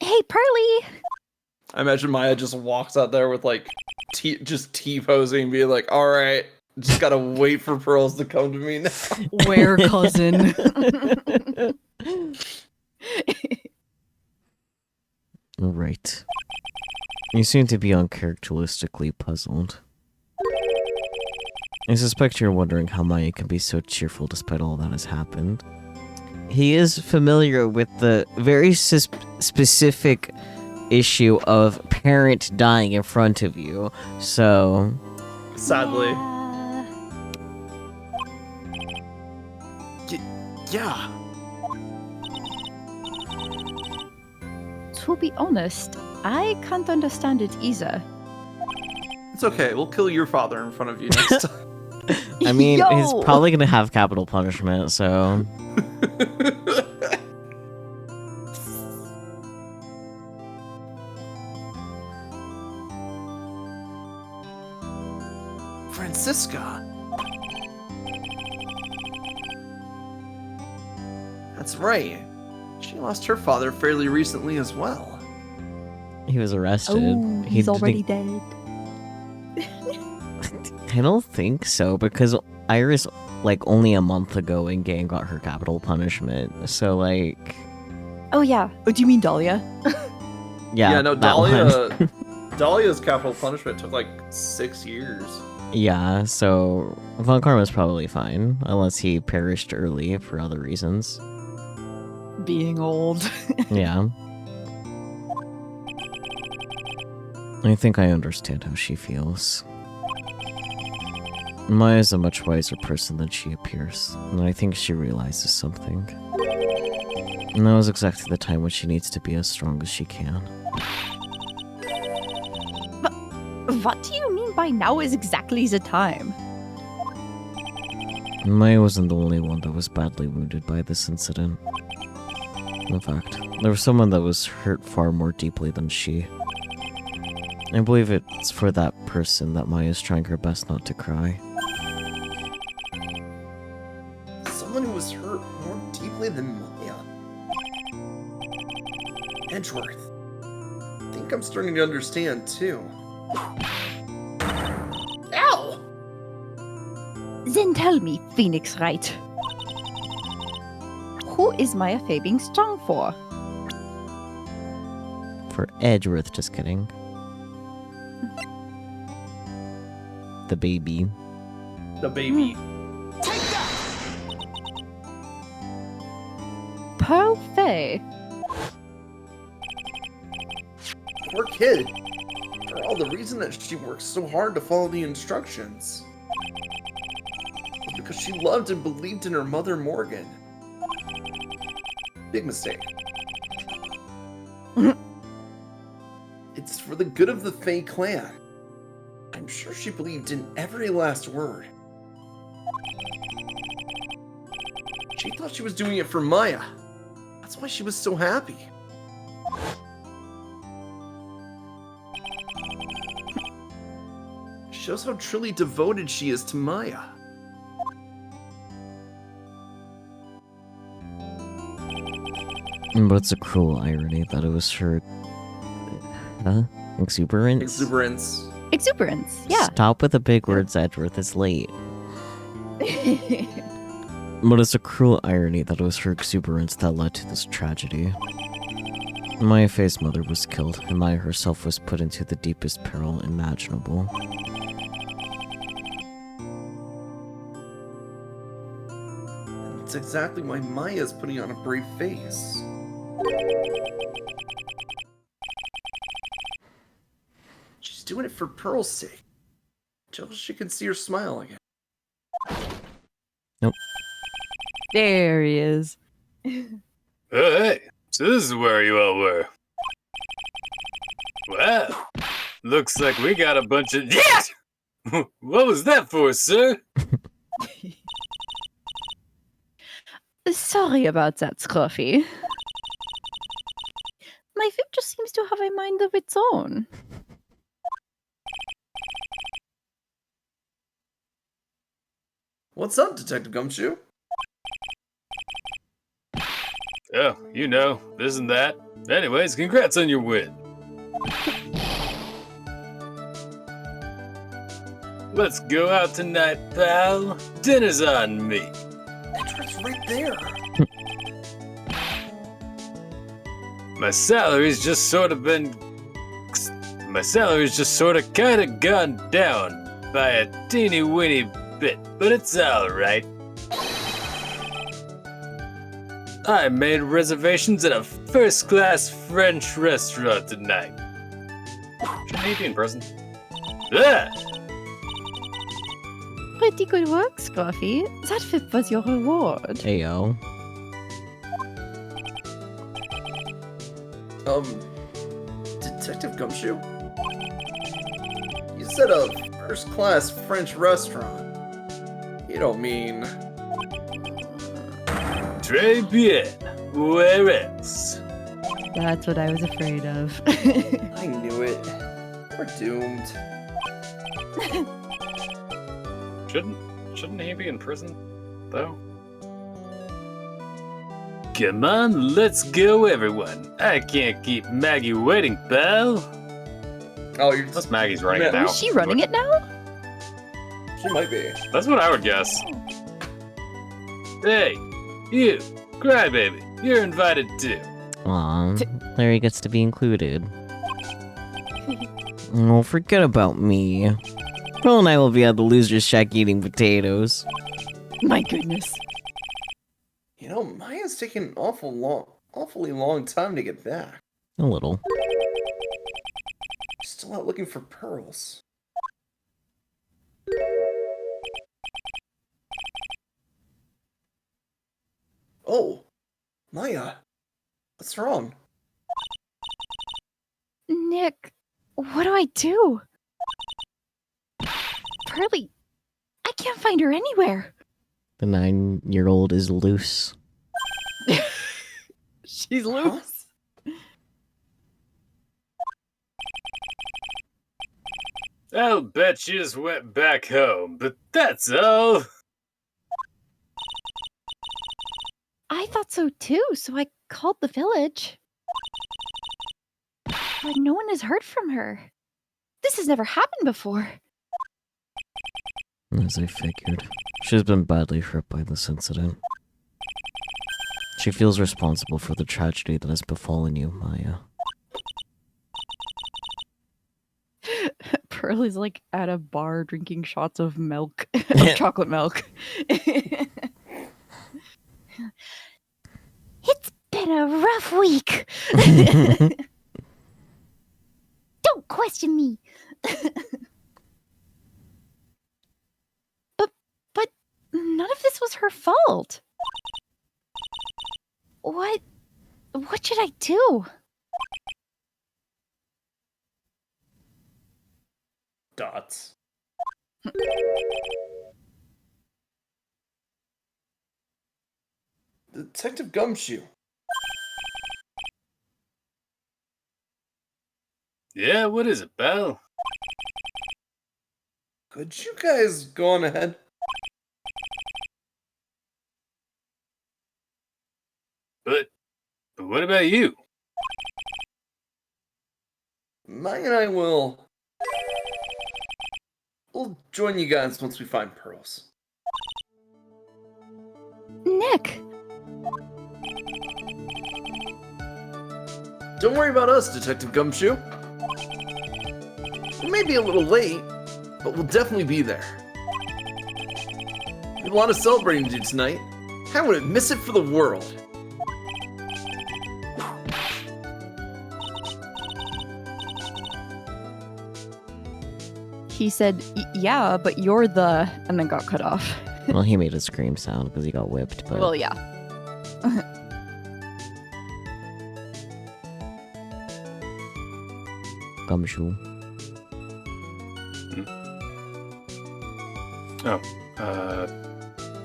Hey, Pearly! I imagine Maya just walks out there with like just T-posing, being like, all right, just gotta wait for Pearls to come to me now. Where, cousin? Right. You seem to be uncharacteristically puzzled. I suspect you're wondering how Maya can be so cheerful despite all that has happened. He is familiar with the very specific issue of parent dying in front of you, so... Sadly. Yeah. To be honest, I can't understand it either. It's okay, we'll kill your father in front of you next time. I mean, Yo! he's probably gonna have capital punishment, so... Francisca. That's right. She lost her father fairly recently as well. He was arrested. Oh, He he's didn't- already dead. I don't think so, because Iris, like, only a month ago in game got her capital punishment, so, like... Oh yeah. Oh, do you mean Dahlia? Yeah, No, that Dahlia. one. Dahlia's capital punishment took like 6 years. Yeah, so Von Karma's probably fine, unless he perished early for other reasons. Being old. Yeah. I think I understand how she feels. Maya's a much wiser person than she appears, and I think she realizes something. And that was exactly the time when she needs to be as strong as she can. What do you mean by now is exactly the time? Maya wasn't the only one that was badly wounded by this incident. In fact, there was someone that was hurt far more deeply than she. I believe it's for that person that Maya's trying her best not to cry. Someone who was hurt more deeply than Maya. Edgeworth. I think I'm starting to understand too. Ow! Then tell me, Phoenix Wright. Who is Maya Fey being strong for? For Edgeworth, just kidding. The baby. The baby. Pearl Fey. Poor kid. For all the reason that she works so hard to follow the instructions. It's because she loved and believed in her mother, Morgan. Big mistake. It's for the good of the Fae clan. I'm sure she believed in every last word. She thought she was doing it for Maya. That's why she was so happy. Shows how truly devoted she is to Maya. But it's a cruel irony that it was her... Exuberance? Exuberance. Exuberance, yeah. Stop with the big words, Edgeworth. It's late. But it's a cruel irony that it was her exuberance that led to this tragedy. Maya Faye's mother was killed, and Maya herself was put into the deepest peril imaginable. That's exactly why Maya's putting on a brave face. She's doing it for Pearl's sake. Till she can see her smile again. Nope. There he is. Hey, so this is where you all were. Well, looks like we got a bunch of... Yes! What was that for, sir? Sorry about that, Scruffy. My food just seems to have a mind of its own. What's up, Detective Gumshoe? Oh, you know, this and that. Anyways, congrats on your win. Let's go out tonight, pal. Dinner's on me. Edgeworth's right there. My salary's just sort of kinda gone down by a teeny weeny bit, but it's alright. I made reservations at a first-class French restaurant tonight. Shouldn't he be in prison? Ah! Pretty good work, Scruffy. That was your reward. Heyo. Detective Gumshoe? You said a first-class French restaurant. You don't mean... Très bien. Where else? That's what I was afraid of. I knew it. We're doomed. Shouldn't he be in prison, though? Come on, let's go, everyone. I can't keep Maggie waiting, pal. Oh, you're Unless Maggie's running it Yeah. now. Is she running it now? She might be. That's what I would guess. Hey, you, crybaby, you're invited too. Aw, Larry gets to be included. Oh, forget about me. Pearl and I will be at the loser's shack eating potatoes. My goodness. You know, Maya's taking an awfully long time to get back. A little. Still out looking for pearls. Oh, Maya, what's wrong? Nick, what do I do? Pearly, I can't find her anywhere. The 9-year-old is loose. She's loose. I'll bet she just went back home, but that's all. I thought so too, so I called the village. But no one has heard from her. This has never happened before. As I figured. She's been badly hurt by this incident. She feels responsible for the tragedy that has befallen you, Maya. Pearly's like at a bar drinking shots of milk, of chocolate milk. It's been a rough week. Don't question me. but none of this was her fault. What should I do? Dots. Detective Gumshoe. Yeah, what is it, pal? Could you guys go on ahead? But what about you? Mike and I will. We'll join you guys once we find pearls. Nick! Don't worry about us, Detective Gumshoe. We may be a little late, but we'll definitely be there. We have a lot of celebrating to do tonight. I wouldn't miss it for the world. He said, yeah, but you're the... and then got cut off. Well, he made a scream sound because he got whipped, but... Well, yeah. Gumshoe. Oh,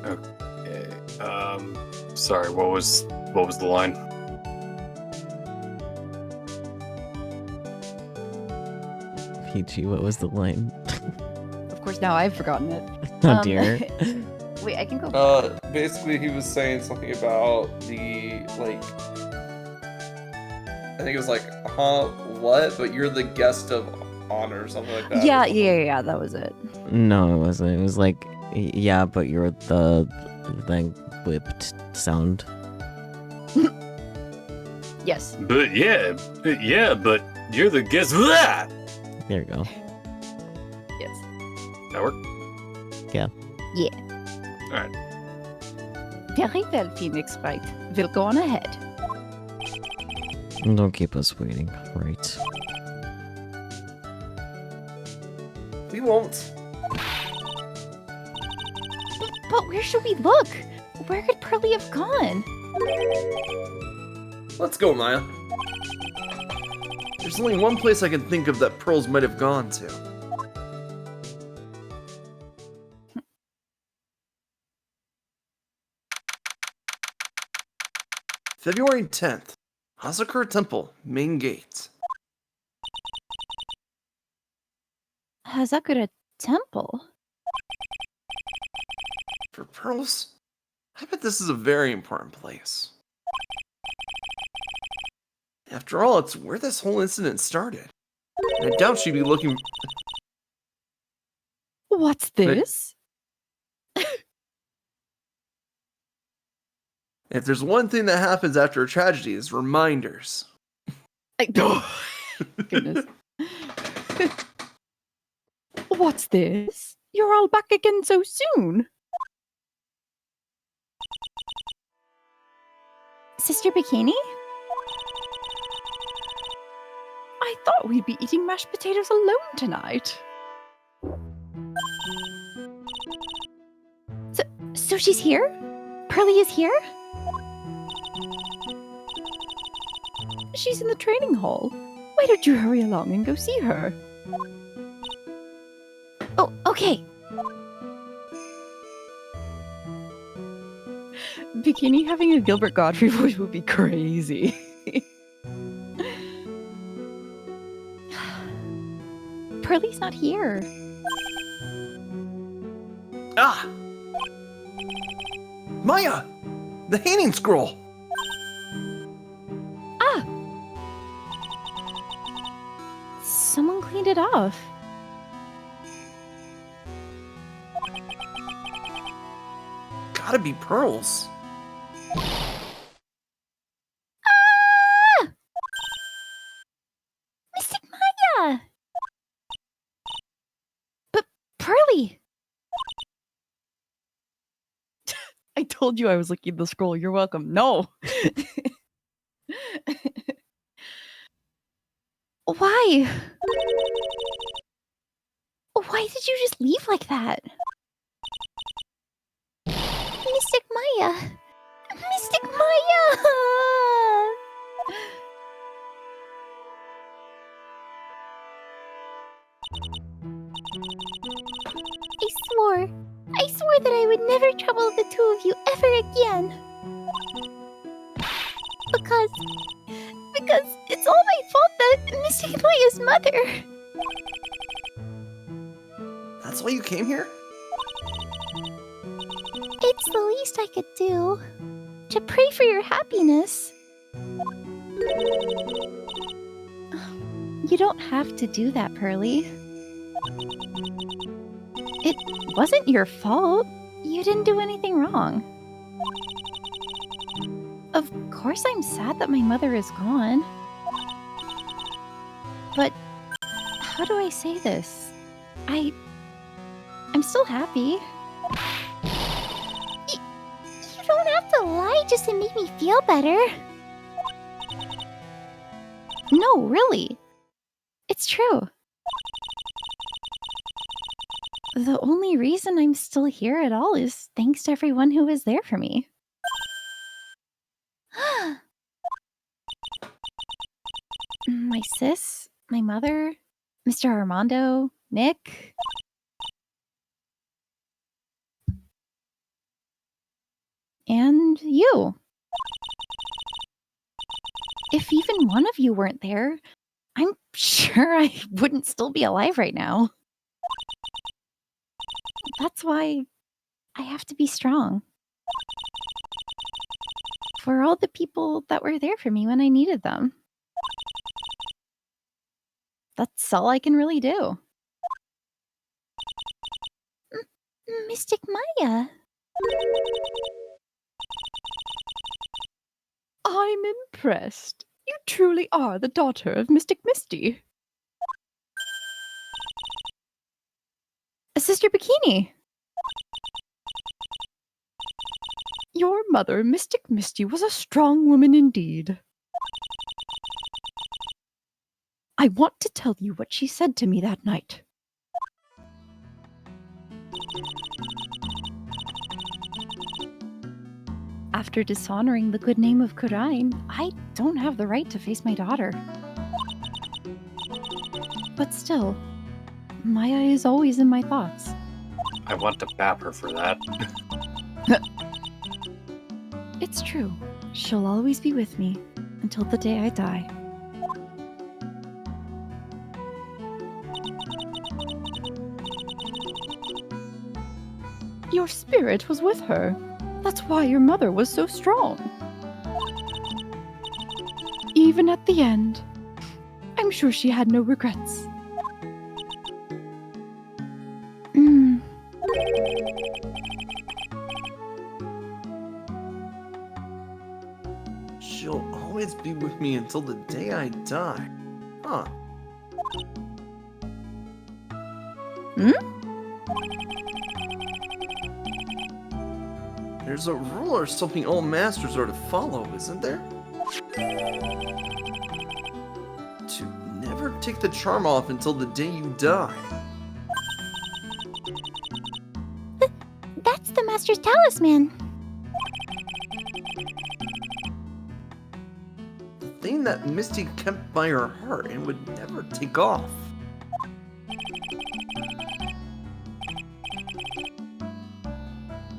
okay. Sorry, what was the line? PG, what was the line? Of course, now I've forgotten it. Oh dear. Wait, I can go. Basically he was saying something about the, like... I think it was like, what? But you're the guest of honor or something like that. Yeah, that was it. No, it wasn't. It was like, yeah, but you're the whipped sound. Yes. But but you're the guest. Blah! There you go. Yes. That work? Very well, Phoenix Wright. We'll go on ahead. Don't keep us waiting, right? We won't. But where should we look? Where could Pearly have gone? Let's go, Maya. There's only one place I can think of that pearls might have gone to. February 10th, Hazakura Temple, main gate. Hazakura Temple? For pearls? I bet this is a very important place. After all, it's where this whole incident started. And I doubt she'd be looking... What's this? If there's one thing that happens after a tragedy, is reminders. Goodness. What's this? You're all back again so soon. Sister Bikini? I thought we'd be eating mashed potatoes alone tonight. So she's here? Pearly is here? She's in the training hall. Why don't you hurry along and go see her? Oh, okay. Bikini having a Gilbert Godfrey voice would be crazy. Pearly's not here. Ah! Maya! The hanging scroll! Someone cleaned it off. Gotta be pearls. Mystic Maya! But Pearly! I told you I was looking at the scroll. You're welcome. No. Why? Why did you just leave like that? Mystic Maya! Mystic Maya! you ever again. Because it's all my fault that Mystic Maya's mother. That's why you came here? It's the least I could do. To pray for your happiness. You don't have to do that, Pearly. It wasn't your fault. You didn't do anything wrong. Of course I'm sad that my mother is gone. But how do I say this? I'm still happy. You don't have to lie just to make me feel better. No, really. It's true. The only reason I'm still here at all is thanks to everyone who was there for me. My sis, my mother, Mr. Armando, Nick. And you. If even one of you weren't there, I'm sure I wouldn't still be alive right now. That's why I have to be strong. For all the people that were there for me when I needed them. That's all I can really do. Mystic Maya. I'm impressed. You truly are the daughter of Mystic Misty. Sister Bikini. Your mother, Mystic Misty, was a strong woman indeed. I want to tell you what she said to me that night. After dishonoring the good name of Kurain, I don't have the right to face my daughter. But still, Maya is always in my thoughts. I want to bap her for that. It's true. She'll always be with me until the day I die. Your spirit was with her. That's why your mother was so strong. Even at the end, I'm sure she had no regrets. She'll always be with me until the day I die. Huh. There's a rule or something all masters are to follow, isn't there? To never take the charm off until the day you die. That's the Master's talisman. The thing that Misty kept by her heart and would never take off.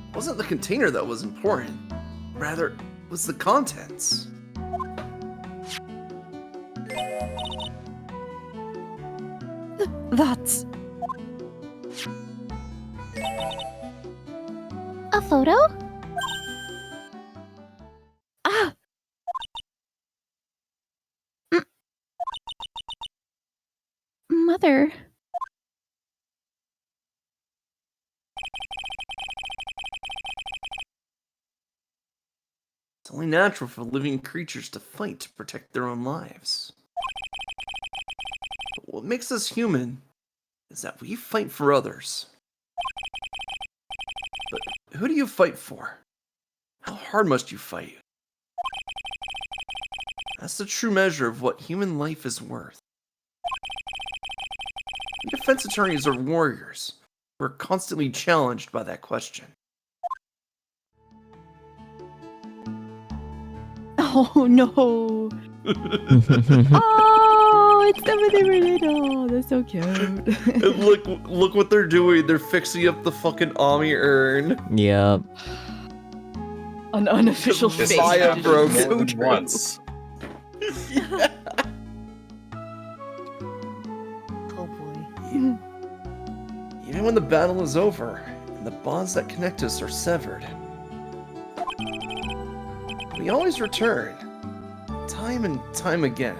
It wasn't the container that was important. Rather, it was the contents. That's... A photo? Ah! Mother. It's only natural for living creatures to fight to protect their own lives. But what makes us human is that we fight for others. But who do you fight for? How hard must you fight? That's the true measure of what human life is worth. We defense attorneys are warriors. We're constantly challenged by that question. Oh no! Oh, it's somebody really little. That's so cute. And look what they're doing. They're fixing up the fucking Ami urn. Yep. An unofficial This This face. has Maya happened broke more it. than true. once. Oh boy. Even when the battle is over, and the bonds that connect us are severed, we always return, time and time again.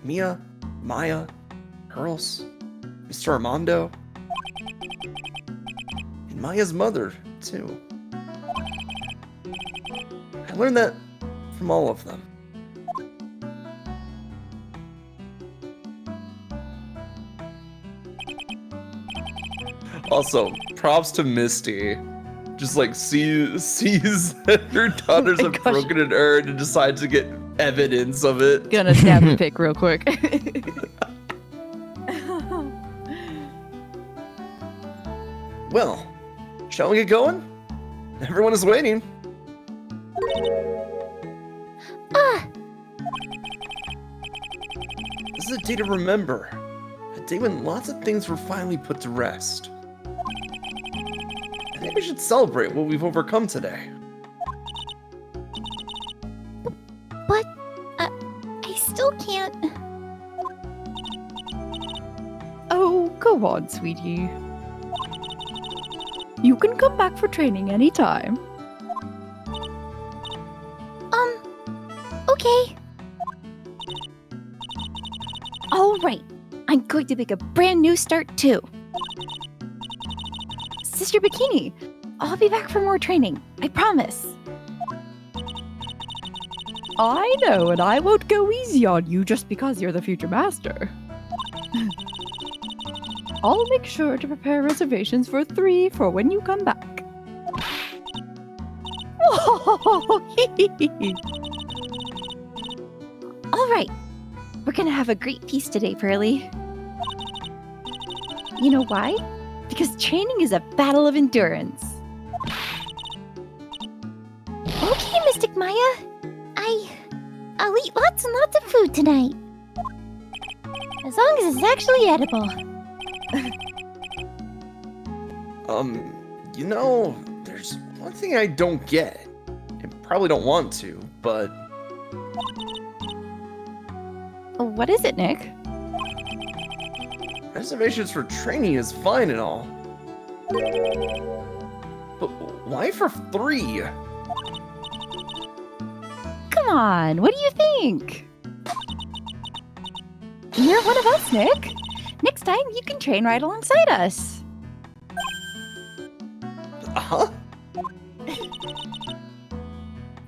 Mia, Maya, Hurls, Mr. Armando, and Maya's mother, too. I learned that from all of them. Also, props to Misty. Just like sees that her daughters Oh my have gosh. broken an urn and decides to get evidence of it. Gonna stab a pic real quick. Well, shall we get going? Everyone is waiting. This is a day to remember. A day when lots of things were finally put to rest. I think we should celebrate what we've overcome today. But, I still can't. Oh, go on, sweetie. You can come back for training anytime. Okay. All right. I'm going to make a brand new start too. Sister Bikini, I'll be back for more training. I promise. I know, and I won't go easy on you just because you're the future master. I'll make sure to prepare reservations for 3 for when you come back. All right. We're gonna have a great feast today, Pearly. You know why? Because training is a battle of endurance. Okay, Mystic Maya. I'll eat lots and lots of food tonight. As long as it's actually edible. You know, there's one thing I don't get. And probably don't want to, but What is it, Nick? reservations for training is fine and all. But why for 3? Come on, what do you think? You're one of us, Nick. Next time, you can train right alongside us. Huh?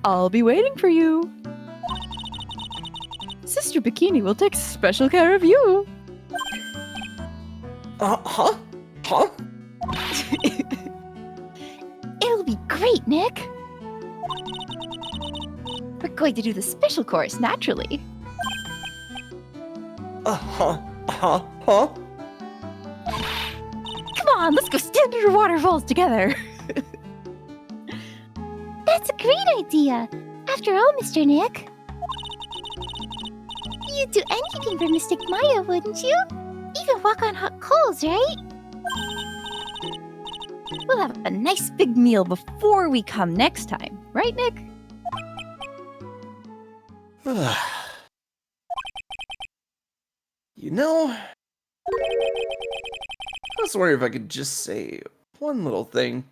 I'll be waiting for you. Sister Bikini will take special care of you. Huh? Huh? It'll be great, Nick. We're going to do the special course naturally. Huh? Come on, let's go stand under waterfalls together. That's a great idea. After all, Mr. Nick. You'd do anything for Mystic Maya, wouldn't you? Even walk on hot coals, right? We'll have a nice big meal before we come next time. Right, Nick? You know, I was wondering if I could just say one little thing.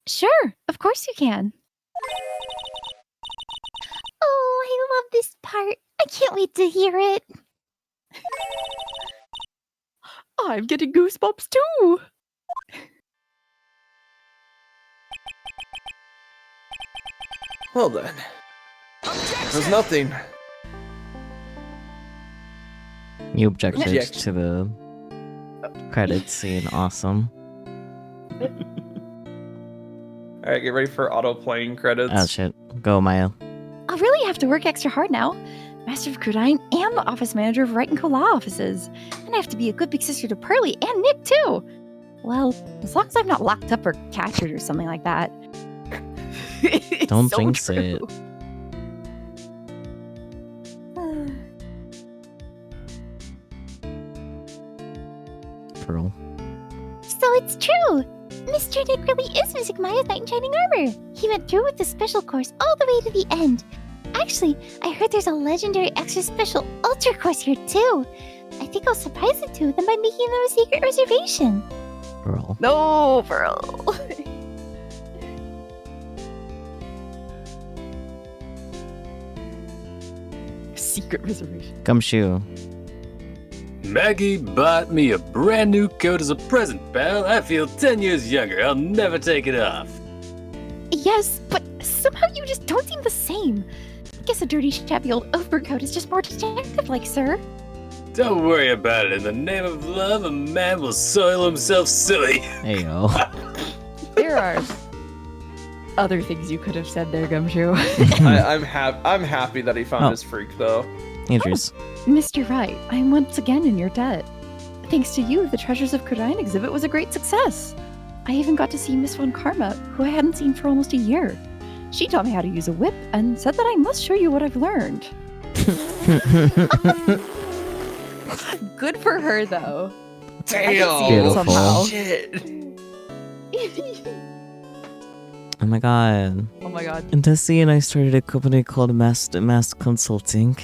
Sure, of course you can. Oh, I love this part. I can't wait to hear it. I'm getting goosebumps too. Well then, there's nothing. You objected Object. to the credits scene. Awesome. Alright, get ready for auto-playing credits. Oh shit. Go, Maya. I'll really have to work extra hard now. Master of Crudine and the office manager of Wright and Cola offices. And I have to be a good big sister to Pearly and Nick too. Well, as long as I'm not locked up or captured or something like that. It's Don't so jinx true. it. Uh, Pearl. So it's true. Mr. Nick really is Mystic Maya's knight in shining armor. He went through with the special course all the way to the end. Actually, I heard there's a legendary extra special ultra course here too. I think I'll surprise the two of them by making them a secret reservation. Pearl. No, Pearl. Secret reservation. Gumshoe. Maggie bought me a brand new coat as a present, pal. I feel 10 years younger. I'll never take it off. Yes, but somehow you just don't seem the same. Guess a dirty, shabby old overcoat is just more detective-like, sir. Don't worry about it. In the name of love, a man will soil himself silly. Hey yo. There are other things you could have said there, Gumshoe. I'm happy that he found his freak though. Andrews. Mr. Wright, I'm once again in your debt. Thanks to you, the Treasures of Kurain exhibit was a great success. I even got to see Miss Von Karma, who I hadn't seen for almost a year. She taught me how to use a whip and said that I must show you what I've learned. Good for her, though. Damn. Beautiful. Somehow. Shit. Oh my god. Oh my god. And Tessie and I started a company called Mass Consulting.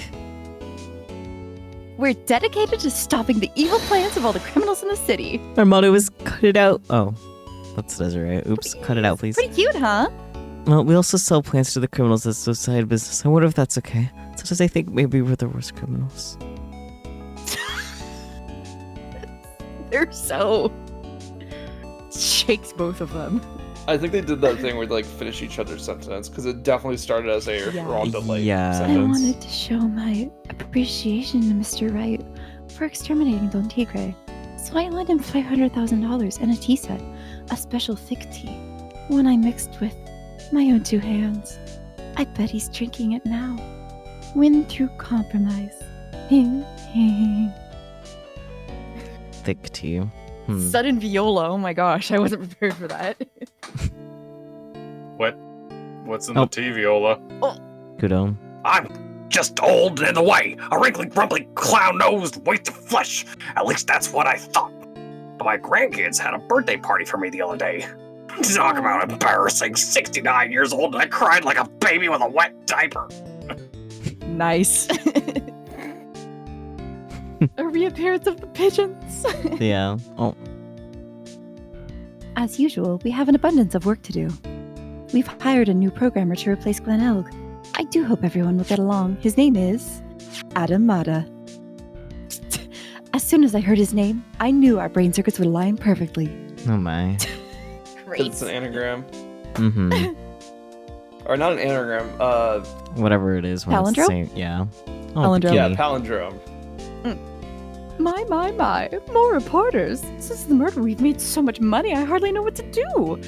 We're dedicated to stopping the evil plans of all the criminals in the city. Our motto is cut it out. Oh. That's Desiree. Oops. Cut it out, please. Pretty cute, huh? Well, we also sell plants to the criminals as a side business. I wonder if that's okay. Sometimes I think maybe we're the worst criminals. They're so... Shakes both of them. I think they did that thing where they like finish each other's sentence because it definitely started as a Rhonda like Yeah. I sentence. wanted to show my appreciation to Mr. Wright for exterminating Don Tigre. So I lent him $500,000 and a tea set, a special thick tea, one I mixed with my own two hands. I bet he's drinking it now. Win through compromise. Thick tea. Sudden viola, oh my gosh, I wasn't prepared for that. What's in the tea, Viola? Kudo. I'm just old and in the way. A wrinkly, grumpy, clown-nosed waste of flesh. At least that's what I thought. But my grandkids had a birthday party for me the other day. Talk about embarrassing. 69 years old and I cried like a baby with a wet diaper. Nice. A reappearance of the pigeons. Yeah. Oh. As usual, we have an abundance of work to do. We've hired a new programmer to replace Glenn Elg. I do hope everyone will get along. His name is Adam Mata. As soon as I heard his name, I knew our brain circuits would align perfectly. Oh my. Great. It's an anagram. Mm-hmm. Or not an anagram. Whatever it is. When it's the Palindrome? same. Yeah. Oh, Palindrome? Yeah, bikini. palindrome. My. More reporters. Since the murder, we've made so much money, I hardly know what to do.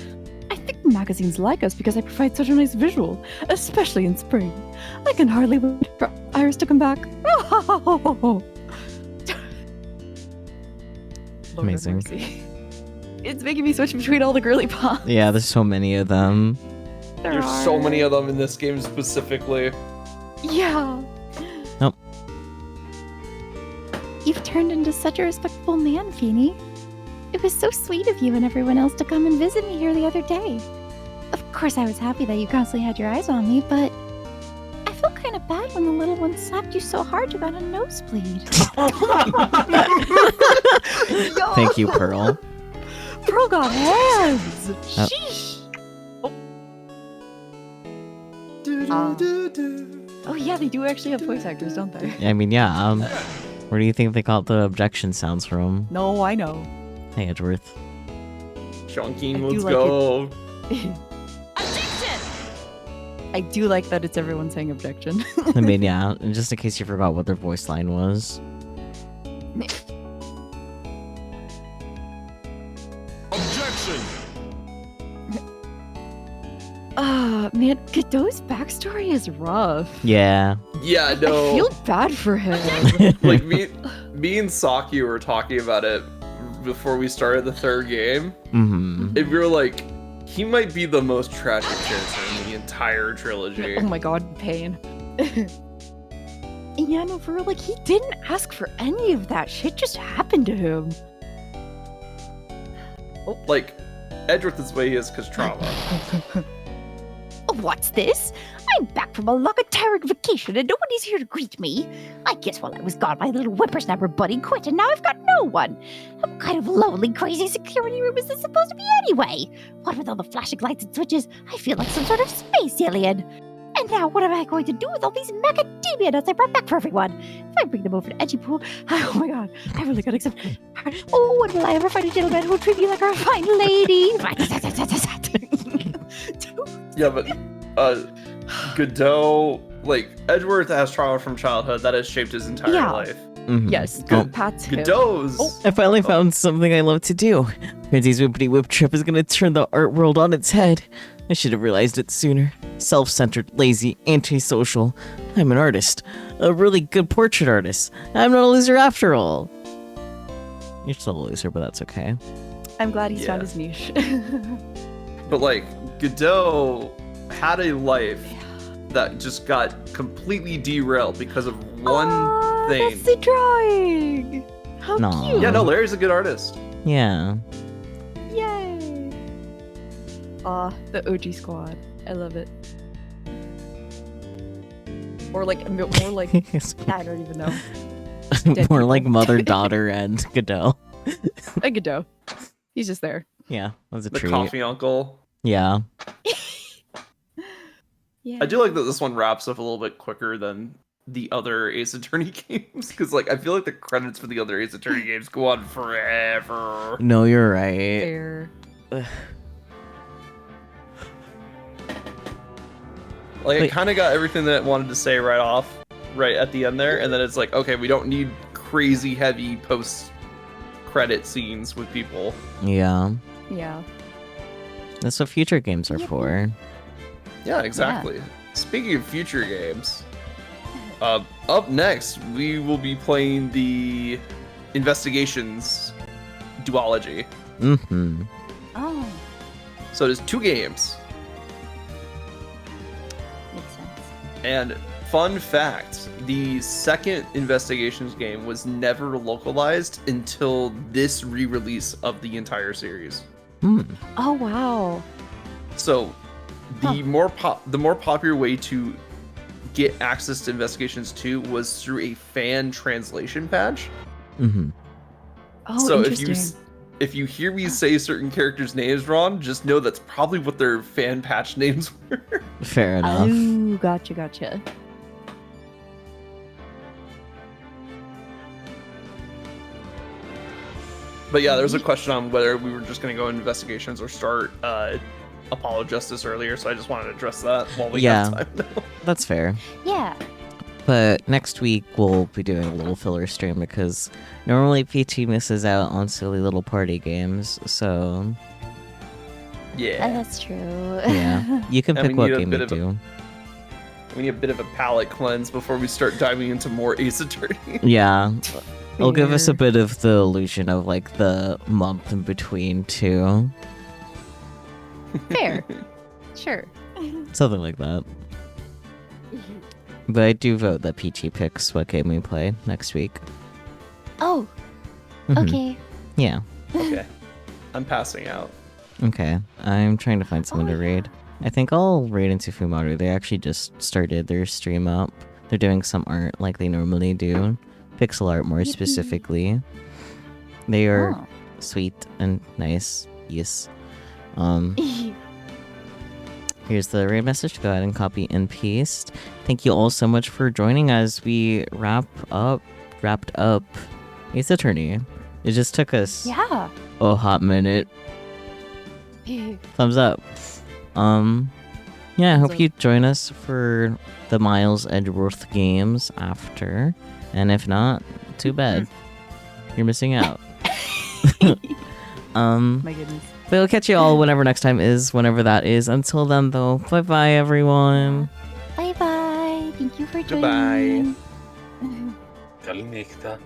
I think the magazines like us because I provide such a nice visual, especially in spring. I can hardly wait for Iris to come back. Lord have Amazing. mercy. It's making me switch between all the girly pops. Yeah, there's so many of them. There's so many of them in this game specifically. Yeah. Nope. You've turned into such a respectable man, Feeny. It was so sweet of you and everyone else to come and visit me here the other day. Of course, I was happy that you constantly had your eyes on me, but I felt kind of bad when the little one slapped you so hard you got a nosebleed. Thank you, Pearl. Pearl got hands. Oh. Sheesh. Oh yeah, they do actually have voice actors, don't they? I mean, yeah. Where do you think they got the objection sounds from? No, I know. Hey, Edgeworth. Chunking, I do let's like go. I do like that it's everyone saying objection. I mean, yeah. And just in case you forgot what their voice line was. Objection! Man, Godot's backstory is rough. Yeah. Yeah, I no. feel bad for him. Like me and Saki were talking about it before we started the third game. Mm-hmm. And we were like, he might be the most tragic character in the entire trilogy. Oh my god, pain. Yeah, no, for real, like, he didn't ask for any of that. Shit just happened to him. Like, Edgeworth is the way he is because trauma. What's this? I'm back from a long-term vacation and nobody's here to greet me. I guess while I was gone, my little whippersnapper buddy quit and now I've got no one. What kind of lonely, crazy security room is this supposed to be anyway? What with all the flashing lights and switches, I feel like some sort of space alien. And now what am I going to do with all these macadamia nuts I brought back for everyone? If I bring them over to Edgy Pool, oh my god, I really gotta accept. Oh, when will I ever find a gentleman who will treat me like a fine lady? Yeah, but Godot, like Edgeworth has trauma from childhood that has shaped his entire Yeah. life. Mhm. Yes, Oh. Pat's him. Godot's. I finally found something I love to do. Prince's Whippity Whip trip is gonna turn the art world on its head. I should have realized it sooner. Self-centered, lazy, antisocial. I'm an artist. A really good portrait artist. I'm not a loser after all. You're still a loser, but that's okay. I'm glad he's Yeah. found his niche. But like Godot had a life that just got completely derailed because of one thing. That's the drawing. How Aw. cute. Yeah, no, Larry's a good artist. Yeah. Yay. The OG squad. I love it. Or like more like I don't even know. Dead More like people. mother, daughter, and Godot. A Godot. He's just there. Yeah, that's a The treat. coffee uncle. Yeah. Yeah. I do like that this one wraps up a little bit quicker than the other Ace Attorney games, because like I feel like the credits for the other Ace Attorney games go on forever. No, you're right. Fair. Like, Wait. it kind of got everything that it wanted to say right off, right at the end there, and then it's like, okay, we don't need crazy heavy post-credit scenes with people. Yeah. Yeah. That's what future games are for. Yeah, exactly. Speaking of future games, up next, we will be playing the Investigations duology. Mm-hmm. Oh, So there's 2 games. makes sense. And fun fact, the second Investigations game was never localized until this re-release of the entire series. Hmm. Oh wow. So the more popular way to get access to Investigations 2 was through a fan translation patch. Mm-hmm. Oh, So interesting. if you hear me say certain characters' names wrong, just know that's probably what their fan patch names were. Fair enough. Oh, gotcha. But yeah, there was a question on whether we were just going to go into Investigations or start Apollo Justice earlier, so I just wanted to address that while we Yeah. have time now. That's fair. Yeah. But next week we'll be doing a little filler stream because normally PT misses out on silly little party games, so Yeah. That's true. yeah. You can And pick we what need a game bit to of a- do. We need a bit of a palate cleanse before we start diving into more Ace Attorney. Yeah. It'll give us a Fair. bit of the illusion of like the month in between too. Fair. Sure. Something like that. But I do vote that PT picks what game we play next week. Oh, Mhm. okay. Yeah. Okay. I'm passing out. Okay. I'm trying to find someone to raid. I think I'll raid into Fumaru. They actually just started their stream up. They're doing some art like they normally do. Pixel art more Yippee. specifically. They are Oh. sweet and nice. Yes. Here's the raid message. Go ahead and copy and paste. Thank you all so much for joining as we wrapped up Ace Attorney. It just took us Yeah. a hot minute. Thumbs up. Yeah, I hope up. you join us for the Miles Edgeworth games after. And if not, too bad. You're missing out. My goodness. But we'll catch you all whenever next time is, whenever that is. Until then, though, bye-bye, everyone. Bye bye. Thank you for joining. Goodbye. Kalnikta.